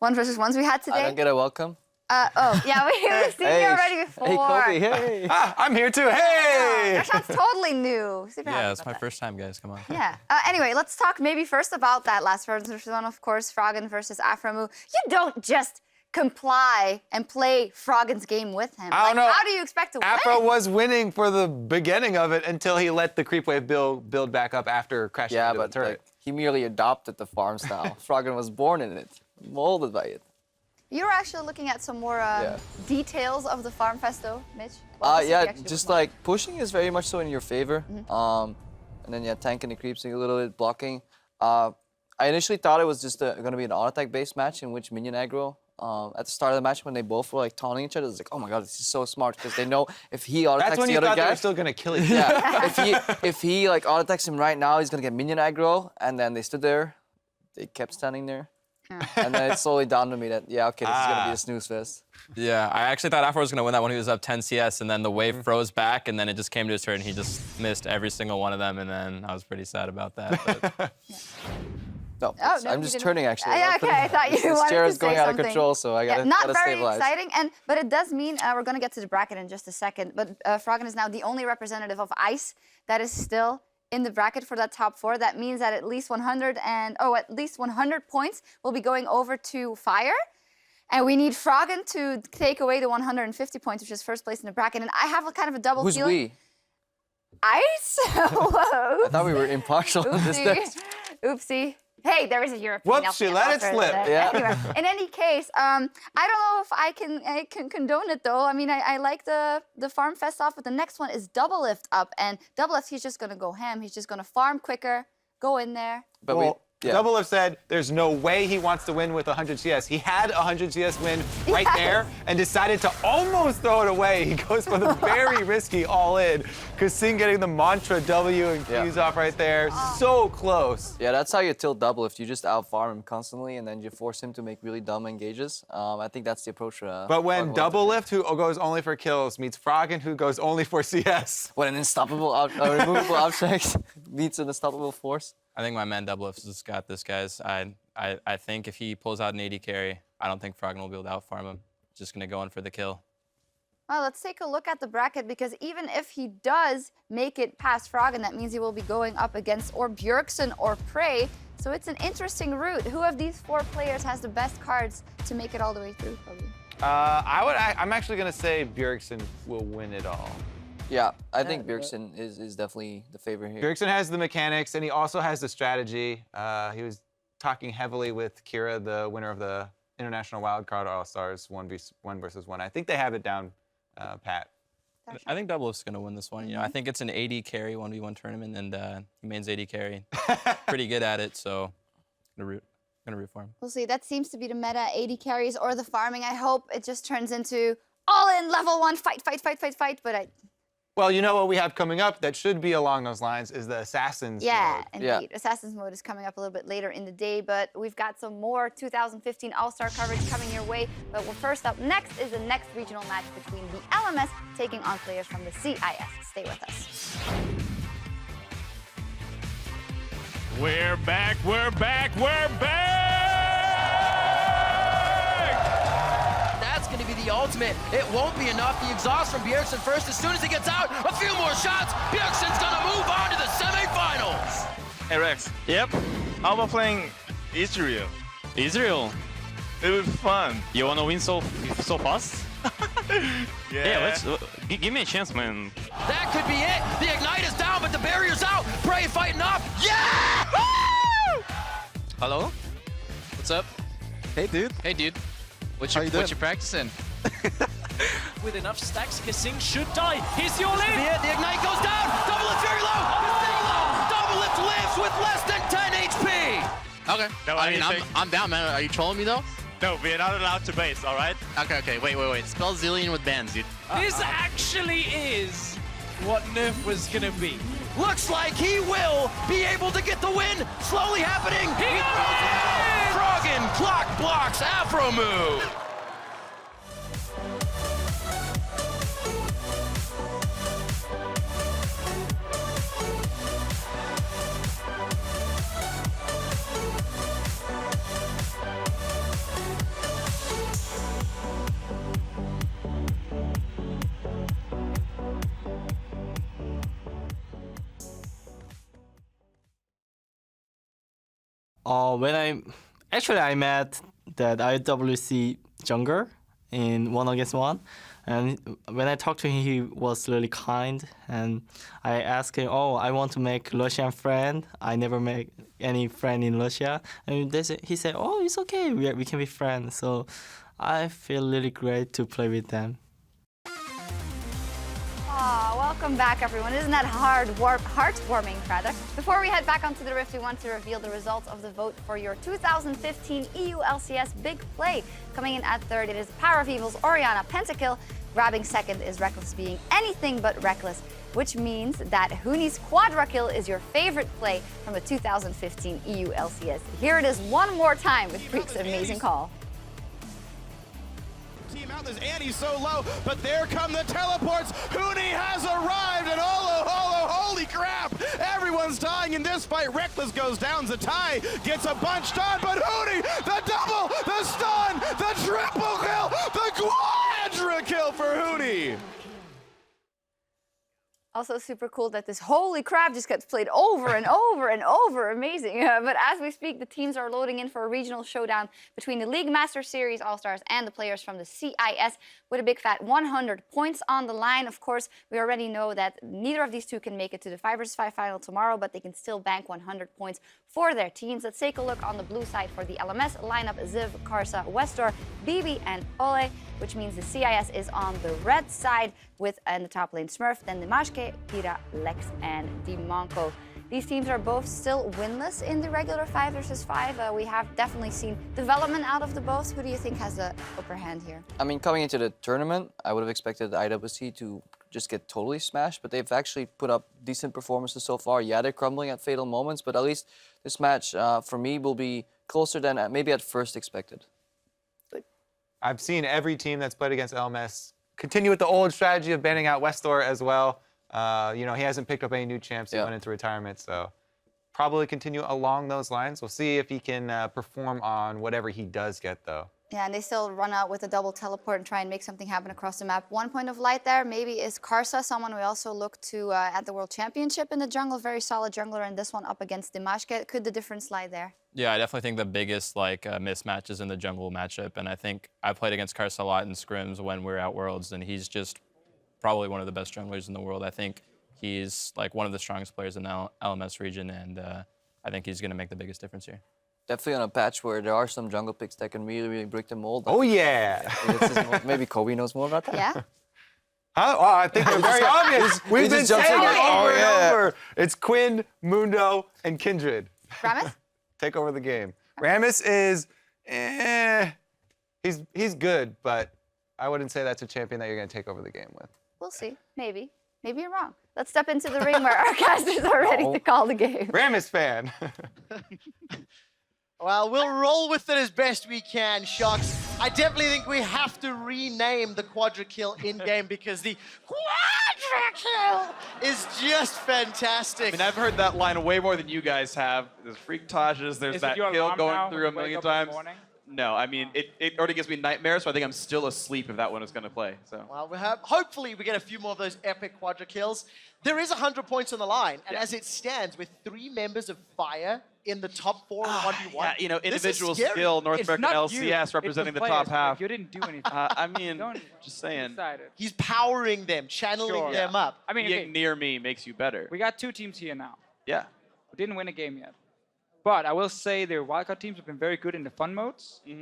1v1s we had today. I don't get a welcome. Yeah, we've seen you already before. Hey, Kobe, hey. I'm here too, hey! Darshan's totally new. Super happy It's about my that. first time, guys, come on. Yeah. Anyway, let's talk maybe first about that last versus one, of course, Froggen versus Aframu. You don't just comply and play Froggen's game with him. I don't know. How do you expect to Afro win? was winning for the beginning of it until he let the creep wave build back up after crashing into the turret. He merely adopted the farm style. Froggen was born in it, molded by it. You're actually looking at some more details of the Farm Fest, though, Mitch. Yeah, just like pushing is very much so in your favor. And then tanking the creeps a little bit, blocking. I initially thought it was just going to be an auto-attack based match in which minion aggro. At the start of the match, when they both were like taunting each other, it was like, oh my god, this is so smart because they know if he auto-attacks the other guy, they were still gonna kill each other. Yeah, if he like auto-attacks him right now, he's gonna get minion aggro. And then they stood there, they kept standing there, and then it slowly dawned on me that okay, this is gonna be a snooze fest. Yeah, I actually thought Afro was gonna win that when he was up 10 CS, and then the wave froze back, and then it just came to his turn, and he just missed every single one of them, and then I was pretty sad about that. But... No, I'm just turning actually. Okay, I thought you this wanted chair to is say going out of something. control, so I gotta not very stabilize. exciting, but it does mean we're going to get to the bracket in just a second. But Froggen is now the only representative of Ice that is still in the bracket for that top 4. That means that at least 100 points will be going over to Fire. And we need Froggen to take away the 150 points, which is first place in the bracket. And I have a kind of a double Who's feeling. we? Ice? Whoa. I thought we were impartial. Oopsie. Oopsie. Hey, there is a European. Whoops, she let it slip. Yeah. Anyway, in any case, I don't know if I can condone it though. I mean, I like the Farm Fest off, but the next one is Double Lift up, and Double Lift, he's just gonna go ham. He's just gonna farm quicker, go in there. But Double Lift said there's no way he wants to win with 100 CS. He had 100 CS win right there and decided to almost throw it away. He goes for the very risky all-in. Kasing getting the Mantra W and Q's off right there. So close. Yeah, that's how you tilt Double Lift. You just out-farm him constantly, and then you force him to make really dumb engages. I think that's the approach. But when Double Lift, who goes only for kills, meets Froggen, who goes only for CS. When an unstoppable, removable object meets an unstoppable force. I think my man Double Lift has got this, guys. I think if he pulls out an AD carry, I don't think Froggen will be able to out-farm him. Just gonna go in for the kill. Well, let's take a look at the bracket, because even if he does make it past Froggen, that means he will be going up against or Bjergsen or Prey. So it's an interesting route. Who of these 4 players has the best cards to make it all the way through, probably? I'm actually gonna say Bjergsen will win it all. Yeah, I think Bjergsen is definitely the favorite here. Bjergsen has the mechanics, and he also has the strategy. He was talking heavily with Kira, the winner of the International Wildcard All-Stars 1 versus 1. I think they have it down, pat. I think Double Lift's gonna win this one. You know, I think it's an AD carry 1v1 tournament, and he mains AD carry. Pretty good at it, so gonna root for him. We'll see. That seems to be the meta, 80 carries or the farming. I hope it just turns into all-in level 1, fight. But Well, you know what we have coming up that should be along those lines is the Assassins mode. Indeed. Assassins mode is coming up a little bit later in the day, but we've got some more 2015 All-Star coverage coming your way. But first up next is the next regional match between the LMS taking on players from the CIS. Stay with us. We're back, we're back, we're back! That's going to be the ultimate. It won't be enough. The exhaust from Bjergsen first. As soon as he gets out, a few more shots. Bjergsen's going to move on to the semifinals. Hey Rex. Yep. How about playing Israel? Israel? It would be fun. You wanna win so fast? Yeah. Let's give me a chance, man. That could be it. The Ignite is down, but the barrier's out. Prey fighting off. Yeah! Woo! Hello? What's up? Hey, dude. Hey, dude. What you practicing? With enough stacks, Kasing should die. Here's the all-in. The Ignite goes down. Double Lift very low. Stay low. Double Lift lives with less than 10 HP. Okay. No, I mean, I'm down, man. Are you trolling me, though? No, we're not allowed to base, all right? Okay. Wait. Spell Zillion with bans, dude. This actually is what Nerf was going to be. Looks like he will be able to get the win. Slowly happening. He got it! Froggen clock blocks Afro move. When I met that IWC jungler, in 1-against-1. And when I talked to him, he was really kind. And I asked him, oh, I want to make Russian friend. I never make any friend in Russia. And he said, oh, it's okay. We can be friends. So I feel really great to play with them. Welcome back, everyone. Isn't that heartwarming, rather? Before we head back onto the Rift, we want to reveal the results of the vote for your 2015 EU LCS Big Play. Coming in at third, it is Power of Evil's Orianna Pentakill. Grabbing second is Reckless being anything but reckless, which means that Huni's Quadra Kill is your favorite play from the 2015 EU LCS. Here it is one more time with Freak's amazing call. Team out, there's Annie so low, but there come the teleports. Huni has arrived, and holy crap! Everyone's dying in this fight. Reckless goes down, Zatai gets a bunched on, but Huni, the double, the stun, the triple kill, the quadra kill for Huni! Also super cool that this holy crap just gets played over and over and over. Amazing. But as we speak, the teams are loading in for a regional showdown between the League Master Series All-Stars and the players from the CIS with a big fat 100 points on the line. Of course, we already know that neither of these two can make it to the 5vs5 final tomorrow, but they can still bank 100 points for their teams. Let's take a look on the blue side for the LMS lineup: Ziv, Karsa, Westor, BB, and Ole, which means the CIS is on the red side with, in the top lane, Smurf, then Dimashke, Pira, Lex, and Dimonko. These teams are both still winless in the regular 5vs5. We have definitely seen development out of the both. Who do you think has the upper hand here? I mean, coming into the tournament, I would have expected the IWC to just get totally smashed, but they've actually put up decent performances so far. Yeah, they're crumbling at fatal moments, but at least this match, for me, will be closer than maybe at first expected. I've seen every team that's played against LMS continue with the old strategy of banning out Westor as well. You know, he hasn't picked up any new champs. He went into retirement, so probably continue along those lines. We'll see if he can perform on whatever he does get, though. Yeah, and they still run out with a double teleport and try and make something happen across the map. One point of light there maybe is Karsa, someone we also look to at the World Championship in the jungle. Very solid jungler, and this one up against Dimashke. Could the difference lie there? Yeah, I definitely think the biggest mismatch is in the jungle matchup, and I think I played against Karsa a lot in scrims when we were at Worlds, and he's just probably one of the best junglers in the world. I think he's like one of the strongest players in the LMS region, and I think he's going to make the biggest difference here. Definitely on a patch where there are some jungle picks that can really break the mold. Oh, yeah. Maybe Kobe knows more about that. Yeah. Huh? Oh, I think they're very obvious. We've been saying it over and over. It's Quinn, Mundo, and Kindred. Rammus? Take over the game. Rammus is, he's good, but I wouldn't say that's a champion that you're going to take over the game with. We'll see. Maybe. Maybe you're wrong. Let's step into the ring where our casters are ready to call the game. Rammus fan. Well, we'll roll with it as best we can, Shocks. I definitely think we have to rename the Quadra Kill in-game because the Quadra Kill is just fantastic. I mean, I've heard that line way more than you guys have. There's freak Tajas, there's that kill going through a million times. No, I mean, it already gives me nightmares, so I think I'm still asleep if that one is going to play. So. Well, hopefully we get a few more of those epic Quadra Kills. There is 100 points on the line, and as it stands, with 3 members of Fire in the top 4 in 1v1. Yeah, you know, individual skill, North American LCS representing the top half. You didn't do anything. I mean, just saying. He's powering them, channeling them up. I mean, being near me makes you better. We got 2 teams here now. Yeah. We didn't win a game yet. But I will say their wildcard teams have been very good in the fun modes. If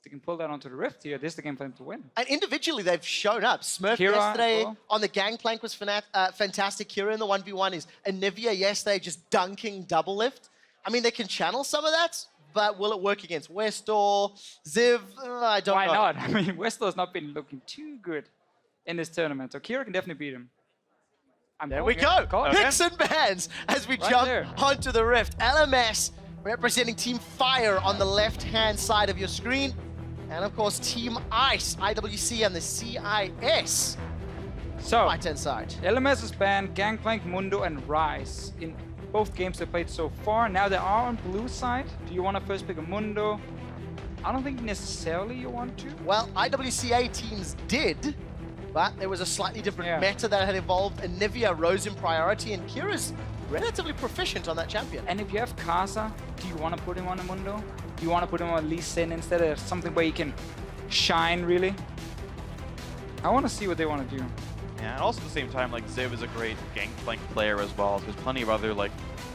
they can pull that onto the Rift here, this is the game for them to win. And individually, they've shown up. Smurf Kira yesterday on the gangplank was fantastic. Kira in the 1v1 is Anivia yesterday just dunking double lift. I mean, they can channel some of that, but will it work against Westor, Ziv? I don't know. Why not? I mean, Westor has not been looking too good in this tournament, so Kira can definitely beat him. There we go. Picks and bans as we jump onto the Rift. LMS representing Team Fire on the left-hand side of your screen. And of course, Team Ice, IWC and the CIS. So, right-hand side. LMS has banned Gangplank, Mundo, and Rise in both games they played so far. Now they are on blue side. Do you want to first pick a Mundo? I don't think necessarily you want to. Well, IWCA teams did. But there was a slightly different meta that had evolved, and Nivea rose in priority, and Kira's relatively proficient on that champion. And if you have Karsa, do you want to put him on a Mundo? Do you want to put him on Lee Sin instead of something where he can shine, really. I want to see what they want to do. Yeah, and also at the same time, like Ziv is a great gangplank player as well. So there's plenty of other like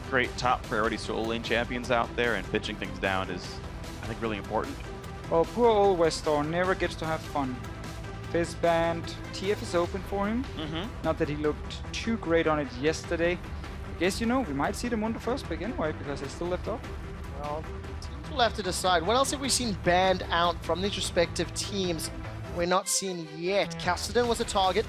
great top priority solo lane champions out there, and pitching things down is, I think, really important. Well, poor old Westor never gets to have fun. Fizz band, TF is open for him. Not that he looked too great on it yesterday. I guess, you know, we might see the Mundo first pick anyway, because they still left off. Well, teams will have to decide. What else have we seen banned out from these respective teams? We're not seeing yet. Cassidy was a target,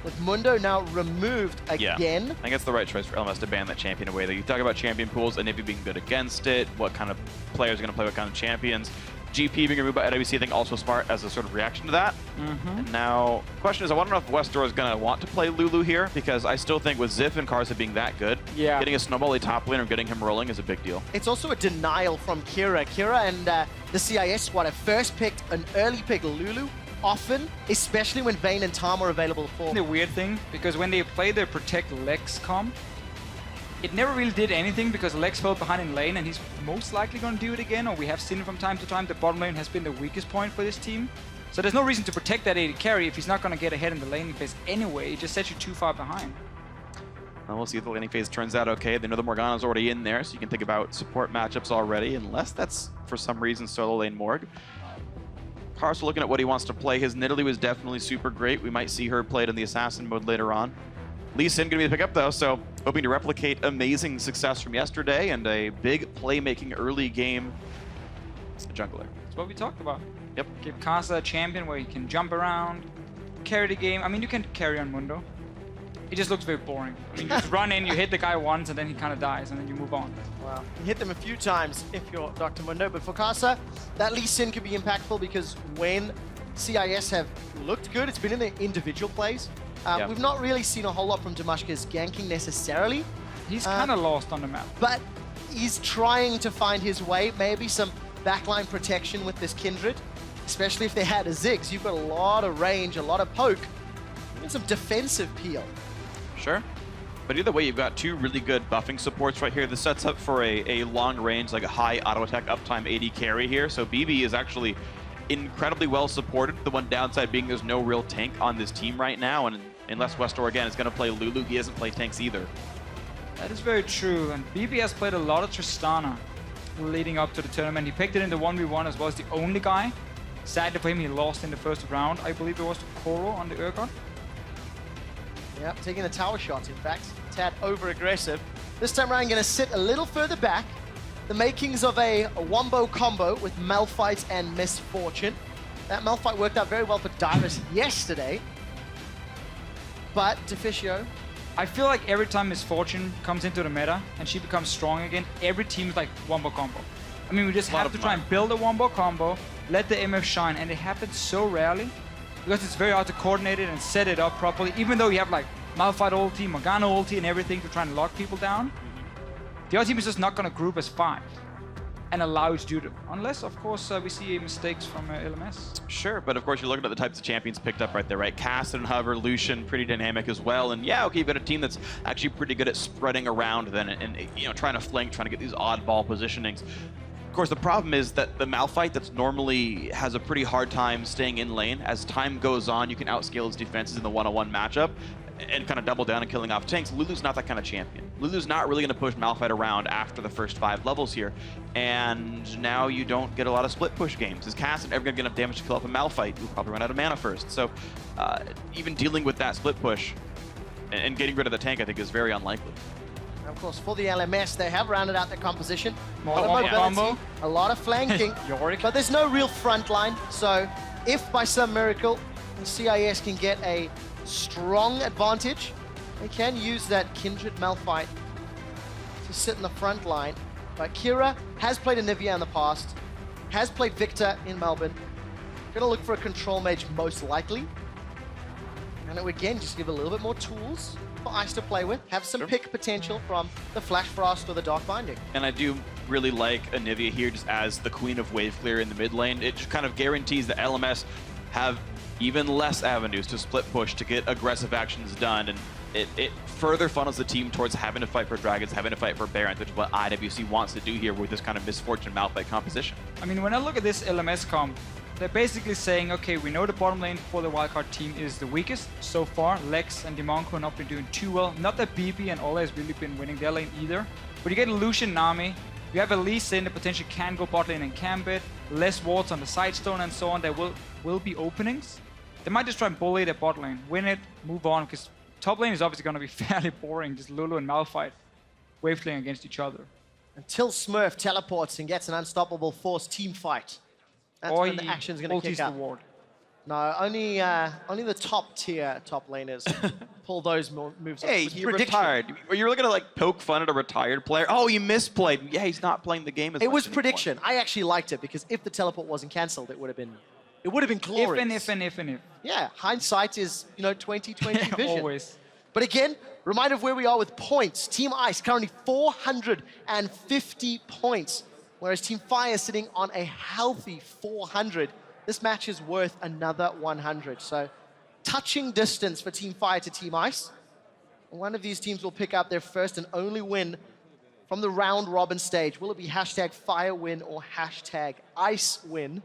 with Mundo now removed again. Yeah, I think it's the right choice for LMS to ban that champion away. You talk about champion pools and Nivea being good against it, what kind of players are going to play what kind of champions. GP being removed by IWC, I think also smart as a sort of reaction to that. And now, the question is, I want to know if Westor is going to want to play Lulu here, because I still think with Ziff and Karsa being that good, getting a snowbally top lane or getting him rolling is a big deal. It's also a denial from Kira. Kira and the CIS squad have first picked an early pick Lulu, often, especially when Vayne and Tom are available for. The weird thing, because when they played their Protect Lex comp, it never really did anything because Lex fell behind in lane, and he's most likely going to do it again, or we have seen it from time to time. The bottom lane has been the weakest point for this team. So there's no reason to protect that AD carry if he's not going to get ahead in the laning phase anyway. It just sets you too far behind. And we'll see if the laning phase turns out okay. They know the Morgana's already in there, so you can think about support matchups already, unless that's, for some reason, solo lane Morg. Karsa looking at what he wants to play. His Nidalee was definitely super great. We might see her played in the Assassin mode later on. Lee Sin going to be the pickup, though, so hoping to replicate amazing success from yesterday and a big playmaking early game jungler. That's what we talked about. Yep. Give Karsa a champion where he can jump around, carry the game. I mean, you can carry on Mundo. It just looks very boring. I mean, you just run in, you hit the guy once, and then he kind of dies, and then you move on. Well, you hit them a few times if you're Dr. Mundo, but for Karsa, that Lee Sin could be impactful because when CIS have looked good, it's been in their individual plays. We've not really seen a whole lot from Damashka's ganking necessarily. He's kind of lost on the map. But he's trying to find his way, maybe some backline protection with this Kindred, especially if they had a Ziggs. You've got a lot of range, a lot of poke, and some defensive peel. Sure. But either way, you've got two really good buffing supports right here. This sets up for a long range, like a high auto attack uptime AD carry here. So BB is actually incredibly well supported. The one downside being there's no real tank on this team right now, and unless Westor again is going to play Lulu, he doesn't play tanks either. That is very true, and BB has played a lot of Tristana leading up to the tournament. He picked it in the 1v1 as well as the only guy. Sadly for him, he lost in the first round. I believe it was to Koro on the Urgot. Yep, taking the tower shots, in fact. Tad over-aggressive. This time around, going to sit a little further back. The makings of a wombo combo with Malphite and Misfortune. That Malphite worked out very well for Dyrus yesterday. But Deficio, I feel like every time Misfortune comes into the meta and she becomes strong again, every team's like wombo combo. I mean, we just have to try and build a wombo combo, let the MF shine, and it happens so rarely because it's very hard to coordinate it and set it up properly. Even though you have like Malphite ulti, Morgana ulti, and everything to try and lock people down, the other team is just not going to group as 5 and allow you to do it. Unless, of course, we see mistakes from LMS. Sure, but of course you're looking at the types of champions picked up right there, right? Cassidy and Hover, Lucian, pretty dynamic as well. And yeah, okay, you've got a team that's actually pretty good at spreading around then and you know, trying to flank, trying to get these oddball positionings. Of course, the problem is that the Malphite that's normally has a pretty hard time staying in lane. As time goes on, you can outscale his defenses in the one-on-one matchup and kind of double down and killing off tanks. Lulu's not that kind of champion. Lulu's not really going to push Malphite around after the first 5 levels here. And now you don't get a lot of split push games. Is Cassidy ever going to get enough damage to kill off a Malphite? You'll probably run out of mana first. So even dealing with that split push and getting rid of the tank, I think, is very unlikely. of course, for the LMS, they have rounded out their composition. More A lot of mobility, combo. a lot of flanking, but there's no real front line. So if by some miracle the CIS can get a strong advantage, they can use that Kindred Malphite to sit in the front line. But Kira has played Anivia in the past, has played Victor in Melbourne. Gonna look for a control mage most likely. And it would again just give a little bit more tools for Ice to play with, have some pick potential from the Flash Frost or the Dark Binding. And I do really like Anivia here just as the queen of wave clear in the mid lane. It just kind of guarantees the LMS have even less avenues to split push, to get aggressive actions done, and it further funnels the team towards having to fight for dragons, having to fight for barons, which is what IWC wants to do here with this kind of Misfortune Malphite composition. I mean, when I look at this LMS comp, they're basically saying, okay, we know the bottom lane for the wildcard team is the weakest so far. Lex and Demonko have not been doing too well. Not that BB and Ole has really been winning their lane either. But you get Lucian, Nami. You have Elise in that potentially can go bot lane and Cambit. Less wards on the side stone and so on. There will be openings. They might just try and bully their bot lane, win it, move on, because top lane is obviously going to be fairly boring. Just Lulu and Malphite wave playing against each other. Until Smurf teleports and gets an unstoppable force team fight. That's when the action's going to kick up. The ward. No, only the top tier top laners pull those moves. Hey, he retired. You're looking to like poke fun at a retired player. Oh, you misplayed. Yeah, he's not playing the game as much It was anymore. prediction. I actually liked it because if the teleport wasn't cancelled, it would have been glorious. If. Yeah, hindsight is 20/20 vision. Always. But again, reminder of where we are with points. Team Ice currently 450 points, whereas Team Fire is sitting on a healthy 400. This match is worth another 100. So touching distance for Team Fire to Team Ice. One of these teams will pick up their first and only win from the round robin stage. Will it be #Fire win or #Ice win?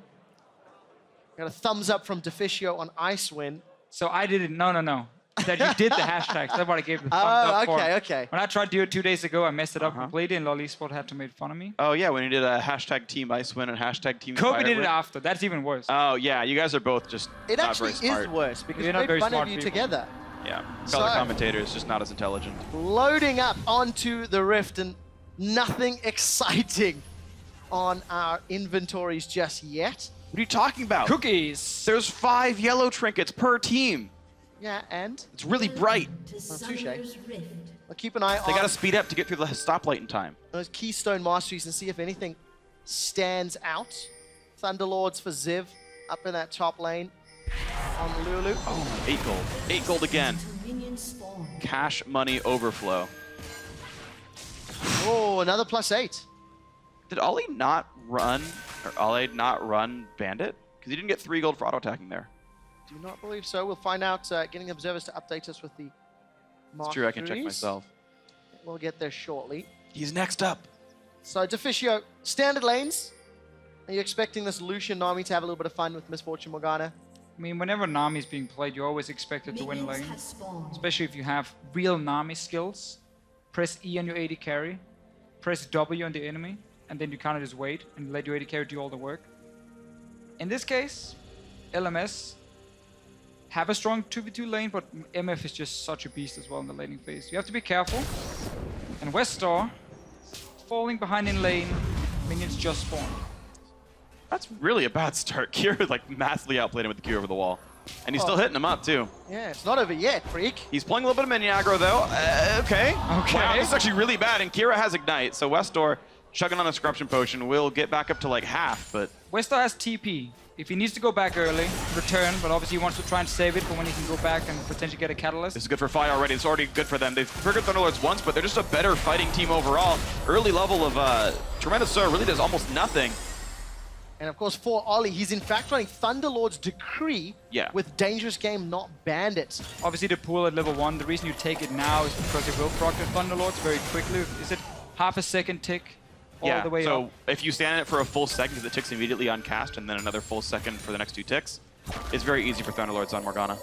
Got a thumbs up from Deficio on Ice win. So I didn't, no. That you did the hashtags. That's what I gave the thumbs up for. Okay. When I tried to do it 2 days ago, I messed it up completely, and LoL Esports had to make fun of me. Oh yeah, when you did a #Team Ice win and #Team Kobe Fire did win. it after. That's even worse. Oh yeah, you guys are both just It not actually very smart. is worse because You're we not very made fun of smart you people. together. Yeah, So- fellow commentators just not as intelligent. Loading up onto the Rift and nothing exciting on our inventories just yet. What are you talking about? Cookies. There's 5 yellow trinkets per team. Yeah, and? It's really bright. Touche. I'll keep an eye They on gotta speed up to get through the stoplight in time. those Keystone Masteries and see if anything stands out. Thunderlords for Ziv up in that top lane on Lulu. Oh, 8 gold. 8 gold again. Cash money overflow. Oh, another +8. Did Ollie not run Bandit? Because he didn't get 3 gold for auto-attacking there. Do not believe so. We'll find out, getting observers to update us with the It's true, I can check myself. We'll get there shortly. He's next up. So, Deficio, standard lanes. Are you expecting this Lucian Nami to have a little bit of fun with Misfortune Morgana? I mean, whenever Nami's being played, you're always expected to win lane. Especially if you have real Nami skills. Press E on your AD carry. Press W on the enemy. And then you kind of just wait and let your AD carry do all the work. In this case, LMS have a strong 2v2 lane, but MF is just such a beast as well in the laning phase. You have to be careful. And Westar falling behind in lane. Minions just spawn. That's really a bad start. Kira like massively outplayed him with the Q over the wall. And he's still hitting him up too. Yeah, it's not over yet, freak. He's playing a little bit of minion aggro though. Okay. Wow, this is actually really bad. And Kira has Ignite, so Westor chugging on a Corruption Potion will get back up to like half, but... Westar has TP. If he needs to go back early, return, but obviously he wants to try and save it for when he can go back and potentially get a Catalyst. This is good for Fire already. It's already good for them. They've triggered Thunderlords once, but they're just a better fighting team overall. Early level of Tremendous Sir really does almost nothing. And of course, for Ollie, he's in fact running Thunderlord's Decree with Dangerous Game, not Bandits. Obviously the pool at level 1, the reason you take it now is because it will proc the Thunderlords very quickly. Is it half a second tick? All the way so up. if you stand in it for a full second, because it ticks immediately on cast, and then another full second for the next 2 ticks, it's very easy for Thunderlords on Morgana.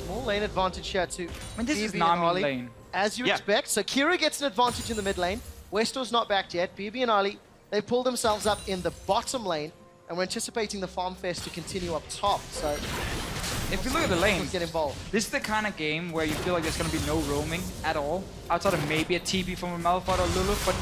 Small lane advantage here to this is BB and Nami Ollie, lane. as you expect. So Kira gets an advantage in the mid lane. Westor's not backed yet. BB and Ollie, they pulled themselves up in the bottom lane, and we're anticipating the farm fest to continue up top. So if you look at the lane, get involved. This is the kind of game where you feel like there's going to be no roaming at all, outside of maybe a TP from a Malphite or Lulu, but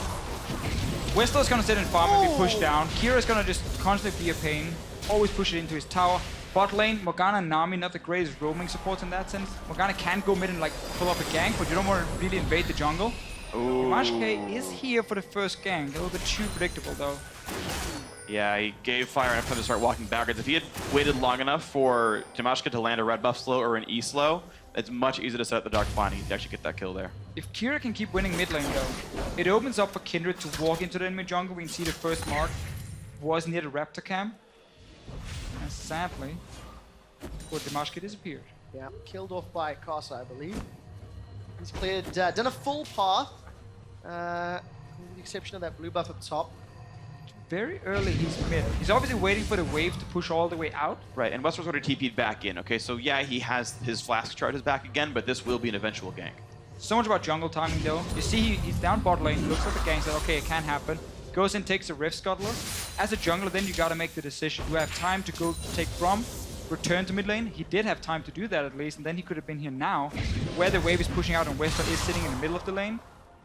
Westor's going to sit and farm and be pushed down. Kira's going to just constantly be a pain, always push it into his tower. Bot lane, Morgana and Nami, not the greatest roaming supports in that sense. Morgana can go mid and like pull up a gank, but you don't want to really invade the jungle. Dimashke is here for the first gank, a little bit too predictable though. Yeah, he gave Fire enough time to start walking backwards. If he had waited long enough for Dimashke to land a red buff slow or an E slow, it's much easier to set up the Dark Plan and actually get that kill there. If Kira can keep winning mid lane though, it opens up for Kindred to walk into the enemy jungle. We can see the first mark was near the Raptor camp. And sadly, poor Dimashke disappeared. Yeah, killed off by Casa, I believe. He's cleared, done a full path, with the exception of that blue buff up top. very early he's mid. He's obviously waiting for the wave to push all the way out. Right, and Wester's already TP'd back in. Okay, so yeah, he has his flask charges back again, but this will be an eventual gank. So much about jungle timing though. You see he's down bot lane, looks at the gank, says, okay, it can't happen. Goes in, takes a Rift Scuttler. As a jungler, then you gotta make the decision. Do I have time to go take Brom, return to mid lane? He did have time to do that at least, and then he could have been here now, where the wave is pushing out and Wester is sitting in the middle of the lane.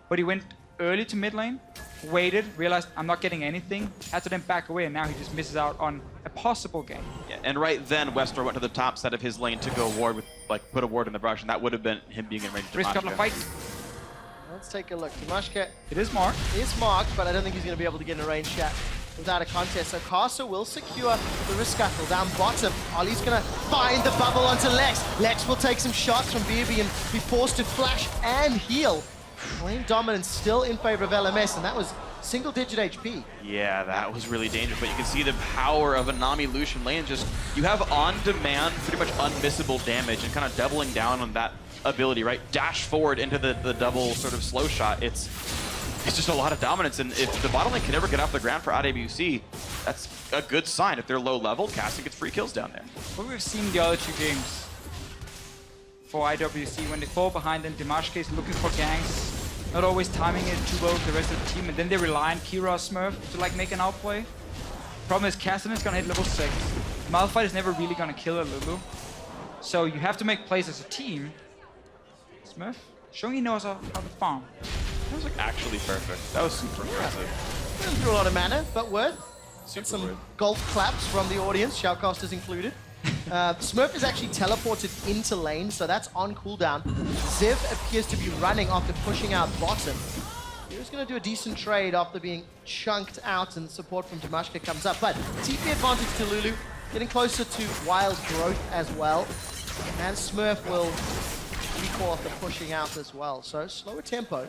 But he went early to mid lane, waited, realized I'm not getting anything, had to then back away, and now he just misses out on a possible game. Yeah, and right then, Wester went to the top side of his lane to go ward with, like, put a ward in the brush, and that would have been him being in range to Rift Scuttler fight. Let's take a look. Dimashka It is marked. is marked, but I don't think he's going to be able to get in a range shot without a contest. So Castle will secure the Rift Scuttle down bottom. Ollie's going to find the bubble onto Lex. Lex will take some shots from BB and be forced to flash and heal. Lane dominance still in favor of LMS, and that was single-digit HP. Yeah, that was really dangerous, but you can see the power of a Nami Lucian lane. Just, you have on-demand, pretty much unmissable damage, and kind of doubling down on that ability, right? Dash forward into the double sort of slow shot. It's just a lot of dominance, and if the bottom lane can never get off the ground for IWC, that's a good sign. If they're low level, Casting gets free kills down there. What we've seen the other two games for IWC, when they fall behind, then Dimashka is looking for ganks, not always timing it too well with the rest of the team, and then they rely on Kira or Smurf to like make an outplay. Problem is Cassidy is gonna hit level 6. Malphite is never really gonna kill a Lulu. So you have to make plays as a team. Smurf showing he knows how to farm. That was like actually perfect. That was super impressive. Went through a lot of mana, but worth. Super Some worth. golf claps from the audience, shoutcasters included. Smurf is actually teleported into lane, so that's on cooldown. Ziv appears to be running after pushing out bottom. He was going to do a decent trade after being chunked out, and support from Dimashka comes up. But TP advantage to Lulu, getting closer to Wild growth as well. And Smurf will recall after pushing out as well, so slower tempo.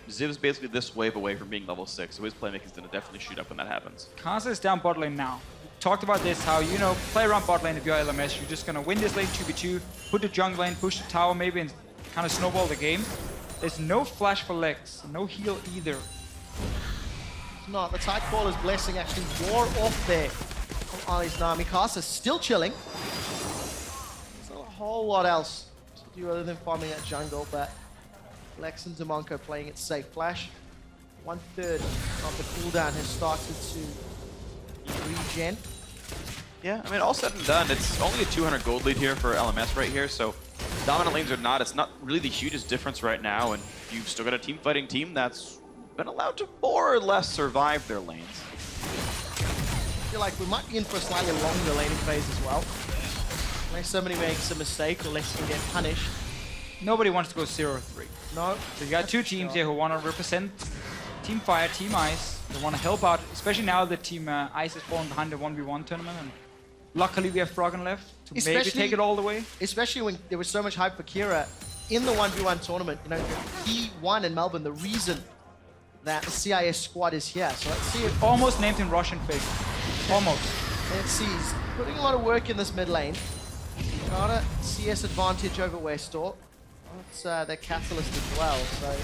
Ziv's basically this wave away from being level 6, so his playmaking is going to definitely shoot up when that happens. Kaza is down bot lane now. We talked about this, how, you know, play around bot lane if you're LMS. You're just going to win this lane 2v2, put the jungle lane, push the tower maybe, and kind of snowball the game. There's no flash for Lex, no heal either. It's not. The Tidecrawler's blessing actually wore off there from Ali's Nami. Kasa's still chilling. There's not a whole lot else to do other than farming that jungle, but Lex and Demonko playing it safe. Flash, 1/3 of the cooldown has started to regen. Yeah, I mean, all said and done, it's only a 200 gold lead here for LMS right here, so dominant lanes or not, it's not really the hugest difference right now, and you've still got a team-fighting team that's been allowed to more or less survive their lanes. I feel like we might be in for a slightly longer laning phase as well. Unless somebody makes a mistake or Lex can get punished. Nobody wants to go 0-3. No. So you got two teams here who want to represent Team Fire, Team Ice. They want to help out, especially now that Team Ice is falling behind the 1v1 tournament. And luckily we have Froggen left to maybe take it all the way. Especially when there was so much hype for Kira in the 1v1 tournament. You know, he won in Melbourne, the reason that the CIS squad is here. So let's see if... Almost named him Russian Fake. Almost. Let's see, he's putting a lot of work in this mid lane. Got a CS advantage over Westor. That's their catalyst as well, so...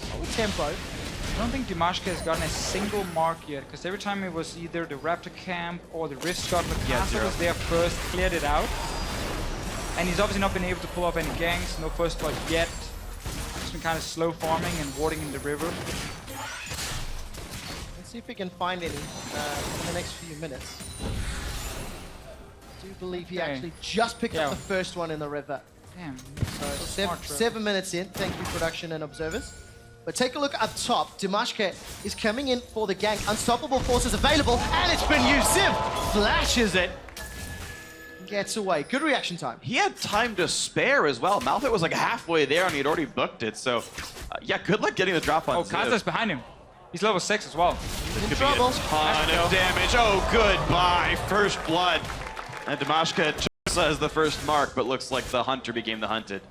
Slow tempo. I don't think Dimashka has gotten a single mark yet, because every time it was either the Raptor camp or the Rift Scuttler, Castle was there first, cleared it out. And he's obviously not been able to pull off any ganks, no first blood yet. He's been kind of slow farming and warding in the river. Let's see if we can find any in the next few minutes. I do believe he actually just picked up the first one in the river. Damn. So 7 minutes in. Thank you, production and observers. But take a look up top. Dimashka is coming in for the gank. Unstoppable forces available, and it's been used. Ziv flashes it. Gets away. Good reaction time. He had time to spare as well. Malphite was like halfway there and he'd already booked it, so yeah, good luck getting the drop on Ziv. Kaza's behind him. He's level 6 as well. This could be a ton of damage. Oh, goodbye. First blood. And Dimashka has the first mark, but looks like the hunter became the hunted.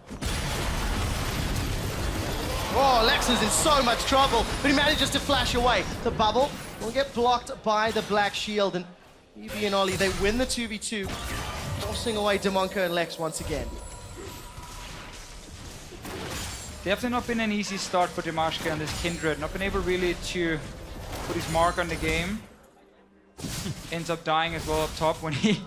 Oh, Lex is in so much trouble, but he manages to flash away. The bubble will get blocked by the Black Shield, and EB and Ollie, they win the 2v2, forcing away Demonko and Lex once again. Definitely not been an easy start for Dimashka and this Kindred. Not been able really to put his mark on the game. Ends up dying as well up top when he's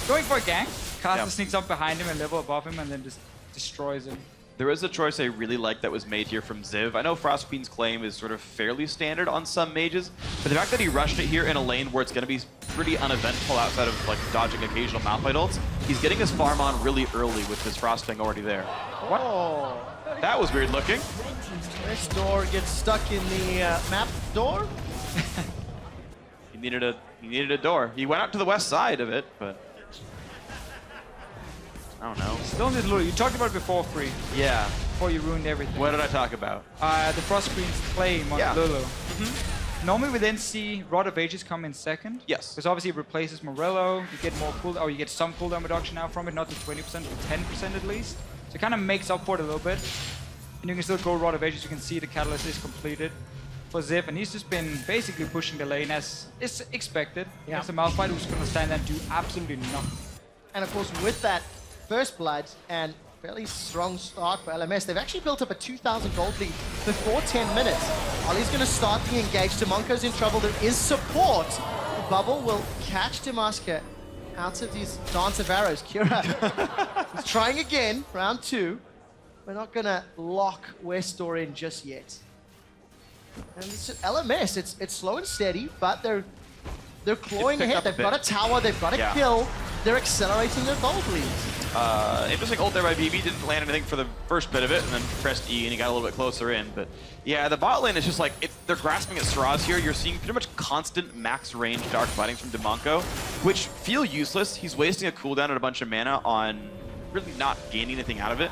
going for a gank. Caster sneaks up behind him and level above him and then just destroys him. There is a choice I really like that was made here from Ziv. I know Frostqueen's claim is sort of fairly standard on some mages, but the fact that he rushed it here in a lane where it's going to be pretty uneventful outside of like dodging occasional Malphite ults, he's getting his farm on really early with his Frostwing already there. What? Oh. That was weird looking. This door gets stuck in the map door. He needed a door. He went out to the west side of it, but I don't know. Still in this Lulu. You talked about it before, Free. Yeah. Before you ruined everything. What did I talk about? The Frostqueen's claim on Lulu. Normally we then see Rod of Ages come in second. Yes. Because obviously it replaces Morello. You get more cooldown, or you get some cooldown reduction now from it, not to 20%, but 10% at least. So it kind of makes up for it a little bit. And you can still go Rod of Ages. You can see the catalyst is completed for Ziv, and he's just been basically pushing the lane as is expected. Yeah. It's a Malphite who's going to stand there and do absolutely nothing. And of course, with that first blood and fairly strong start for LMS, they've actually built up a 2,000 gold lead before 10 minutes. Ollie's going to start the engage. Demonko's in trouble. There is support. The bubble will catch Demaska out of these dance of arrows. Kira is trying again, round 2. We're not going to lock Westor in just yet. And it's LMS, it's slow and steady, but they're clawing ahead. They've got a tower, they've got a kill. They're accelerating their gold leads. Interesting ult there by BB. Didn't land anything for the first bit of it, and then pressed E and he got a little bit closer in. But yeah, the bot lane is just like, they're grasping at straws here. You're seeing pretty much constant max range dark fighting from Demonko, which feel useless. He's wasting a cooldown and a bunch of mana on really not gaining anything out of it.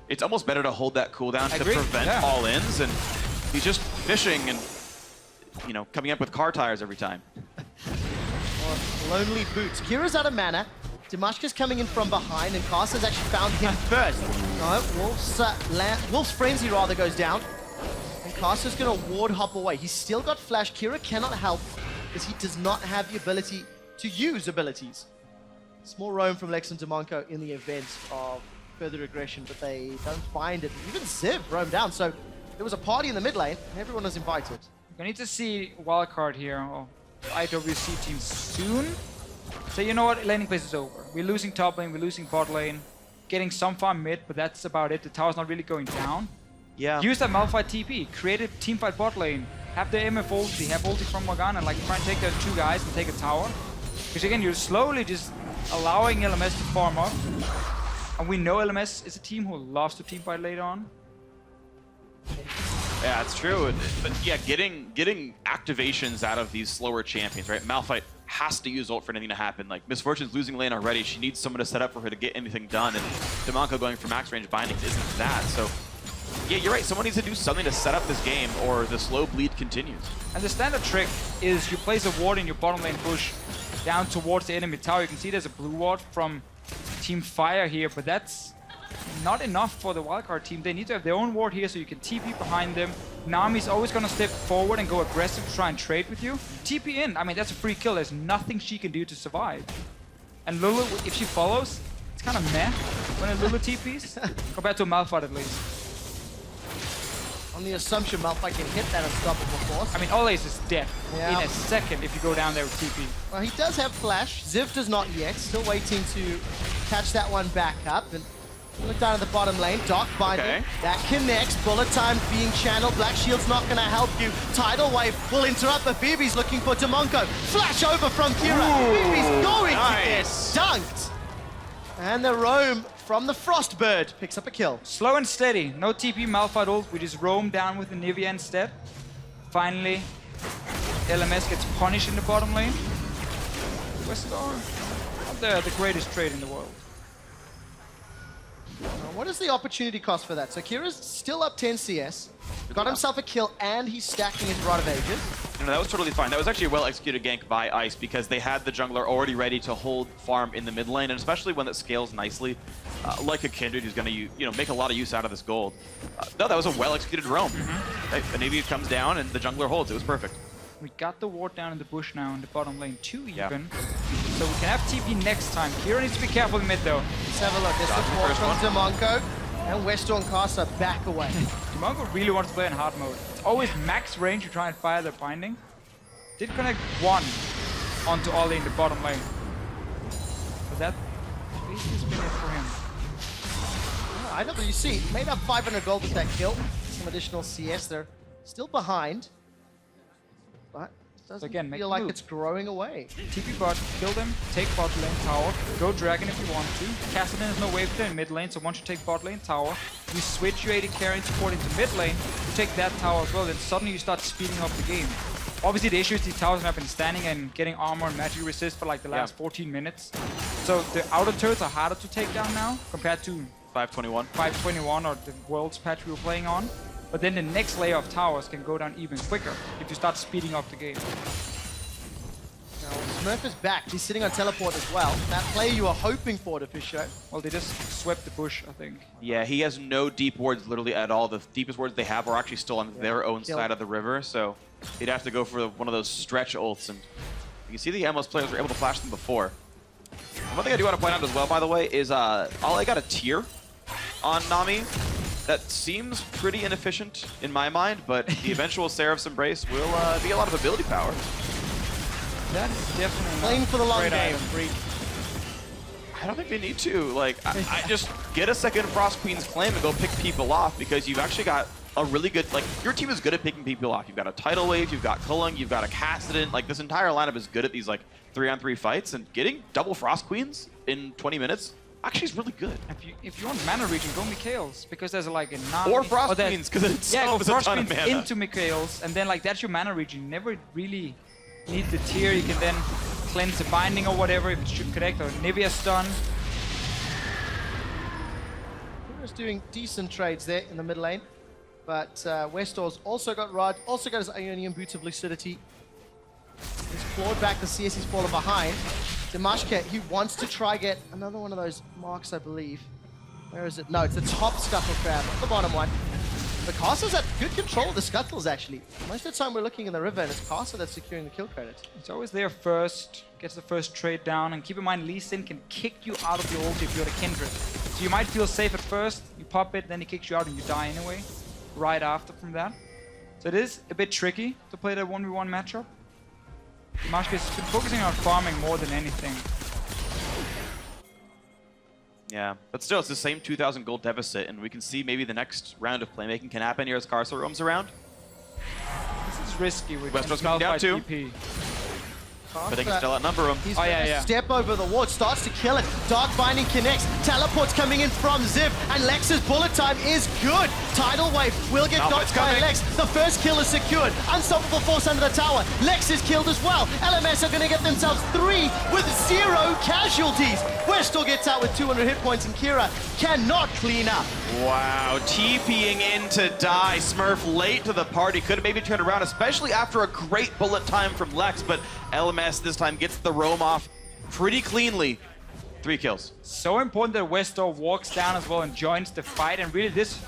It's almost better to hold that cooldown to prevent all-ins, and he's just fishing and, you know, coming up with car tires every time. Lonely boots. Kira's out of mana. Dimashka's coming in from behind, and Caster's actually found him first. No, Wolf's Frenzy rather goes down, and Caster's going to ward hop away. He's still got flash. Kira cannot help because he does not have the ability to use abilities. Small roam from Lex and Demonko in the event of further aggression, but they don't find it. Even Ziv roamed down, so there was a party in the mid lane, and everyone was invited. We need to see wildcard here, or IWC team soon. So you know what, laning phase is over. We're losing top lane, we're losing bot lane, getting some farm mid, but that's about it. The tower's not really going down. Yeah. Use that Malphite TP, create a teamfight bot lane, have the MF ulti, have ulti from Morgana, and like try and take those two guys and take a tower. Because again, you're slowly just allowing LMS to farm up. And we know LMS is a team who loves to teamfight later on. Yeah, it's true. But yeah, getting activations out of these slower champions, right? Malphite has to use ult for anything to happen. Like, Misfortune's losing lane already. She needs someone to set up for her to get anything done. And Demonko going for max range bindings isn't that. So yeah, you're right. Someone needs to do something to set up this game or the slow bleed continues. And the standard trick is you place a ward in your bottom lane push down towards the enemy tower. You can see there's a blue ward from Team Fire here, but that's not enough for the wildcard team. They need to have their own ward here so you can TP behind them. Nami's always going to step forward and go aggressive to try and trade with you. TP in. I mean, that's a free kill. There's nothing she can do to survive. And Lulu, if she follows, it's kind of meh when a Lulu TPs, compared to Malphite at least. On the assumption Malphite can hit that unstoppable force. I mean, Olaze is dead in a second if you go down there with TP. Well, he does have flash. Ziv does not yet. Still waiting to catch that one back up. And look down at the bottom lane. Dark Binding. That connects. Bullet time being channeled. Black Shield's not going to help you. Tidal Wave will interrupt, but Phoebe's looking for Demonko. Flash over from Kira. Phoebe's going to get dunked. And the roam from the Frostbird picks up a kill. Slow and steady. No TP Malphite ult. We just roam down with the Nivea instead. Finally, LMS gets punished in the bottom lane. Westor, not the greatest trade in the world. What is the opportunity cost for that? So Kira's still up 10 CS, got himself a kill, and he's stacking his Rod of Ages. No, that was totally fine. That was actually a well-executed gank by Ice because they had the jungler already ready to hold farm in the mid lane, and especially when that scales nicely, like a Kindred who's going to make a lot of use out of this gold. No, that was a well-executed roam. Right? The Navy comes down and the jungler holds. It was perfect. We got the ward down in the bush now in the bottom lane too even. So we can have TP next time. Kira needs to be careful in mid though. Let's have a look. There's support from Demonko. And Westor and Caster back away. Demonko really wants to play in hard mode. always max range to try and fire the binding. Did connect one onto Ollie in the bottom lane. But that basically has been it for him. IWC made up 500 gold with that kill. Some additional CS. They're still behind. But it doesn't feel like it's growing away. TP bot, kill them, take bot lane tower, go dragon if you want to. Cassidy has no wave there in mid lane, so once you take bot lane tower, you switch your AD carry and support into mid lane, you take that tower as well, then suddenly you start speeding up the game. Obviously the issue is these towers have been standing and getting armor and magic resist for like the last 14 minutes. So the outer turrets are harder to take down now compared to 521 or the Worlds patch we were playing on. But then the next layer of towers can go down even quicker if you start speeding up the game. Now, Smurf is back. He's sitting on teleport as well. That play you were hoping for, Fisher. Well, they just swept the bush, I think. Yeah, he has no deep wards literally at all. The deepest wards they have are actually still on their own side of the river, so he'd have to go for one of those stretch ults. And you can see the MLS players were able to flash them before. One thing I do want to point out as well, by the way, is Ollie got a tier on Nami. That seems pretty inefficient in my mind, but the eventual Seraph's Embrace will be a lot of ability power. That is definitely playing for the long game. I don't think they need to. Like, I just get a second Frost Queen's Claim and go pick people off, because you've actually got a really good, like, your team is good at picking people off. You've got a Tidal Wave, you've got Kulling, you've got a Cassidon. Like, this entire lineup is good at these, like, 3-on-3 fights, and getting double Frost Queens in 20 minutes actually is really good. If you want mana regen, go Mikhail's, because there's like a Nami. Or Frost Queens, because it's go a Frost ton of Queens mana. into Mikhail's, and then like that's your mana regen. You never really need the tier. You can then cleanse the binding or whatever if it should connect, or Nivea stun. Hero's doing decent trades there in the mid lane, but Westor's also got Rod, also got his Ionian Boots of Lucidity. He's clawed back the CS he's fallen behind. Dimashka, he wants to try get another one of those marks, I believe. Where is it? No, it's the top Scuttle Crab, not the bottom one. The Castle's at good control of the Scuttles, actually. Most of the time we're looking in the river, and it's Castle that's securing the kill credit. It's always there first, gets the first trade down, and keep in mind Lee Sin can kick you out of your ult if you're the Kindred. So you might feel safe at first, you pop it, then he kicks you out and you die anyway, right after from that. So it is a bit tricky to play the 1v1 matchup. Dimashka has been focusing on farming more than anything. Yeah, but still, it's the same 2,000 gold deficit, and we can see maybe the next round of playmaking can happen here as Carso roams around. This is risky with Westro's coming down too. TP. But they can still outnumber him. He's gonna step over the ward, starts to kill it. Dark Binding connects. Teleport's coming in from Ziv, and Lex's bullet time is good. Tidal Wave will get knocked by Lex. The first kill is secured. Unstoppable force under the tower. Lex is killed as well. LMS are gonna get themselves 3 with 0 casualties. Westor gets out with 200 hit points, and Kira cannot clean up. Wow, TPing in to die. Smurf late to the party. Could have maybe turned around, especially after a great bullet time from Lex, but LMS this time gets the roam off pretty cleanly. 3 kills. So important that Westor walks down as well and joins the fight, and really this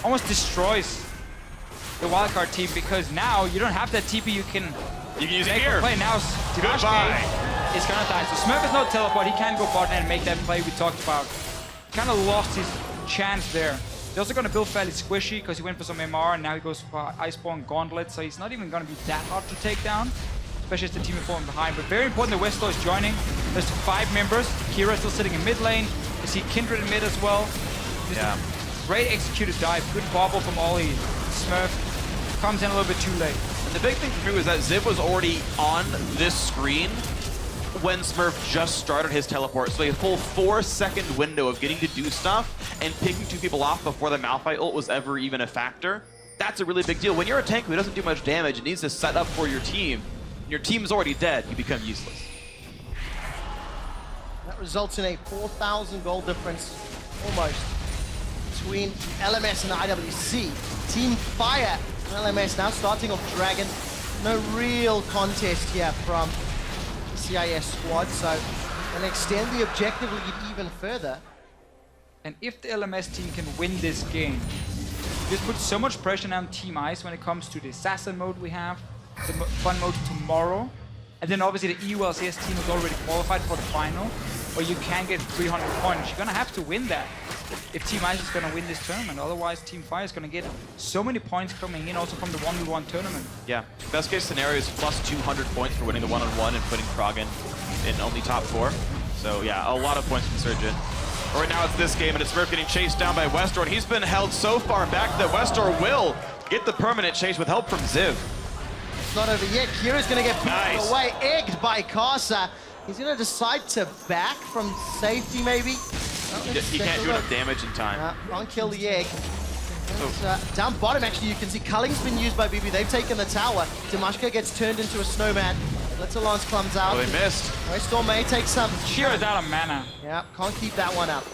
almost destroys the wildcard team, because now you don't have that TP you can use make it here. a play. Now Dimashka is gonna die. So Smurf has no teleport, he can go bot and make that play we talked about. Kind of lost his chance there. He's also gonna build fairly squishy because he went for some MR and now he goes for Iceborne Gauntlet, so he's not even gonna be that hard to take down, especially as the team is falling behind. But very important that Westor is joining. There's 5 members. Kira still sitting in mid lane. You see Kindred in mid as well. Yeah. Great executed dive. Good bobble from Ollie. Smurf comes in a little bit too late. And the big thing for me was that Ziv was already on this screen when Smurf just started his teleport. So a full 4-second window of getting to do stuff and picking 2 people off before the Malphite ult was ever even a factor. That's a really big deal. When you're a tank who doesn't do much damage and needs to set up for your team is already dead, you become useless. That results in a 4,000 gold difference, almost, between LMS and IWC. Team Fire and LMS now starting off Dragon. No real contest here from the CIS squad, so they'll extend the objective lead even further. And if the LMS team can win this game, this puts so much pressure on Team Ice when it comes to the Assassin mode we have, the fun mode tomorrow, and then obviously the EU LCS team is already qualified for the final. or you can get 300 points. You're gonna have to win that if Team Ice is gonna win this tournament. Otherwise, Team Fire is gonna get so many points coming in also from the 1v1 tournament. Yeah, best case scenario is plus 200 points for winning the one-on-one and putting Krogan in only top 4. So yeah, a lot of points from Surgeon. Right now it's this game, and it's Smurf getting chased down by Westor, and he's been held so far back that Westor will get the permanent chase with help from Ziv. It's not over yet. Kira's going to get pushed away, egged by Karsa. He's going to decide to back from safety, maybe. He can't do enough damage in time. Can't kill the egg. Down bottom, actually, you can see Culling's been used by BB. They've taken the tower. Dimashka gets turned into a snowman. Let's comes out. Oh, they missed. Westor may take some. Kira's out of mana. Yeah, can't keep that one up.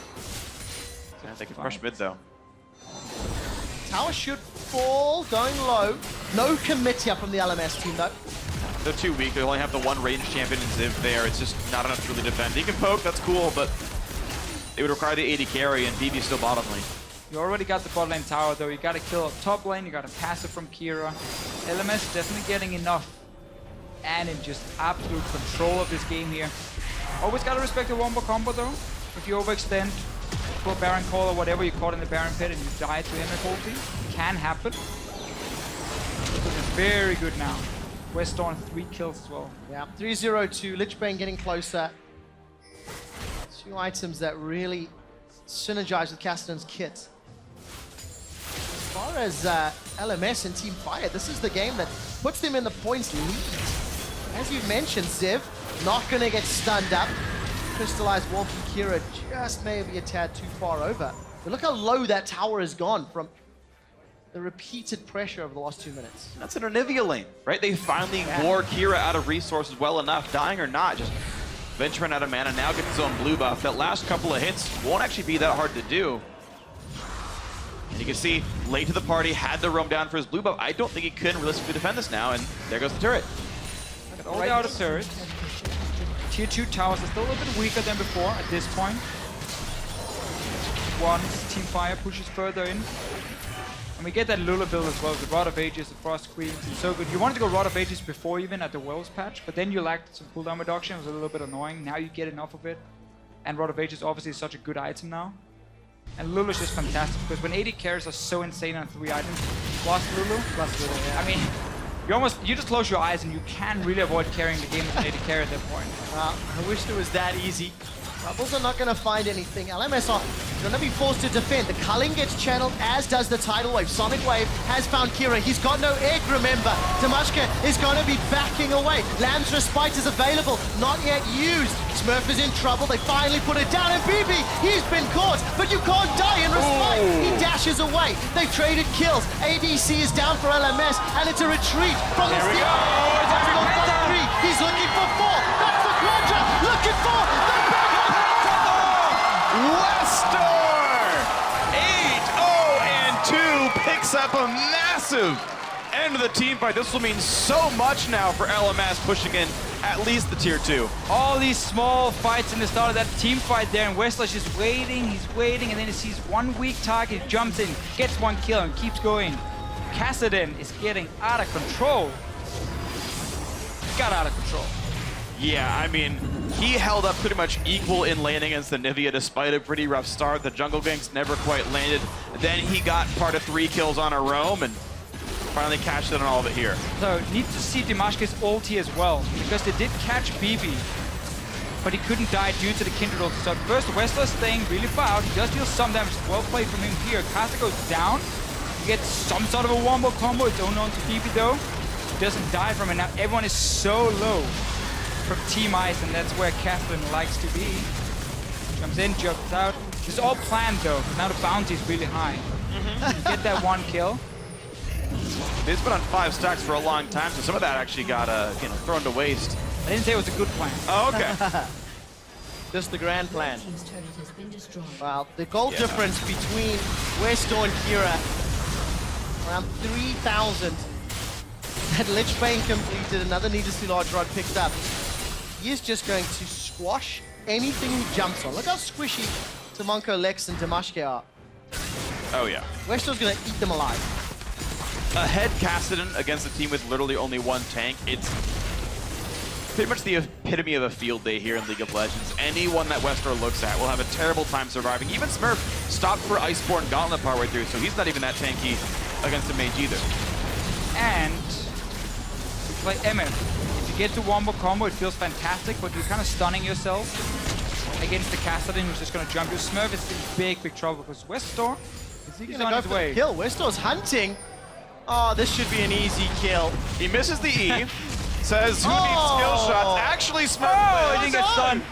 Yeah, they can push mid, though. Tower should fall, going low. No commit here from the LMS team, though. They're too weak. They only have the one ranged champion in Ziv there. It's just not enough to really defend. He can poke, that's cool, but it would require the AD carry, and BB's still bottom lane. You already got the bot lane tower, though. You got to kill up top lane. You got to pass it from Kira. LMS definitely getting enough. And in just absolute control of this game here. Always got to respect the wombo combo, though. If you overextend, pull Baron Call or whatever you caught in the Baron Pit and you die to MF ulti, can happen. This is very good now. Westor on 3 kills as well. Yeah, 3-0-2. Lichbane getting closer. 2 items that really synergize with Castan's kit. As far as LMS and Team Fire, this is the game that puts them in the points lead. As you mentioned, Ziv, not going to get stunned up. Crystallized Wall from Kira just maybe a tad too far over. But look how low that tower has gone from the repeated pressure over the last 2 minutes. That's an Anivia lane, right? They finally wore Kira out of resources well enough, dying or not, just venturing out of mana, now gets his own blue buff. That last couple of hits won't actually be that hard to do. And you can see, late to the party, had to roam down for his blue buff. I don't think he could realistically defend this now, and there goes the turret. Already out of turret. Tier 2 towers are still a little bit weaker than before at this point. Once Team Fire pushes further in. And we get that Lula build as well, the Rod of Ages, the Frost Queens, it's so good. You wanted to go Rod of Ages before even at the Wells patch, but then you lacked some cooldown reduction, it was a little bit annoying. Now you get enough of it. And Rod of Ages obviously is such a good item now. And Lulu's just fantastic, because when 80 carries are so insane on 3 items, plus Lulu, yeah. I mean, you just close your eyes and you can't really avoid carrying the game with an 80 carry at that point. I wish it was that easy. Rebels are not going to find anything. LMS are going to be forced to defend. The Culling gets channeled, as does the Tidal Wave. Sonic Wave has found Kira. He's got no egg, remember. Dimashka is going to be backing away. Lamb's Respite is available, not yet used. Smurf is in trouble. They finally put it down. And BB, he's been caught, but you can't die in Respite. He dashes away. They've traded kills. ADC is down for LMS, and it's a retreat from the Steel. He's looking for 4. That's the Quadra. Looking for the Westor! 8-0-2 picks up a massive end of the team fight. This will mean so much now for LMS, pushing in at least the tier 2. All these small fights in the start of that team fight there, and Westor's just waiting, he's waiting, and then he sees one weak target, jumps in, gets 1 kill, and keeps going. Kassadin is getting out of control. Got out of control. Yeah, I mean, he held up pretty much equal in lane against the Nivea despite a pretty rough start. The jungle ganks never quite landed. Then he got part of 3 kills on a roam and finally cashed in on all of it here. So, need to see Dimashka's ulti as well, because they did catch BB, but he couldn't die due to the Kindred ulti. So first, Westor staying really far out. He does deal some damage. Well played from him here. Kasta goes down. He gets some sort of a wombo combo. It's unknown to BB though. He doesn't die from it. Now everyone is so low from Team Ice, and that's where Catherine likes to be. Jumps in, jumps out. It's all planned though, because now the bounty is really high. You get that 1 kill. He's been on 5 stacks for a long time, so some of that actually got thrown to waste. I didn't say it was a good plan. Oh, okay. Just the grand plan. Well, the goal difference between Westor and Kira, around 3,000. That Lichbane completed, another Need to See Large Rod picked up. He is just going to squash anything he jumps on. Look how squishy Tamanko, Lex, and Dimashka are. Oh, yeah. Westor's going to eat them alive. Ahead Kassadin against a team with literally only 1 tank. It's pretty much the epitome of a field day here in League of Legends. Anyone that Westro looks at will have a terrible time surviving. Even Smurf stopped for Iceborne Gauntlet partway through, so he's not even that tanky against a mage either. And we play MF. If you get to wombo combo, it feels fantastic, but you're kind of stunning yourself against the Cassidy who's just going to jump. Your Smurf is in big trouble because Westor He's gonna go for the kill. Westor's hunting. Oh, this should be an easy kill. He misses the E. Says, who needs skill shots? Actually, Smurf. Oh, he didn't get stunned.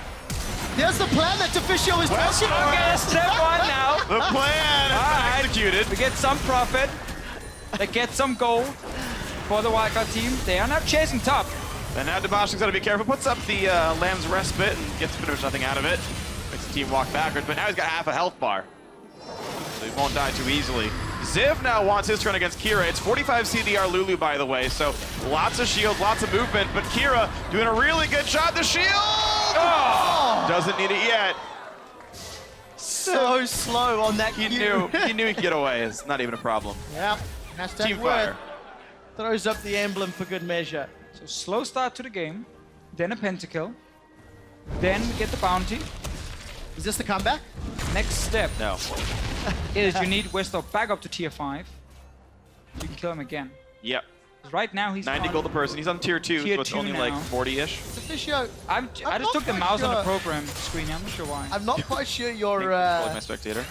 There's the plan that Deficio is talking about. Okay, step one now. The plan is executed. We get some profit. They get some gold for the wildcard team. They are now chasing top. And now Demash's got to be careful. Puts up the Lamb's Respite and gets pretty much nothing out of it. Makes the team walk backwards, but now he's got half a health bar. So he won't die too easily. Ziv now wants his turn against Kira. It's 45 CDR Lulu, by the way, so lots of shield, lots of movement, but Kira doing a really good job. The shield! Oh! Doesn't need it yet. So slow on that He knew he could get away. It's not even a problem. Yep. Hashtag Team Word fire. throws up the emblem for good measure. So slow start to the game, then a pentakill, then we get the bounty. Is this the comeback? Next step No. is you need Westor back up to tier 5. You can kill him again. Yep. Right now he's 90 on gold a person. He's on tier 2, tier so it's 2 only now. like 40-ish. Deficio, I just took the quite mouse on the sure. program screen. I'm not sure why. I'm not quite sure your My spectator.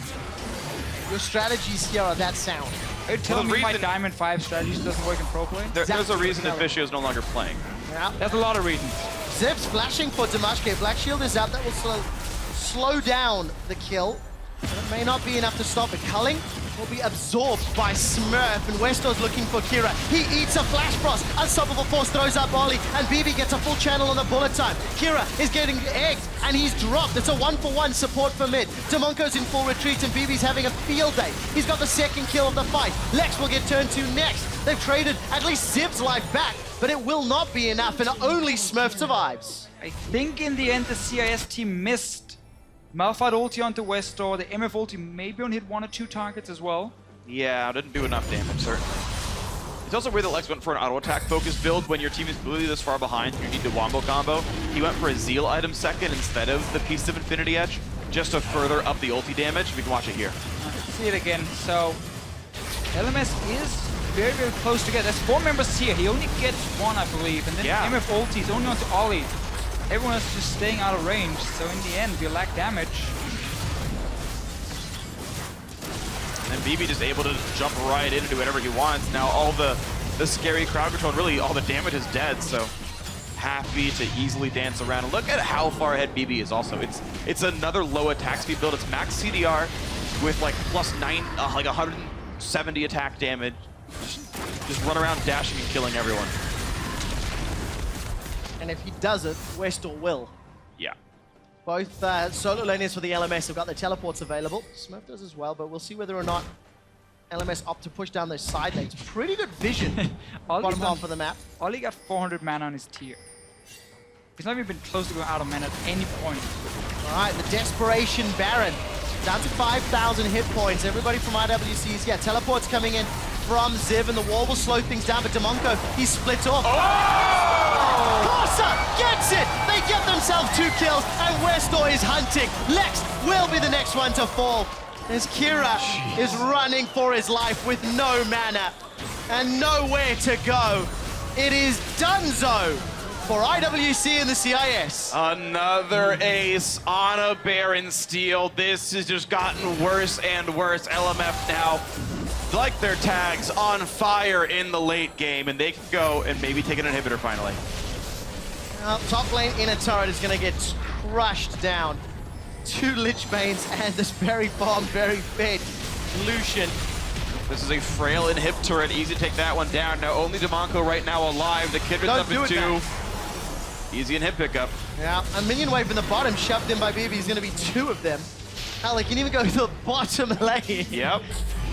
your strategies here are that sound. Are you telling the me my reason- Diamond 5 strategies doesn't work in pro play? There's a reason Deficio is no longer playing. Yeah. There's a lot of reasons. Zip's flashing for Damashke. Black Shield is out. That will slow down the kill. But it may not be enough to stop it. Culling will be absorbed by Smurf, and Westor's looking for Kira. He eats a Flash Frost. Unstoppable Force throws up Ollie, and BB gets a full channel on the bullet time. Kira is getting eggs, and he's dropped. It's a 1-for-1 support for mid. Demonko's in full retreat, and BB's having a field day. He's got the second kill of the fight. Lex will get turned to next. They've traded at least Zip's life back, but it will not be enough, and only Smurf survives. I think in the end the CIS team missed Malphite ulti onto Westor. The MF ulti maybe only hit 1 or 2 targets as well. Yeah, didn't do enough damage, certainly. It's also weird that Lex went for an auto-attack focused build when your team is really this far behind. You need the wombo combo. He went for a Zeal item second instead of the Piece of Infinity Edge, just to further up the ulti damage. We can watch it here. See it again. So LMS is very, very close together. There's 4 members here. He only gets 1, I believe. And then Yeah. MF ulti is only onto Ollie. Everyone else is just staying out of range. So in the end, we lack damage. And BB just able to jump right in and do whatever he wants. Now all the scary crowd control, and really all the damage is dead, so happy to easily dance around. And look at how far ahead BB is also. It's another low attack speed build. It's max CDR with like +9, like 170 attack damage. Just run around dashing and killing everyone. And if he does it, Westor will. Yeah. Both solo laners for the LMS have got their teleports available. Smurf does as well, but we'll see whether or not LMS opt to push down those side lanes. Pretty good vision, bottom half of the map. Ollie got 400 mana on his tier. He's not even been close to going out of mana at any point. All right, the Desperation Baron. Down to 5,000 hit points. Everybody from IWCs, yeah, teleports coming in from Ziv, and the wall will slow things down, but Demonko, he's split off. Corsa gets it! They get themselves 2 kills, and Westor is hunting. Lex will be the next one to fall, as Kira is running for his life with no mana and nowhere to go. It is Dunzo for IWC and the CIS. Another ace on a Baron steal. This has just gotten worse and worse. LMF now, like their tags, on fire in the late game, and they can go and maybe take an inhibitor finally. Top lane in a turret is going to get crushed down. 2 Lich Banes and this very bomb, very fed Lucian. This is a frail inhib turret. Easy to take that one down. Now only Demonko right now alive. The Kindred's up in 2. Easy inhib pickup. Yeah, a minion wave in the bottom shoved in by BB is going to be 2 of them. Hell, they can even go to the bottom lane. Yep.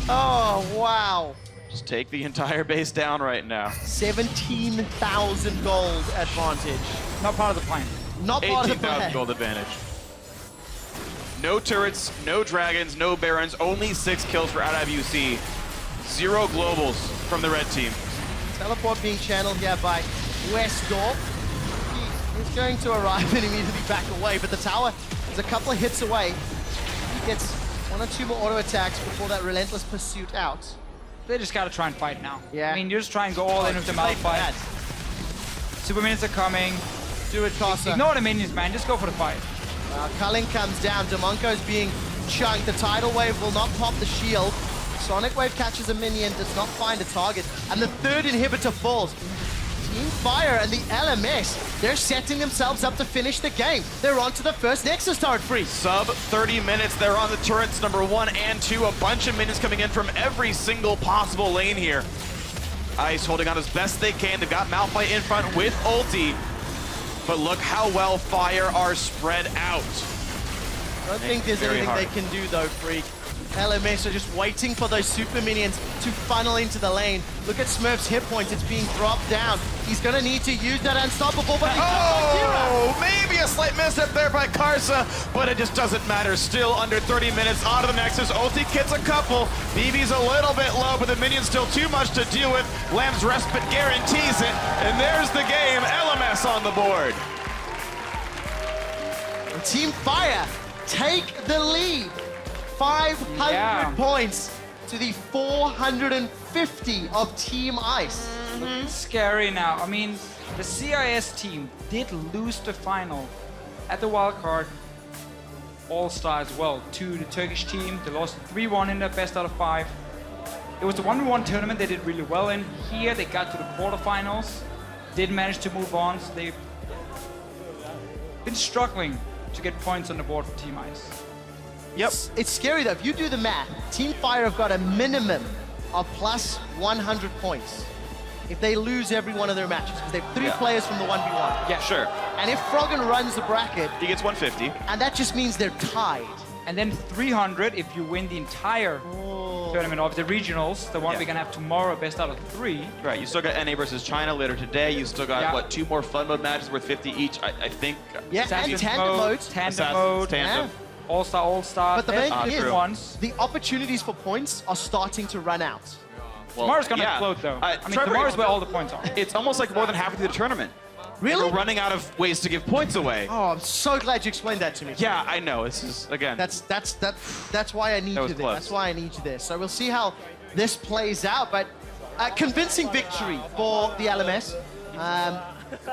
Oh, wow. Just take the entire base down right now. 17,000 gold advantage. Not part of the plan. Not part of the 18,000 plan. gold advantage. No turrets, no dragons, no barons, only 6 kills for IWC. 0 globals from the red team. Teleport being channeled here by Westor. He going to arrive and immediately back away, but the tower is a couple of hits away. He gets 1 or 2 more auto attacks before that relentless pursuit out. They just gotta try and fight now. Yeah. I mean, you just try and go all in with the Malphite. Super minions are coming. Do it, Casa. Ignore the minions, man. Just go for the fight. Culling comes down. Demonko's being chunked. The tidal wave will not pop the shield. Sonic Wave catches a minion, does not find a target. And the third inhibitor falls. Team Fire and the LMS, they're setting themselves up to finish the game. They're on to the first Nexus turret free. Sub 30 minutes, they're on the turrets number 1 and 2. A bunch of minions coming in from every single possible lane here. Ice holding on as best they can. They've got Malphite in front with ulti. But look how well Fire are spread out. I don't think there's anything they can do though, Freak. LMS are just waiting for those super minions to funnel into the lane. Look at Smurf's hit points, it's being dropped down. He's gonna need to use that unstoppable, but maybe a slight misstep there by Karsa, but it just doesn't matter. Still under 30 minutes out of the Nexus. Ulti gets a couple. BB's a little bit low, but the minion's still too much to deal with. Lamb's respite guarantees it, and there's the game. LMS on the board. Team Fire take the lead. 500 points to the 450 of Team Ice. Looking scary now. I mean, the CIS team did lose the final at the wildcard All-Star as well to the Turkish team. They lost 3-1 in their best out of 5. It was the 1v1 tournament they did really well in. Here they got to the quarterfinals, didn't manage to move on, so they've been struggling to get points on the board for Team Ice. Yep. It's scary though. If you do the math, Team Fire have got a minimum of plus 100 points if they lose every one of their matches, because they have 3 players from the 1v1. Yeah, sure. And if Froggen runs the bracket, he gets 150. And that just means they're tied. And then 300 if you win the entire tournament of the regionals, the one we're gonna have tomorrow, best out of 3. Right, you still got NA versus China later today. You still got, what, 2 more fun mode matches worth 50 each, I think. Yeah, and tandem mode. Tandem mode. Tandem. All-Star. But the main thing is, the opportunities for points are starting to run out. Well, tomorrow's gonna explode though. I mean, tomorrow's where all the points are. It's almost like more than halfway through the tournament. Really? We're running out of ways to give points away. Oh, I'm so glad you explained that to me. Yeah, I know. This is, again. That's why I need you there. That's why I need you there. So we'll see how this plays out. But convincing victory for the LMS.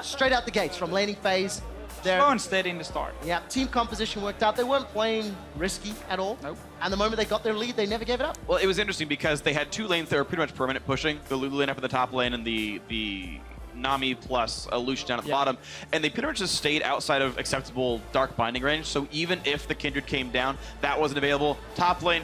Straight out the gates from laning phase. Slow and steady in the start. Yeah, team composition worked out. They weren't playing risky at all. Nope. And the moment they got their lead, they never gave it up. Well, it was interesting because they had 2 lanes that were pretty much permanent pushing. The Lulu lane up at the top lane and the Nami plus Lucian down at the bottom. And they pretty much just stayed outside of acceptable Dark Binding range. So even if the Kindred came down, that wasn't available. Top lane,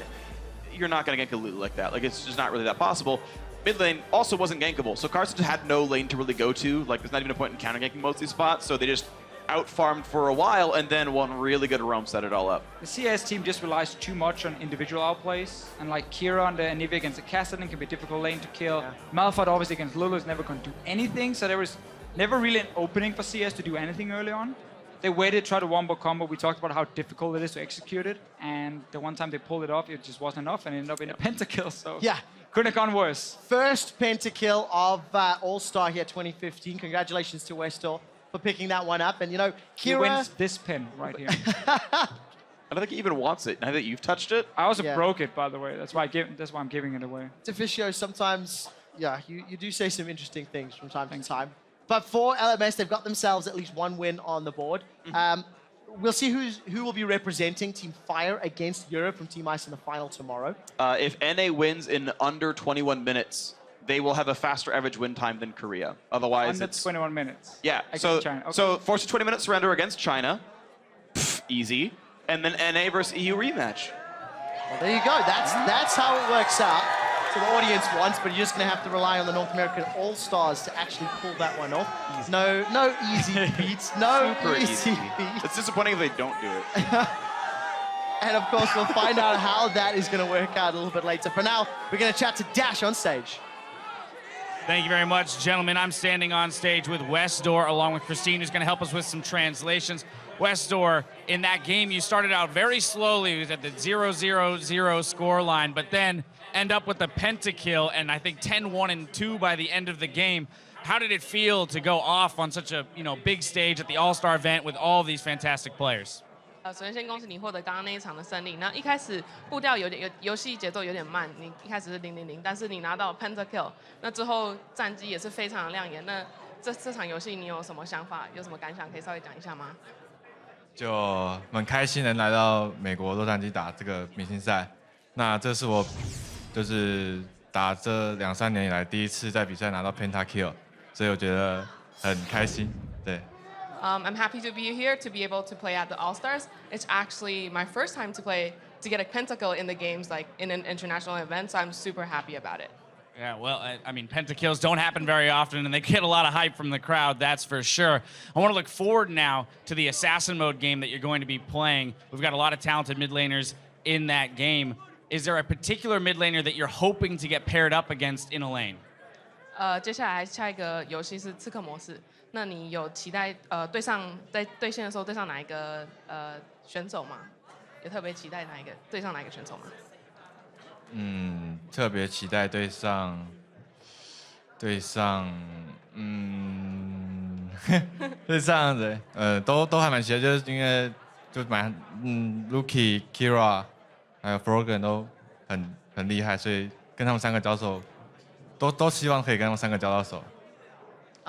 you're not going to gank a Lulu like that. Like, it's just not really that possible. Mid lane also wasn't gankable. So Carson just had no lane to really go to. Like, there's not even a point in counter ganking most of these spots. So they just out-farmed for a while, and then one really good roam set it all up. The CS team just relies too much on individual outplays, and like Kira on the Nivea against the Kassadin can be a difficult lane to kill. Yeah. Malphite obviously against Lulu is never going to do anything, so there was never really an opening for CS to do anything early on. They waited, tried a wombo combo. We talked about how difficult it is to execute it, and the one time they pulled it off, it just wasn't enough, and it ended up in a pentakill, so yeah, couldn't have gone worse. First pentakill of All-Star here 2015. Congratulations to Westall for picking that one up. And you know, Kira he wins this pin right here. I don't think he even wants it. Now that you've touched it. I also broke it, by the way. That's why I'm giving it away. Deficio, sometimes, yeah, you do say some interesting things from time to time. But for LMS, they've got themselves at least 1 win on the board. We'll see who will be representing Team Fire against Europe from Team Ice in the final tomorrow. If NA wins in under 21 minutes, they will have a faster average win time than Korea. Otherwise, under it's 21 minutes. Yeah. Against China. Okay. So force a 20-minute surrender against China. Pff, easy. And then NA versus EU rematch. Well, there you go. That's how it works out. So the audience wants, but you're just going to have to rely on the North American All-Stars to actually pull that one off. Easy. No easy beats. No easy beats. It's disappointing if they don't do it. And of course, we'll find out how that is going to work out a little bit later. For now, we're going to chat to Dash on stage. Thank you very much, gentlemen. I'm standing on stage with Westdoor along with Christine, who's going to help us with some translations. Westdoor, in that game, you started out very slowly. It was at the 0-0-0 score line, but then end up with the pentakill, and I think 10-1 and 2 by the end of the game. how did it feel to go off on such a big stage at the All-Star event with all these fantastic players? 首先先恭喜你获得刚刚那一场的胜利。那一开始步调游戏节奏有点慢，你一开始是000，但是你拿到 Pentakill， 那之后战绩也是非常的亮眼。那这场游戏你有什么想法，有什么感想，可以稍微讲一下吗？就蛮开心能来到美国洛杉矶打这个明星赛。那这是我就是打这2-3年以来第一次在比赛拿到 Pentakill， 所以我觉得很开心。对。I'm happy to be here to be able to play at the All Stars. It's actually my first time to get a pentakill in the games, like in an international event. So I'm super happy about it. Yeah, well, I mean, pentakills don't happen very often, and they get a lot of hype from the crowd, that's for sure. I want to look forward now to the Assassin Mode game that you're going to be playing. We've got a lot of talented mid laners in that game. Is there a particular mid laner that you're hoping to get paired up against in a lane? 接下来下一个游戏是刺客模式。那你有期待在对线的时候对上哪一个选手吗？有特别期待对上哪一个选手吗？特别期待对上对上谁？都还蛮期待，就是因为就Lucky、Kira 还有 Frogan 都很厉害，所以跟他们3个交手，都希望可以跟他们3个交到手。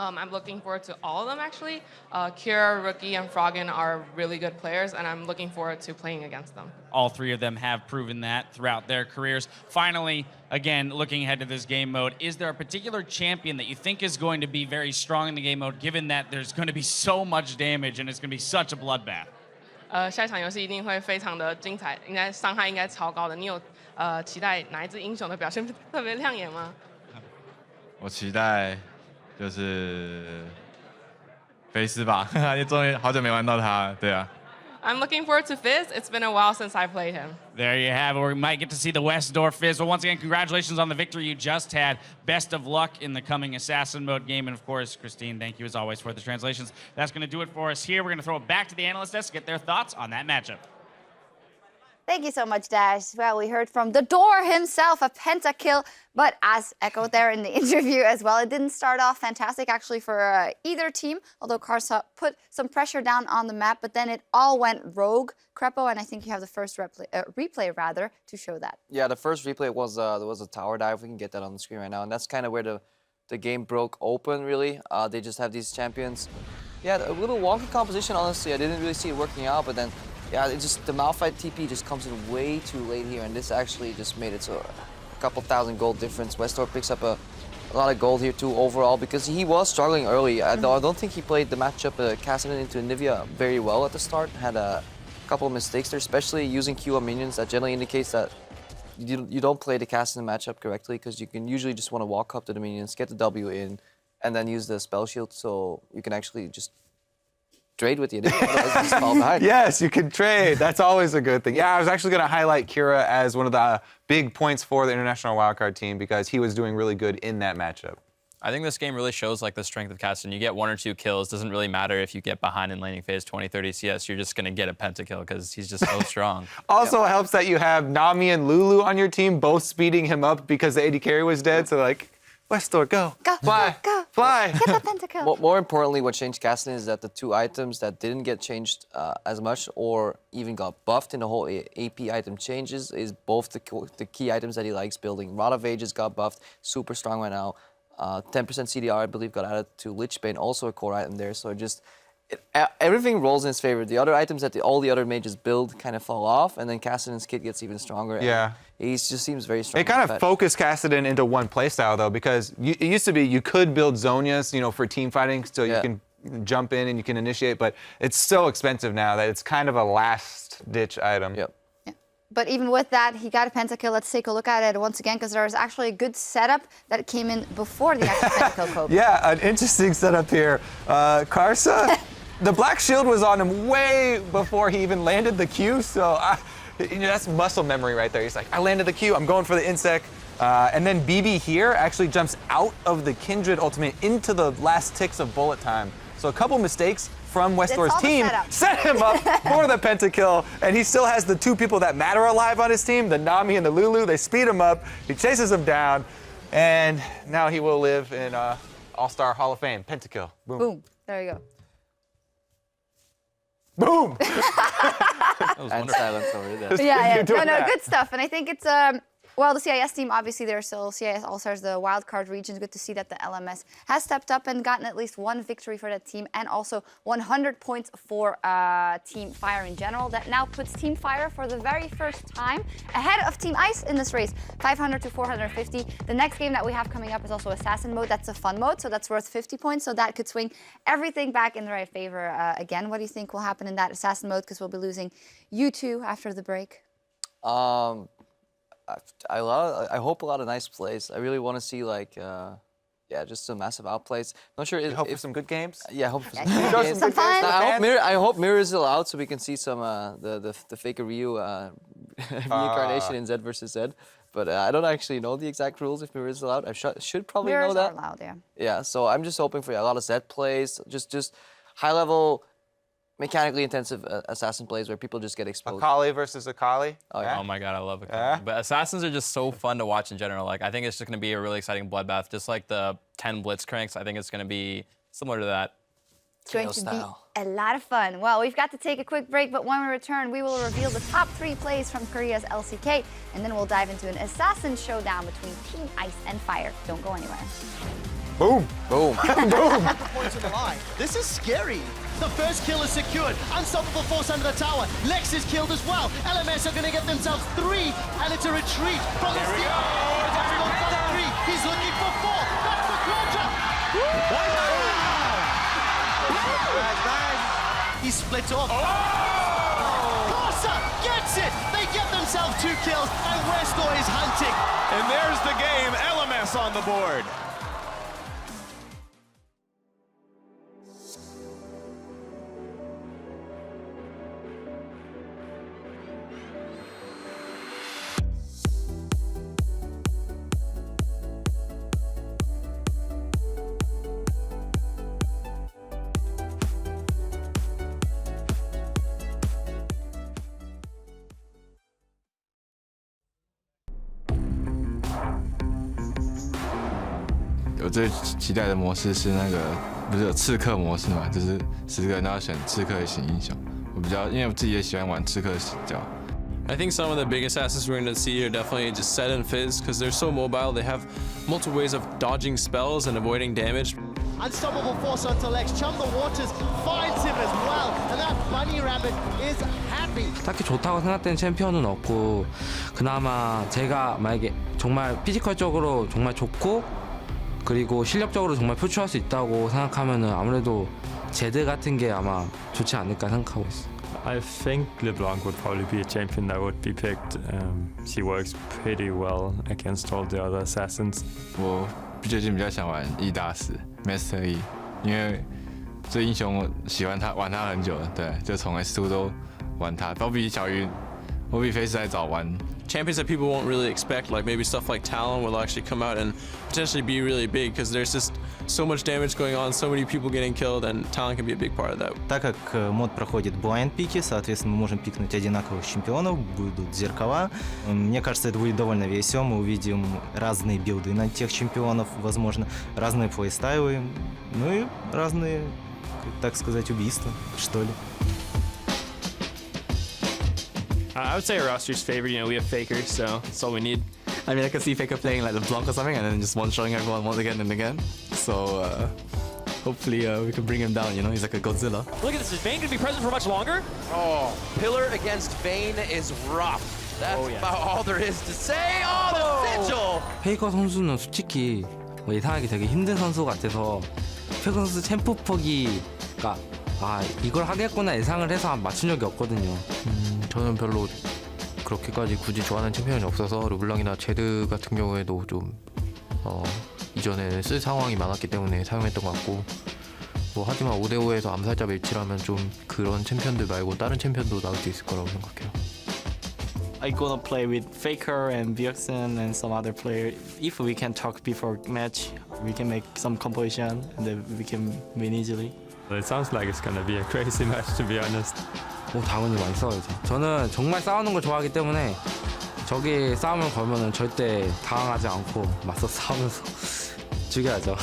I'm looking forward to all of them actually. Kira, Rookie, and Froggen are really good players, and I'm looking forward to playing against them. All three of them have proven that throughout their careers. Finally, again, looking ahead to this game mode, is there a particular champion that you think is going to be very strong in the game mode, given that there's going to be so much damage and it's going to be such a bloodbath? 下一场游戏一定会非常的精彩，应该伤害应该超高的。你有期待哪一支英雄的表现特别亮眼吗？我期待。就是菲斯吧，终于好久没玩到他，对啊。I'm looking forward to Fizz. It's been a while since I played him. There you have it. We might get to see the Westdorf Fizz. Well, once again, congratulations on the victory you just had. Best of luck in the coming Assassin Mode game. And of course, Christine, thank you as always for the translations. That's going to do it for us here. We're going to throw it back to the analyst desk to get their thoughts on that matchup. Thank you so much, Dash. Well, we heard from the door himself, a pentakill, but as echoed there in the interview as well, it didn't start off fantastic actually for either team, although Karsa put some pressure down on the map, but then it all went rogue, Crepo, and I think you have the first replay rather to show that. Yeah, the first replay was there was a tower dive. We can get that on the screen right now, and that's kind of where the game broke open, really. They just have these champions. Yeah, a little wonky composition, honestly. I didn't really see it working out, but then yeah, the Malphite TP just comes in way too late here, and this actually just made it so a couple thousand gold difference. Westdorf picks up a lot of gold here too overall because he was struggling early. I don't think he played the matchup Cassidy into Nivea very well at the start. Had a couple of mistakes there, especially using Q on minions. That generally indicates that you don't play the Cassidy matchup correctly because you can usually just want to walk up to the minions, get the W in, and then use the spell shield so you can actually just trade with you. Yes, you can trade. That's always a good thing. Yeah, I was actually going to highlight Kira as one of the big points for the international wildcard team because he was doing really good in that matchup. I think this game really shows like the strength of Cassidy. You get 1 or 2 kills. Doesn't really matter if you get behind in laning phase 20, 30 CS. You're just going to get a pentakill because he's just so strong. Also helps that you have Nami and Lulu on your team, both speeding him up because the AD carry was dead. So like, Westdorf, go. Fly. Go. Fly. Get the pentakill. More importantly, what changed Cassidy is that the 2 items that didn't get changed as much or even got buffed in the whole AP item changes is both the key items that he likes building. Rod of Ages got buffed, super strong right now. 10% CDR, I believe, got added to Lichbane, also a core item there. So just everything rolls in his favor. The other items that all the other mages build kind of fall off, and then Kassadin's kit gets even stronger. Yeah. He just seems very strong. It kind of focused Kassadin into one playstyle, though, because it used to be you could build Zonias, for team fighting, so you can jump in and you can initiate, but it's so expensive now that it's kind of a last-ditch item. Yep. But even with that, he got a pentakill. Let's take a look at it once again, because there was actually a good setup that came in before the actual pentakill code. Yeah, an interesting setup here. Karsa, the black shield was on him way before he even landed the Q, so that's muscle memory right there. He's like, I landed the Q, I'm going for the insect. And then BB here actually jumps out of the Kindred ultimate into the last ticks of bullet time. So a couple mistakes from Westdorf's team set him up for the pentakill, and he still has the 2 people that matter alive on his team, the Nami and the Lulu. They speed him up, he chases him down, and now he will live in All-Star Hall of Fame, pentakill. Boom. Boom. There you go. Boom! And silence over there. Yeah. No, good stuff. And I think it's well, the CIS team, obviously, they're still CIS All-Stars, the wildcard regions. Good to see that the LMS has stepped up and gotten at least one victory for that team, and also 100 points for Team Fire in general. That now puts Team Fire for the very first time ahead of Team Ice in this race, 500 to 450. The next game that we have coming up is also Assassin mode. That's a fun mode, so that's worth 50 points. So that could swing everything back in the right favor again. What do you think will happen in that Assassin mode? Because we'll be losing you two after the break. I hope a lot of nice plays. I really want to see just some massive outplays. Not sure if for some good games. Yeah, I hope for some good games. Some fun. I hope Mirror is allowed so we can see some the FLICKR Ryu reincarnation in Z versus Z. But I don't actually know the exact rules if Mirror is allowed. I should probably know that. Mirrors are allowed, yeah. Yeah, so I'm just hoping for a lot of Z plays, just high level, mechanically intensive assassin plays where people just get exposed. Akali versus Akali. Oh, yeah. Oh my god, I love Akali. But assassins are just so fun to watch in general. Like, I think it's just going to be a really exciting bloodbath, just like the 10 Blitzcranks. I think it's going to be similar to that. It's going to be a lot of fun. Well, we've got to take a quick break, but when we return, we will reveal the top 3 plays from Korea's LCK, and then we'll dive into an assassin showdown between Team Ice and Fire. Don't go anywhere. Boom. Boom. Boom. Points on the line. This is scary. The first kill is secured. Unstoppable force under the tower. Lex is killed as well. LMS are going to get themselves 3, and it's a retreat from the steam. He's looking for 4. That's the closure. He split off. Corsa gets it. They get themselves 2 kills, and Resto is hunting. And there's the game. LMS on the board.我最期待的模式是那个，不是有刺客模式嘛？就是10个人都要选刺客型英雄。我比较，因为我自己也喜欢玩刺客型角。I think some of the big assassins we're going to see are definitely just Set and Fizz, because they're so mobile. They have multiple ways of dodging spells and avoiding damage. Unstoppable force onto Lex. Chum the Waters finds him as well, and that bunny rabbit is happy. 딱히 좋다고 생각되는 챔피언은 없고, 그나마 제가 만약에 정말 피지컬적으로 정말 좋고, 그리고 실력적으로 정말 표출할 수 있다고 생각하면은 아무래도 제드 같은 게 아마 좋지 않을까 생각하고 있어요. I think LeBlanc would probably be a champion that would be picked. She works pretty well against all the other assassins. 我最近比较想玩E大师 Master E， 因为这英雄我喜欢他玩他很久了，对，就从 S2 都玩他，都比小鱼，我比 Face 还早玩。Champions that people won't really expect, like maybe stuff like Talon, will actually come out and potentially be really big, because there's just so much damage going on, so many people getting killed, and Talon can be a big part of that. Так как мод проходит blind пики, соответственно, мы можем пикнуть одинаковых чемпионов, будут зеркала. Мне кажется, это будет довольно весело. Мы увидим разные билды на тех чемпионов, возможно, разные плейстайлы, ну и разные, так сказать, убийства, что ли. I would say our roster's favored. You know, we have FLICKR, so that's all we need. I mean, I could see FLICKR playing like LeBlanc or something, and then just one-shotting everyone once again and again. So hopefully we can bring him down. You know, he's like a Godzilla. Look at this. Is Vayne going to be present for much longer? Oh, Pillar against Vayne is rough. That's about all there is to say. Oh, the sigil! 페이커 선수는 솔직히 뭐 예상하기 되게 힘든 선수 같아서 페이커 선수 챔프 포기가 이걸 하겠구나 예상을 해서 맞춘 적이 없거든요. 저는 별로 그렇게까지 굳이 좋아하는 챔피언이 없어서 르블랑이나 제드 같은 경우에도 좀 이전에 쓸 상황이 많았기 때문에 사용했던 것 같고, 뭐 하지만 5대5에서 암살자 매치라면 좀 그런 챔피언들 말고 다른 챔피언도 나올 수 있을 거라고 생각해요. I'm gonna play with FLICKR and Bjergsen and some other player. If we can talk before match, we can make some composition and then we can win easily. It sounds like it's gonna be a crazy match, to be honest. 당연히 많이 싸워야죠. 저는 정말 싸우는 걸 좋아하기 때문에 저기 싸움을 걸면은 절대 당황하지 않고 맞서 싸우면서 죽여야죠.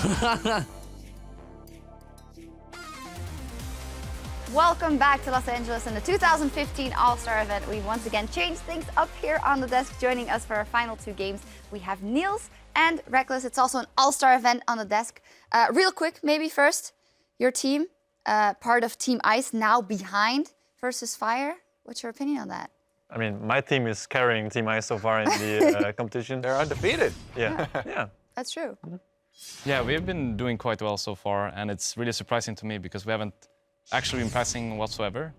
welcome back to Los Angeles and the 2015 All-Star event. We once again changed things up here on the desk. Joining us for our final two games, we have Niels and Reckless. It's also an All-Star event on the desk. Real quick, maybe first, your team, part of Team Ice, now behind versus Fire. What's your opinion on that? I mean, my team is carrying Team Ice so far in the competition. They're undefeated. Yeah, yeah. That's true. Yeah, we've been doing quite well so far, and it's really surprising to me because we haven't actually been pressing whatsoever.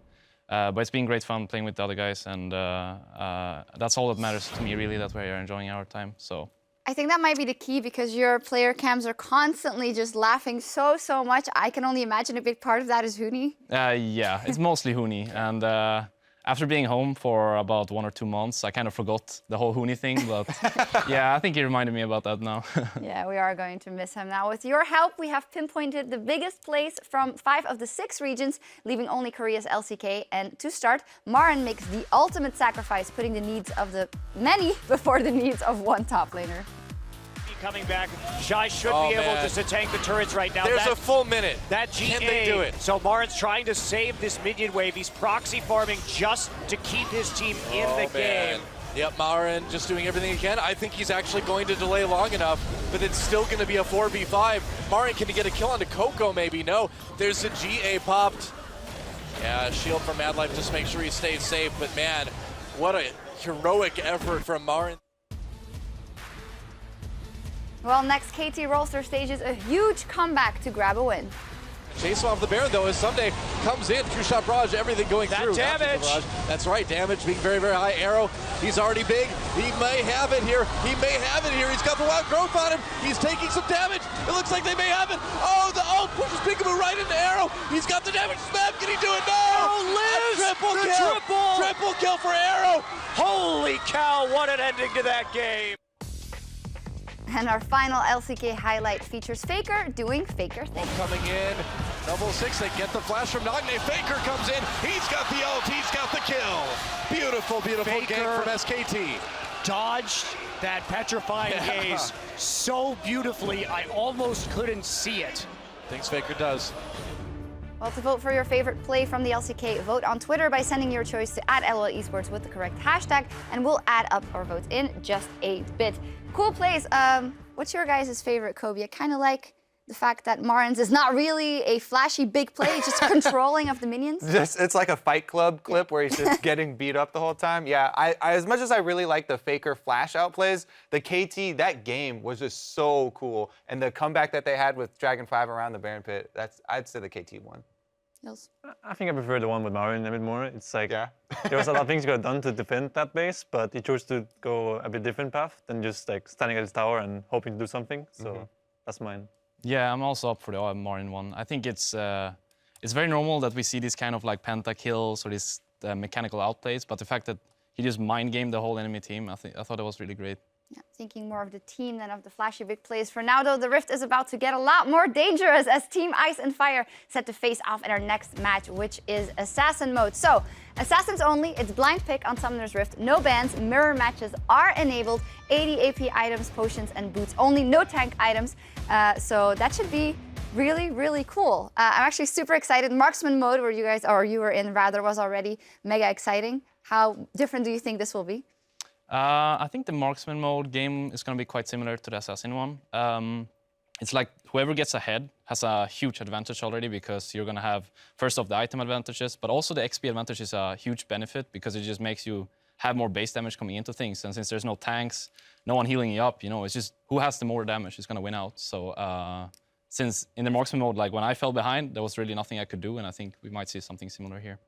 But it's been great fun playing with the other guys, and that's all that matters to me, really, that we are enjoying our time. So I think that might be the key because your player cams are constantly just laughing so much. I can only imagine a big part of that is Huni. yeah, it's mostly Huni, and after being home for about 1 or 2 months, I kind of forgot the whole Huni thing, but yeah, I think he reminded me about that now. Yeah, we are going to miss him now. With your help, we have pinpointed the biggest plays from 5 of the 6 regions, leaving only Korea's LCK. And to start, Maren makes the ultimate sacrifice, putting the needs of the many before the needs of one top laner. Coming back, Shy should be able to tank the turrets right now. There's a full minute. That GA. Can they do it? So Marin's trying to save this minion wave. He's proxy farming just to keep his team in the game. Yep, Marin just doing everything he can. I think he's actually going to delay long enough, but it's still going to be a 4v5. Marin, can he get a kill onto Coco? Maybe. No. There's a GA popped. Yeah, shield from Mad Life just make sure he stays safe. But man, what a heroic effort from Marin. Well, next, KT Rolster stages a huge comeback to grab a win. Chase off the Baron, though, as Someday comes in. True shot barrage, everything going through. Damage. That's right, damage being very, very high. Arrow, he's already big. He may have it here. He may have it here. He's got the wild growth on him. He's taking some damage. It looks like they may have it. Oh, the ult pushes Peekaboo right into Arrow. He's got the damage. Spam, can he do it? No! Arrow lives! Triple kill! Triple kill for Arrow! Holy cow, what an ending to that game! And our final LCK highlight features FLICKR doing FLICKR things. Coming in, double 6, they get the flash from Nagne. FLICKR comes in, he's got the ult, he's got the kill. Beautiful, beautiful FLICKR game from SKT. Dodged that petrifying gaze so beautifully, I almost couldn't see it. Thinks FLICKR does. Well, to vote for your favorite play from the LCK, vote on Twitter by sending your choice to @LOL Esports with the correct hashtag, and we'll add up our votes in just a bit. Cool plays. What's your guys' favorite, Kobe? I kind of like the fact that Marin's is not really a flashy big play, it's just controlling of the minions. It's like a Fight Club clip where he's just getting beat up the whole time. Yeah, I as much as I really like the FLICKR flash out plays, the KT, that game was just so cool. And the comeback that they had with Dragon 5 around the Baron Pit, I'd say the KT won. Niels? I think I prefer the one with Marin a bit more. It's like, there was a lot of things you could have done to defend that base, but he chose to go a bit different path than just like standing at his tower and hoping to do something. So that's mine. Yeah, I'm also up for the Marin one. I think it's very normal that we see these kind of like penta kills or these mechanical outplays, but the fact that he just mind gamed the whole enemy team, I thought it was really great. Yeah, thinking more of the team than of the flashy big plays. For now, though, the Rift is about to get a lot more dangerous as Team Ice and Fire set to face off in our next match, which is Assassin mode. So, Assassins only, it's blind pick on Summoner's Rift, no bans, mirror matches are enabled, 80 AP items, potions, and boots only, no tank items. So that should be really, really cool. I'm actually super excited. Marksman mode, where you were in rather, was already mega exciting. How different do you think this will be? I think the marksman mode game is going to be quite similar to the assassin one. It's like whoever gets ahead has a huge advantage already because you're going to have, first off, the item advantages, but also the XP advantage is a huge benefit because it just makes you have more base damage coming into things. And since there's no tanks, no one healing you up, you know, it's just who has the more damage is going to win out. So since in the marksman mode, like when I fell behind, there was really nothing I could do, and I think we might see something similar here.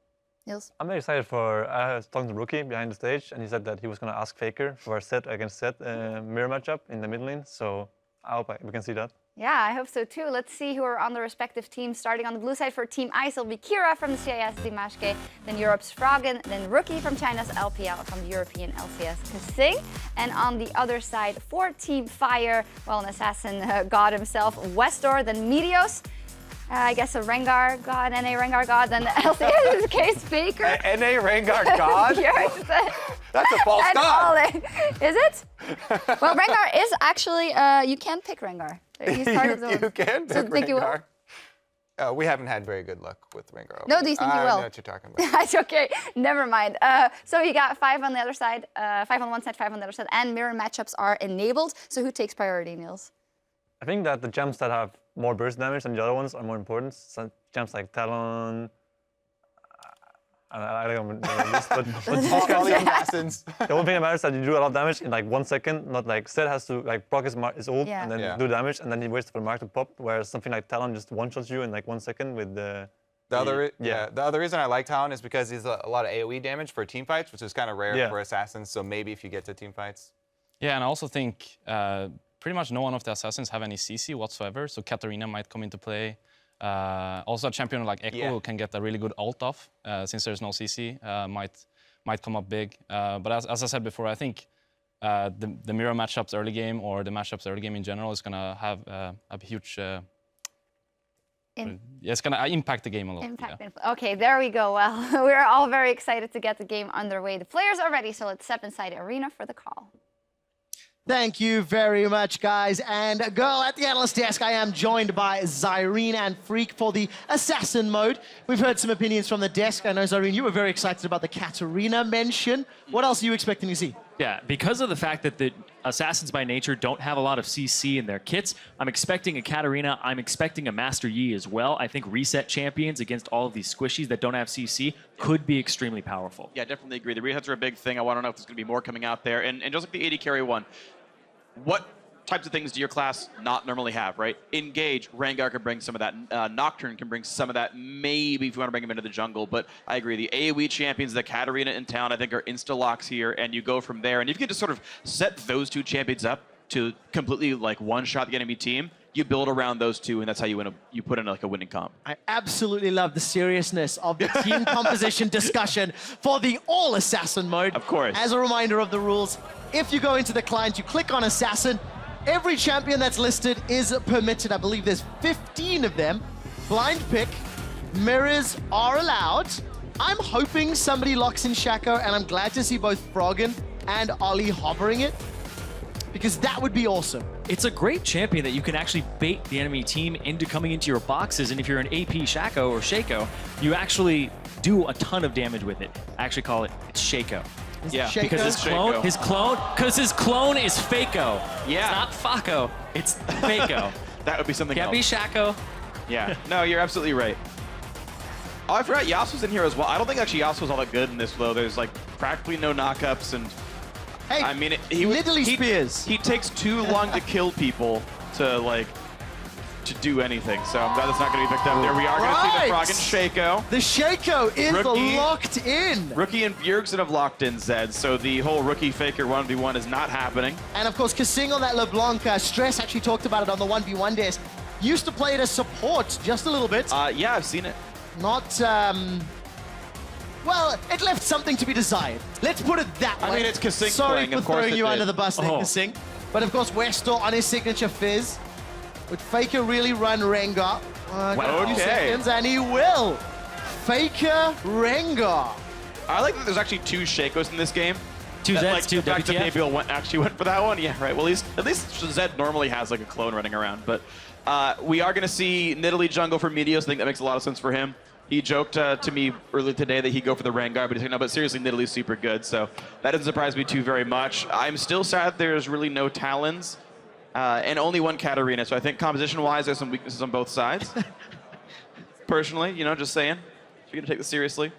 Niels? I'm very excited I was talking to Rookie behind the stage, and he said that he was going to ask FLICKR for a set against set mirror matchup in the mid lane. So I hope we can see that. Yeah, I hope so too. Let's see who are on the respective teams. Starting on the blue side for Team Ice, it'll be Kira from the CIS Dimashke, then Europe's Froggen, then Rookie from China's LPL, from the European LCS Kasing. And on the other side for Team Fire, well, an assassin god himself, Westor, then Meteos. I guess a Rengar god, NA Rengar god, then the LCS case FLICKR. NA Rengar god? Yes. That's a false god. Is it? Well, Rengar is actually, you can pick Rengar. He's part of the You can pick Rengar. We haven't had very good luck with Rengar. No, do you think you will? I know what you're talking about. That's okay. Never mind. So you got 5 on the other side, 5 on one side, 5 on the other side, and mirror matchups are enabled. So who takes priority, Niels? I think that the gems that have more burst damage than the other ones are more important. Some gems like Talon. I don't remember the list, but all the assassins. The one thing that matters is that you do a lot of damage in like 1 second. Not like Zed has to like proc his ult and then do damage, and then he waits for the mark to pop. Whereas something like Talon just one-shots you in like 1 second with the. The other reason I like Talon is because he's a lot of AoE damage for team fights, which is kind of rare for assassins. So maybe if you get to team fights. Yeah, and I also think pretty much no one of the assassins have any CC whatsoever. So Katarina might come into play. Also, a champion like Echo who can get a really good ult off since there's no CC might come up big. But as I said before, I think the mirror matchups early game or the matchups early game in general is gonna have a huge. It's gonna impact the game a lot. Okay, there we go. Well, we're all very excited to get the game underway. The players are ready, so let's step inside the arena for the call. Thank you very much, guys. And girl, at the analyst desk, I am joined by Zyrene and Freak for the Assassin mode. We've heard some opinions from the desk. I know, Zyrene, you were very excited about the Katarina mention. What else are you expecting to see? Yeah, because of the fact that the Assassins by nature don't have a lot of CC in their kits, I'm expecting a Katarina, I'm expecting a Master Yi as well. I think reset champions against all of these squishies that don't have CC could be extremely powerful. Yeah, definitely agree. The resets are a big thing. I want to know if there's going to be more coming out there. And just like the AD carry one, what types of things do your class not normally have, right? Engage, Rengar can bring some of that. Nocturne can bring some of that, maybe if you want to bring him into the jungle. But I agree, the AoE champions, the Katarina in town, I think are insta-locks here, and you go from there. And if you can just sort of set those two champions up to completely like one-shot the enemy team, you build around those two, and that's how you win. You put in like a winning comp. I absolutely love the seriousness of the team composition discussion for the all Assassin mode. Of course. As a reminder of the rules, if you go into the client, you click on Assassin. Every champion that's listed is permitted. I believe there's 15 of them. Blind pick, mirrors are allowed. I'm hoping somebody locks in Shaco, and I'm glad to see both Froggen and Ollie hovering it, because that would be awesome. It's a great champion that you can actually bait the enemy team into coming into your boxes, and if you're an AP Shaco or Shaco, you actually do a ton of damage with it. I actually call it Shaco. Yeah, because his clone is Fako. Yeah. It's not Fako, it's Fako. That would be something Can't else. be Shaco. Yeah, no, you're absolutely right. Oh, I forgot Yasuo's in here as well. I don't think actually Yasuo's all that good in this, though. There's like practically no knockups, and hey, I mean, literally spears. He takes too long to kill people to do anything, so I'm glad that's not going to be picked up. There we are going to see the Frog and Shaco. The Shaco is locked in. Rookie and Bjergsen have locked in Zed, so the whole Rookie Faker 1v1 is not happening. And of course, Kasing on that LeBlanc, Stress actually talked about it on the 1v1 desk. Used to play it as support just a little bit. Yeah, I've seen it. Not, well, it left something to be desired. Let's put it that way. I mean, it's Kasing Sorry playing, for of course throwing it you did. under the bus there, Kasing. But of course, Westor on his signature Fizz. Would Faker really run Rengar? A few seconds, and he will. Faker Rengar. I like that there's actually 2 Shakos in this game. 2 Zeds, like, 2 the fact that WTF. Nabil actually went for that one. Yeah, right. Well, at least Zed normally has like a clone running around. But we are going to see Nidalee jungle for Meteos. I think that makes a lot of sense for him. He joked to me earlier today that he'd go for the Rengar, but he's like, no, but seriously, Nidalee's super good. So that doesn't surprise me too very much. I'm still sad there's really no Talons. And only one Katarina, so I think composition-wise, there's some weaknesses on both sides. Personally, you know, just saying. If you're gonna take this seriously.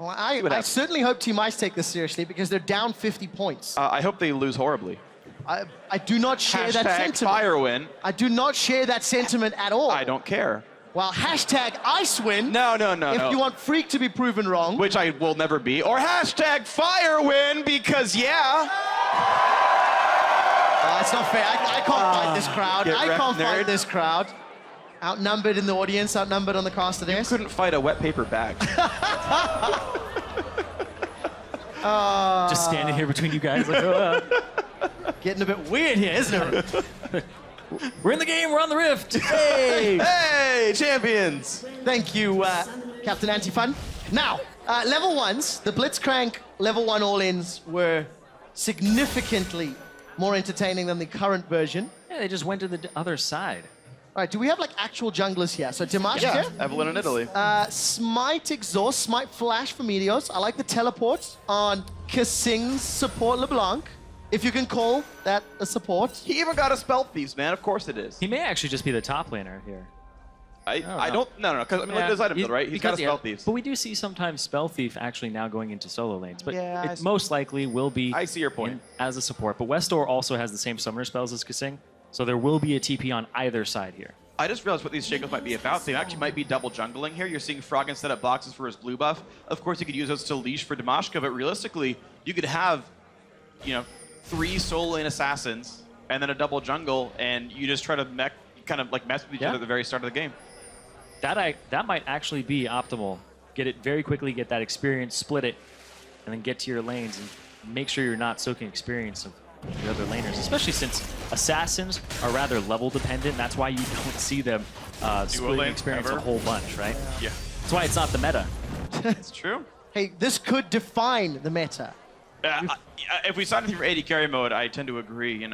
Well, I certainly hope Team Ice take this seriously because they're down 50 points. I hope they lose horribly. I do not share that sentiment. #FireWin. I do not share that sentiment at all. I don't care. Well, #IceWin. No. If you want Freak to be proven wrong. Which I will never be. Or #FireWin, because yeah. It's not fair. I can't fight this crowd. Get I wrecked, can't fight nerd. this crowd. Outnumbered in the audience, outnumbered on the caster desk. You couldn't fight a wet paper bag. Just standing here between you guys. Like, Getting a bit weird here, isn't it? We're in the game, we're on the Rift. Hey! Hey, champions! Thank you, Captain Antifun. Now, level 1s, the Blitzcrank level 1 all-ins were significantly more entertaining than the current version. Yeah, they just went to the other side. All right, do we have like actual junglers here? So Dimash Yeah, here. Evelyn in Italy. Smite Exhaust, Smite Flash for Meteors. I like the teleport on Kasing's support LeBlanc. If you can call that a support. He even got a Spell Thieves, man. Of course it is. He may actually just be the top laner here. I don't. No. Because I mean, look at his item build, right? He's got a Spell Thieves. But we do see sometimes Spell Thief actually now going into solo lanes. But Yeah, it most likely will be I see your point. as a support. But Westor also has the same summoner spells as Kasing. So there will be a TP on either side here. I just realized what these Shakos might be about. They actually might be double jungling here. You're seeing Froggen set up boxes for his blue buff. Of course, you could use those to leash for Damashka, but realistically, you could have, 3 solo lane assassins and then a double jungle, and you just try to mess with each other at the very start of the game. That might actually be optimal. Get it very quickly, get that experience, split it, and then get to your lanes and make sure you're not soaking experience of the other laners, especially since assassins are rather level dependent. That's why you don't see them splitting experience a whole bunch, right? Yeah. That's why it's not the meta. It's true. Hey, this could define the meta. If we sign with you for AD carry mode, I tend to agree,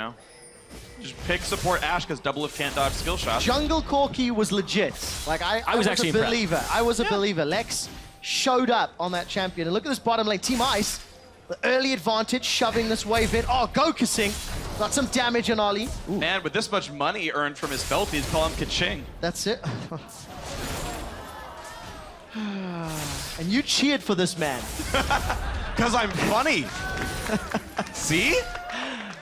Just pick support Ashe because double if can't dodge skill shots. Jungle Corki was legit. Like I was actually a believer. I was a believer. Lex showed up on that champion. And look at this bottom lane. Team Ice, the early advantage, shoving this wave in. Oh, go Kasing. Got some damage on Ollie. Ooh. Man, with this much money earned from his Spell Thieves, call him Kaching. That's it. And you cheered for this man. Because I'm funny. See?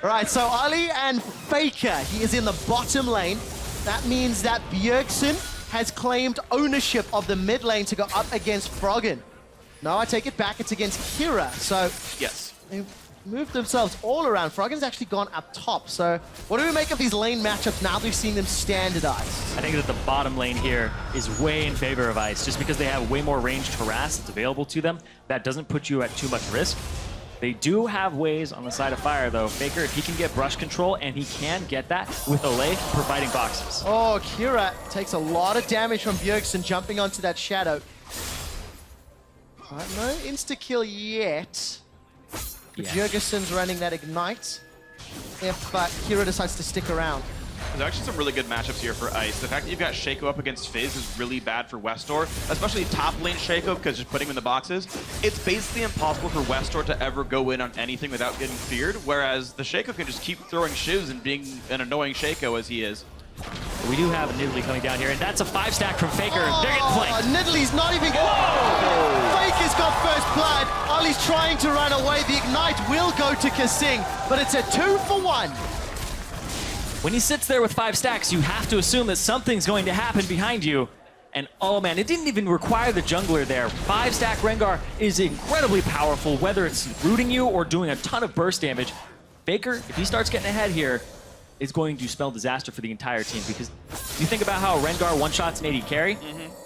All right, so Ali and FLICKR, he is in the bottom lane. That means that Bjergsen has claimed ownership of the mid lane to go up against Froggen. No, I take it back, it's against Kira. So yes, they moved themselves all around. Froggen's actually gone up top. So what do we make of these lane matchups now that we've seen them standardized? I think that the bottom lane here is way in favor of Ice, just because they have way more ranged harass that's available to them. That doesn't put you at too much risk. They do have ways on the side of Fire, though. FLICKR, if he can get brush control, and he can get that with Olay providing boxes. Oh, Kira takes a lot of damage from Bjergsen jumping onto that shadow. No insta-kill yet. Yeah. Bjergsen's running that ignite. If Kira decides to stick around. There's actually some really good matchups here for Ice. The fact that you've got Shaco up against Fizz is really bad for Westor, especially top lane Shaco, because just putting him in the boxes, it's basically impossible for Westor to ever go in on anything without getting feared, whereas the Shaco can just keep throwing shivs and being an annoying Shaco as he is. We do have Nidalee coming down here, and that's a 5-stack from FLICKR. They're getting flanked. Nidalee's not even good. FLICKR's got first blood. Ollie's trying to run away. The ignite will go to Kasing, but it's a 2-for-1. When he sits there with 5 stacks, you have to assume that something's going to happen behind you. And oh man, it didn't even require the jungler there. 5-stack Rengar is incredibly powerful, whether it's rooting you or doing a ton of burst damage. FLICKR, if he starts getting ahead here, is going to spell disaster for the entire team, because you think about how Rengar one-shots an AD carry,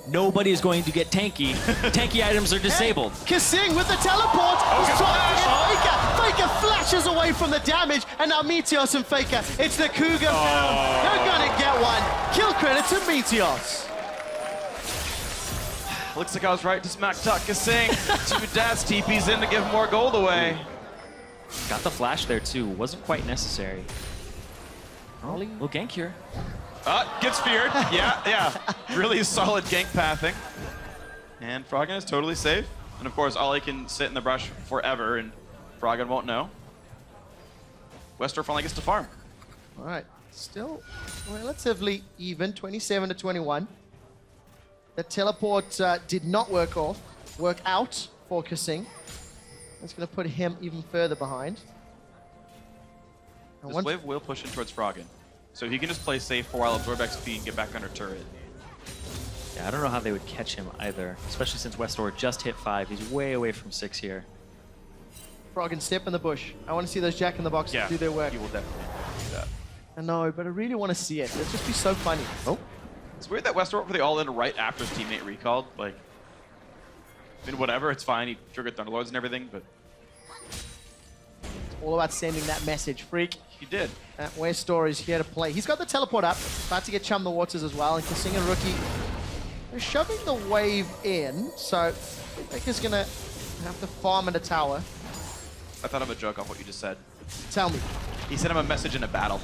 nobody is going to get tanky. Tanky items are disabled. Kasing with the teleport. He's trying to get FLICKR. FLICKR flashes away from the damage, and now Meteos and FLICKR. It's the Cougar pound. They're gonna get one. Kill credit to Meteos. Looks like I was right to smack talk Kasing. 2 dads TPs in to give more gold away. Got the flash there too, wasn't quite necessary. Oh, little gank here. Gets feared. Yeah. Really solid gank pathing. And Froggen is totally safe. And of course, Ollie can sit in the brush forever, and Froggen won't know. Westor finally gets to farm. All right, still relatively even, 27-21. The teleport did not work out for Kasing. That's going to put him even further behind. This wave will push in towards Froggen. So he can just play safe for a while, absorb XP, and get back under turret. Yeah, I don't know how they would catch him either, especially since Westor just hit 5. He's way away from 6 here. Froggen, step in the bush. I want to see those Jack-in-the-Boxes do their work. He will definitely do that. I know, but I really want to see it. It'd just be so funny. Oh. It's weird that Westor went for the all-in right after his teammate recalled. Like, I mean, whatever, it's fine. He triggered Thunderlords and everything, but... all about sending that message. Freak. He did. That Westor is here to play. He's got the teleport up. About to get Chum the Waters as well. And Kasing and Rookie are shoving the wave in. So FLICKR's going to have to farm in a tower. I thought of a joke off what you just said. Tell me. He sent him a message in a battle.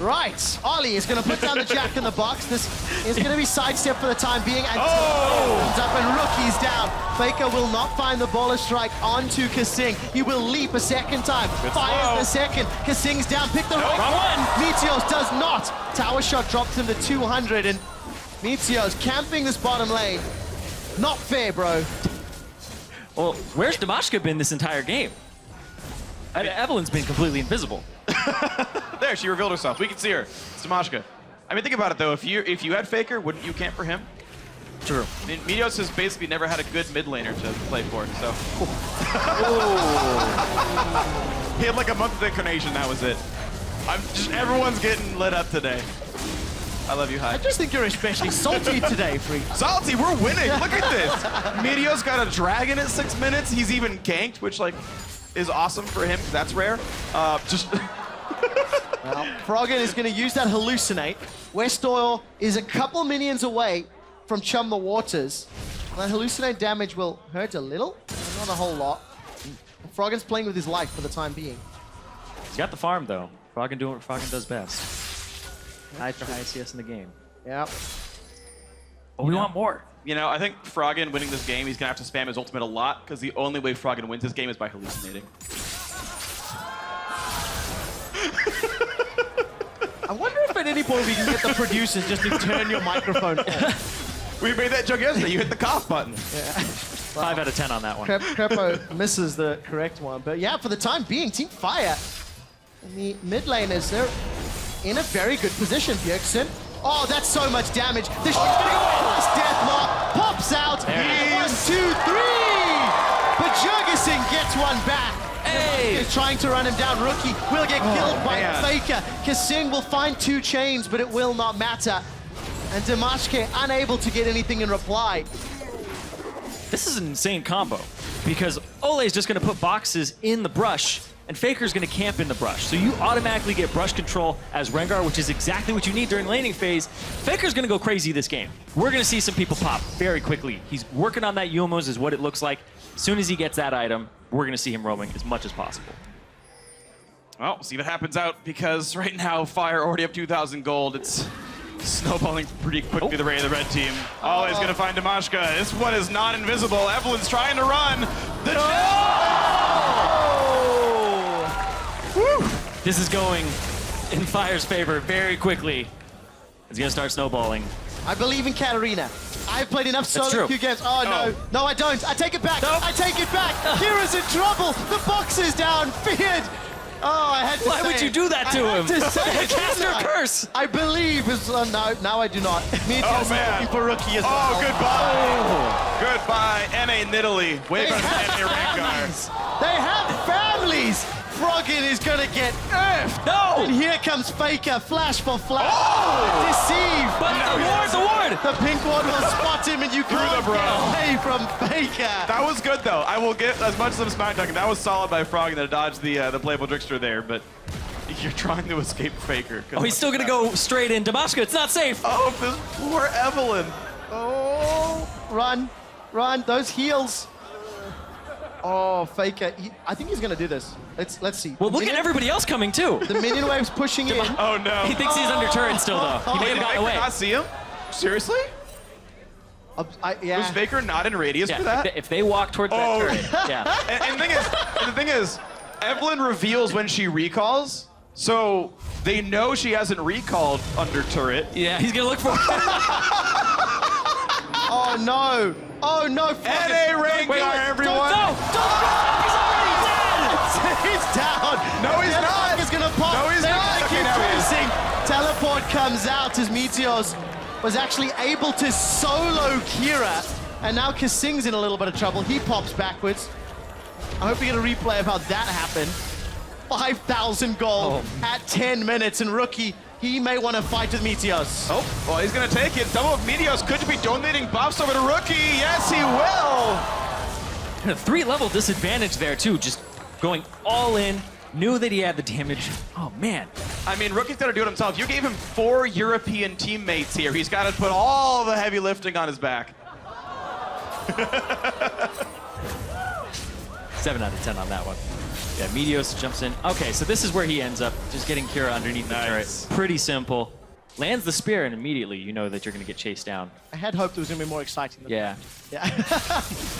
Right, Ollie is going to put down the Jack in the box. This is going to be sidestep for the time being. And comes up and Rookie's down. FLICKR will not find the baller strike onto Kasing. He will leap a second time. Fires the second. Kasing's down. Pick the right one. Meteos does not. Tower shot drops him to 200. And Meteos camping this bottom lane. Not fair, bro. Well, where's Damashka been this entire game? Evelyn's been completely invisible. There, she revealed herself. We can see her. It's Damashka. I mean, think about it though. If you had FLICKR, wouldn't you camp for him? True. I mean, Meteos has basically never had a good mid laner to play for, so. He had like a month of incarnation. That was it. Everyone's getting lit up today. I love you, Hi. I just think you're especially salty today, Freak. Salty, we're winning. Look at this. Meteos got a dragon at 6 minutes. He's even ganked, which like is awesome for him because that's rare. Well, Froggen is going to use that hallucinate. West Oil is a couple minions away from Chum the Waters. That hallucinate damage will hurt a little, but not a whole lot. Froggen's playing with his life for the time being. He's got the farm though. Froggen doing what Froggen does best. High for highest CS in the game. Yeah. But we want more. You know, I think Froggen winning this game, he's gonna have to spam his ultimate a lot because the only way Froggen wins this game is by hallucinating. I wonder if at any point we can get the producers just to turn your microphone off. We made that joke yesterday. You hit the cough button. Yeah. 5 out of 10 on that one. Crepo misses the correct one. But yeah, for the time being, Team Fire and the mid laners, they're in a very good position, Bjergsen. Oh, that's so much damage. The shit's gonna go past Deathlock, pops out. 1, 2, 3. But Bjergsen gets one back. Hey! Is trying to run him down. Rookie will get killed by FLICKR. Kasing will find 2 chains, but it will not matter. And Damashka unable to get anything in reply. This is an insane combo because Ole is just going to put boxes in the brush and FLICKR's going to camp in the brush. So you automatically get brush control as Rengar, which is exactly what you need during laning phase. FLICKR's going to go crazy this game. We're going to see some people pop very quickly. He's working on that Yumos is what it looks like. As soon as he gets that item, we're going to see him roaming as much as possible. Well, we'll see what happens out because right now Fire already have 2,000 gold. It's snowballing pretty quickly the way of the red team. Oh, he's gonna find Damashka. This one is not invisible. Evelyn's trying to run. This is going in Fire's favor very quickly. It's gonna start snowballing. I believe in Katarina. I've played enough solo queue games. Oh, no. No, I don't. I take it back. Nope. I take it back. Kira's in trouble. The box is down. Feared. Oh, I had to Why would you do that to him? Cast your curse. I believe. No, I do not. Meteos looking for Rookie as well. Oh, goodbye. Goodbye, NA Nidalee. Way better than NA Rengar. They have families. Froggen is gonna get earthed. No! And here comes FLICKR, flash for flash. Oh! Deceive. But the ward! The pink ward will spot him and you can't get away from FLICKR. That was good though. I will get as much as I'm smack talking. That was solid by Froggen that dodged the playable trickster there, but you're trying to escape FLICKR. Oh, he's still gonna go straight in. Damashka, it's not safe. Oh, this poor Evelyn. Oh, run, those heals. Oh, FLICKR. I think he's gonna do this. Let's see. Well, look at everybody else coming too. The minion wave's pushing in. Oh no. He thinks he's under turret still though. He may have gotten away. Did not see him? Seriously? Yeah. Was FLICKR not in radius for that? If they walk towards that turret, yeah. And the thing is, Evelyn reveals when she recalls, so they know she hasn't recalled under turret. Yeah, he's gonna look for it. Oh no! Oh no! NA Rengar, everyone! He's already dead! He's down! No, he's not! He's gonna pop! No, he's not! Keep chasing! Teleport comes out as Meteos was actually able to solo Kira, and now Kasing's in a little bit of trouble. He pops backwards. I hope we get a replay of how that happened. 5,000 gold at 10 minutes, and Rookie, he may want to fight with Meteos. Oh, well, he's going to take it. Double of Meteos could be donating buffs over to Rookie. Yes, he will. And a 3-level disadvantage there, too. Just going all in. Knew that he had the damage. Oh, man. I mean, Rookie's got to do it himself. You gave him 4 European teammates here. He's got to put all the heavy lifting on his back. 7 out of 10 on that one. Yeah, Meteos jumps in. Okay, so this is where he ends up, just getting Kira underneath the turret. Pretty simple. Lands the spear, and immediately you know that you're going to get chased down. I had hoped it was going to be more exciting than Yeah. that.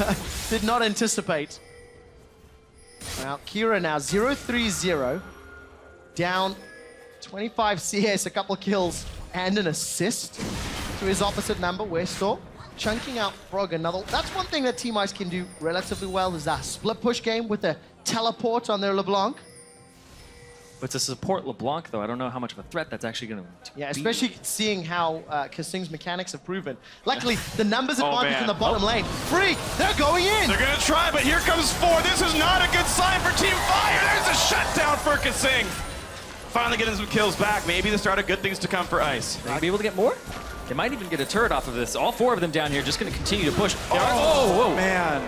Yeah. Did not anticipate. Well, Kira now 0-3-0. Down 25 CS, a couple of kills, and an assist to his opposite number, Westor. Chunking out Frog another. That's one thing that Team Ice can do relatively well, is that split push game with the teleport on their LeBlanc. But to support LeBlanc, though, I don't know how much of a threat that's actually going to be. Yeah, especially seeing how Kasing's mechanics have proven. Luckily, the numbers advantage in the bottom lane. Freak, they're going in. They're going to try, but here comes 4. This is not a good sign for Team Fire. There's a shutdown for Kasing. Finally getting some kills back. Maybe the start of good things to come for Ice. They'll be able to get more? They might even get a turret off of this. All 4 of them down here just going to continue to push. Oh, man.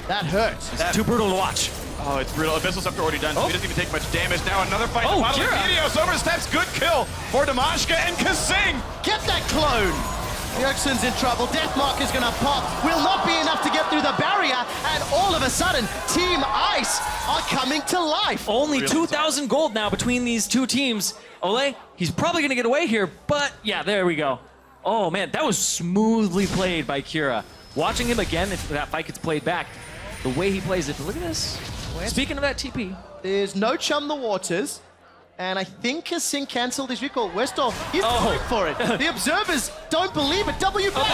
That hurts. It's too brutal to watch. Oh, it's brutal. Abyssal Scepter already done, so he doesn't even take much damage. Now another fight. Oh, Kira. Meteos oversteps. Good kill for Damashka and Kasing. Get that clone. Bjergsen's in trouble. Deathmark is going to pop. Will not be enough to get through the barrier. And all of a sudden, Team Ice are coming to life. Only 2,000 gold now between these two teams. Ole, he's probably going to get away here, but yeah, there we go. Oh, man, that was smoothly played by Kira. Watching him again, if that fight gets played back, the way he plays it, look at this. Speaking of that TP. There's no Chum the Waters, and I think Kasing cancelled his recall. Westor, he's going for it. The observers don't believe it. W back.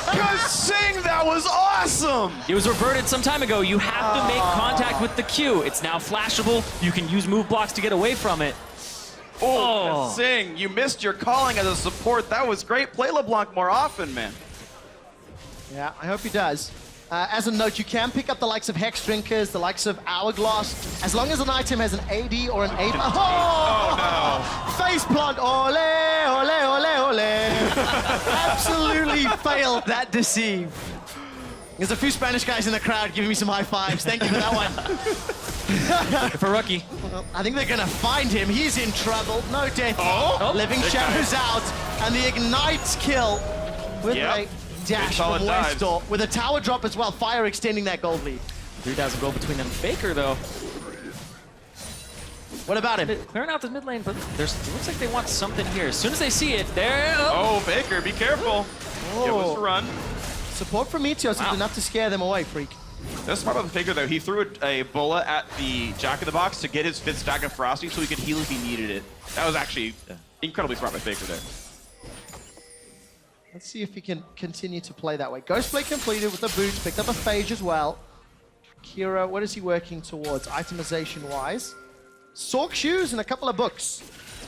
Kasing, that was awesome. It was reverted some time ago. You have to make contact with the Q. It's now flashable. You can use move blocks to get away from it. Oh, Kasing, you missed your calling as a support. That was great. Play LeBlanc more often, man. Yeah, I hope he does. As a note, you can pick up the likes of Hex Drinkers, the likes of Hourglass, as long as an item has an AD or an A. Oh, no. Face plant. Ole, ole, ole, ole. Absolutely failed that deceive. There's a few Spanish guys in the crowd giving me some high fives. Thank you for that one. For rookie. I think they're going to find him. He's in trouble. No death. Living Shadows out. And the Ignite kill with a dash from Westor with a tower drop as well. Fire extending that gold lead. 3,000 gold between them. FLICKR, though. What about him? Clearing out this mid lane, but it looks like they want something here. As soon as they see it, there. Oh, FLICKR, be careful. Give us a run. Support from Meteos is enough to scare them away, Freak. That's smart about the FLICKR, though. He threw a bullet at the Jack-in-the-Box to get his 5th stack of Ferocity so he could heal if he needed it. That was actually incredibly smart by FLICKR there. Let's see if he can continue to play that way. Ghostblade completed with the boots, picked up a Phage as well. Kira, what is he working towards itemization-wise? Sork shoes and a couple of books.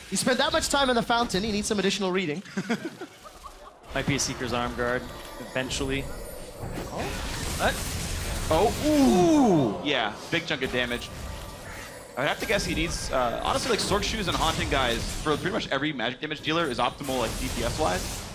He spent that much time in the fountain, he needs some additional reading. Might be a Seeker's Arm Guard, eventually. Ooh! Yeah, big chunk of damage. I would have to guess he needs, honestly, like Sork shoes and Haunting guys for pretty much every magic damage dealer is optimal, like DPS-wise.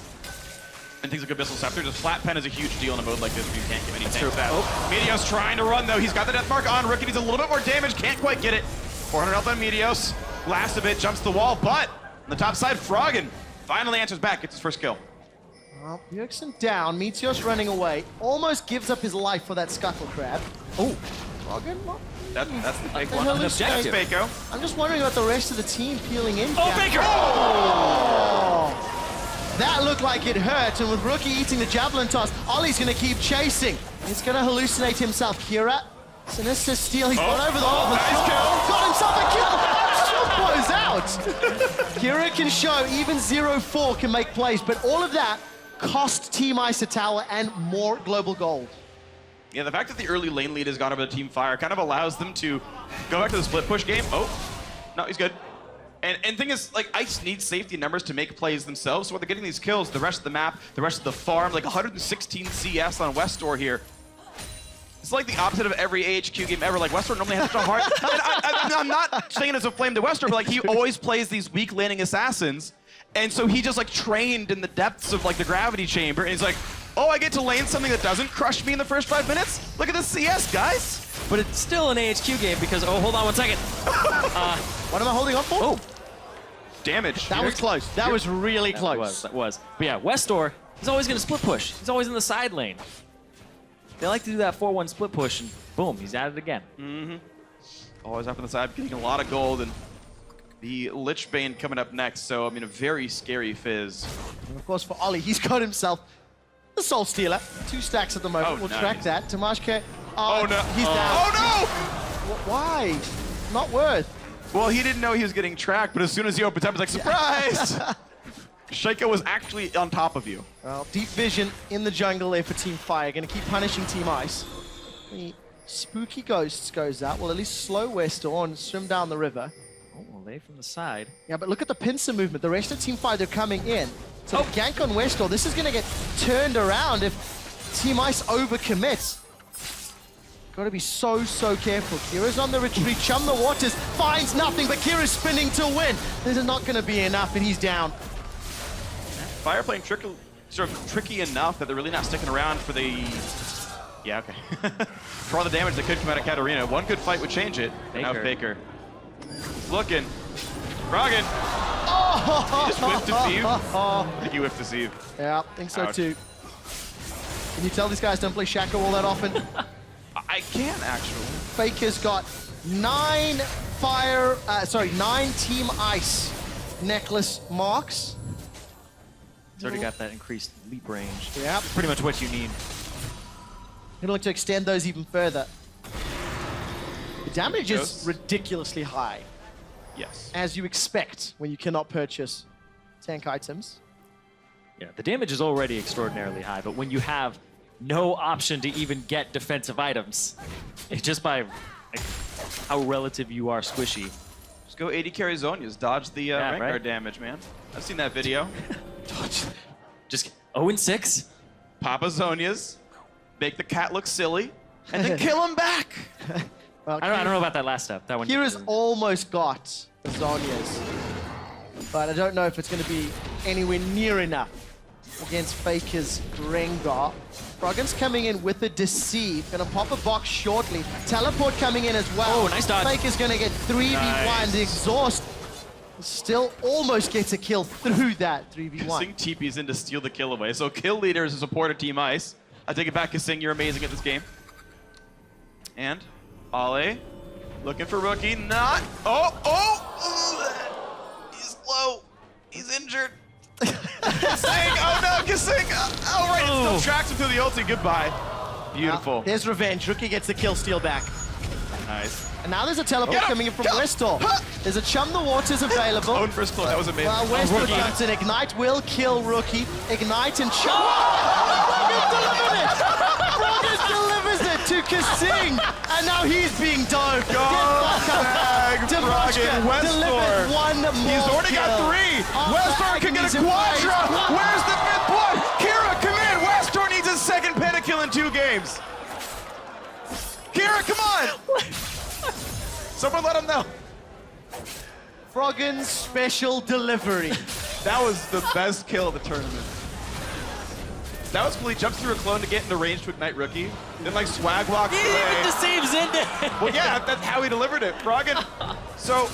And things like Abyssal Scepter, just flat pen is a huge deal in a mode like this where you can't give any tanks that. Meteos trying to run, though. He's got the death mark on. Rookie needs a little bit more damage, can't quite get it. 400 health on Meteos. Last of it, jumps the wall, but on the top side, Froggen finally answers back, gets his first kill. Well, Bjergsen down, Meteos running away. Almost gives up his life for that Scuttle Crab. Oh, Froggen? That's the big one. Objective. I'm just wondering about the rest of the team peeling in. Oh, FLICKR! Oh! That looked like it hurt, and with Rookie eating the Javelin toss, Ollie's going to keep chasing. He's going to hallucinate himself. Kira, Sinister Steel, he's gone over the wall. Nice Got himself a kill! Goes out! Kira can show even 0-4 can make plays, but all of that cost Team Ice a tower and more global gold. Yeah, the fact that the early lane lead has gone over to Team Fire kind of allows them to go back to the split push game. Oh, no, he's good. And thing is, like, Ice needs safety numbers to make plays themselves, so when they're getting these kills, the rest of the map, the rest of the farm, like 116 CS on Westor here. It's like the opposite of every AHQ game ever. Like, Westor normally has such a hard... And I'm not saying it as a flame to Westor, but like, he always plays these weak landing assassins, and so he just like trained in the depths of like the gravity chamber, and he's like, oh, I get to lane something that doesn't crush me in the first 5 minutes? Look at this CS, guys! But it's still an AHQ game because, oh, hold on 1 second. What am I holding on for? Oh. Damage. That was close. That was really close. That was. But yeah, Westor, he's always going to split push. He's always in the side lane. They like to do that 4-1 split push. And boom, he's at it again. Mm-hmm. Always up on the side, getting a lot of gold, and the Lich Bane coming up next. So, I mean, a very scary Fizz. And of course, for Ollie, he's got himself the Soul Stealer. 2 stacks at the moment. We'll track that. Tamashka. Oh, no. He's down. Oh, no! Why? Not worth. Well, he didn't know he was getting tracked, but as soon as he opens up, he's like, surprise! Shaco was actually on top of you. Well, deep vision in the jungle there for Team Fire. Going to keep punishing Team Ice. The Spooky Ghosts goes out. Well, at least slow Westor and swim down the river. Oh, well, they from the side. Yeah, but look at the pincer movement. The rest of Team Fire, they're coming in. So the gank on Westor, this is going to get turned around if Team Ice overcommits. Got to be so careful. Kira's on the retreat. Chum the Waters finds nothing, but Kira's spinning to win. This is not going to be enough, and he's down. Fire playing sort of tricky enough that they're really not sticking around for the... Yeah, okay. For all the damage that could come out of Katarina. One good fight would change it. Now FLICKR. Looking. Froggen. Oh! He just whiffed deceive. I think he whiffed deceive. Yeah, I think so Ouch. too. Can you tell these guys don't play Shaco all that often? I can actually. FLICKR's got 9 Team Ice necklace marks. He's already got that increased leap range. Yeah. Pretty much what you need. Gonna look to extend those even further. The damage is ridiculously high. Yes. As you expect when you cannot purchase tank items. Yeah, the damage is already extraordinarily high, but when you have no option to even get defensive items, it's just by how relative you are squishy. Just go 80 carry Zhonya's. Dodge the Rengar damage, man. I've seen that video. Just 0-6. Papa Zhonya's. Make the cat look silly. And then kill him back. Well, I don't know about that last step. That one. Kira's almost got the Zhonya's. But I don't know if it's going to be anywhere near enough against FLICKR's Rengar. Froggen's coming in with a Deceive. Gonna pop a box shortly. Teleport coming in as well. Oh, nice dodge. FLICKR's gonna get 3v1. Nice. The Exhaust still almost gets a kill through that 3v1. Kasing TP's in to steal the kill away. So kill leader is a support of Team Ice. I take it back, Kasing. You're amazing at this game. And Ale looking for Rookie. Not. Oh! He's low. He's injured. Kasing! Oh no, Kasing! Oh right, it still tracks him through the ulti. Goodbye. Beautiful. There's revenge. Rookie gets the kill steal back. Nice. And now there's a teleport coming in from Westor. There's a Chum the Waters available. Own first blow, that was amazing. Well, Westor jumps in. Ignite will kill Rookie. Ignite and Chum. Froggen delivered it! Froggen delivers it to Kasing. And now he's being dove. Froggen, delivered one more He's already got 3. Westor can get a quadra. Where's the 5th one? Kira, come in. Westor needs his 2nd pentakill in 2 games. Kira, come on. Someone let him know. Froggen's special delivery. That was the best kill of the tournament. That was cool. He jumps through a clone to get into range to ignite Rookie. Then like swag walks away. Even Deceive's in there. Well, yeah, that's how he delivered it. Froggen. So,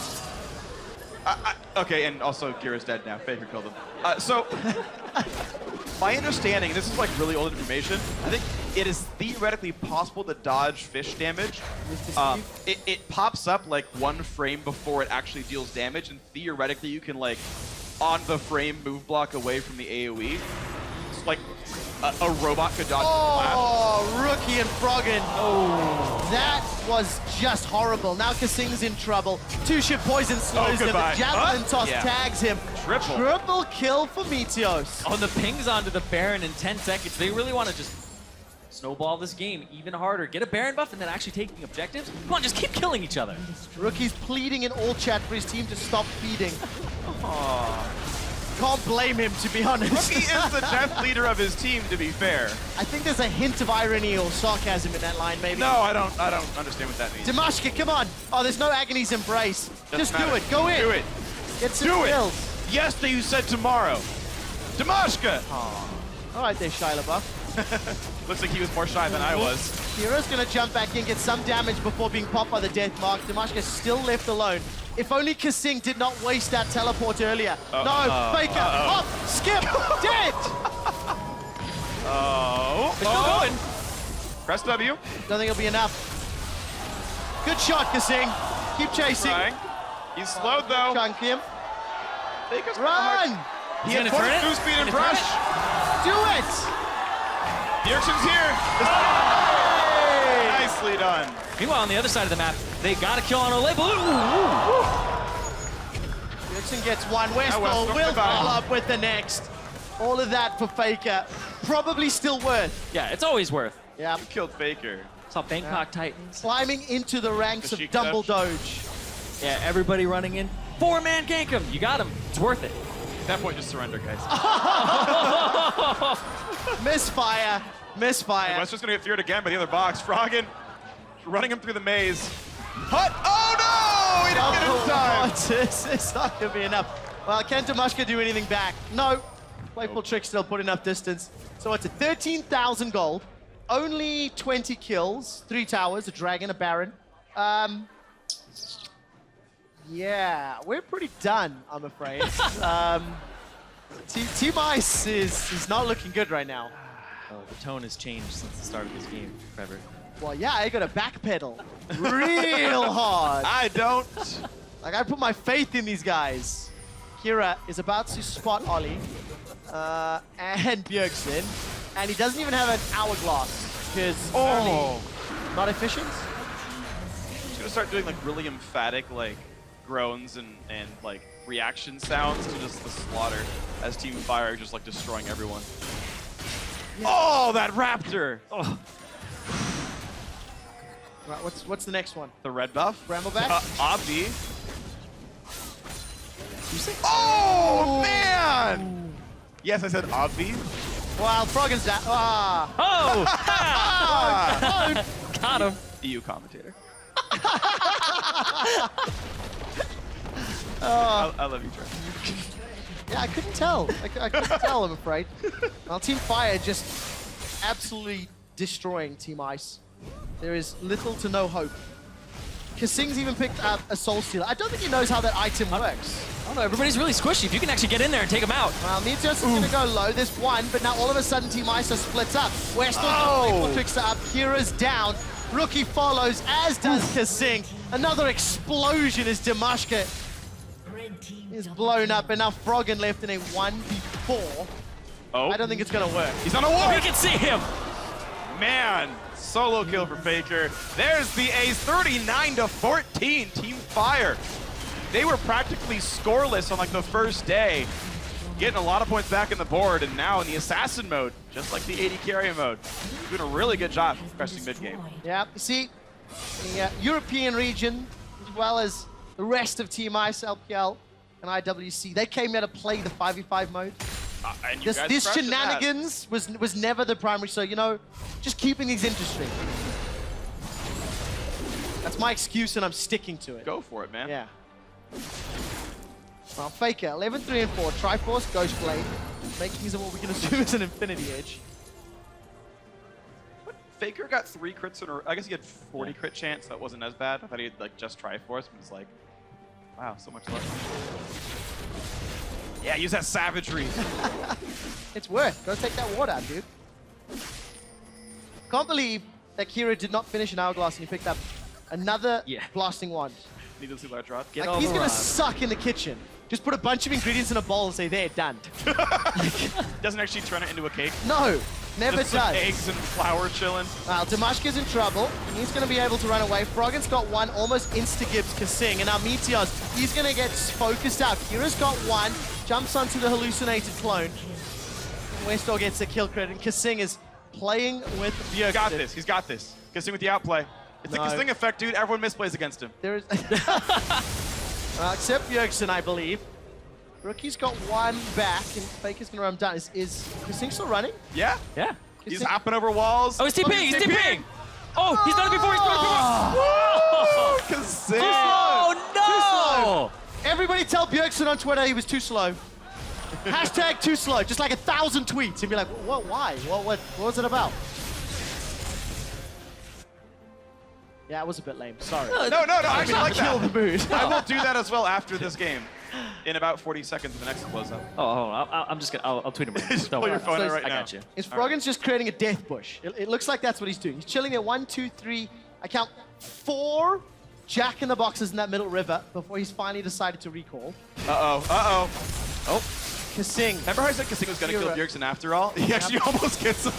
okay, and also Kira's dead now. FLICKR killed him. So, my understanding, this is like really old information, I think it is theoretically possible to dodge fish damage. It pops up like 1 frame before it actually deals damage, and theoretically you can like on the frame move block away from the AoE. It's like a robot could dodge the flash. Oh, Rookie and Froggen. Oh, that was just horrible. Now Kasing's in trouble. 2-ship poison slows him. The javelin toss tags him. Triple kill for Meteos. Oh, the pings onto the Baron in 10 seconds. They really want to just snowball this game even harder. Get a Baron buff and then actually taking objectives. Come on, just keep killing each other. Rookie's pleading in all chat for his team to stop feeding. Aww. Can't blame him, to be honest. Rookie is the death leader of his team, to be fair. I think there's a hint of irony or sarcasm in that line, maybe. No, I don't understand what that means. Damashka, come on. Oh, there's no Agony's Embrace. Just do it. Go in. Do it. Get some kills. Yesterday you said tomorrow. Damashka. All right there, Shia LaBeouf. Looks like he was more shy than I was. Kira's gonna jump back in, get some damage before being popped by the death mark. Damashka's still left alone. If only Kasing did not waste that teleport earlier. No, FLICKR, hop, skip, dead! They're still going. Press W. Don't think it'll be enough. Good shot, Kasing. Keep chasing. He's slowed though. Chunk him. Run! He had full speed and brush. Do it! Bjergsen's here. Nicely done. Meanwhile, on the other side of the map, they got a kill on Ole. Bjergsen gets one. Westall will follow up with the next. All of that for FLICKR. Probably still worth. Yeah, it's always worth. Yeah. He killed FLICKR. Saw Bangkok Titans. Climbing into the ranks of Dumble Doge. Yeah, everybody running in. 4-man gank him. You got him. It's worth it. At that point, just surrender, guys. Misfire. Misfire. West's just going to get feared again by the other box. Froggen running him through the maze. Hut! Oh no! He didn't get it in time. It's not going to be enough. Well, can Dimashka do anything back? No. Playful Trick still put enough distance. So it's a 13,000 gold. Only 20 kills. 3 towers, a dragon, a baron. Yeah, we're pretty done, I'm afraid. Team Ice is not looking good right now. Oh, the tone has changed since the start of this game, Trevor. Well, yeah, I got to backpedal real hard. I don't. Like, I put my faith in these guys. Kira is about to spot Ollie and Bjergsen, and he doesn't even have an hourglass because not efficient. He's going to start doing like really emphatic like groans and like reaction sounds to just the slaughter as Team Fire just like destroying everyone. Yeah. Oh, that raptor! Oh. Right, what's the next one? The red buff? Brambleback? Obvi. Oh, man! Yes, I said obvi. Wow, Froggen's down. Oh! Got him. EU commentator. I love you, Trevor. Yeah, I couldn't tell. I couldn't tell, I'm afraid. Well, Team Fire just absolutely destroying Team Ice. There is little to no hope. Kasing's even picked up a Soul Stealer. I don't think he knows how that item works. I don't know, everybody's really squishy. If you can actually get in there and take them out. Well, Meteos is going to go low. There's one, but now all of a sudden Team Ice are split up. Westall Playful up. Kira's down. Rookie follows, as does Kasing. Another explosion as Dimashka is blown up, and now Froggen left in a 1v4. Oh. I don't think it's going to work. He's on a wall. We can see him. Man, solo kill for FLICKR. There's the ace, 39-14, Team Fire. They were practically scoreless on like the first day, getting a lot of points back in the board, and now in the assassin mode, just like the AD carry mode, doing a really good job pressing mid game. Yeah, you see, the European region, as well as the rest of Team Ice, LPL, and IWC, they came here to play the 5v5 mode. And you guys This crushed shenanigans was never the primary, so, you know, just keeping things interesting. That's my excuse, and I'm sticking to it. Go for it, man. Yeah. Well, FLICKR, 11-3 and 4, Triforce, Ghostblade, making use of what we can assume is an Infinity Edge. FLICKR got 3 crits in a row. I guess he had 40 crit chance, so that wasn't as bad. I thought he had like just Triforce, but it's like, wow, so much luck. Yeah, use that savagery. It's worth. Go take that ward out, dude. Can't believe that Kira did not finish an hourglass and he picked up another blasting wand. Need to see that drop. Like, he's gonna suck in the kitchen. Just put a bunch of ingredients in a bowl and say, there, done. Doesn't actually turn it into a cake. No, never just does. Some eggs and flour chilling. Well, Dimashka's in trouble. He's gonna be able to run away. Froggen's got one, almost insta-gibbs Kasing. And now Meteos, he's gonna get focused out. Kira's got one, jumps onto the hallucinated clone. Westall gets the kill credit, and Kasing is playing with Bjergsen. He's got this, he's got this. Kasing with the outplay. It's the Kasing effect, dude. Everyone misplays against him. There is except Bjergsen, I believe. Rookie's got one back, and FLICKR's gonna run down. Is Kasing still running? Yeah. Yeah. He's hopping over walls. Oh, he's TPing, he's TPing! Oh, he's done it before, he's done it before! Kasing! Oh, no! Too slow. Everybody tell Bjergsen on Twitter he was too slow. Hashtag too slow. Just like 1,000 tweets and be like, what, why? What was it about? Yeah, it was a bit lame. Sorry. No, I actually like kill that. the mood. I will do that as well after this game. In about 40 seconds, the next close up. Oh, I'm just gonna. I'll tweet him. Just pull your phone out right now. I got you. Is Froggen's just creating a death bush? It looks like that's what he's doing. He's chilling at 1, 2, 3. I count 4 Jack in the boxes in that middle river before he's finally decided to recall. Oh. Kasing. Remember how I said Kasing was going to kill Bjergsen after all? He actually almost gets him.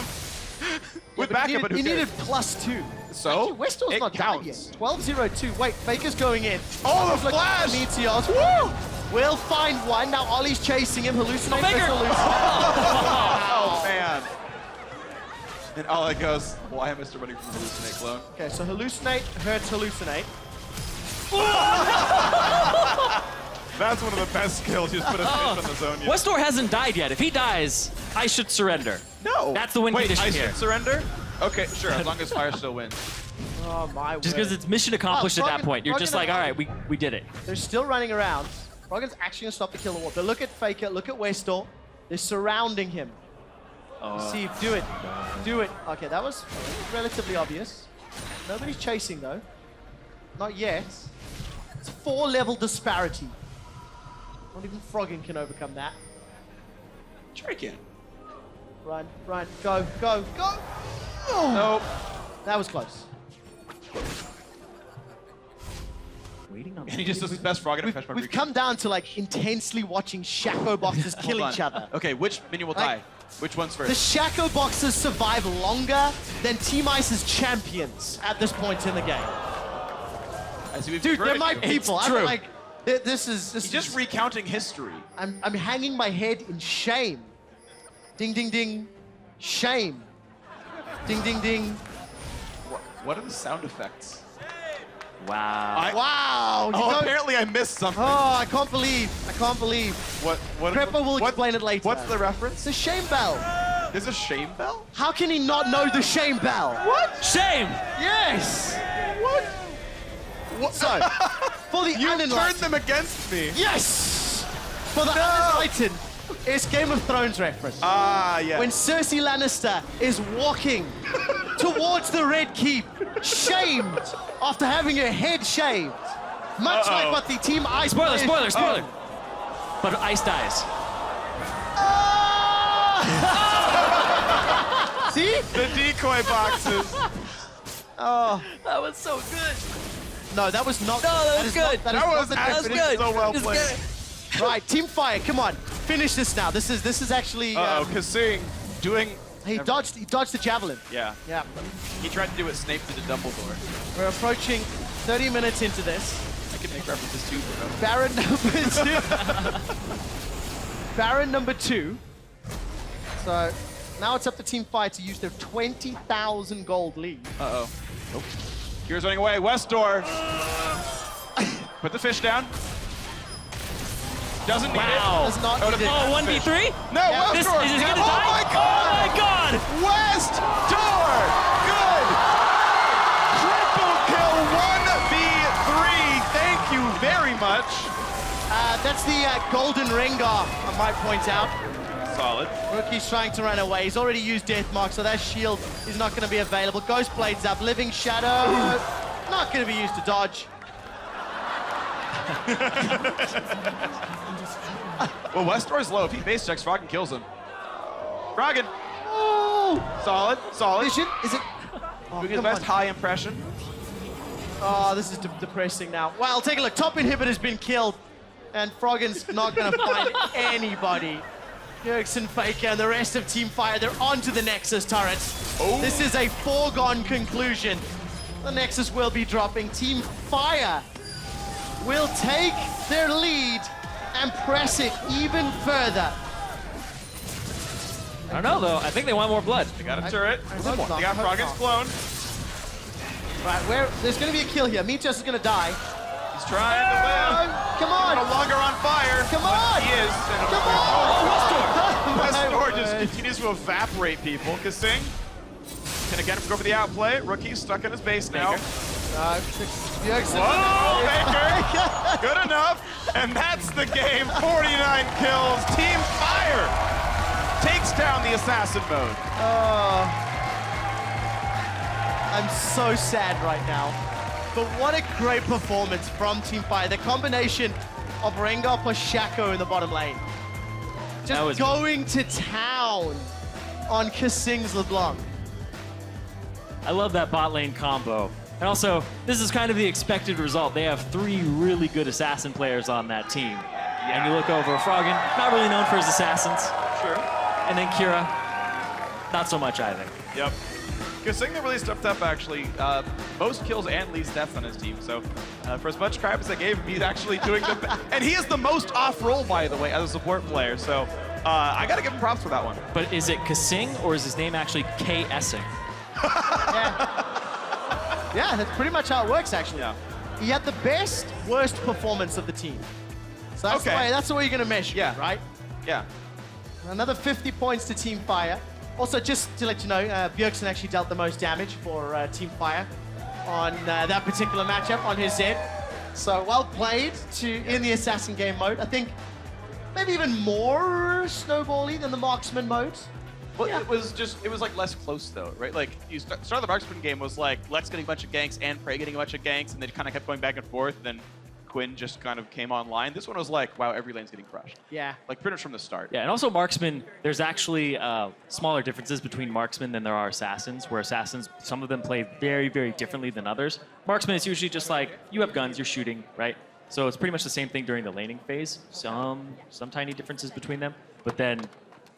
With backup, but who he cares? needed +2. So? Westor's not down yet. 12-0-2. Wait, Faker's going in. Oh, the flash! Meteors. Woo! We'll find one. Now Ollie's chasing him. Hallucinate. Faker! Oh, man. And Ollie goes, why am I still running from Hallucinate clone? Okay, so Hallucinate hurts Hallucinate. That's one of the best skills. You just put a fish on the zone. Westor hasn't died yet. If he dies, I should surrender. No. That's the win Wait, condition I here. should surrender? Okay, sure, as long as Fire still wins. Oh, my word. Just because it's mission accomplished at that point. You're just like, all right, we did it. They're still running around. Froggen's actually going to stop the kill war. But look at Faker, look at Westor. They're surrounding him. See, do it. Do it. Okay, that was relatively obvious. Nobody's chasing, though. Not yet. It's a 4-level disparity. Not even Froggen can overcome that. Sure he can. Run, run, go, go, go! Oh. Nope. That was close. Waiting on. And he just does his best Froggen and Freshman. We've come down to like intensely watching Shaco boxers kill each other. Okay, which minion will die? Which one's first? The Shaco boxers survive longer than Team Ice's champions at this point in the game. Dude, they're my people. I'm like, this is just recounting history. I'm hanging my head in shame. Ding, ding, ding. Shame. Ding, ding, ding. What are the sound effects? Wow. Wow. Apparently I missed something. Oh, I can't believe. What? Prepper will explain it later. What's the reference? The shame bell. There's a shame bell? How can he not know the shame bell? What? Shame. Yes. What? So, for the you unenlightened. turned them against me. Yes. For the unenlightened, it's Game of Thrones reference. Ah, yeah. When Cersei Lannister is walking towards the Red Keep, shamed after having her head shaved. Much like what the Team Ice Spoiler. players- But Ice dies. See? The decoy boxes. Oh. That was so good. No, that was not. No, that was good. That was good. so well Just played. get it. Right, Team Fire, come on, finish this now. This is actually. Kasing doing. He dodged the javelin. Yeah. Yeah. He tried to do what Snape did to Dumbledore. We're approaching 30 minutes into this. I can make references too, bro. Baron number 2. Baron number 2. So now it's up to Team Fire to use their 20,000 gold lead. Nope. Kira's running away. Westor. Put the fish down. Doesn't need it. Does not need it. Oh, 1v3? No, Yeah. Westor. Is he gonna Oh die? my God! Oh my God! Westor! Good! Triple kill 1v3. Thank you very much. That's the golden Rengar, I might point out. Solid. Rookie's trying to run away. He's already used Death Mark, so that shield is not going to be available. Ghost Blade's up. Living Shadow, not going to be used to dodge. Well, Westor's low. If he base checks, Froggen kills him. Froggen. Oh! Solid. Vision? Is it? Oh, Doing his come best on. high impression. Oh, this is depressing now. Well, take a look. Top inhibitor's been killed, and Froggen's not going to find anybody. Bjergsen, Faker, and the rest of Team Fire, they're onto the Nexus turrets. Oh. This is a foregone conclusion. The Nexus will be dropping. Team Fire will take their lead and press it even further. I don't know, though. I think they want more blood. They got a turret. I hope They not, got I hope Froggen's not. clone. Right, there's going to be a kill here. Meteos is going to die. He's trying to live. Come on. No longer on fire. Come but on. He is. Come on. Westor just continues to evaporate people. Kasing can again go for the outplay. Rookie stuck in his base now. Bjergsen. Whoa, Baker! Good enough. And that's the game. 49 kills. Team Fire takes down the assassin mode. I'm so sad right now. But what a great performance from Team Fire. The combination of Rengar plus Shaco in the bottom lane. Just going to town on Kasing's LeBlanc. I love that bot lane combo. And also, this is kind of the expected result. They have 3 really good assassin players on that team. And you look over, Froggen, not really known for his assassins. Sure. And then Kira, not so much, I think. Yep. Kasing really stepped up, actually. Most kills and least deaths on his team. So for as much crap as I gave him, he's actually doing the... And he is the most off-roll, by the way, as a support player. So I got to give him props for that one. But is it Kasing, or is his name actually K-Essing? Yeah, that's pretty much how it works, actually. Yeah. He had the best, worst performance of the team. So that's, that's the way you're going to measure, right? Yeah. Another 50 points to Team Fire. Also, just to let you know, Bjergsen actually dealt the most damage for Team Fire on that particular matchup on his Zed. So well played in the Assassin game mode. I think maybe even more snowbally than the Marksman mode. Well, it was like less close though, right? Like you start the Marksman game was like Lex getting a bunch of ganks and Prey getting a bunch of ganks, and they kind of kept going back and forth. And then Quinn just kind of came online. This one was like, wow, every lane's getting crushed. Yeah. Like pretty much from the start. Yeah, and also Marksman, there's actually smaller differences between Marksman than there are Assassins, where Assassins, some of them play very, very differently than others. Marksman is usually just like, you have guns, you're shooting, right? So it's pretty much the same thing during the laning phase. Some tiny differences between them, but then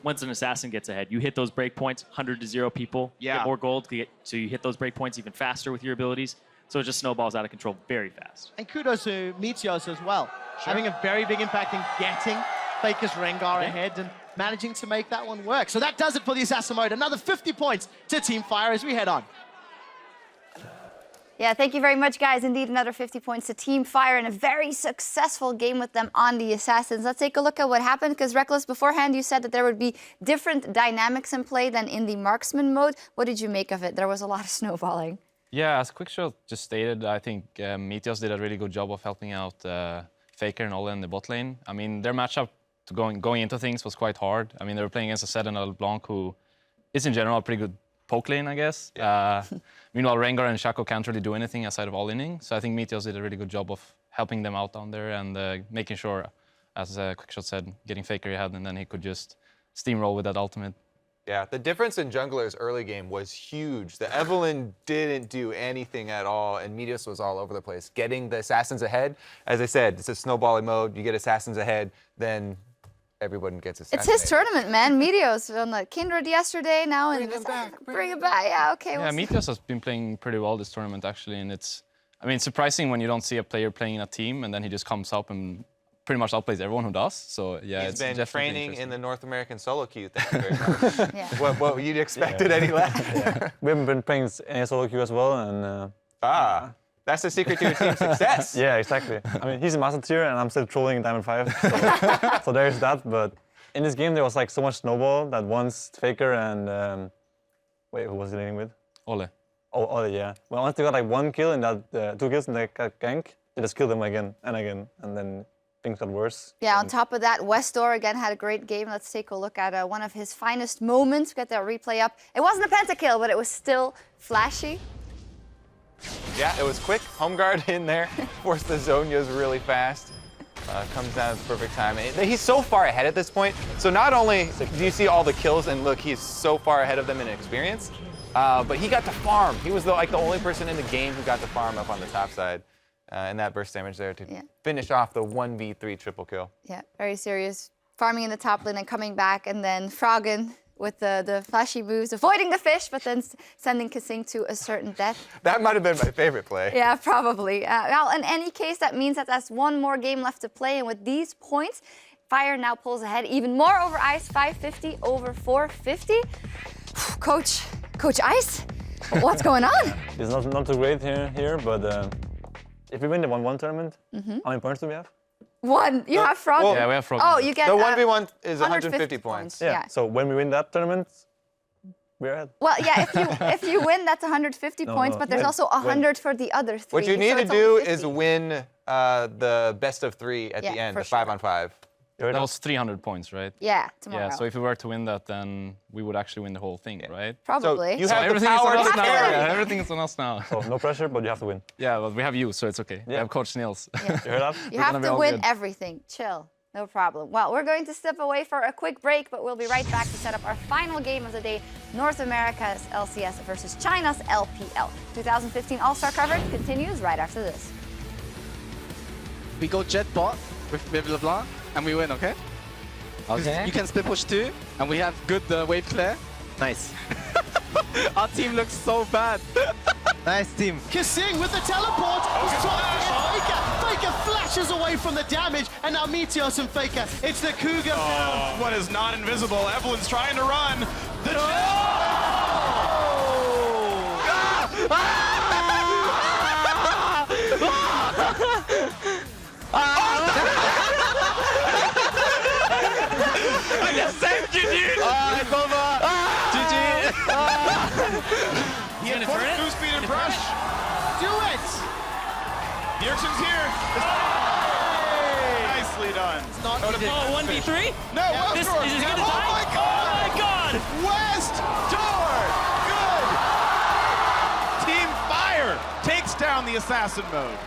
once an Assassin gets ahead, you hit those breakpoints, 100 to 0 people, get more gold, so you hit those breakpoints even faster with your abilities. So it just snowballs out of control very fast. And kudos to Meteos as well. Having a very big impact in getting FLICKR's Rengar ahead and managing to make that one work. So that does it for the Assassin mode. Another 50 points to Team Fire as we head on. Yeah, thank you very much, guys. Indeed, another 50 points to Team Fire and a very successful game with them on the Assassins. Let's take a look at what happened, because Reckless, beforehand you said that there would be different dynamics in play than in the Marksman mode. What did you make of it? There was a lot of snowballing. Yeah, as Quickshot just stated, I think Meteos did a really good job of helping out FLICKR and Ole in the bot lane. I mean, their matchup to going into things was quite hard. I mean, they were playing against a Zed and a LeBlanc who is in general a pretty good poke lane, I guess. Yeah. Meanwhile, Rengar and Shaco can't really do anything aside of all-inning. So I think Meteos did a really good job of helping them out down there and making sure, as Quickshot said, getting FLICKR ahead, and then he could just steamroll with that ultimate. Yeah, the difference in jungler's early game was huge. The Evelynn didn't do anything at all, and Meteos was all over the place. Getting the Assassins ahead, as I said, it's a snowballing mode. You get Assassins ahead, then everyone gets assassinated. It's his tournament, man. Meteos on the Kindred yesterday now. Bring him back. Bring it back. Yeah, okay. Yeah, Meteos has been playing pretty well this tournament, actually, and it's, I mean, surprising when you don't see a player playing in a team, and then he just comes up and pretty much outplays everyone who does. So yeah, He's it's been definitely training in the North American solo queue. Thank you very much. What you'd expected any less. We haven't been playing in solo queue as well, and that's the secret to your team's success. Yeah, exactly. I mean, he's a master tier, and I'm still trolling in Diamond 5. So, so there's that. But in this game, there was like so much snowball that once FLICKR and wait, who was he laning with? Ole. Oh, Ole, yeah. Well, once they got like 1 kill in that 2 kills in that gank, they just killed them again, and then things got worse. Yeah, on top of that, Westdoor again had a great game. Let's take a look at one of his finest moments. Get that replay up. It wasn't a pentakill, but it was still flashy. Yeah, it was quick. Home guard in there. Forced the Zhonya's really fast. Comes down at the perfect time. He's so far ahead at this point. So not only do you see all the kills, and look, he's so far ahead of them in experience, but he got to farm. He was the only person in the game who got to farm up on the top side. And that burst damage there to finish off the 1v3 triple kill. Yeah, very serious. Farming in the top lane and coming back, and then Froggen with the flashy moves, avoiding the fish, but then sending Kasing to a certain death. That might have been my favorite play. Yeah, probably. Well, in any case, that means that there's one more game left to play, and with these points, Fire now pulls ahead even more over Ice, 550 over 450. Coach Ice, what's going on? It's not too great here, but if we win the 1-1 tournament, how many points do we have? 1. You have Frog? Yeah, we have Frog. Oh, you get the 1v1 is 150 points. Yeah. So when we win that tournament, we're ahead. Well, yeah, if you win, that's 150 points, but there's also 100 for the other 3. What you need to do is win the best of 3 at the end, the 5-on-5. That was 300 points, right? Yeah, tomorrow. Yeah, so if we were to win that, then we would actually win the whole thing, right? Probably. So you have everything the power is on us to now. carry. Yeah, everything is on us now. So no pressure, but you have to win. Yeah, but we have you, so it's okay. We have Coach Nils. Yeah. You heard that? You have to win everything. Chill. No problem. Well, we're going to step away for a quick break, but we'll be right back to set up our final game of the day, North America's LCS versus China's LPL. 2015 All-Star coverage continues right after this. We go jet bot with LeBlanc, and we win, okay? Okay. You can split push too, and we have good wave clear. Nice. Our team looks so bad. Nice team. Kasing with the teleport. He's trying to hit Faker. Faker flashes away from the damage, and now Meteos and Faker. It's the Cougar down. One is not invisible. Evelyn's trying to run. The I just saved you, dude! It's over! GG! He had full speed and brush. Do it! Bjergsen's here. Nicely done. It's not 1v3? No, Yeah. West This Door. is as good as Oh I- my God! Oh my God! West Door. Good. Team Fire takes down the assassin mode.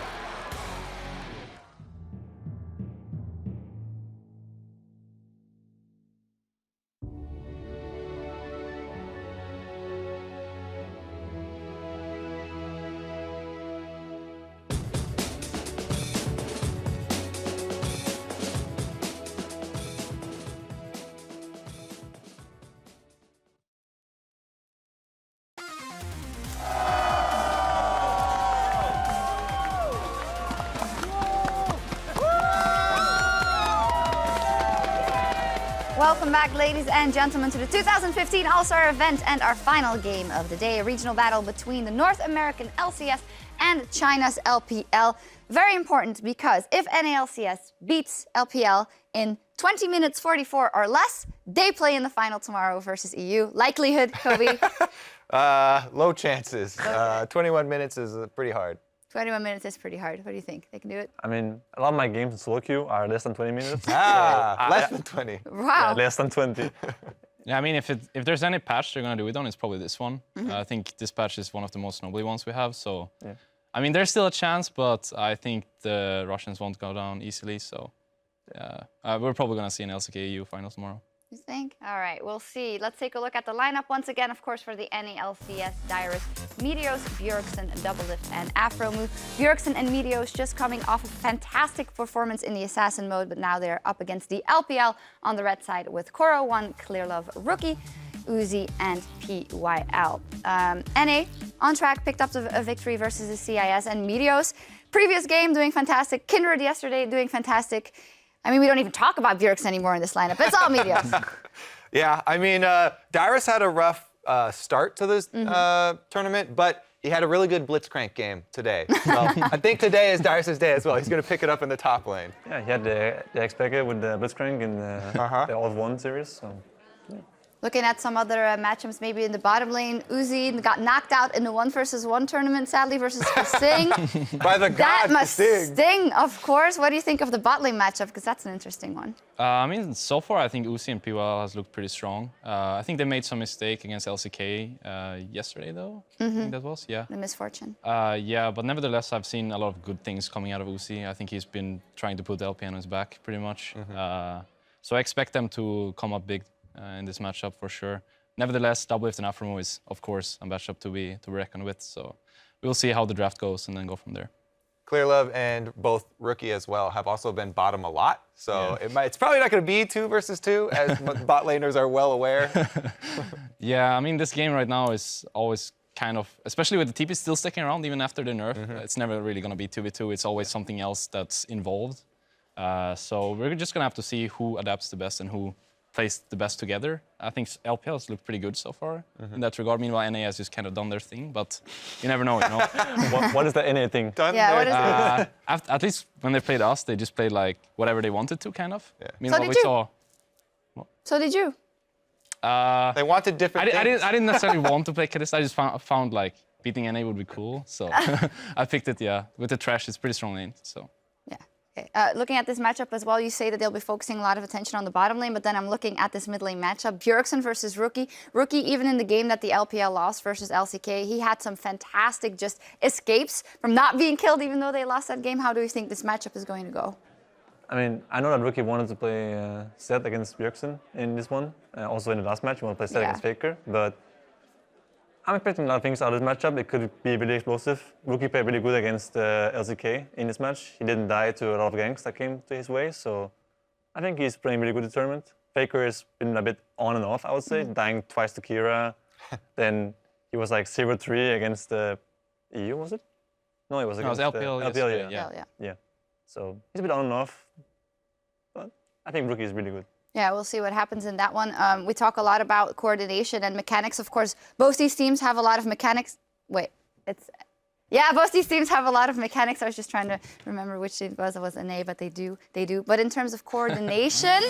Welcome back, ladies and gentlemen, to the 2015 All-Star event and our final game of the day, a regional battle between the North American LCS and China's LPL. Very important because if NALCS beats LPL in 20 minutes 44 or less, they play in the final tomorrow versus EU. Likelihood, Kobe? Low chances. 21 minutes is pretty hard. 21 minutes is pretty hard. What do you think? They can do it? I mean, a lot of my games in solo queue are less than 20 minutes. Less than 20. Wow. Yeah, less than 20. Yeah, I mean, if there's any patch they're gonna do it on, it's probably this one. Mhm. I think this patch is one of the most snubbly ones we have. So, yeah. I mean, there's still a chance, but I think the Russians won't go down easily. So, we're probably gonna see an LCK EU final tomorrow. You think? All right, we'll see. Let's take a look at the lineup once again, of course, for the NALCS Dyrus, Meteos, Bjergsen, Doublelift, and Afromu. Bjergsen and Meteos just coming off a fantastic performance in the Assassin mode, but now they're up against the LPL on the red side with Koro1, Clearlove, Rookie, Uzi, and PYL. NA on track, picked up a victory versus the CIS, and Meteos, previous game doing fantastic. Kindred yesterday doing fantastic. I mean, we don't even talk about Bjergsen anymore in this lineup. It's all Meteos. Yeah, I mean, Dyrus had a rough start to this tournament, but he had a really good Blitzcrank game today. So I think today is Dyrus' day as well. He's going to pick it up in the top lane. Yeah, he had the X-Packer with the Blitzcrank in the All-1 series. So. Looking at some other matchups, maybe in the bottom lane, Uzi got knocked out in the 1v1 tournament, sadly, versus Kasing. By the That god, must Kasing. sting, of course. What do you think of the bot lane matchup? Because that's an interesting one. I mean, so far, I think Uzi and PYL has looked pretty strong. I think they made some mistake against LCK yesterday, though. I think that was, yeah. The misfortune. Yeah, but nevertheless, I've seen a lot of good things coming out of Uzi. I think he's been trying to put the LP on his back, pretty much. So I expect them to come up big in this matchup for sure. Nevertheless, Doublelift and Afromo is, of course, a matchup to be reckoned with. So we'll see how the draft goes and then go from there. Clearlove and both Rookie as well have also been bottom a lot. So it's probably not going to be 2 versus 2, as bot laners are well aware. Yeah, I mean, this game right now is always kind of, especially with the TP still sticking around even after the nerf, it's never really going to be 2v2. It's always something else that's involved. So we're just going to have to see who adapts the best and who plays the best together. I think LPL has looked pretty good so far in that regard. Meanwhile, NA has just kind of done their thing, but you never know, you know. What is the NA thing? What is it? At least when they played us, they just played like whatever they wanted to, kind of. Yeah. Meanwhile, did you. So did you. They wanted different things. I didn't necessarily want to play Kadis. I just found like beating NA would be cool, so I picked it. Yeah, with the trash, it's pretty strong lane. So. Okay. Looking at this matchup as well, you say that they'll be focusing a lot of attention on the bottom lane, but then I'm looking at this mid lane matchup. Bjergsen versus Rookie. Rookie, even in the game that the LPL lost versus LCK, he had some fantastic just escapes from not being killed, even though they lost that game. How do you think this matchup is going to go? I mean, I know that Rookie wanted to play Zed against Bjergsen in this one. Also in the last match, he wanted to play Zed against FLICKR. But I'm expecting a lot of things out of this matchup. It could be really explosive. Rookie played really good against LCK in this match. He didn't die to a lot of ganks that came to his way, so I think he's playing really good tournament. FLICKR has been a bit on and off, I would say, dying twice to Kira. Then he was like 0-3 against the EU, was it? No, it was against LPL. LPL, Yeah. So he's a bit on and off, but I think Rookie is really good. Yeah, we'll see what happens in that one. We talk a lot about coordination and mechanics. Of course, both these teams have a lot of mechanics. Wait, both these teams have a lot of mechanics. I was just trying to remember which it was. It was NA, but they do. But in terms of coordination,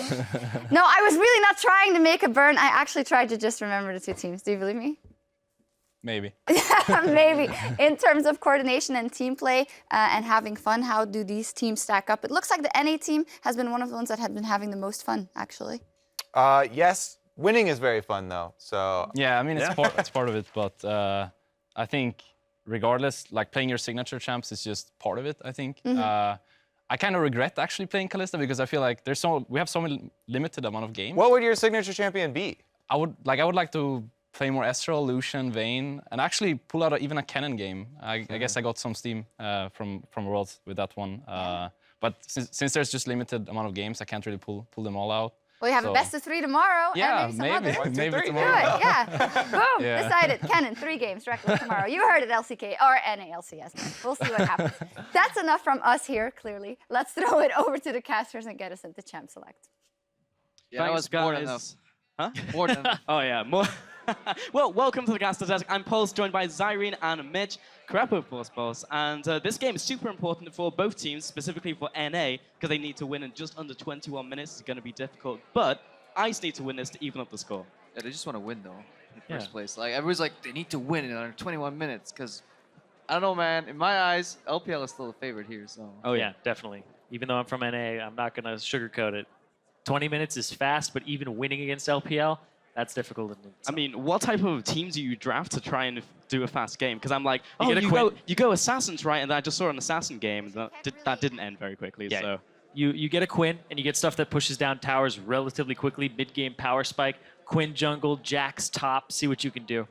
no, I was really not trying to make a burn. I actually tried to just remember the two teams. Do you believe me? Maybe. Maybe. In terms of coordination and team play and having fun, how do these teams stack up? It looks like the NA team has been one of the ones that have been having the most fun, actually. Yes, winning is very fun though. So yeah, I mean it's part of it, but I think regardless, like playing your signature champs is just part of it. I think. I kind of regret actually playing Kalista because I feel like we have so many limited amount of games. What would your signature champion be? I would like to play more Ezreal, Lucian, Vayne, and actually pull out even a Kennen game. I guess I got some steam from Worlds with that one. But since there's just limited amount of games, I can't really pull them all out. Well, you have a best of 3 tomorrow. Yeah, and maybe tomorrow. Do it, yeah. Boom, decided. Kennen, 3 games, Reckless tomorrow. You heard it, LCK or NALCS. We'll see what happens. That's enough from us here, clearly. Let's throw it over to the casters and get us into Champ Select. Yeah, that was more than enough. Huh? More than enough. Oh, yeah, more. Well, welcome to the Caster Desk. I'm Pulse, joined by Zyrene and Mitch. Krepo, of course. And this game is super important for both teams, specifically for NA, because they need to win in just under 21 minutes. It's going to be difficult. But ICE need to win this to even up the score. Yeah, they just want to win, though, in the first place. Like, everyone's like, they need to win in under 21 minutes, because, I don't know, man. In my eyes, LPL is still the favorite here, so. Oh, yeah, definitely. Even though I'm from NA, I'm not going to sugarcoat it. 20 minutes is fast, but even winning against LPL, that's difficult. I mean, what type of team do you draft to try and do a fast game? Because I'm like, you go Assassins, right? And I just saw an Assassin game. That didn't end very quickly. Yeah. So you get a Quinn, and you get stuff that pushes down towers relatively quickly. Mid-game power spike, Quinn jungle, Jax top, see what you can do.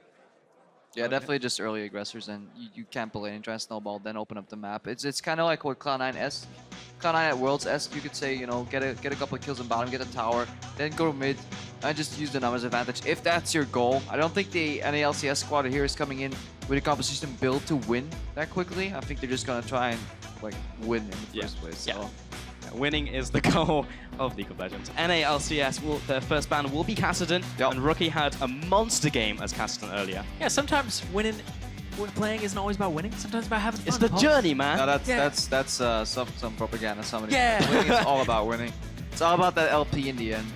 Yeah, definitely just early aggressors, and you can't play and try and snowball, then open up the map. It's kind of like what Cloud9 at Worlds you could say, you know, get a couple of kills in bottom, get a tower, then go mid, and just use the numbers advantage. If that's your goal, I don't think the NALCS squad here is coming in with a composition build to win that quickly. I think they're just gonna try and like win in the first place. So. Yeah. Winning is the goal of League of Legends. NALCS, their first ban will be Kassadin, and Rookie had a monster game as Kassadin earlier. Yeah, sometimes playing isn't always about winning. Sometimes it's about having fun. It's the journey, man. No, that's some propaganda. Winning is all about winning. It's all about that LP in the end.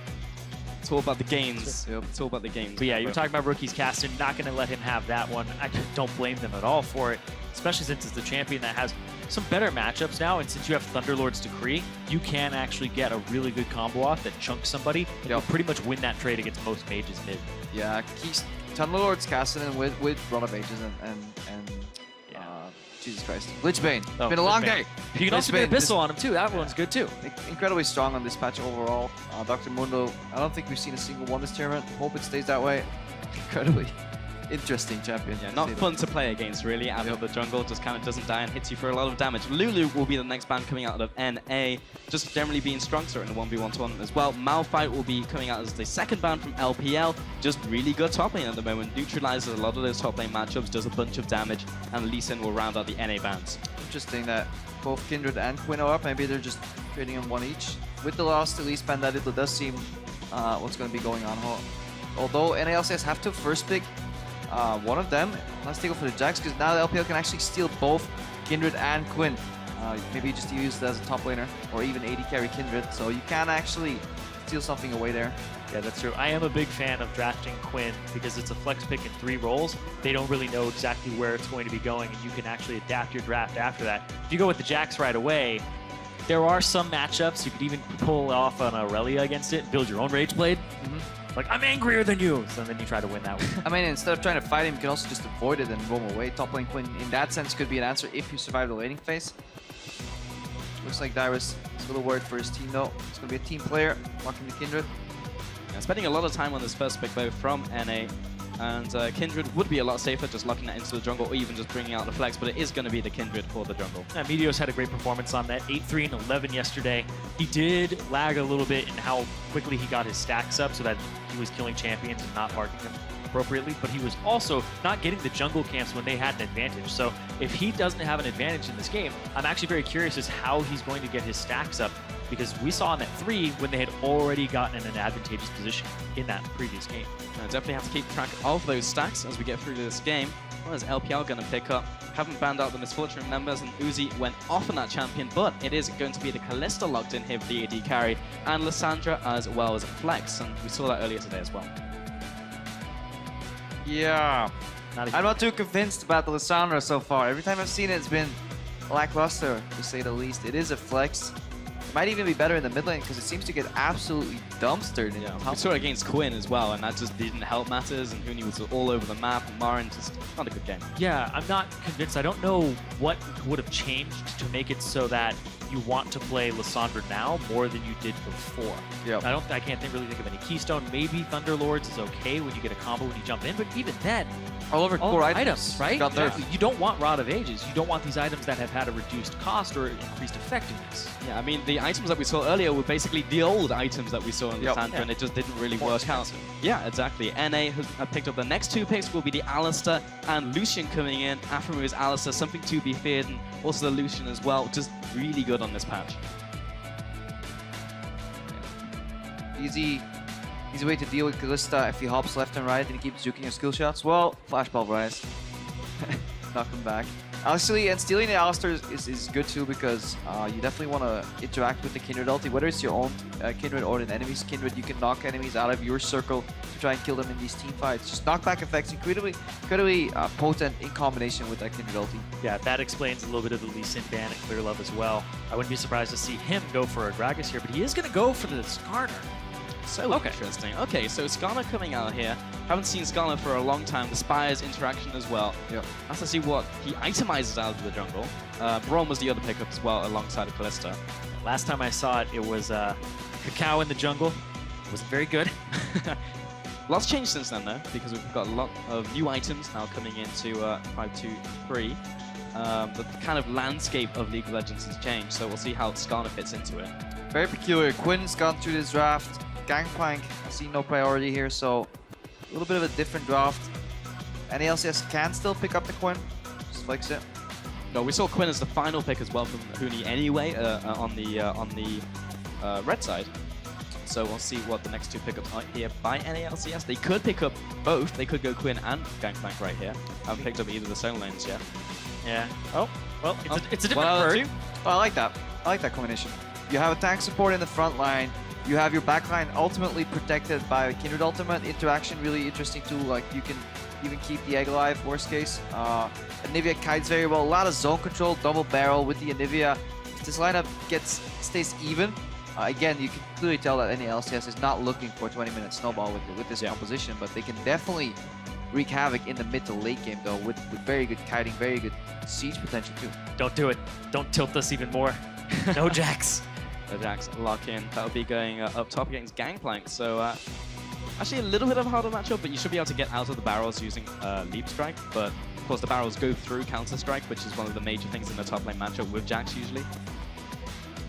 It's all about the games. Yep. It's all about the games. But yeah, you're talking about Rookie's Kassadin. Not going to let him have that one. I don't blame them at all for it, especially since it's the champion that has some better matchups now, and since you have Thunderlord's Decree, you can actually get a really good combo off that chunks somebody, and you'll pretty much win that trade against most mages mid. Yeah, Thunderlord's Kassadin with Run of Ages and Jesus Christ. Lichbane. It's been a long day. You can also get Abyssal on him too. That one's good too. Incredibly strong on this patch overall. Dr. Mundo, I don't think we've seen a single one this tournament. Hope it stays that way. Incredibly interesting champion. Yeah, not fun to play against, really, out of the jungle. Just kind of doesn't die and hits you for a lot of damage. Lulu will be the next ban coming out of NA, just generally being strong, so in the 1v1 tournament as well. Malphite will be coming out as the second ban from LPL, just really good top lane at the moment. Neutralizes a lot of those top lane matchups, does a bunch of damage, and Lee Sin will round out the NA bans. Interesting that both Kindred and Quinn are up. Maybe they're just trading in one each. With the loss to Lee's ban, it does seem what's going to be going on. Although NALCS have to first pick one of them. Let's take it for the Jax, because now the LPL can actually steal both Kindred and Quinn. Maybe just use it as a top laner, or even AD carry Kindred, so you can actually steal something away there. Yeah, that's true. I am a big fan of drafting Quinn because it's a flex pick in 3 roles. They don't really know exactly where it's going to be going, and you can actually adapt your draft after that. If you go with the Jax right away, there are some matchups you could even pull off an Aurelia against it, build your own Rage Blade. Like, I'm angrier than you! So then you try to win that one. I mean, instead of trying to fight him, you can also just avoid it and roam away. Top lane Quinn, in that sense, could be an answer if you survive the laning phase. Looks like Dyrus is little worried for his team though. It's going to be a team player, marking the Kindred. Yeah, spending a lot of time on this first pick though from NA. And Kindred would be a lot safer just locking that into the jungle or even just bringing out the flex, but it is going to be the Kindred for the jungle. Yeah, Meteos had a great performance on that, 8-3 and 11 yesterday. He did lag a little bit in how quickly he got his stacks up so that he was killing champions and not marking them appropriately, but he was also not getting the jungle camps when they had an advantage. So if he doesn't have an advantage in this game, I'm actually very curious as how he's going to get his stacks up, because we saw in that 3 when they had already gotten in an advantageous position in that previous game. Definitely have to keep track of those stacks as we get through this game. What is LPL going to pick up? Haven't banned out the Misfortune members, and Uzi went off on that champion, but it is going to be the Kalista locked in here for the AD carry, and Lissandra as well as Flex, and we saw that earlier today as well. Yeah, I'm not too convinced about the Lissandra so far. Every time I've seen it, it's been lackluster, to say the least. It is a Flex. It might even be better in the mid lane because it seems to get absolutely dumpstered in the top. We saw it against Quinn as well, and that just didn't help matters, and Huni was all over the map, and Marin just not a good game. Yeah, I'm not convinced. I don't know what would have changed to make it so that you want to play Lissandra now more than you did before. Yeah. I can't really think of any Keystone. Maybe Thunderlords is okay when you get a combo when you jump in, but even then, all over core items, right? got Exactly. You don't want Rod of Ages. You don't want these items that have had a reduced cost or increased effectiveness. Yeah, I mean, the items that we saw earlier were basically the old items that we saw in Lissandra, and it just didn't really work out. Yeah, exactly. NA has picked up the next 2 picks, will be the Alistar and Lucian coming in. Aphromoo is Alistar, something to be feared, and also the Lucian as well, just really good on this patch. Easy way to deal with Kalista if he hops left and right and he keeps juking your skill shots. Well, Flash Pulverize. Knock him back. Actually, and stealing the Alistar is good too, because you definitely want to interact with the Kindred ulti, whether it's your own Kindred or an enemy's Kindred. You can knock enemies out of your circle to try and kill them in these team fights. Just knockback effects, incredibly potent in combination with that Kindred ulti. Yeah, that explains a little bit of the Lee Sin ban and Clear Love as well. I wouldn't be surprised to see him go for a Gragas here, but he is going to go for the Skarner. So interesting. Okay, so Skarner coming out here. Haven't seen Skarner for a long time. The Spire's interaction as well. Yep. Has to see what he itemizes out of the jungle. Braum was the other pickup as well, alongside of Kalista. Last time I saw it, it was Cacao in the jungle. It wasn't very good. Lots changed since then, though, because we've got a lot of new items now coming into 5.2.3. The kind of landscape of League of Legends has changed, so we'll see how Skarner fits into it. Very peculiar. Quinn's gone through this draft. Gangplank, I see no priority here, so a little bit of a different draft. NALCS can still pick up the Quinn, just flex it. No, we saw Quinn as the final pick as well from Huni anyway on the red side. So we'll see what the next 2 pickups are here by NALCS. They could pick up both. They could go Quinn and Gangplank right here. Haven't picked up either of the solo lanes yet. Yeah. Oh, well, it's a different bird. Oh, I like that. I like that combination. You have a tank support in the front line. You have your backline ultimately protected by Kindred Ultimate. Interaction really interesting too. Like, you can even keep the egg alive, worst case. Anivia kites very well. A lot of zone control, double barrel with the Anivia. If this lineup stays even, again, you can clearly tell that NALCS is not looking for a 20-minute snowball with this composition, but they can definitely wreak havoc in the mid to late game though, with very good kiting, very good siege potential too. Don't do it. Don't tilt us even more. No Jax. The Jax lock in. That'll be going up top against Gangplank. So actually a little bit of a harder matchup, but you should be able to get out of the barrels using Leap Strike. But of course the barrels go through Counter Strike, which is one of the major things in the top lane matchup with Jax usually.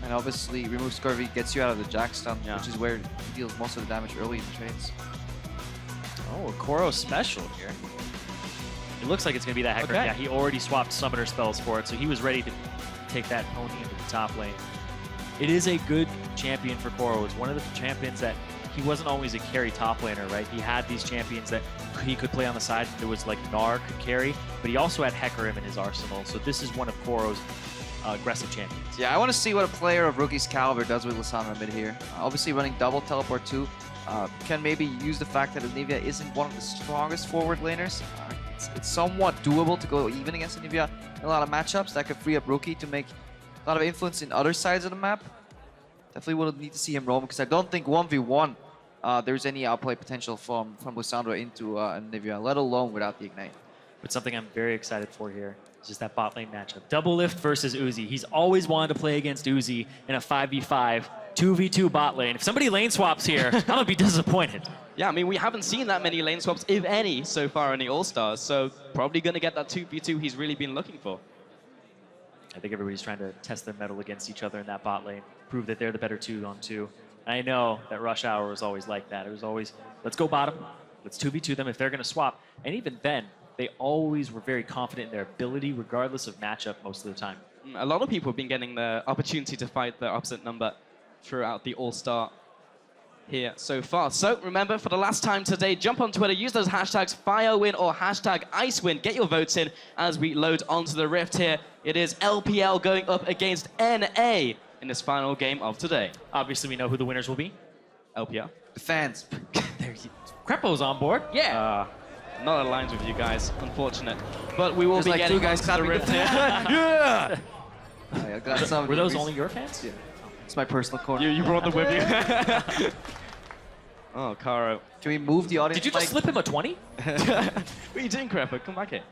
And obviously Remove Scurvy gets you out of the Jax stun, which is where he deals most of the damage early in the trades. Oh, a Koro special here. It looks like it's going to be that Hecker. Okay. Yeah, he already swapped Summoner spells for it, so he was ready to take that pony into the top lane. It is a good champion for Koro. It's one of the champions that he wasn't always a carry top laner, right? He had these champions that he could play on the side. There was like Gnar could carry, but he also had Hecarim in his arsenal. So this is one of Koro's aggressive champions. Yeah, I want to see what a player of Rookie's caliber does with Lissandra mid here. Obviously running double teleport too. Can maybe use the fact that Anivia isn't one of the strongest forward laners. It's somewhat doable to go even against Anivia in a lot of matchups. That could free up Rookie to make a lot of influence in other sides of the map. Definitely will need to see him roam, because I don't think 1v1 there's any outplay potential from Lissandra into Anivia, let alone without the Ignite. But something I'm very excited for here It's just that bot lane matchup. Double lift versus Uzi. He's always wanted to play against Uzi in a 5v5, 2v2 bot lane. If somebody lane swaps here, I'm going to be disappointed. Yeah, I mean, we haven't seen that many lane swaps, if any, so far in the All-Stars, so probably going to get that 2v2 he's really been looking for. I think everybody's trying to test their mettle against each other in that bot lane, prove that they're the better 2-on-2. And I know that Rush Hour was always like that. It was always, let's go bottom, let's 2v2 them if they're going to swap. And even then, they always were very confident in their ability, regardless of matchup most of the time. A lot of people have been getting the opportunity to fight the opposite number throughout the All-Star here so far. So remember, for the last time today, jump on Twitter, use those hashtags FireWin or hashtag IceWin. Get your votes in as we load onto the Rift here. It is LPL going up against NA in this final game of today. Obviously, we know who the winners will be. LPL. The fans. Crepo's on board. Yeah. Not aligned with you guys, unfortunate. But we will There's be like getting two guys onto the clapping Rift the here. Yeah! I got some Were those only your fans? Yeah. It's my personal corner. You brought them with you. Oh, Caro. Can we move the audience? Did you just slip him a 20? What are you doing, Crepo? Come back here.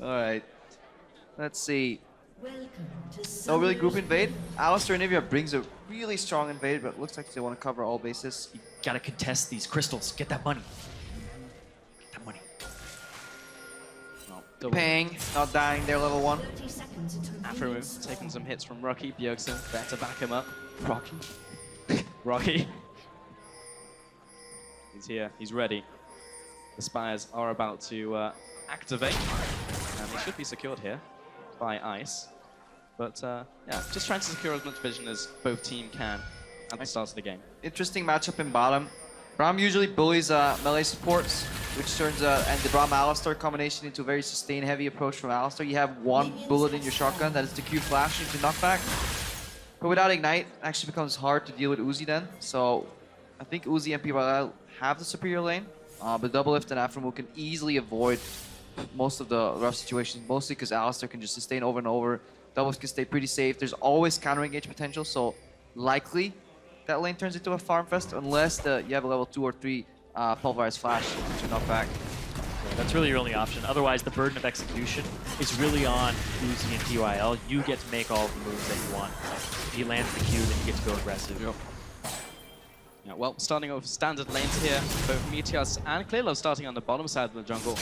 All right. Let's see. No really group invade. Alistair and Nivea brings a really strong invade, but it looks like they want to cover all bases. You gotta contest these crystals. Get that money. Get that money. No, Pang, not dying there, level 1. Afro move, taking some hits from Rocky. Bjergsen there to back him up. Rocky. Rocky. He's here, he's ready. The Spires are about to activate, and they should be secured here by Ice. But yeah, just trying to secure as much vision as both team can at the start of the game. Interesting matchup in bottom. Braum usually bullies melee supports, which turns and the Braum-Alistar combination into a very sustain-heavy approach from Alistar. You have one bullet in your shotgun, that is the Q flash into knockback. But without Ignite, it actually becomes hard to deal with Uzi then. So I think Uzi and PYL have the superior lane, but Double Lift and Afromu can easily avoid most of the rough situations, mostly because Alistar can just sustain over and over. Double Lift can stay pretty safe. There's always counter-engage potential, so likely that lane turns into a farm fest unless you have a level 2 or 3 pulverized flash to knock back. That's really your only option. Otherwise, the burden of execution is really on Uzi and PYL. You get to make all the moves that you want. If he lands the Q, then you get to go aggressive. Yep. Yeah, well, starting off with standard lanes here, both Meteos and Clearlove starting on the bottom side of the jungle,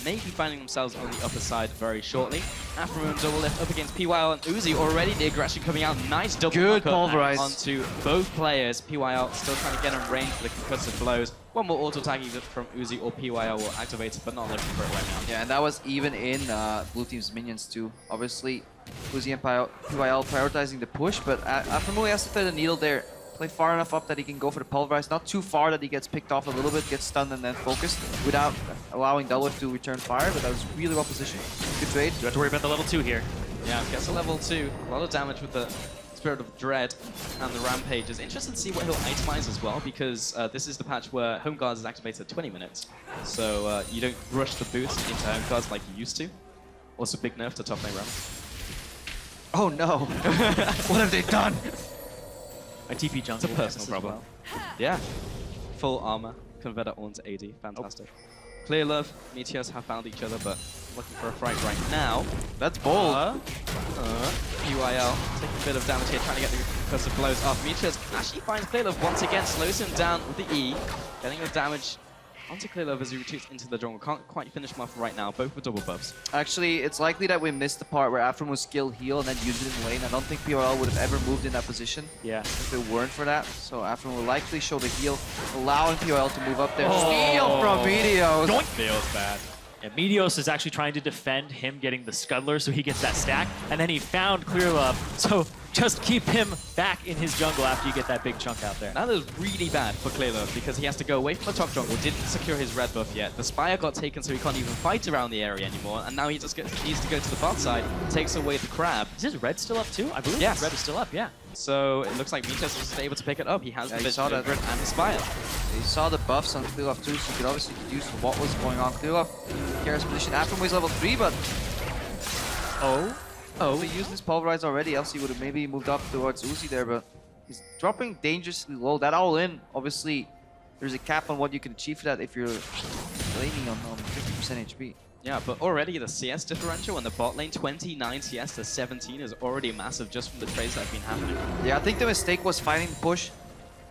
may be finding themselves on the upper side very shortly. Afromoon double lift up against PYL and Uzi, already the aggression coming out, nice double good pulverize onto both players. PYL still trying to get in range for the concussive blows. One more auto-tag either from Uzi or PYL will activate it, but not looking for it right now. Yeah, and that was even in blue team's minions too. Obviously, Uzi and PYL prioritizing the push, but Afromoon has to thread the needle there. Play far enough up that he can go for the pulverize, not too far that he gets picked off a little bit, gets stunned and then focused without allowing Double Lift to return fire, but that was really well positioned. Good trade. You have to worry about the level 2 here. Yeah, gets a level 2. A lot of damage with the Spirit of Dread and the Rampages. Interested to see what he'll itemize as well, because this is the patch where Home Guards is activated at 20 minutes. So you don't rush the boost into Home Guards like you used to. Also big nerf to top lane Ram. Oh no! What have they done? My TP jungle. It's a personal problem. Yeah. Full armor, convert it onto AD. Fantastic. Clearlove, Meteos have found each other, but looking for a fight right now. That's bold. UIL taking a bit of damage here, trying to get the concussive blows off. Meteos actually finds Clearlove once again, slows him down with the E, getting the damage onto Clearlove as he retreats into the jungle. Can't quite finish him off right now, both with double buffs. Actually, it's likely that we missed the part where Afron was skill heal and then used it in lane. I don't think PRL would have ever moved in that position if it weren't for that. So Afron will likely show the heal, allowing PRL to move up there. Steal from Meteos. Yoink. Feels bad. Yeah, Meteos is actually trying to defend him getting the Scuddler so he gets that stack, and then he found Clearlove, so just keep him back in his jungle after you get that big chunk out there. That is really bad for Clearlove because he has to go away from the top jungle, didn't secure his red buff yet. The Spire got taken so he can't even fight around the area anymore, and now he just needs to go to the bot side, takes away the crab. Is his red still up too? I believe yes. his red is still up, yeah. So it looks like Meteos was able to pick it up. He has the vision over it and the Spire. He saw the buffs on Clearlove too, so he could obviously deduce what was going on. Clearlove carries position. Afron was level 3, but he used his pulverize already, else he would have maybe moved up towards Uzi there, but he's dropping dangerously low. That all in, obviously, there's a cap on what you can achieve for that if you're laning on 50% HP. Yeah, but already the CS differential in the bot lane, 29 CS to 17, is already massive just from the trades that have been happening. Yeah, I think the mistake was fighting the push.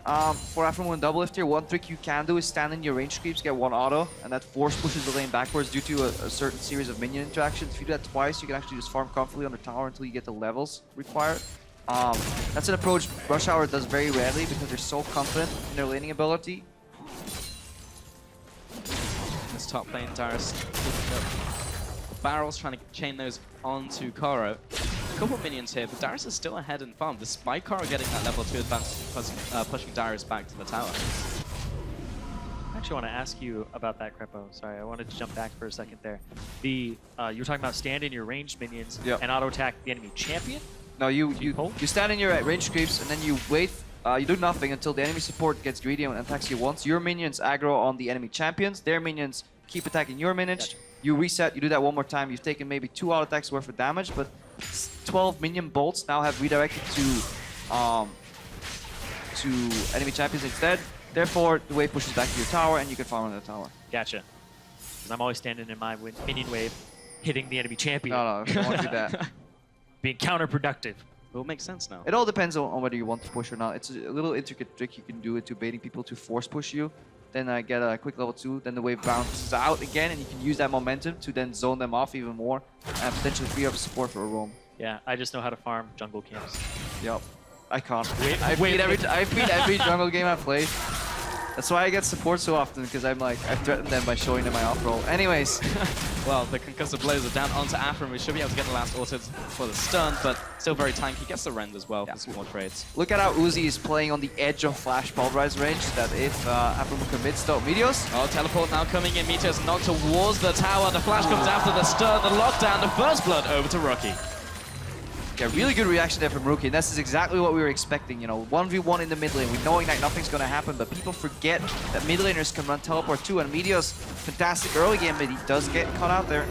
For Afro and double lift here, one trick you can do is stand in your range creeps, get one auto, and that force pushes the lane backwards due to a certain series of minion interactions. If you do that twice, you can actually just farm comfortably on the tower until you get the levels required. That's an approach Rush Hour does very rarely because they're so confident in their laning ability. This top lane, Darius picking up barrels, trying to chain those onto Karo. A couple of minions here, but Darius is still ahead in farm, despite Karo getting that level 2 advance, pushing Darius back to the tower. I actually want to ask you about that, Crepo. Sorry, I wanted to jump back for a second there. You were talking about stand in your ranged minions and auto attack the enemy champion? No, you stand in your range creeps and then you wait. You do nothing until the enemy support gets greedy and attacks you once. Your minions aggro on the enemy champions. Their minions keep attacking your minions. Gotcha. You reset, you do that one more time. You've taken maybe 2 auto attacks worth of damage, but 12 minion bolts now have redirected to enemy champions instead. Therefore, the wave pushes back to your tower and you can farm on the tower. Gotcha. Because I'm always standing in my minion wave, hitting the enemy champion. No, you don't want to do that. Being counterproductive. It will make sense now. It all depends on whether you want to push or not. It's a little intricate trick you can do it to baiting people to force push you. Then get a quick level 2, then the wave bounces out again, and you can use that momentum to then zone them off even more and potentially free up support for a roam. Yeah, I just know how to farm jungle camps. Yep, I can't. I beat every jungle game I played. That's why I get support so often, because I threaten them by showing them my off roll. Anyways. Well, the concussive blows are down onto Afro. We should be able to get the last auto for the stun, but still very tanky. He gets the rend as well for some more trades. Look at how Uzi is playing on the edge of flash pulverize range, that if Afro commits to Meteos. Oh, teleport now coming in. Meteos knocked towards the tower. The flash comes after the stun, the lockdown, the first blood over to Rocky. Yeah, really good reaction there from Rookie. And this is exactly what we were expecting, you know, 1v1 in the mid lane. We knowing that nothing's going to happen, but people forget that mid laners can run teleport too. And Meteos, fantastic early game, but he does get caught out there.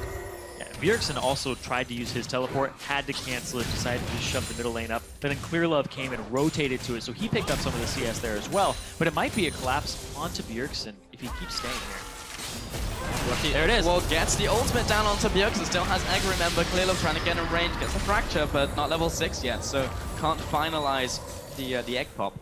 Yeah, Bjergsen also tried to use his teleport, had to cancel it, decided to just shove the middle lane up. But then Clear Love came and rotated to it, so he picked up some of the CS there as well. But it might be a collapse onto Bjergsen if he keeps staying here. Rocky, there it is. Well, gets the ultimate down onto Bjergsen, still has Egg, remember. Clear Love trying to get in range, gets the fracture, but not level 6 yet, so can't finalize the Egg pop.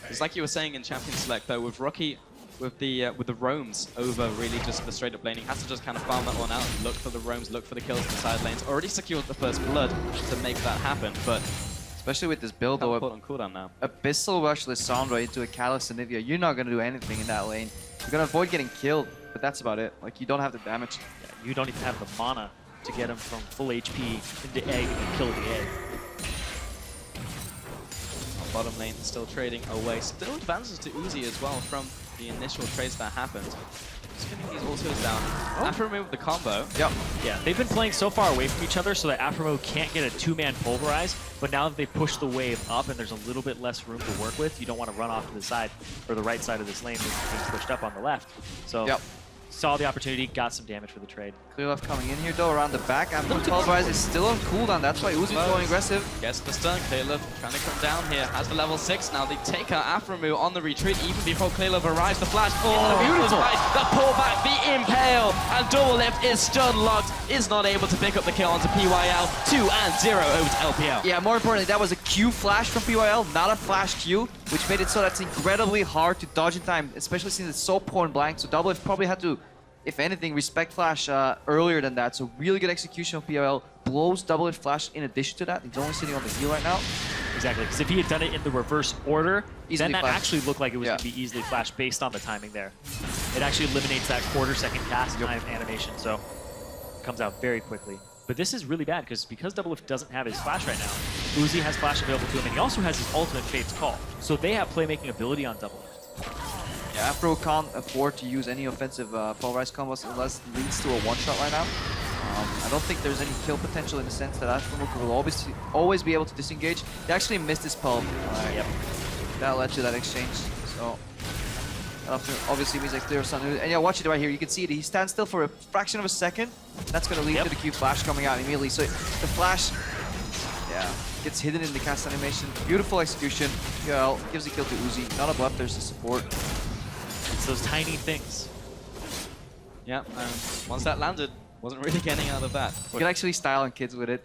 It's like you were saying in Champion Select, though, with Rocky, with the roams over really just the straight up laning, has to just kind of farm that one out, look for the roams, look for the kills in the side lanes. Already secured the first blood to make that happen, but especially with this build, though, on cooldown now. Abyssal Rush Lissandra into a Catalyst and Nivea, you're not going to do anything in that lane. You're going to avoid getting killed, but that's about it. Like, you don't have the damage. Yeah, you don't even have the mana to get him from full HP into Egg and then kill the Egg. Bottom lane still trading away. Still advances to Uzi as well from the initial trades that happened. Just getting these autos down. Afro with the combo. Yep. Yeah, they've been playing so far away from each other so that Afro can't get a 2-man pulverize, but now that they push the wave up and there's a little bit less room to work with, you don't want to run off to the side or the right side of this lane that's being pushed up on the left. So saw the opportunity, got some damage for the trade. Clear Left coming in here though around the back. Afro pulverize is still on cooldown, that's why Uzi's going aggressive. Gets the stun, Clear Love trying to come down here, has the level 6 now. They take out Afro on the retreat even before Clear Love arrives. The flash, beautiful! The pullback, the impale, and Double Lift is stun locked, is not able to pick up the kill onto PYL. 2-0 over to LPL. Yeah, more importantly, that was a Q flash from PYL, not a flash Q, which made it so that's incredibly hard to dodge in time, especially since it's so point blank. So Double Lift probably had to, if anything, respect flash earlier than that. So really good execution of PYL. Blows Double Lift flash in addition to that. He's only sitting on the heal right now. Exactly, because if he had done it in the reverse order, then that flashed. actually looked like it was going to be easily flashed based on the timing there. It actually eliminates that quarter-second cast time animation, so it comes out very quickly. But this is really bad because Double Lift doesn't have his flash right now. Uzi has flash available to him, and he also has his ultimate Fate's Call. So they have playmaking ability on Double Lift. Yeah, Afro can't afford to use any offensive pulverize combos unless it leads to a one-shot right now. I don't think there's any kill potential in the sense that Afro will always be able to disengage. He actually missed his pulp. Yep. That led to that exchange. So that obviously means like Clear Sun. And yeah, watch it right here. You can see it. He stands still for a fraction of a second. That's going to lead to the Q flash coming out immediately. So the flash, gets hidden in the cast animation. Beautiful execution. PL gives the kill to Uzi. Not above. There's the support. It's those tiny things. Yeah, once that landed, wasn't really getting out of that. You can actually style on kids with it.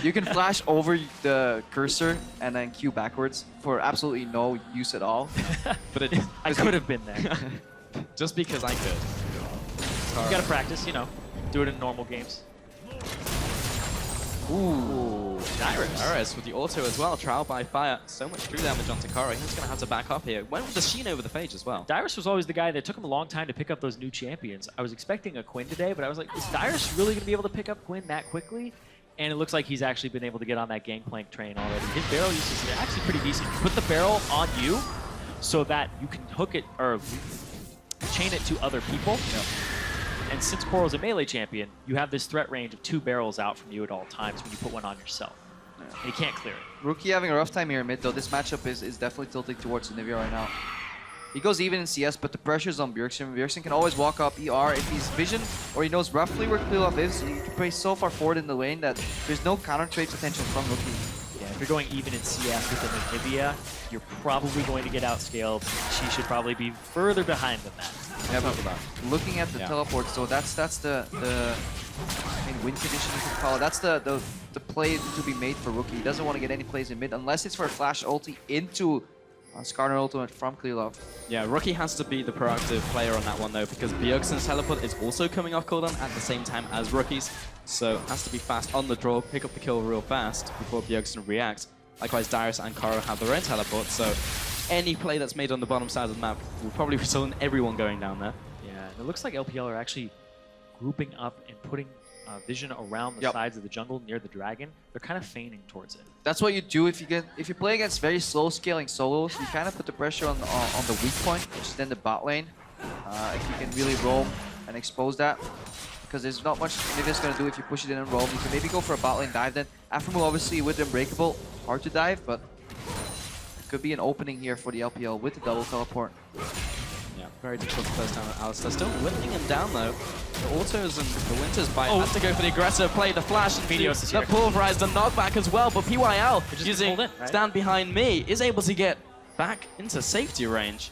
You can flash over the cursor and then Q backwards for absolutely no use at all. But I could have been there. Just because I could. You gotta practice, you know. Do it in normal games. Ooh, Dyrus with the auto as well. Trial by fire. So much true damage on Takara. He's going to have to back up here. Went with the Sheen over the Phage as well. Dyrus was always the guy that took him a long time to pick up those new champions. I was expecting a Quinn today, but I was like, is Dyrus really going to be able to pick up Quinn that quickly? And it looks like he's actually been able to get on that Gangplank train already. His barrel use is actually pretty decent. You put the barrel on you so that you can hook it or chain it to other people. Yep. And since Coral's a melee champion, you have this threat range of 2 barrels out from you at all times when you put one on yourself. And you can't clear it. Rookie having a rough time here in mid, though. This matchup is definitely tilting towards Nivea right now. He goes even in CS, but the pressure's on Bjergsen. Bjergsen can always walk up ER if he's vision or he knows roughly where Clearlove is. He can play so far forward in the lane that there's no counter trade potential from Rookie. Yeah, if you're going even in CS with an Nivea, you're probably going to get outscaled. She should probably be further behind than that. Yeah, but looking at the teleports, so that's the win condition you could call it. That's the play to be made for Rookie. He doesn't want to get any plays in mid unless it's for a flash ulti into Skarner ultimate from Clearlove. Yeah, Rookie has to be the proactive player on that one though, because Bjergsen's teleport is also coming off cooldown at the same time as Rookie's, so has to be fast on the draw, pick up the kill real fast before Bjergsen reacts. Likewise, Dyrus and Karo have their own teleport, so any play that's made on the bottom side of the map will probably result in everyone going down there. Yeah, and it looks like LPL are actually grouping up and putting vision around the sides of the jungle near the dragon. They're kind of feigning towards it. That's what you do if you play against very slow scaling solos. You kind of put the pressure on the weak point, which is then the bot lane. If you can really roam and expose that, because there's not much Nivea's going to do if you push it in and roam. You can maybe go for a bot lane dive then. Aphromoo obviously with Unbreakable, hard to dive, but could be an opening here for the LPL with the double teleport. Yeah, very difficult to close down on Alistar. Still whipping him down though. The autos and the Winter's bite has to go for the aggressive play, the flash, and the pulverize, the knockback as well. But PYL using stand behind me is able to get back into safety range.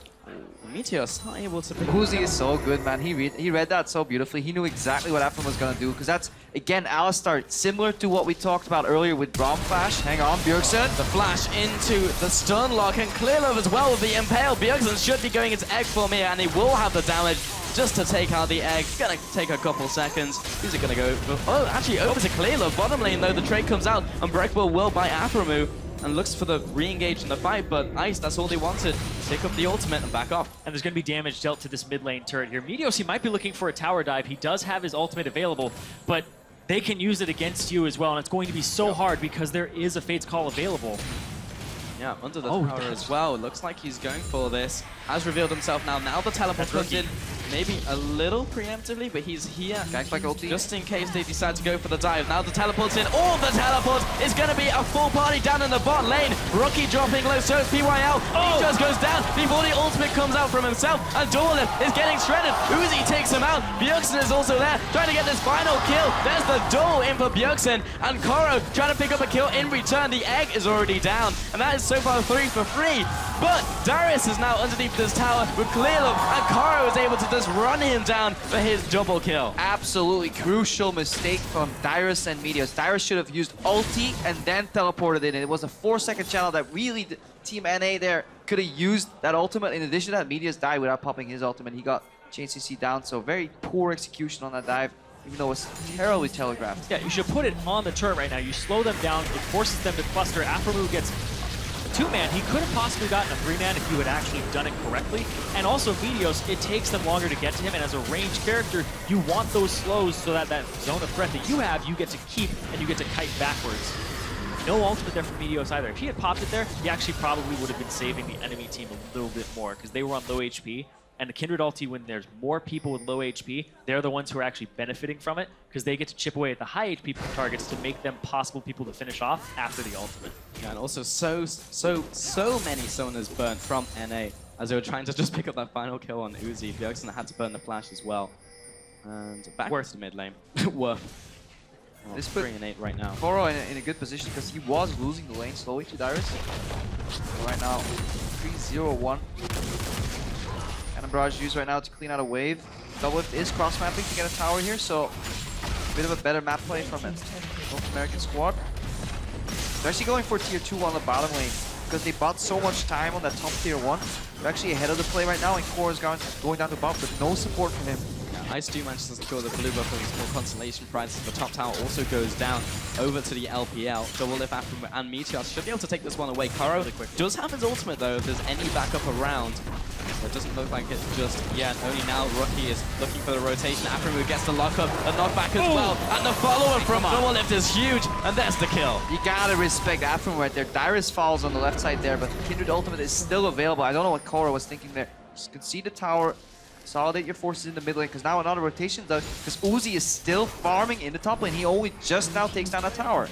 Meteor's not able to pick Uzi is so good, man. He read that so beautifully. He knew exactly what Aphromoo was going to do, because that's, again, Alistar, similar to what we talked about earlier with Braum Flash. Hang on, Bjergsen. The flash into the stun lock, and Clearlove as well with the impale. Bjergsen should be going into egg form here, and he will have the damage just to take out the egg. Gonna take a couple seconds. Who's it gonna go for? Oh, actually over to Clearlove. Bottom lane though, the trade comes out. Unbreakable will by Aphromoo and looks for the re-engage in the fight, but Ice, that's all they wanted. Pick up the ultimate and back off. And there's going to be damage dealt to this mid lane turret here. Meteos, he might be looking for a tower dive. He does have his ultimate available, but they can use it against you as well, and it's going to be so hard because there is a Fate's Call available. Yeah, under the tower as well. It looks like he's going for this. Has revealed himself now. Now the teleport comes in, maybe a little preemptively, but he's here just in case they decide to go for the dive. Now the teleport's in. All the teleport is going to be a full party down in the bot lane. Rookie dropping low, so it's PYL. He just goes down before the ultimate comes out from himself. And Dorlin is getting shredded. Uzi takes him out. Bjergsen is also there, trying to get this final kill. There's the duel in for Bjergsen. And Koro trying to pick up a kill in return. The egg is already down. And that is so far 3 for 3. But Darius is now underneath this tower with Clearlove, and Karo is able to just run him down for his double kill. Absolutely crucial mistake from Dyrus and Meteos. Dyrus should have used ulti and then teleported in. It was a 4-second channel that really Team NA there could have used that ultimate. In addition to that, Meteos died without popping his ultimate. He got Chain CC down, so very poor execution on that dive, even though it was terribly telegraphed. Yeah, you should put it on the turret right now. You slow them down, it forces them to cluster. Aphromoo gets a 2-man. He could have possibly gotten a 3-man if you had actually done it correctly. And also Meteos, it takes them longer to get to him, and as a ranged character, you want those slows so that that zone of threat that you have, you get to keep, and you get to kite backwards. No ultimate there from Meteos either. If he had popped it there, he actually probably would have been saving the enemy team a little bit more, because they were on low HP. And the Kindred ulti, when there's more people with low HP, they're the ones who are actually benefiting from it, because they get to chip away at the high HP targets to make them possible people to finish off after the ultimate. Yeah, and also so many Summoners burnt from NA as they were trying to just pick up that final kill on Uzi. Bjergsen had to burn the flash as well. And back to the mid lane. Worth. Well, This put 3 and 8 right now. Koro in a good position because he was losing the lane slowly to Dyrus. So right now, 3-0-1. And a barrage used right now to clean out a wave. Double Lift is cross-mapping to get a tower here, so a bit of a better map play from a North American squad. They're actually going for tier 2 on the bottom lane because they bought so much time on that top tier 1. They're actually ahead of the play right now, and Core is going down to bot, but no support from him. Ice do manage to secure the blue buff with his small consolation prize. The top tower also goes down over to the LPL. Double Lift Afro and Meteor should be able to take this one away. Karo does have his ultimate though, if there's any backup around. It doesn't look like it just yet. Only now Rookie is looking for the rotation. Afro gets the lockup, a knockback as well. And the follow-up from Double Lift is huge, and that's the kill. You gotta respect Afro right there. Dyrus falls on the left side there, but the Kindred ultimate is still available. I don't know what Koro was thinking there. Just concede the tower. Consolidate your forces in the mid lane, because now another rotation though, because Uzi is still farming in the top lane. He only just now takes down a tower.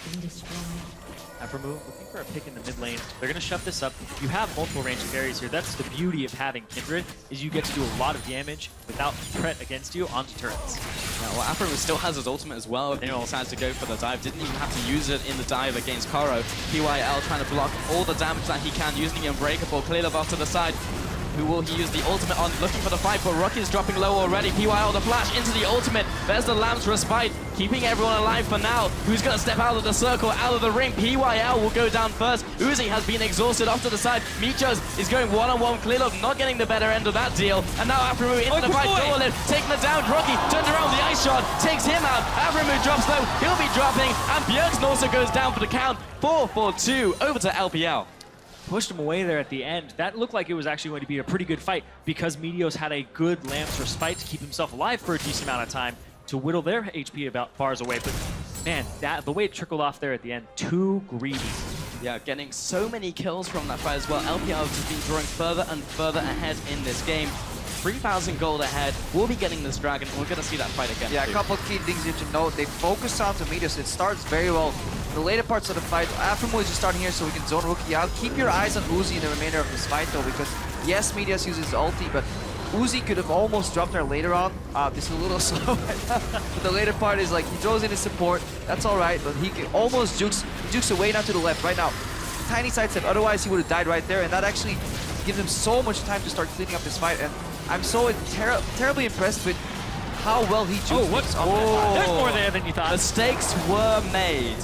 Afro looking for a pick in the mid lane. They're going to shove this up. You have multiple ranged carries here. That's the beauty of having Kindred, is you get to do a lot of damage without threat against you onto turrets. Yeah, well, Afro still has his ultimate as well if he decides to go for the dive. Didn't even have to use it in the dive against Koro. PYL trying to block all the damage that he can using the Unbreakable. Clear off to the side. Who will he use the ultimate on? Looking for the fight, but Rocky is dropping low already. PYL the flash into the ultimate. There's the Lamb's Respite, keeping everyone alive for now. Who's going to step out of the circle, out of the ring? PYL will go down first. Uzi has been exhausted off to the side. Michos is going one-on-one. Clearlock not getting the better end of that deal. And now Aframu into the fight. Double Lift taking it down. Rocky turns around the ice shot, takes him out. Aframu drops low. He'll be dropping. And Bjergsen also goes down for the count. 4-4-2 over to LPL. Pushed him away there at the end. That looked like it was actually going to be a pretty good fight because Meteos had a good Lamb's Respite to keep himself alive for a decent amount of time to whittle their HP about bars away. But man, the way it trickled off there at the end, too greedy. Yeah, getting so many kills from that fight as well. LPL has just been drawing further and further ahead in this game. 3,000 gold ahead. We'll be getting this dragon. We're going to see that fight again. Yeah, too. a couple of key things here to note. They focus on to Meteos. It starts very well. The later parts of the fight, Aframu is just starting here so we can zone Rookie out. Keep your eyes on Uzi in the remainder of this fight though, because yes, Meteos uses ulti, but Uzi could have almost dropped there later on. This is a little slow right now. But the later part is like, he throws in his support. That's all right, but he almost jukes away now to the left right now. Tiny sidestep, otherwise he would have died right there, and that actually gives him so much time to start cleaning up this fight. And I'm so terribly impressed with how well he jukes. Oh, what's there's more there than you thought. Mistakes were made.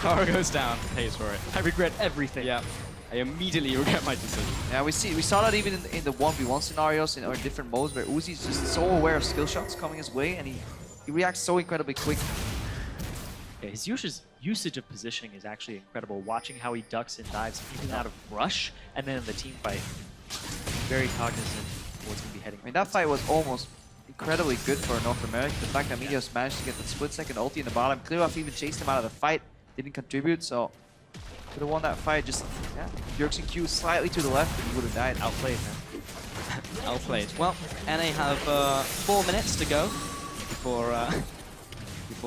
Kara goes down, pays for it. I regret everything. Yeah, I immediately regret my decision. Yeah, we saw that even in the 1v1 scenarios or different modes where Uzi's just so aware of skill shots coming his way, and he reacts so incredibly quick. Yeah, his usage of positioning is actually incredible. Watching how he ducks and dives even out of rush, and then in the team fight, very cognizant of what's going to be heading. I mean, that fight was almost incredibly good for North America. The fact that Meteos managed to get the split-second ulti in the bottom. Clearoff even chased him out of the fight. Didn't contribute, so could have won that fight. Just, yeah, Bjergsen Q slightly to the left, and he would have died. Outplayed, man. Outplayed. Well, NA have 4 minutes to go before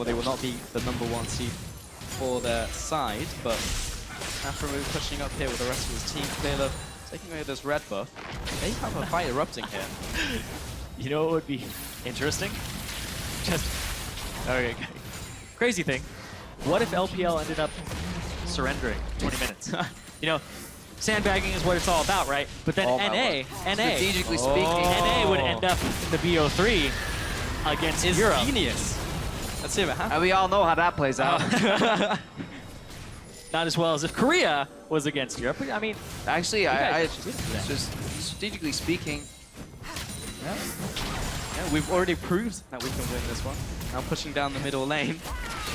they will not be the #1 seed for their side, but Aframu pushing up here with the rest of his team. Clearlove taking away this red buff. They have a fight erupting here. You know what would be interesting? Just, okay, crazy thing. What if LPL ended up surrendering 20 minutes? You know, sandbagging is what it's all about, right? But then NA, strategically speaking, NA would end up in the BO3 against Europe. Genius. Let's see what happens. And we all know how that plays out. Not as well as if Korea was against Europe. I mean, actually, just strategically speaking, yeah, we've already proved that we can win this one. Now pushing down the middle lane.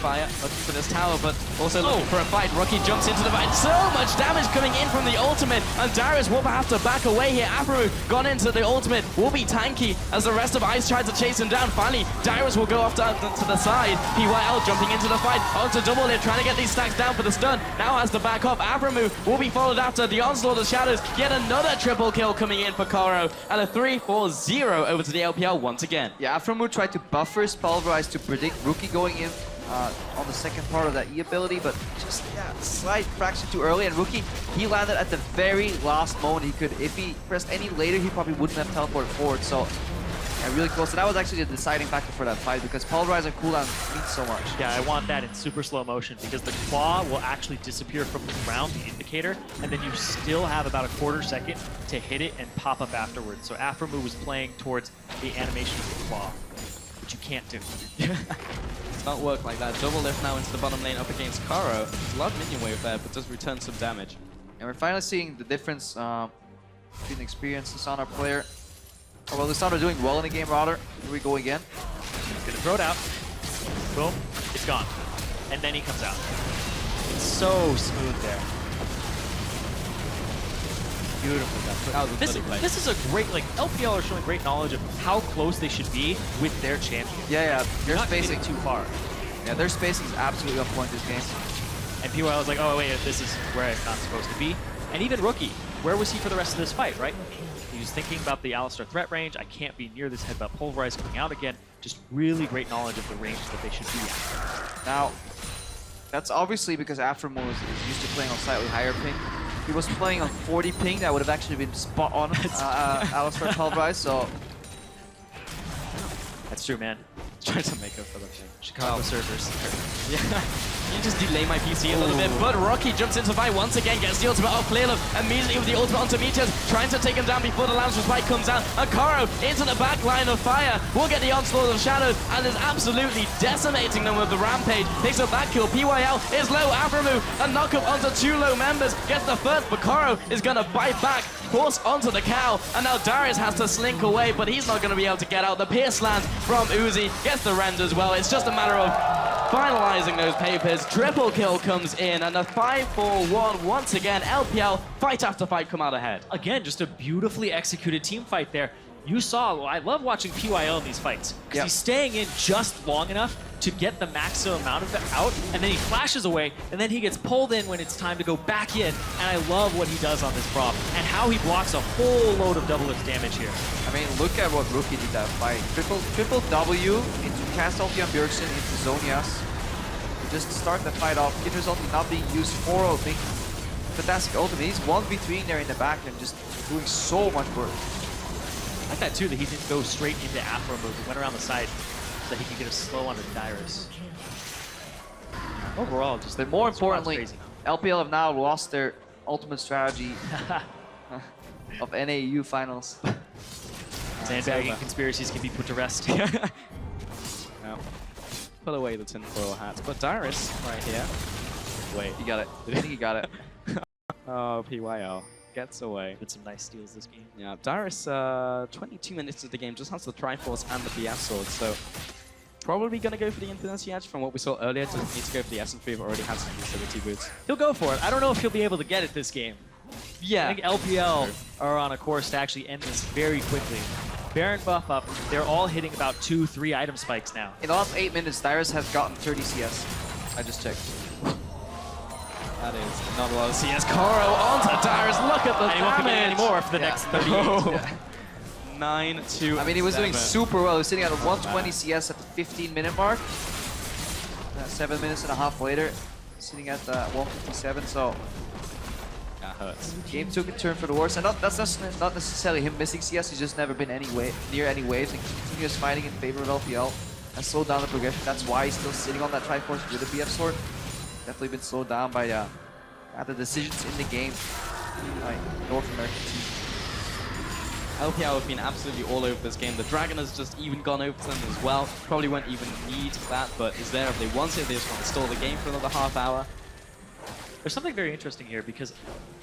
Fire looking for this tower, but also looking for a fight. Rocky jumps into the fight. So much damage coming in from the ultimate, and Darius will have to back away here. Aframu gone into the ultimate, will be tanky as the rest of Ice tries to chase him down. Finally, Darius will go off to the side. PYL jumping into the fight, onto Double Lift, trying to get these stacks down for the stun. Now has to back off. Aframu will be followed after the onslaught of shadows. Yet another triple kill coming in for Koro, and a 3-4-0 over to the LPL once again. Yeah, Aframu tried to buffer his Pulverize to predict Rookie going in on the second part of that E ability, but just slight fraction too early, and Rookie, he landed at the very last moment he could. If he pressed any later, he probably wouldn't have teleported forward, so Yeah, really close. So that was actually the deciding factor for that fight because Pulverize and cooldown means so much. Yeah, I want that in super slow motion because the claw will actually disappear from the ground, the indicator, and then you still have about a quarter second to hit it and pop up afterwards. So Afromu was playing towards the animation of the claw, which you can't do. It's not work like that. Double lift now into the bottom lane up against Karo. There's a lot of minion wave there, but does return some damage. And we're finally seeing the difference between the experienced Lisandro player. Oh, well, Lisandro doing well in the game, rather. Here we go again. He's gonna throw it out. Boom, it's gone. And then he comes out. It's so smooth there. Beautiful. This is a great, like, LPL are showing great knowledge of how close they should be with their champion. Yeah. They're not spacing too far. Yeah, their spacing is absolutely on point this game. And PYL was like, oh wait, this is where I'm not supposed to be. And even Rookie, where was he for the rest of this fight, right? He was thinking about the Alistar threat range. I can't be near this headbutt Pulverize coming out again. Just really great knowledge of the range that they should be at. Now, that's obviously because Afromo is used to playing on slightly higher ping. If he was playing on 40 ping, that would have actually been spot on Alistar Pulverize, so... That's true, man. Try to make up for the thing. Chicago servers. Yeah. You just delay my PC a little bit, but Rocky jumps into the fight once again, gets the ultimate off FLICKR, immediately with the ultimate onto Meteors, trying to take him down before the Lance Spike comes out. Akaro into the back line of fire, will get the onslaught of Shadows, and is absolutely decimating them with the Rampage. Picks up that kill, PYL is low, Afromu, a knockup onto 2 low members, gets the first, but Karo is gonna bite back, force onto the cow, and now Darius has to slink away, but he's not gonna be able to get out. The Pierce land from Uzi, gets the rend as well. It's just a matter of finalizing those papers. Triple kill comes in, and a 5-4-1 once again. LPL, fight after fight, come out ahead. Again, just a beautifully executed team fight there. You saw, I love watching PYL in these fights, because he's staying in just long enough to get the maximum amount of it out, and then he flashes away, and then he gets pulled in when it's time to go back in, and I love what he does on this prop, and how he blocks a whole load of double lift damage here. I mean, look at what Rookie did that fight. Triple W into cast ulti on Bjergsen, into Zonias. Just to start the fight off, Kitter's ulti not being used for ulti. Fantastic ultimate. He's 1v3 there in the back and just doing so much work. I like that too, that he didn't go straight into Afro move, he went around the side so that he could get a slow onto Dyrus. Overall, just but more importantly, LPL have now lost their ultimate strategy of NAU finals. Sandbagging conspiracies can be put to rest. Yeah. Put away the tinfoil hat. But Dyrus, right here. Wait. He got it. I think he got it. Oh, PYL gets away. With some nice steals this game. Yeah, Dyrus, 22 minutes of the game, just has the Triforce and the BF sword, so probably going to go for the Infinity Edge from what we saw earlier. Doesn't need to go for the Essence We've already has some utility boots. He'll go for it. I don't know if he'll be able to get it this game. Yeah. I think LPL are on a course to actually end this very quickly. Baron buff up. They're all hitting about 2-3 item spikes now. In the last 8 minutes, Dyrus has gotten 30 CS. I just checked. That is not a lot of CS. Koro onto Dyrus. Look at the and he won't be getting any more for the next 38. Yeah. 9-2. I mean, he was doing super well. He was sitting at 120 CS at the 15-minute mark. 7 minutes and a half later, sitting at 157. So that hurts. Game took a turn for the worse, and that's not necessarily him missing CS. He's just never been near any waves, and continuous fighting in favor of LPL and slowed down the progression. That's why he's still sitting on that Triforce with a BF sword. Definitely been slowed down by the decisions in the game by North American team. LPL have been absolutely all over this game. The Dragon has just even gone over to them as well. Probably won't even need that, but is there if they want it. They just want to stall the game for another half hour. There's something very interesting here because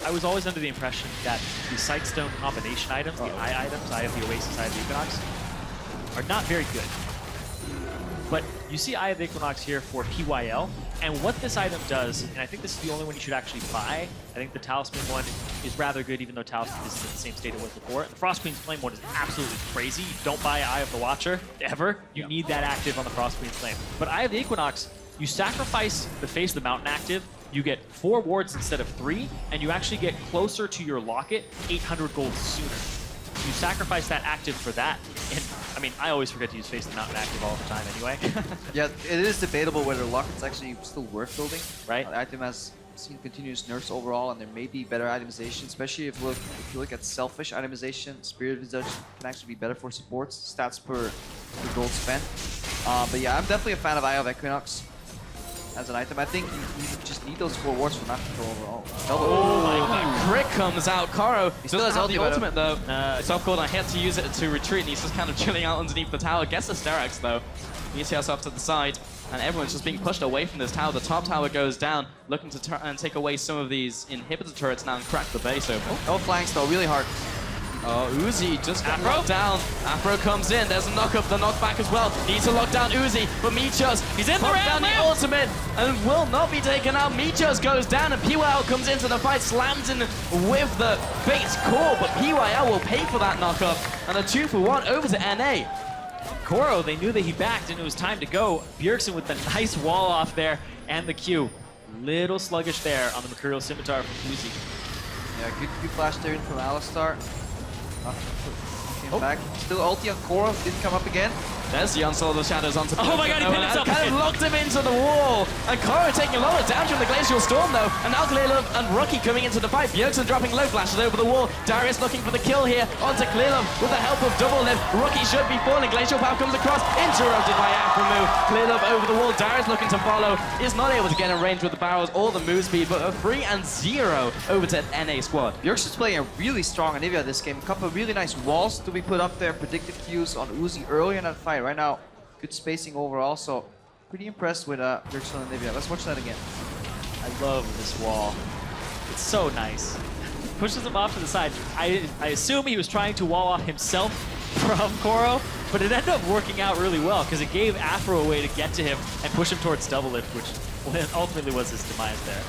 I was always under the impression that the Sightstone combination items, the Eye items, Eye of the Oasis, Eye of the Equinox, are not very good. But you see Eye of the Equinox here for PYL, and what this item does, and I think this is the only one you should actually buy. I think the Talisman one is rather good, even though Talisman isn't in the same state it was before. The Frost Queen's Flame one is absolutely crazy. You don't buy Eye of the Watcher, ever. You need that active on the Frost Queen's Flame. But Eye of the Equinox, you sacrifice the Face of the Mountain active, you get 4 wards instead of 3, and you actually get closer to your locket 800 gold sooner. You sacrifice that active for that, and I mean, I always forget to use Face of the Mountain active all the time anyway. Yeah, it is debatable whether locket's actually still worth building. Right. The item has seen continuous nerfs overall, and there may be better itemization, especially if you look at selfish itemization. Spirit Visage can actually be better for supports, stats per gold spent. But yeah, I'm definitely a fan of Eye of Equinox as an item. I think you just need those 4 wards for map control overall. Oh my god, crit comes out. Karo still doesn't has have the ultimate. ultimate though. It's off cooldown. He had to use it to retreat, and he's just kind of chilling out underneath the tower. Gets the Sterak's though. ETS off to the side, and everyone's just being pushed away from this tower. The top tower goes down, looking to try and take away some of these inhibitor turrets now and crack the base open. Oh, flanks though, really hard. Oh, Uzi just got knocked down. Afro comes in. There's a knock-up, the knockback as well. Needs to lock down Uzi, but Michos, he's in the round down the ultimate and will not be taken out. Michos goes down and PYL comes into the fight, slams in with the base core, but PYL will pay for that knock-up. And a 2-for-1 over to NA. Koro, they knew that he backed and it was time to go. Bjergsen with the nice wall off there and the Q. Little sluggish there on the Mercurial Scimitar from Uzi. Yeah, good flash there in from Alistar. Came back. Still ulti on Koro, didn't come up again. There's the Onslaught of the Shadows onto Oh my god, he pinned himself. kind of locked him into the wall. And Koro taking a lot of damage from the Glacial Storm though. And now Clearlove and Rookie coming into the fight. Bjergsen dropping low flashes over the wall. Darius looking for the kill here onto Clearlove with the help of Double Lift. Rookie should be falling. Glacial Power comes across, interrupted by Aframu. Clearlove over the wall. Darius looking to follow. Is not able to get in range with the barrels or the move speed, but a 3-0 over to NA squad. Bjergsen's playing a really strong Anivia this game. A couple of really nice walls to be put up there. Predictive Qs on Uzi early in that fight. Right now, good spacing overall, so pretty impressed with Bjergsen and Anivia. Let's watch that again. I love this wall. It's so nice. Pushes him off to the side. I assume he was trying to wall off himself from Koro, but it ended up working out really well because it gave Afro a way to get to him and push him towards double lift, which ultimately was his demise there.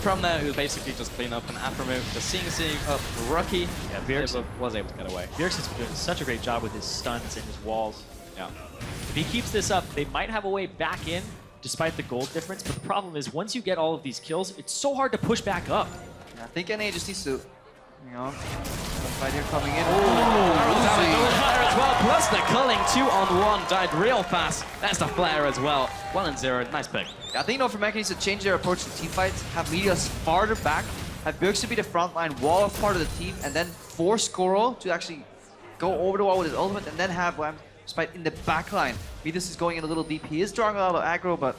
From there, it was basically just clean up and Aframu just seeing up Rookie. Yeah, Bjergsen was able to get away. Bjergsen's been doing such a great job with his stuns and his walls. Yeah. If he keeps this up, they might have a way back in despite the gold difference, but the problem is once you get all of these kills, it's so hard to push back up. I think NA just needs to, you know, fight here coming in. Flare as well, plus the culling 2-on-1 died real fast. That's the flare as well. 1-0, nice pick. I think North needs to change their approach to team fights, have Medias farther back, have Bjergsen be the front line, wall off part of the team, and then force Koro to actually go over the wall with his ultimate, and then have Spite in the back line. Medias is going in a little deep. He is drawing a lot of aggro, but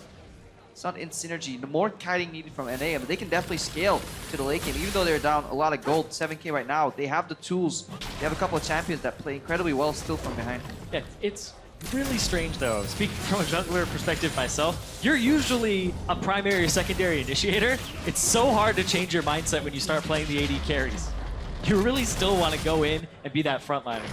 it's not in synergy. The more kiting needed from NA, but they can definitely scale to the late game. Even though they're down a lot of gold, 7k right now, they have the tools. They have a couple of champions that play incredibly well still from behind. Yeah, it's really strange though. Speaking from a jungler perspective myself, you're usually a primary or secondary initiator. It's so hard to change your mindset when you start playing the AD carries. You really still want to go in and be that frontliner.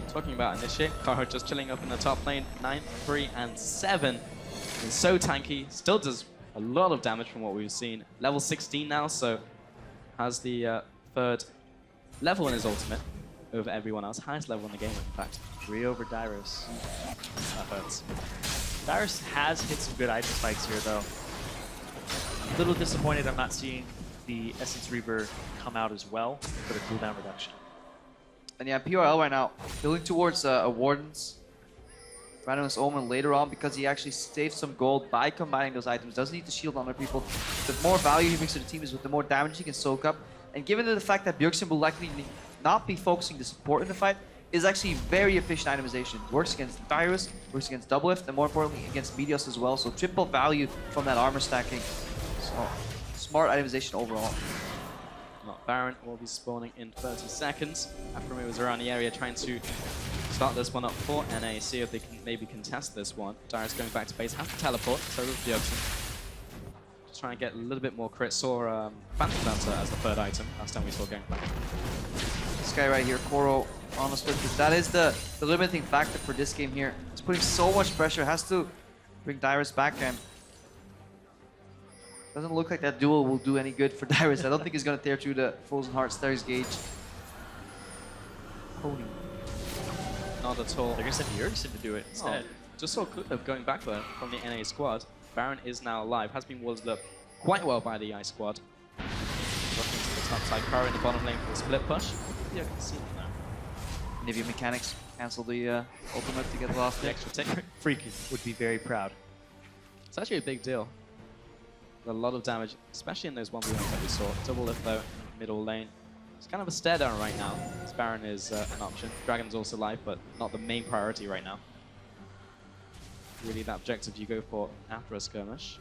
Talking about initiate, Karo just chilling up in the top lane, 9, 3, and 7. He's so tanky, still does a lot of damage from what we've seen. Level 16 now, so has the third level in his ultimate over everyone else. Highest level in the game, in fact. 3 over Dyrus. That hurts. Dyrus has hit some good item spikes here, though. A little disappointed I'm not seeing the Essence Reaver come out as well for the cooldown reduction. And yeah, PRL right now, building towards a Warden's Random's Omen later on because he actually saved some gold by combining those items. Doesn't need to shield on other people. The more value he brings to the team is with the more damage he can soak up. And given the fact that Bjergsen will likely not be focusing the support in the fight, is actually very efficient itemization. Works against Dyrus, works against Double Lift, and more importantly against Medios as well. So triple value from that armor stacking. So smart itemization overall. Baron will be spawning in 30 seconds. Aframu is around the area trying to start this one up for NA, see if they can maybe contest this one. Dyrus going back to base, have to teleport, so does Bjergsen. Just trying to get a little bit more crit. Saw Phantom Dancer as the third item last time we saw going back. This guy right here, Koro, on the split, that is the limiting factor for this game here. It's putting so much pressure, has to bring Dyrus back, and doesn't look like that duel will do any good for Dyrus. I don't think he's going to tear through the Frozen Heart Stairs gauge. Pony. Not at all. They're going to send Bjergsen to do it instead. Just saw Clip going back there from the NA squad. Baron is now alive, has been warded up quite well by the ice squad. Looking to the top side, Karo in the bottom lane for the split push. Yeah, I can see him now. Nivea mechanics cancel the ultimate to get the last the extra tick. Freaking would be very proud. It's actually a big deal. A lot of damage, especially in those 1v1s that we saw. Double lift though, middle lane. It's kind of a stare down right now. This Baron is an option. Dragon's also live, but not the main priority right now. Really that objective you go for after a skirmish.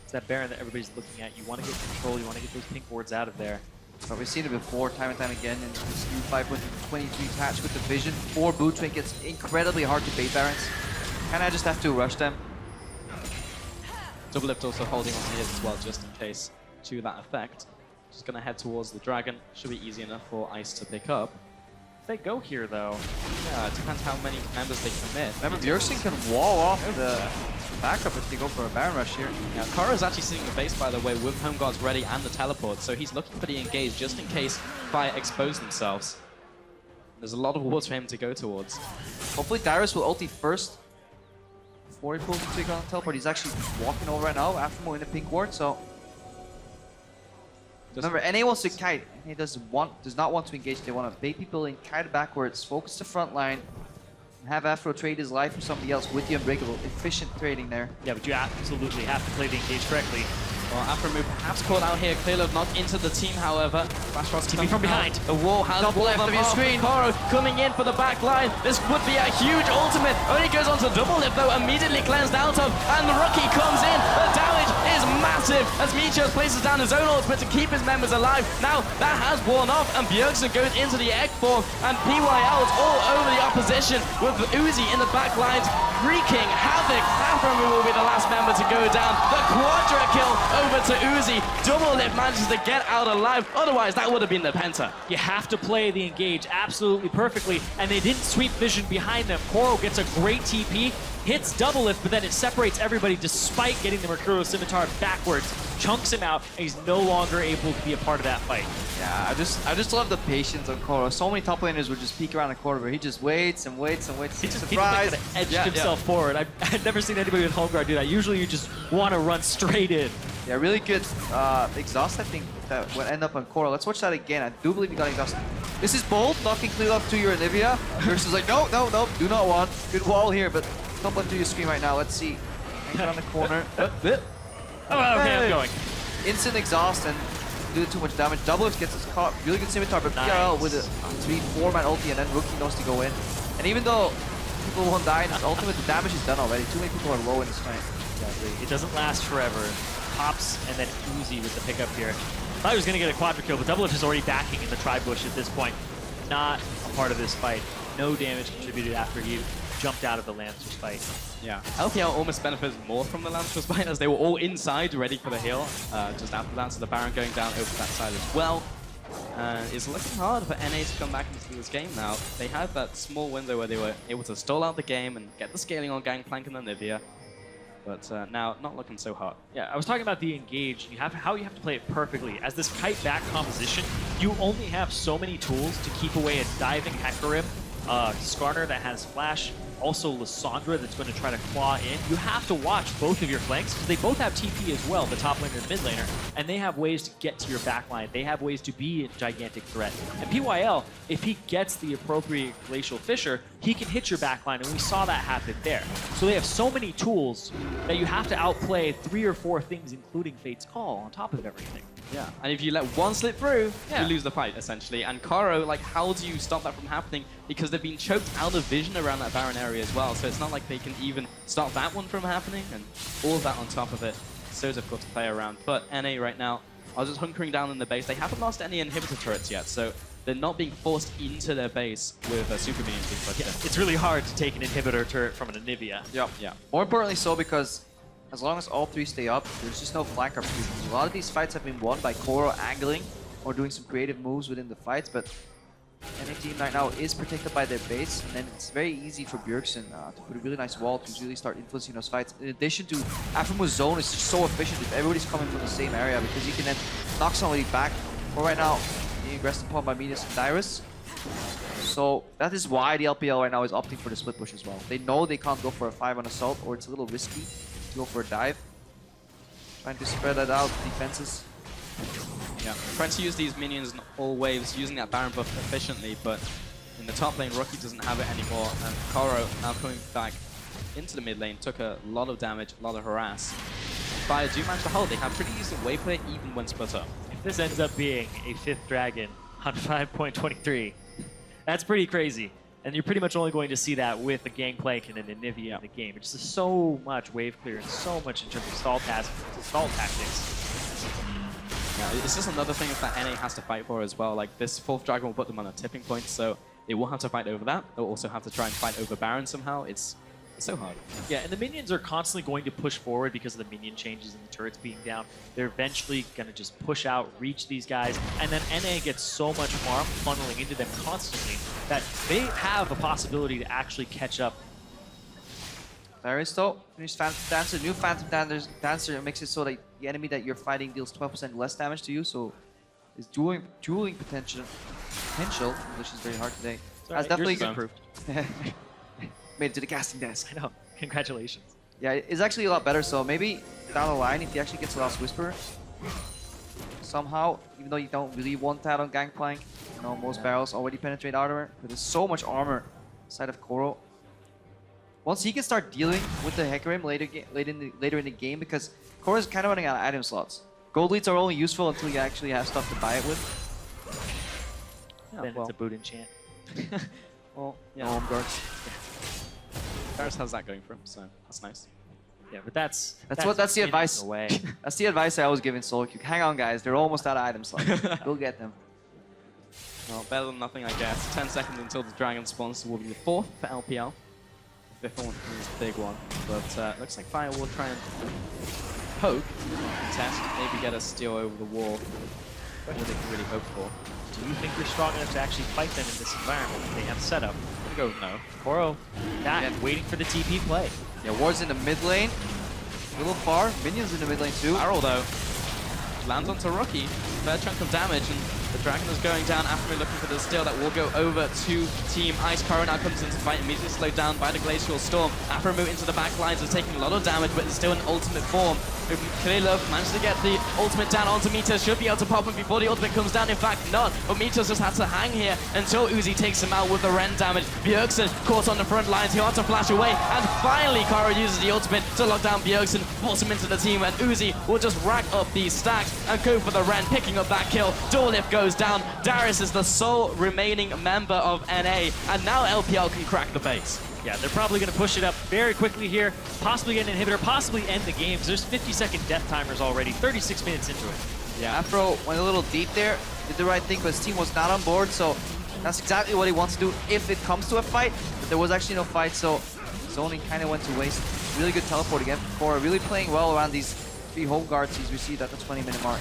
It's that Baron that everybody's looking at. You want to get control, you want to get those pink wards out of there. But we've seen it before, time and time again, in this new 523 patch with the vision. For Blue Twink, it's incredibly hard to bait Barons. And I just have to rush them. Double lift also holding on to his as well, just in case, to that effect. Just gonna head towards the Dragon. Should be easy enough for Ice to pick up. If they go here though, yeah, it depends how many members they commit. Remember, Bjergsen can wall off the backup if they go for a Baron rush here. Yeah, Koro's actually sitting the base, by the way, with Home Guards ready and the teleport, so he's looking pretty engaged just in case Fire expose themselves. There's a lot of wards for him to go towards. Hopefully Dyrus will ulti first before he pulls the trigger on the teleport. He's actually walking over right now after more in the pink ward, so... Remember, NA wants to kite. NA does not want to engage. They want to bait people in, kite backwards, focus the front line, and have Afro trade his life for somebody else with the Unbreakable. Efficient trading there. Yeah, but you absolutely have to play the engage correctly. Well, Afro move perhaps caught out here. Clearlove not into the team, however. Flash Ross coming from behind. The wall has Top left of your screen. Koro coming in for the back line. This would be a huge ultimate. Only goes on to double lift though, immediately cleansed out of. And the Rookie comes in. The damage is massive as Meteos places down his own ultimate to keep his members alive. Now that has worn off and Bjergsen goes into the egg form and PYL's all over the opposition with Uzi in the back lines wreaking havoc. Afro will be the last member to go down. The quadra kill over to Uzi. Double lift manages to get out alive. Otherwise, that would have been the penta. You have to play the engage absolutely perfectly, and they didn't sweep vision behind them. Koro gets a great TP, hits double lift, but then it separates everybody despite getting the Mercurial Scimitar backwards, chunks him out, and he's no longer able to be a part of that fight. Yeah, I just love the patience of Koro. So many top laners would just peek around the corner where he just waits and waits and waits. He just surprise. kind of edged himself forward. I've never seen anybody with home guard do that. Usually you just want to run straight in. Yeah, really good exhaust, I think, that would end up on Koro. Let's watch that again. I do believe he got exhaust. This is bold, knocking Clearlove to your Olivia. Versus like, no, do not want. Good wall here, but top left to your screen right now. Let's see. Hang around the corner. Oh, okay, I'm going. Instant exhaust and do too much damage. Double lift gets us caught. Really good scimitar, but PRL with a 3-4 man ulti and then Rookie knows to go in. And even though people won't die in his ultimate, the damage is done already. Too many people are low in this fight. Exactly. It doesn't last forever. Pops and then Uzi with the pickup here. Thought he was going to get a quadra kill, but Double Lift is already backing in the tri-bush at this point. Not a part of this fight. No damage contributed after he jumped out of the Lancer's fight. Yeah, LPL almost benefits more from the Lancer's fight as they were all inside ready for the heal. Just after that, so the Baron going down over that side as well. It's looking hard for NA to come back into this game now. They had that small window where they were able to stall out the game and get the scaling on Gangplank and the Nivea. But now, not looking so hot. Yeah, I was talking about the engage. How you have to play it perfectly. As this kite back composition, you only have so many tools to keep away a diving Hecarim, Skarner that has flash, also Lissandra that's going to try to claw in. You have to watch both of your flanks because they both have TP as well, the top laner and mid laner, and they have ways to get to your back line. They have ways to be a gigantic threat. And PYL, if he gets the appropriate Glacial Fissure, he can hit your back line, and we saw that happen there. So they have so many tools that you have to outplay 3 or 4 things, including Fate's Call, on top of everything. Yeah, and if you let one slip through, you lose the fight, essentially. And Koro, like, how do you stop that from happening? Because they've been choked out of vision around that Baron area as well, so it's not like they can even stop that one from happening, and all of that on top of it. So difficult to play around. But NA right now are just hunkering down in the base. They haven't lost any inhibitor turrets yet, so they're not being forced into their base with super minions. Yeah, it's really hard to take an inhibitor turret from an Anivia. Yep. Yeah. More importantly so because as long as all 3 stay up, there's just no FLICKR opportunities. A lot of these fights have been won by Koro angling or doing some creative moves within the fights, but NA team right now is protected by their base, and then it's very easy for Bjergsen to put a really nice wall to really start influencing those fights. In addition to, Afromu's zone is just so efficient if everybody's coming from the same area because you can then knock somebody back. But right now, being aggressed upon by Meteos and Dyrus. So that is why the LPL right now is opting for the split push as well. They know they can't go for a 5 on assault, or it's a little risky to go for a dive. Trying to spread that out, defenses. Yeah, trying to use these minions in all waves, using that Baron buff efficiently, but in the top lane, Rookie doesn't have it anymore, and Koro now coming back into the mid lane, took a lot of damage, a lot of harass. Fire do manage to hold. They have pretty decent wave play even when split up. If this ends up being a 5th dragon on 5.23, that's pretty crazy. And you're pretty much only going to see that with a Gangplank and an Anivia in the game. It's just so much wave clearance, so much in terms of stall tactics. Yeah, it's just another thing that NA has to fight for as well. Like, this 4th dragon will put them on a tipping point, so they will have to fight over that. They'll also have to try and fight over Baron somehow. It's so hard. Yeah, and the minions are constantly going to push forward because of the minion changes and the turrets being down. They're eventually going to just push out, reach these guys, and then NA gets so much farm funneling into them constantly that they have a possibility to actually catch up. Darius though, finished Phantom Dancer, new Phantom Dancer makes it so that the enemy that you're fighting deals 12% less damage to you, so it's dueling potential, which is very hard today. That's definitely improved. Made it to the casting desk. I know. Congratulations. Yeah, it's actually a lot better, so maybe down the line, if he actually gets Last Whisper, somehow, even though you don't really want that on Gangplank, you know, most barrels already penetrate armor, but there's so much armor inside of Koro. Once he can start dealing with the Hecarim later in the game, because Koro is kind of running out of item slots. Gold leads are only useful until you actually have stuff to buy it with. Yeah, then it's a boot enchant. Well, yeah. Home guards. Paris has that going for him, so that's nice. Yeah, but that's the advice. That's the advice I always give in solo queue. Hang on, guys. They're almost out of item slots. We'll get them. Well, better than nothing, I guess. 10 seconds until the dragon spawns will be the 4th for LPL. 5th one is a big one, but looks like Fire will try and poke, test, maybe get a steal over the wall. What they can really hope for. Do you think you're strong enough to actually fight them in this environment? They have setup. I'm gonna go with no. Koro, waiting for the TP play. Yeah, Ward's in the mid lane. A little far. Minions in the mid lane too. Barrel though. Lands onto Rookie. Fair chunk of damage, and the dragon is going down after looking for the steal that will go over to Team Ice. Karo now comes into the fight, immediately slowed down by the Glacial Storm. Aphromoot into the back lines is taking a lot of damage, but it's still in ultimate form. Kalilov managed to get the ultimate down onto Meteos, should be able to pop him before the ultimate comes down. In fact, not. But Meteos just had to hang here until Uzi takes him out with the Ren damage. Bjergsen caught on the front lines, he'll have to flash away, and finally Karo uses the ultimate to lock down Bjergsen, force him into the team, and Uzi will just rack up these stacks and go for the Ren, picking up that kill. Dual lift goes down. Darius is the sole remaining member of NA, and now LPL can crack the base. Yeah, they're probably going to push it up very quickly here, possibly get an inhibitor, possibly end the game. There's 50-second death timers already, 36 minutes into it. Yeah, Afro went a little deep there, did the right thing, but his team was not on board, so that's exactly what he wants to do if it comes to a fight. But there was actually no fight, so Zoni kind of went to waste. Really good teleport again for really playing well around these 3 home guards he's received at the 20-minute mark.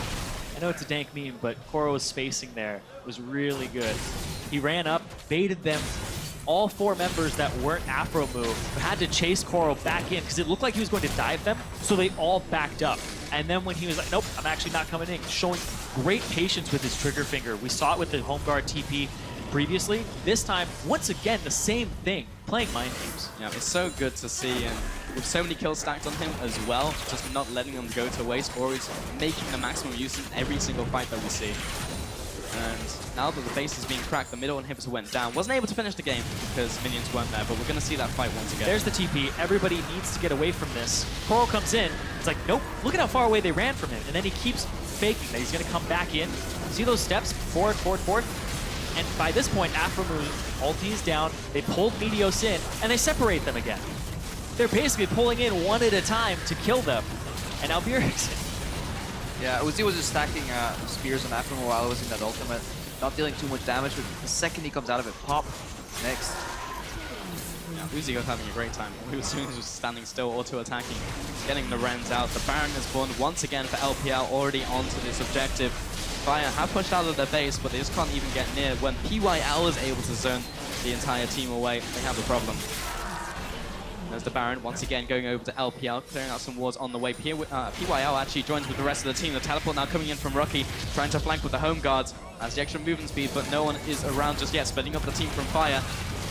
I know it's a dank meme, but Koro's spacing there was really good. He ran up, baited them. All 4 members that weren't Aphromoot had to chase Koro back in because it looked like he was going to dive them, so they all backed up. And then when he was like, nope, I'm actually not coming in, showing great patience with his trigger finger. We saw it with the home guard TP previously. This time, once again, the same thing, playing mind games. Yeah, it's so good to see, and with so many kills stacked on him as well, just not letting them go to waste, or he's making the maximum use in every single fight that we see. And now that the base is being cracked, the middle inhibitor went down. Wasn't able to finish the game because minions weren't there, but we're going to see that fight once again. There's the TP. Everybody needs to get away from this. Koro comes in. It's like, nope, look at how far away they ran from him. And then he keeps faking that he's going to come back in. See those steps? Forward, forward, forward. And by this point, Aphromoot ulti is down. They pulled Meteos in, and they separate them again. They're basically pulling in one at a time to kill them. And now Bjergsen. Yeah, Uzi was just stacking spears on Aphromoot while he was in that ultimate. Not dealing too much damage, but the second he comes out of it, pop. Next. Yeah, Uzi was having a great time. He was just standing still, auto-attacking, getting the Rens out. The Baron has spawned once again for LPL, already onto this objective. Fire have pushed out of their base, but they just can't even get near. When PYL is able to zone the entire team away, they have a problem. There's the Baron, once again going over to LPL, clearing out some wards on the way. PYL actually joins with the rest of the team. The teleport now coming in from Rookie, trying to flank with the home guards. Has the extra movement speed, but no one is around just yet, splitting up the team from Fire.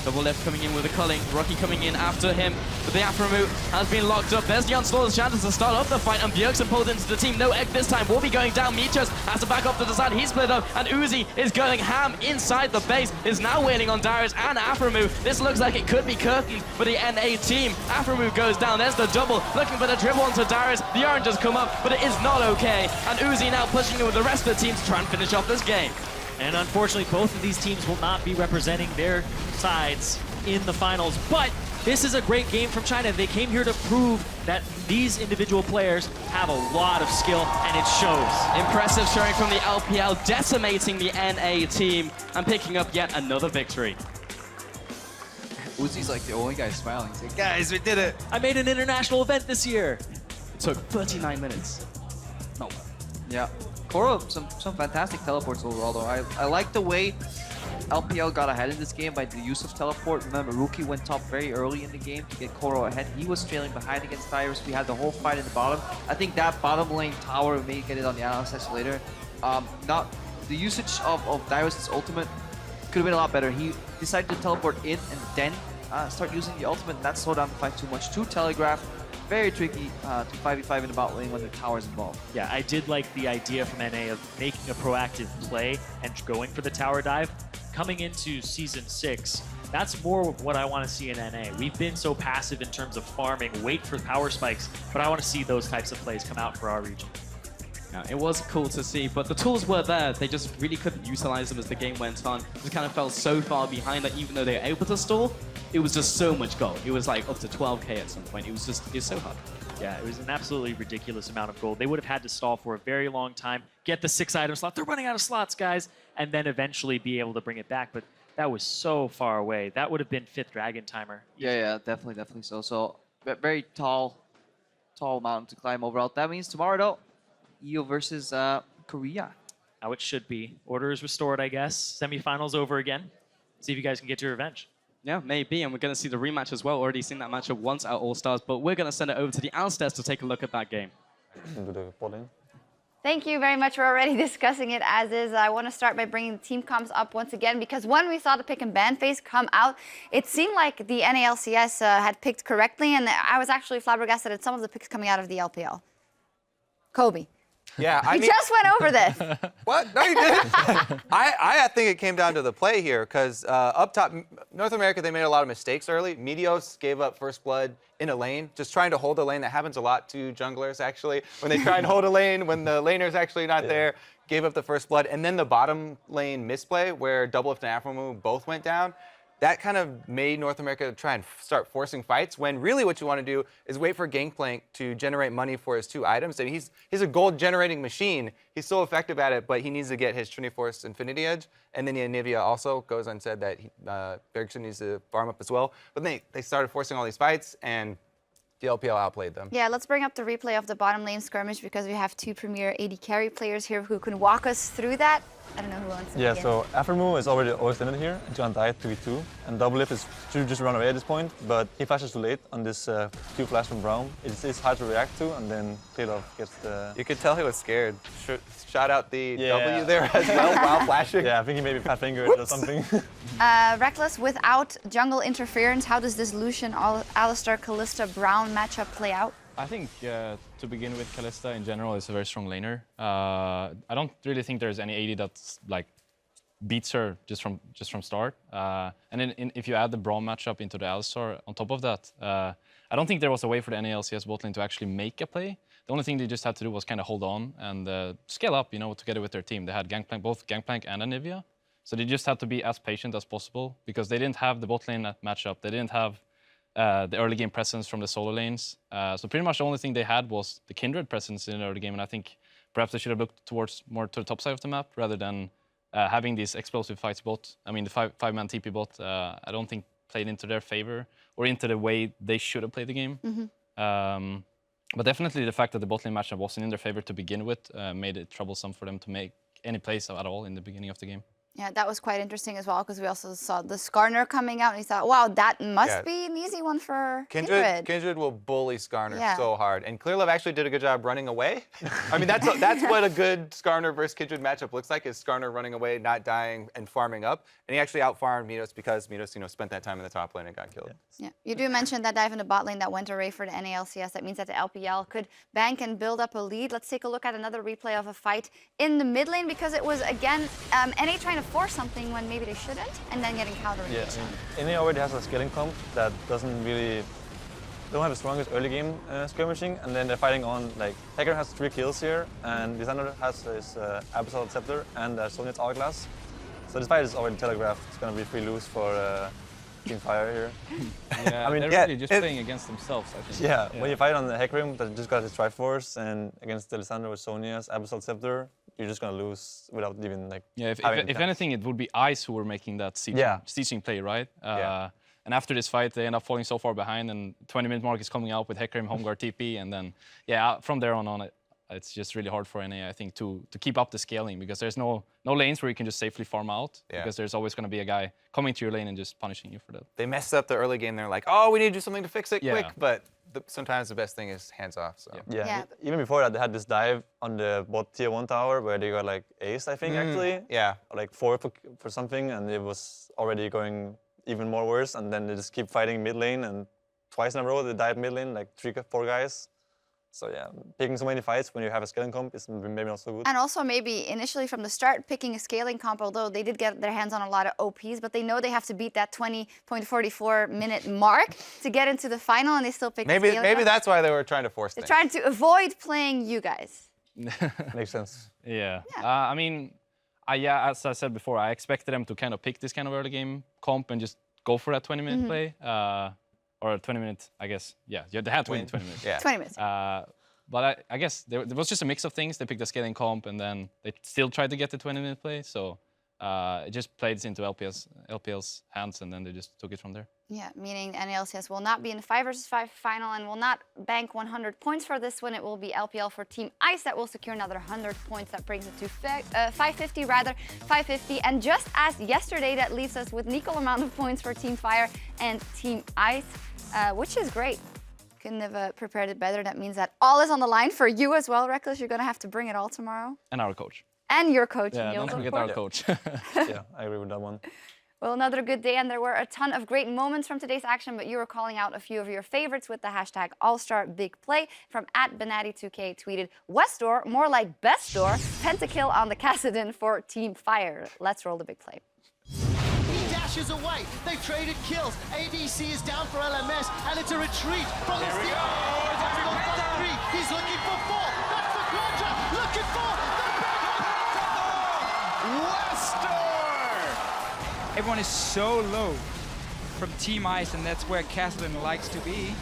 Double left coming in with a culling. Rocky coming in after him. But the Afromu has been locked up. There's the Onslaught's chances to start off the fight. And Bjergsen pulled into the team. No egg this time. Will be going down. Michos has to back up to the side. He's split up. And Uzi is going ham inside the base. Is now waiting on Darius and Afromu. This looks like it could be curtains for the NA team. Afromu goes down. There's the double. Looking for the dribble onto Darius. The orange has come up, but it is not okay. And Uzi now pushing it with the rest of the team to try and finish off this game. And unfortunately, both of these teams will not be representing their sides in the finals. But this is a great game from China. They came here to prove that these individual players have a lot of skill, and it shows. Impressive showing from the LPL, decimating the NA team and picking up yet another victory. Uzi's like the only guy smiling. He's like, guys, we did it. I made an international event this year. It took 39 minutes. No. Yeah. Koro, some fantastic teleports overall, though. I like the way LPL got ahead in this game by the use of teleport. Remember, Rookie went top very early in the game to get Koro ahead. He was trailing behind against Dyrus. We had the whole fight in the bottom. I think that bottom lane tower may get it on the analysis later. Not the usage of Dyrus' ultimate could have been a lot better. He decided to teleport in and then start using the ultimate, and that slowed down the fight too much. Too telegraphed. Very tricky to 5v5 in the bot lane when the tower's involved. Yeah, I did like the idea from NA of making a proactive play and going for the tower dive. Coming into Season 6, that's more what I want to see in NA. We've been so passive in terms of farming, wait for power spikes, but I want to see those types of plays come out for our region. Yeah, it was cool to see, but the tools were there. They just really couldn't utilize them as the game went on. It kind of fell so far behind that even though they were able to stall, it was just so much gold. It was like up to 12k at some point. It was so hard. Yeah, it was an absolutely ridiculous amount of gold. They would have had to stall for a very long time, get the 6-item slot. They're running out of slots, guys, and then eventually be able to bring it back. But that was so far away. That would have been 5th Dragon timer. Yeah, definitely so. So very tall mountain to climb overall. That means tomorrow, though, EO versus Korea. How it should be. Order is restored, I guess. Semifinals over again. See if you guys can get your revenge. Yeah, maybe, and we're going to see the rematch as well. Already seen that matchup once at All-Stars, but we're going to send it over to the Alstairs to take a look at that game. Thank you very much. We're already discussing it as is. I want to start by bringing the team comps up once again, because when we saw the pick and ban phase come out, it seemed like the NALCS had picked correctly, and I was actually flabbergasted at some of the picks coming out of the LPL. Kobe. Yeah, I we mean, just went over this. What? No, you didn't. I think it came down to the play here, because up top, North America, they made a lot of mistakes early. Meteos gave up first blood in a lane, just trying to hold a lane. That happens a lot to junglers, actually. When they try and hold a lane, when the laner's actually not there, gave up the first blood. And then the bottom lane misplay, where Doublelift and Afromu both went down. That kind of made North America try and start forcing fights, when really what you want to do is wait for Gangplank to generate money for his 2 items. And he's a gold-generating machine. He's so effective at it, but he needs to get his Trinity Force Infinity Edge. And then Nivea also goes and said that Bjergsen needs to farm up as well. But they started forcing all these fights, and the LPL outplayed them. Yeah, let's bring up the replay of the bottom lane skirmish, because we have 2 premier AD carry players here who can walk us through that. I don't know who wants to begin. So Afromu is already overextended here. He's gonna die 2v2. And Doublelift should just run away at this point, but he flashes too late on this Q flash from Brown. It's hard to react to, and then Clearlove gets the... You could tell he was scared. Shot out the W there as well while flashing. Yeah, I think he maybe fat fingered or something. Reckless, without jungle interference, how does this Lucian, Alistar, Kalista, Brown matchup play out? I think, to begin with, Kalista in general is a very strong laner. I don't really think there's any AD that's like beats her just from start. And then if you add the Braum matchup into the Alistar on top of that, I don't think there was a way for the NALCS bot lane to actually make a play. The only thing they just had to do was kind of hold on and scale up, together with their team. They had both Gangplank and Anivia. So they just had to be as patient as possible, because they didn't have the bot lane matchup. They didn't have the early game presence from the solo lanes. So pretty much the only thing they had was the Kindred presence in the early game, and I think perhaps they should have looked more to the top side of the map rather than having these explosive fights bot. I mean, the five-man TP bot, I don't think played into their favor or into the way they should have played the game. But definitely the fact that the bot lane matchup wasn't in their favor to begin with made it troublesome for them to make any plays at all in the beginning of the game. Yeah, that was quite interesting as well because we also saw the Skarner coming out and we thought, wow, that must be an easy one for Kindred. Kindred will bully Skarner Yeah. so hard. And Clearlove actually did a good job running away. I mean, that's what a good Skarner versus Kindred matchup looks like, is Skarner running away, not dying, and farming up. And he actually outfarmed Minos because Minos, spent that time in the top lane and got killed. Yeah, you do mention that dive in the bot lane that went away for the NALCS. That means that the LPL could bank and build up a lead. Let's take a look at another replay of a fight in the mid lane because it was, again, NA trying to force something when maybe they shouldn't, and then getting counter engaged. Yeah, NA already has a scaling comp that don't have the strongest early game skirmishing, and then they're fighting on, like, FLICKR has 3 kills here, and Lisandro has his Abyssal Scepter and Sonya's Hourglass. So this fight is already telegraphed. It's going to be free lose for Team Fire here. Yeah, I mean, they're really just playing against themselves, I think. Yeah, when you fight on the Hecarim that just got his Triforce, and against Lisandro with Sonya's Abyssal Scepter, you're just going to lose without even, like, yeah, if anything, it would be Ice who were making that sieging play, right? And after this fight, they end up falling so far behind, and 20-minute mark is coming out with Hecarim, Homeguard, TP, and then, from there on, it's just really hard for NA, I think, to keep up the scaling, because there's no lanes where you can just safely farm out, because there's always going to be a guy coming to your lane and just punishing you for that. They messed up the early game. They're like, oh, we need to do something to fix it quick, but sometimes the best thing is hands off. So. Yeah. Even before that, they had this dive on the bot tier 1 tower where they got like ace, I think, actually. Yeah. Or like 4 for something, and it was already going even more worse, and then they just keep fighting mid lane, and twice in a row they dive mid lane, like 3-4 guys. So yeah, picking so many fights when you have a scaling comp is maybe not so good. And also maybe initially from the start picking a scaling comp, although they did get their hands on a lot of OPs, but they know they have to beat that 20.44 minute mark to get into the final, and they still pick maybe scaling comp. that's why they were trying to force They're things. trying to avoid playing you guys. Makes sense. Yeah. I mean, as I said before, I expected them to kind of pick this kind of early game comp and just go for that 20-minute play. Or 20 minutes, I guess. Yeah, they had 20 minutes. Yeah. 20 minutes. But I guess there was just a mix of things. They picked a scaling comp, and then they still tried to get the 20-minute play. So it just played into LPL's hands, and then they just took it from there. Yeah, meaning NALCS will not be in the 5 versus 5 final and will not bank 100 points for this one. It will be LPL for Team Ice that will secure another 100 points. That brings it to 550 rather, 550. And just as yesterday, that leaves us with an equal amount of points for Team Fire and Team Ice, which is great. Couldn't have prepared it better. That means that all is on the line for you as well, Reckless. You're going to have to bring it all tomorrow. And our coach. And your coach, Yeah, Niels, don't forget of our course. coach. Yeah, I agree with that one. Well, another good day, and there were a ton of great moments from today's action, but you were calling out a few of your favorites with the hashtag AllStarBigPlay. From @Banati2K tweeted, Westdoor, more like Bestdoor, pentakill on the Kassadin for Team Fire. Let's roll the big play. He dashes away. They've traded kills. ADC is down for LMS, and it's a retreat from the Steel. He's looking for 4. That's the Quadra. Looking for the Westdoor! Everyone is so low from Team Ice, and that's where Kassadin likes to be.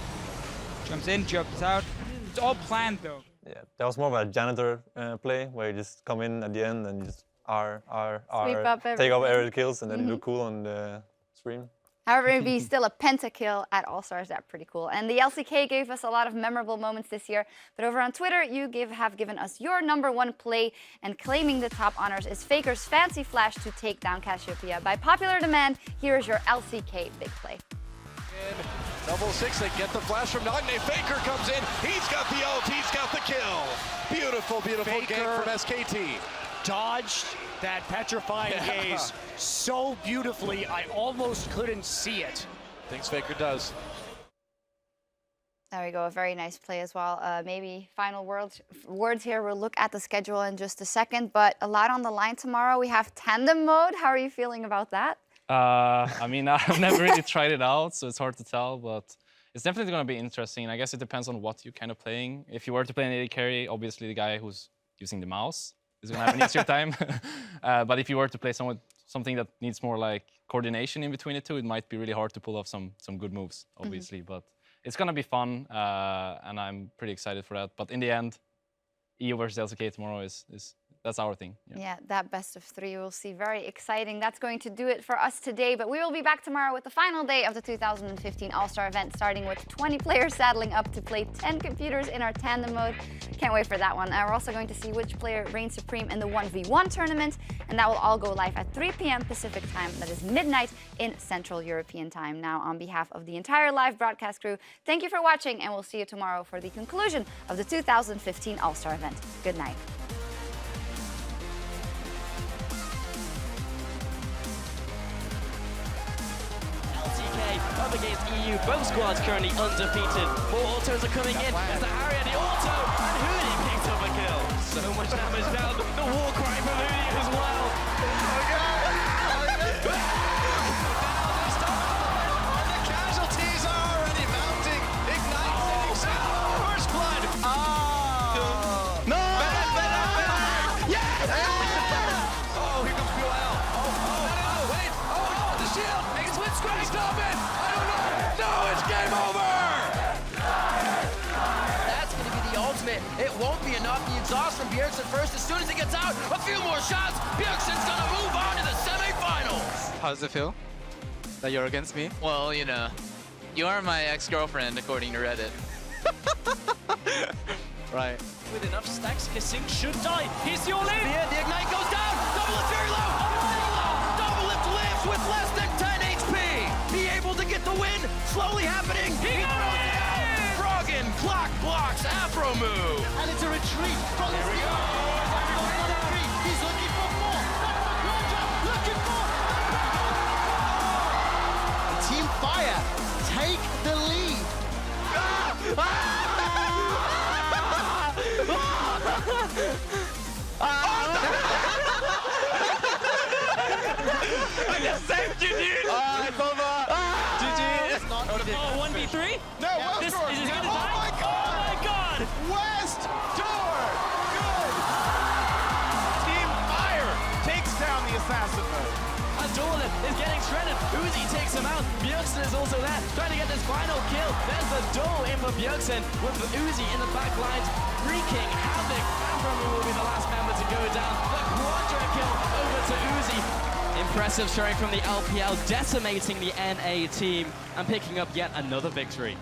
Jumps in, jumps out. It's all planned, though. Yeah, that was more of a janitor play where you just come in at the end and just take off every kills, and then you look cool on the stream. However, it would be still a pentakill at All-Stars. That's pretty cool. And the LCK gave us a lot of memorable moments this year. But over on Twitter, you have given us your #1 play, and claiming the top honors is FLICKR's fancy flash to take down Cassiopeia. By popular demand, here is your LCK big play. Double 6, they get the flash from Nagne. FLICKR comes in. He's got the ult. He's got the kill. Beautiful, beautiful FLICKR game from SKT. Dodged that petrifying gaze so beautifully, I almost couldn't see it. Thinks FLICKR does. There we go, a very nice play as well. Maybe final words here. We'll look at the schedule in just a second, but a lot on the line tomorrow. We have tandem mode. How are you feeling about that? I mean, I've never really tried it out, so it's hard to tell, but it's definitely going to be interesting. I guess it depends on what you're kind of playing. If you were to play an AD carry, obviously the guy who's using the mouse is going to have an easier time. But if you were to play something that needs more like coordination in between the two, it might be really hard to pull off some good moves, obviously. But it's going to be fun, and I'm pretty excited for that. But in the end, EU versus LCK tomorrow is that's our thing. Yeah, that best of 3 we'll see. Very exciting. That's going to do it for us today, but we will be back tomorrow with the final day of the 2015 All-Star event, starting with 20 players saddling up to play 10 computers in our tandem mode. Can't wait for that one. We're also going to see which player reigns supreme in the 1v1 tournament, and that will all go live at 3 p.m. Pacific time. That is midnight in Central European time. Now, on behalf of the entire live broadcast crew, thank you for watching, and we'll see you tomorrow for the conclusion of the 2015 All-Star event. Good night. Up against EU, both squads currently undefeated. More autos are coming in as the Harry and the auto, and Hoodie picks up a kill. So much damage down, the war cry from Hoodie as well. And the casualties are already mounting. Ignite sending first blood. No! Yes! Oh, here comes Fuel. Oh, wait. Oh, the shield. Makes a switch squad. Stop it. No, it's game over! That's going to be the ultimate. It won't be enough. The exhaust from Bjergsen first. As soon as he gets out, a few more shots. Bjergsen's going to move on to the semifinals. How does it feel that you're against me? Well, you know, you are my ex-girlfriend, according to Reddit. Right. With enough stacks, Hissing should die. Here's the all-in. The ignite goes down. Double lift very low. Double lift lives with less than 10 HP. Be able to get the win. Slowly happening. He throws it out. Froggen, clock blocks, Afro move. And it's a retreat from the steal. He's looking for more. Looking for. Team Fire take the lead. I just saved you, dude! It's over! GG! It's not Oh, 1v3? No, this West Door! is gonna die? Oh my god! Oh my god! West Door! Good! Team Fire takes down the assassin mode. Adorlin is getting shredded. Uzi takes him out. Bjergsen is also there, trying to get this final kill. There's the duel in for Bjergsen with Uzi in the back lines, wreaking havoc. Afromu will be the last member to go down. The quadra kill over to Uzi. Impressive showing from the LPL, decimating the NA team and picking up yet another victory.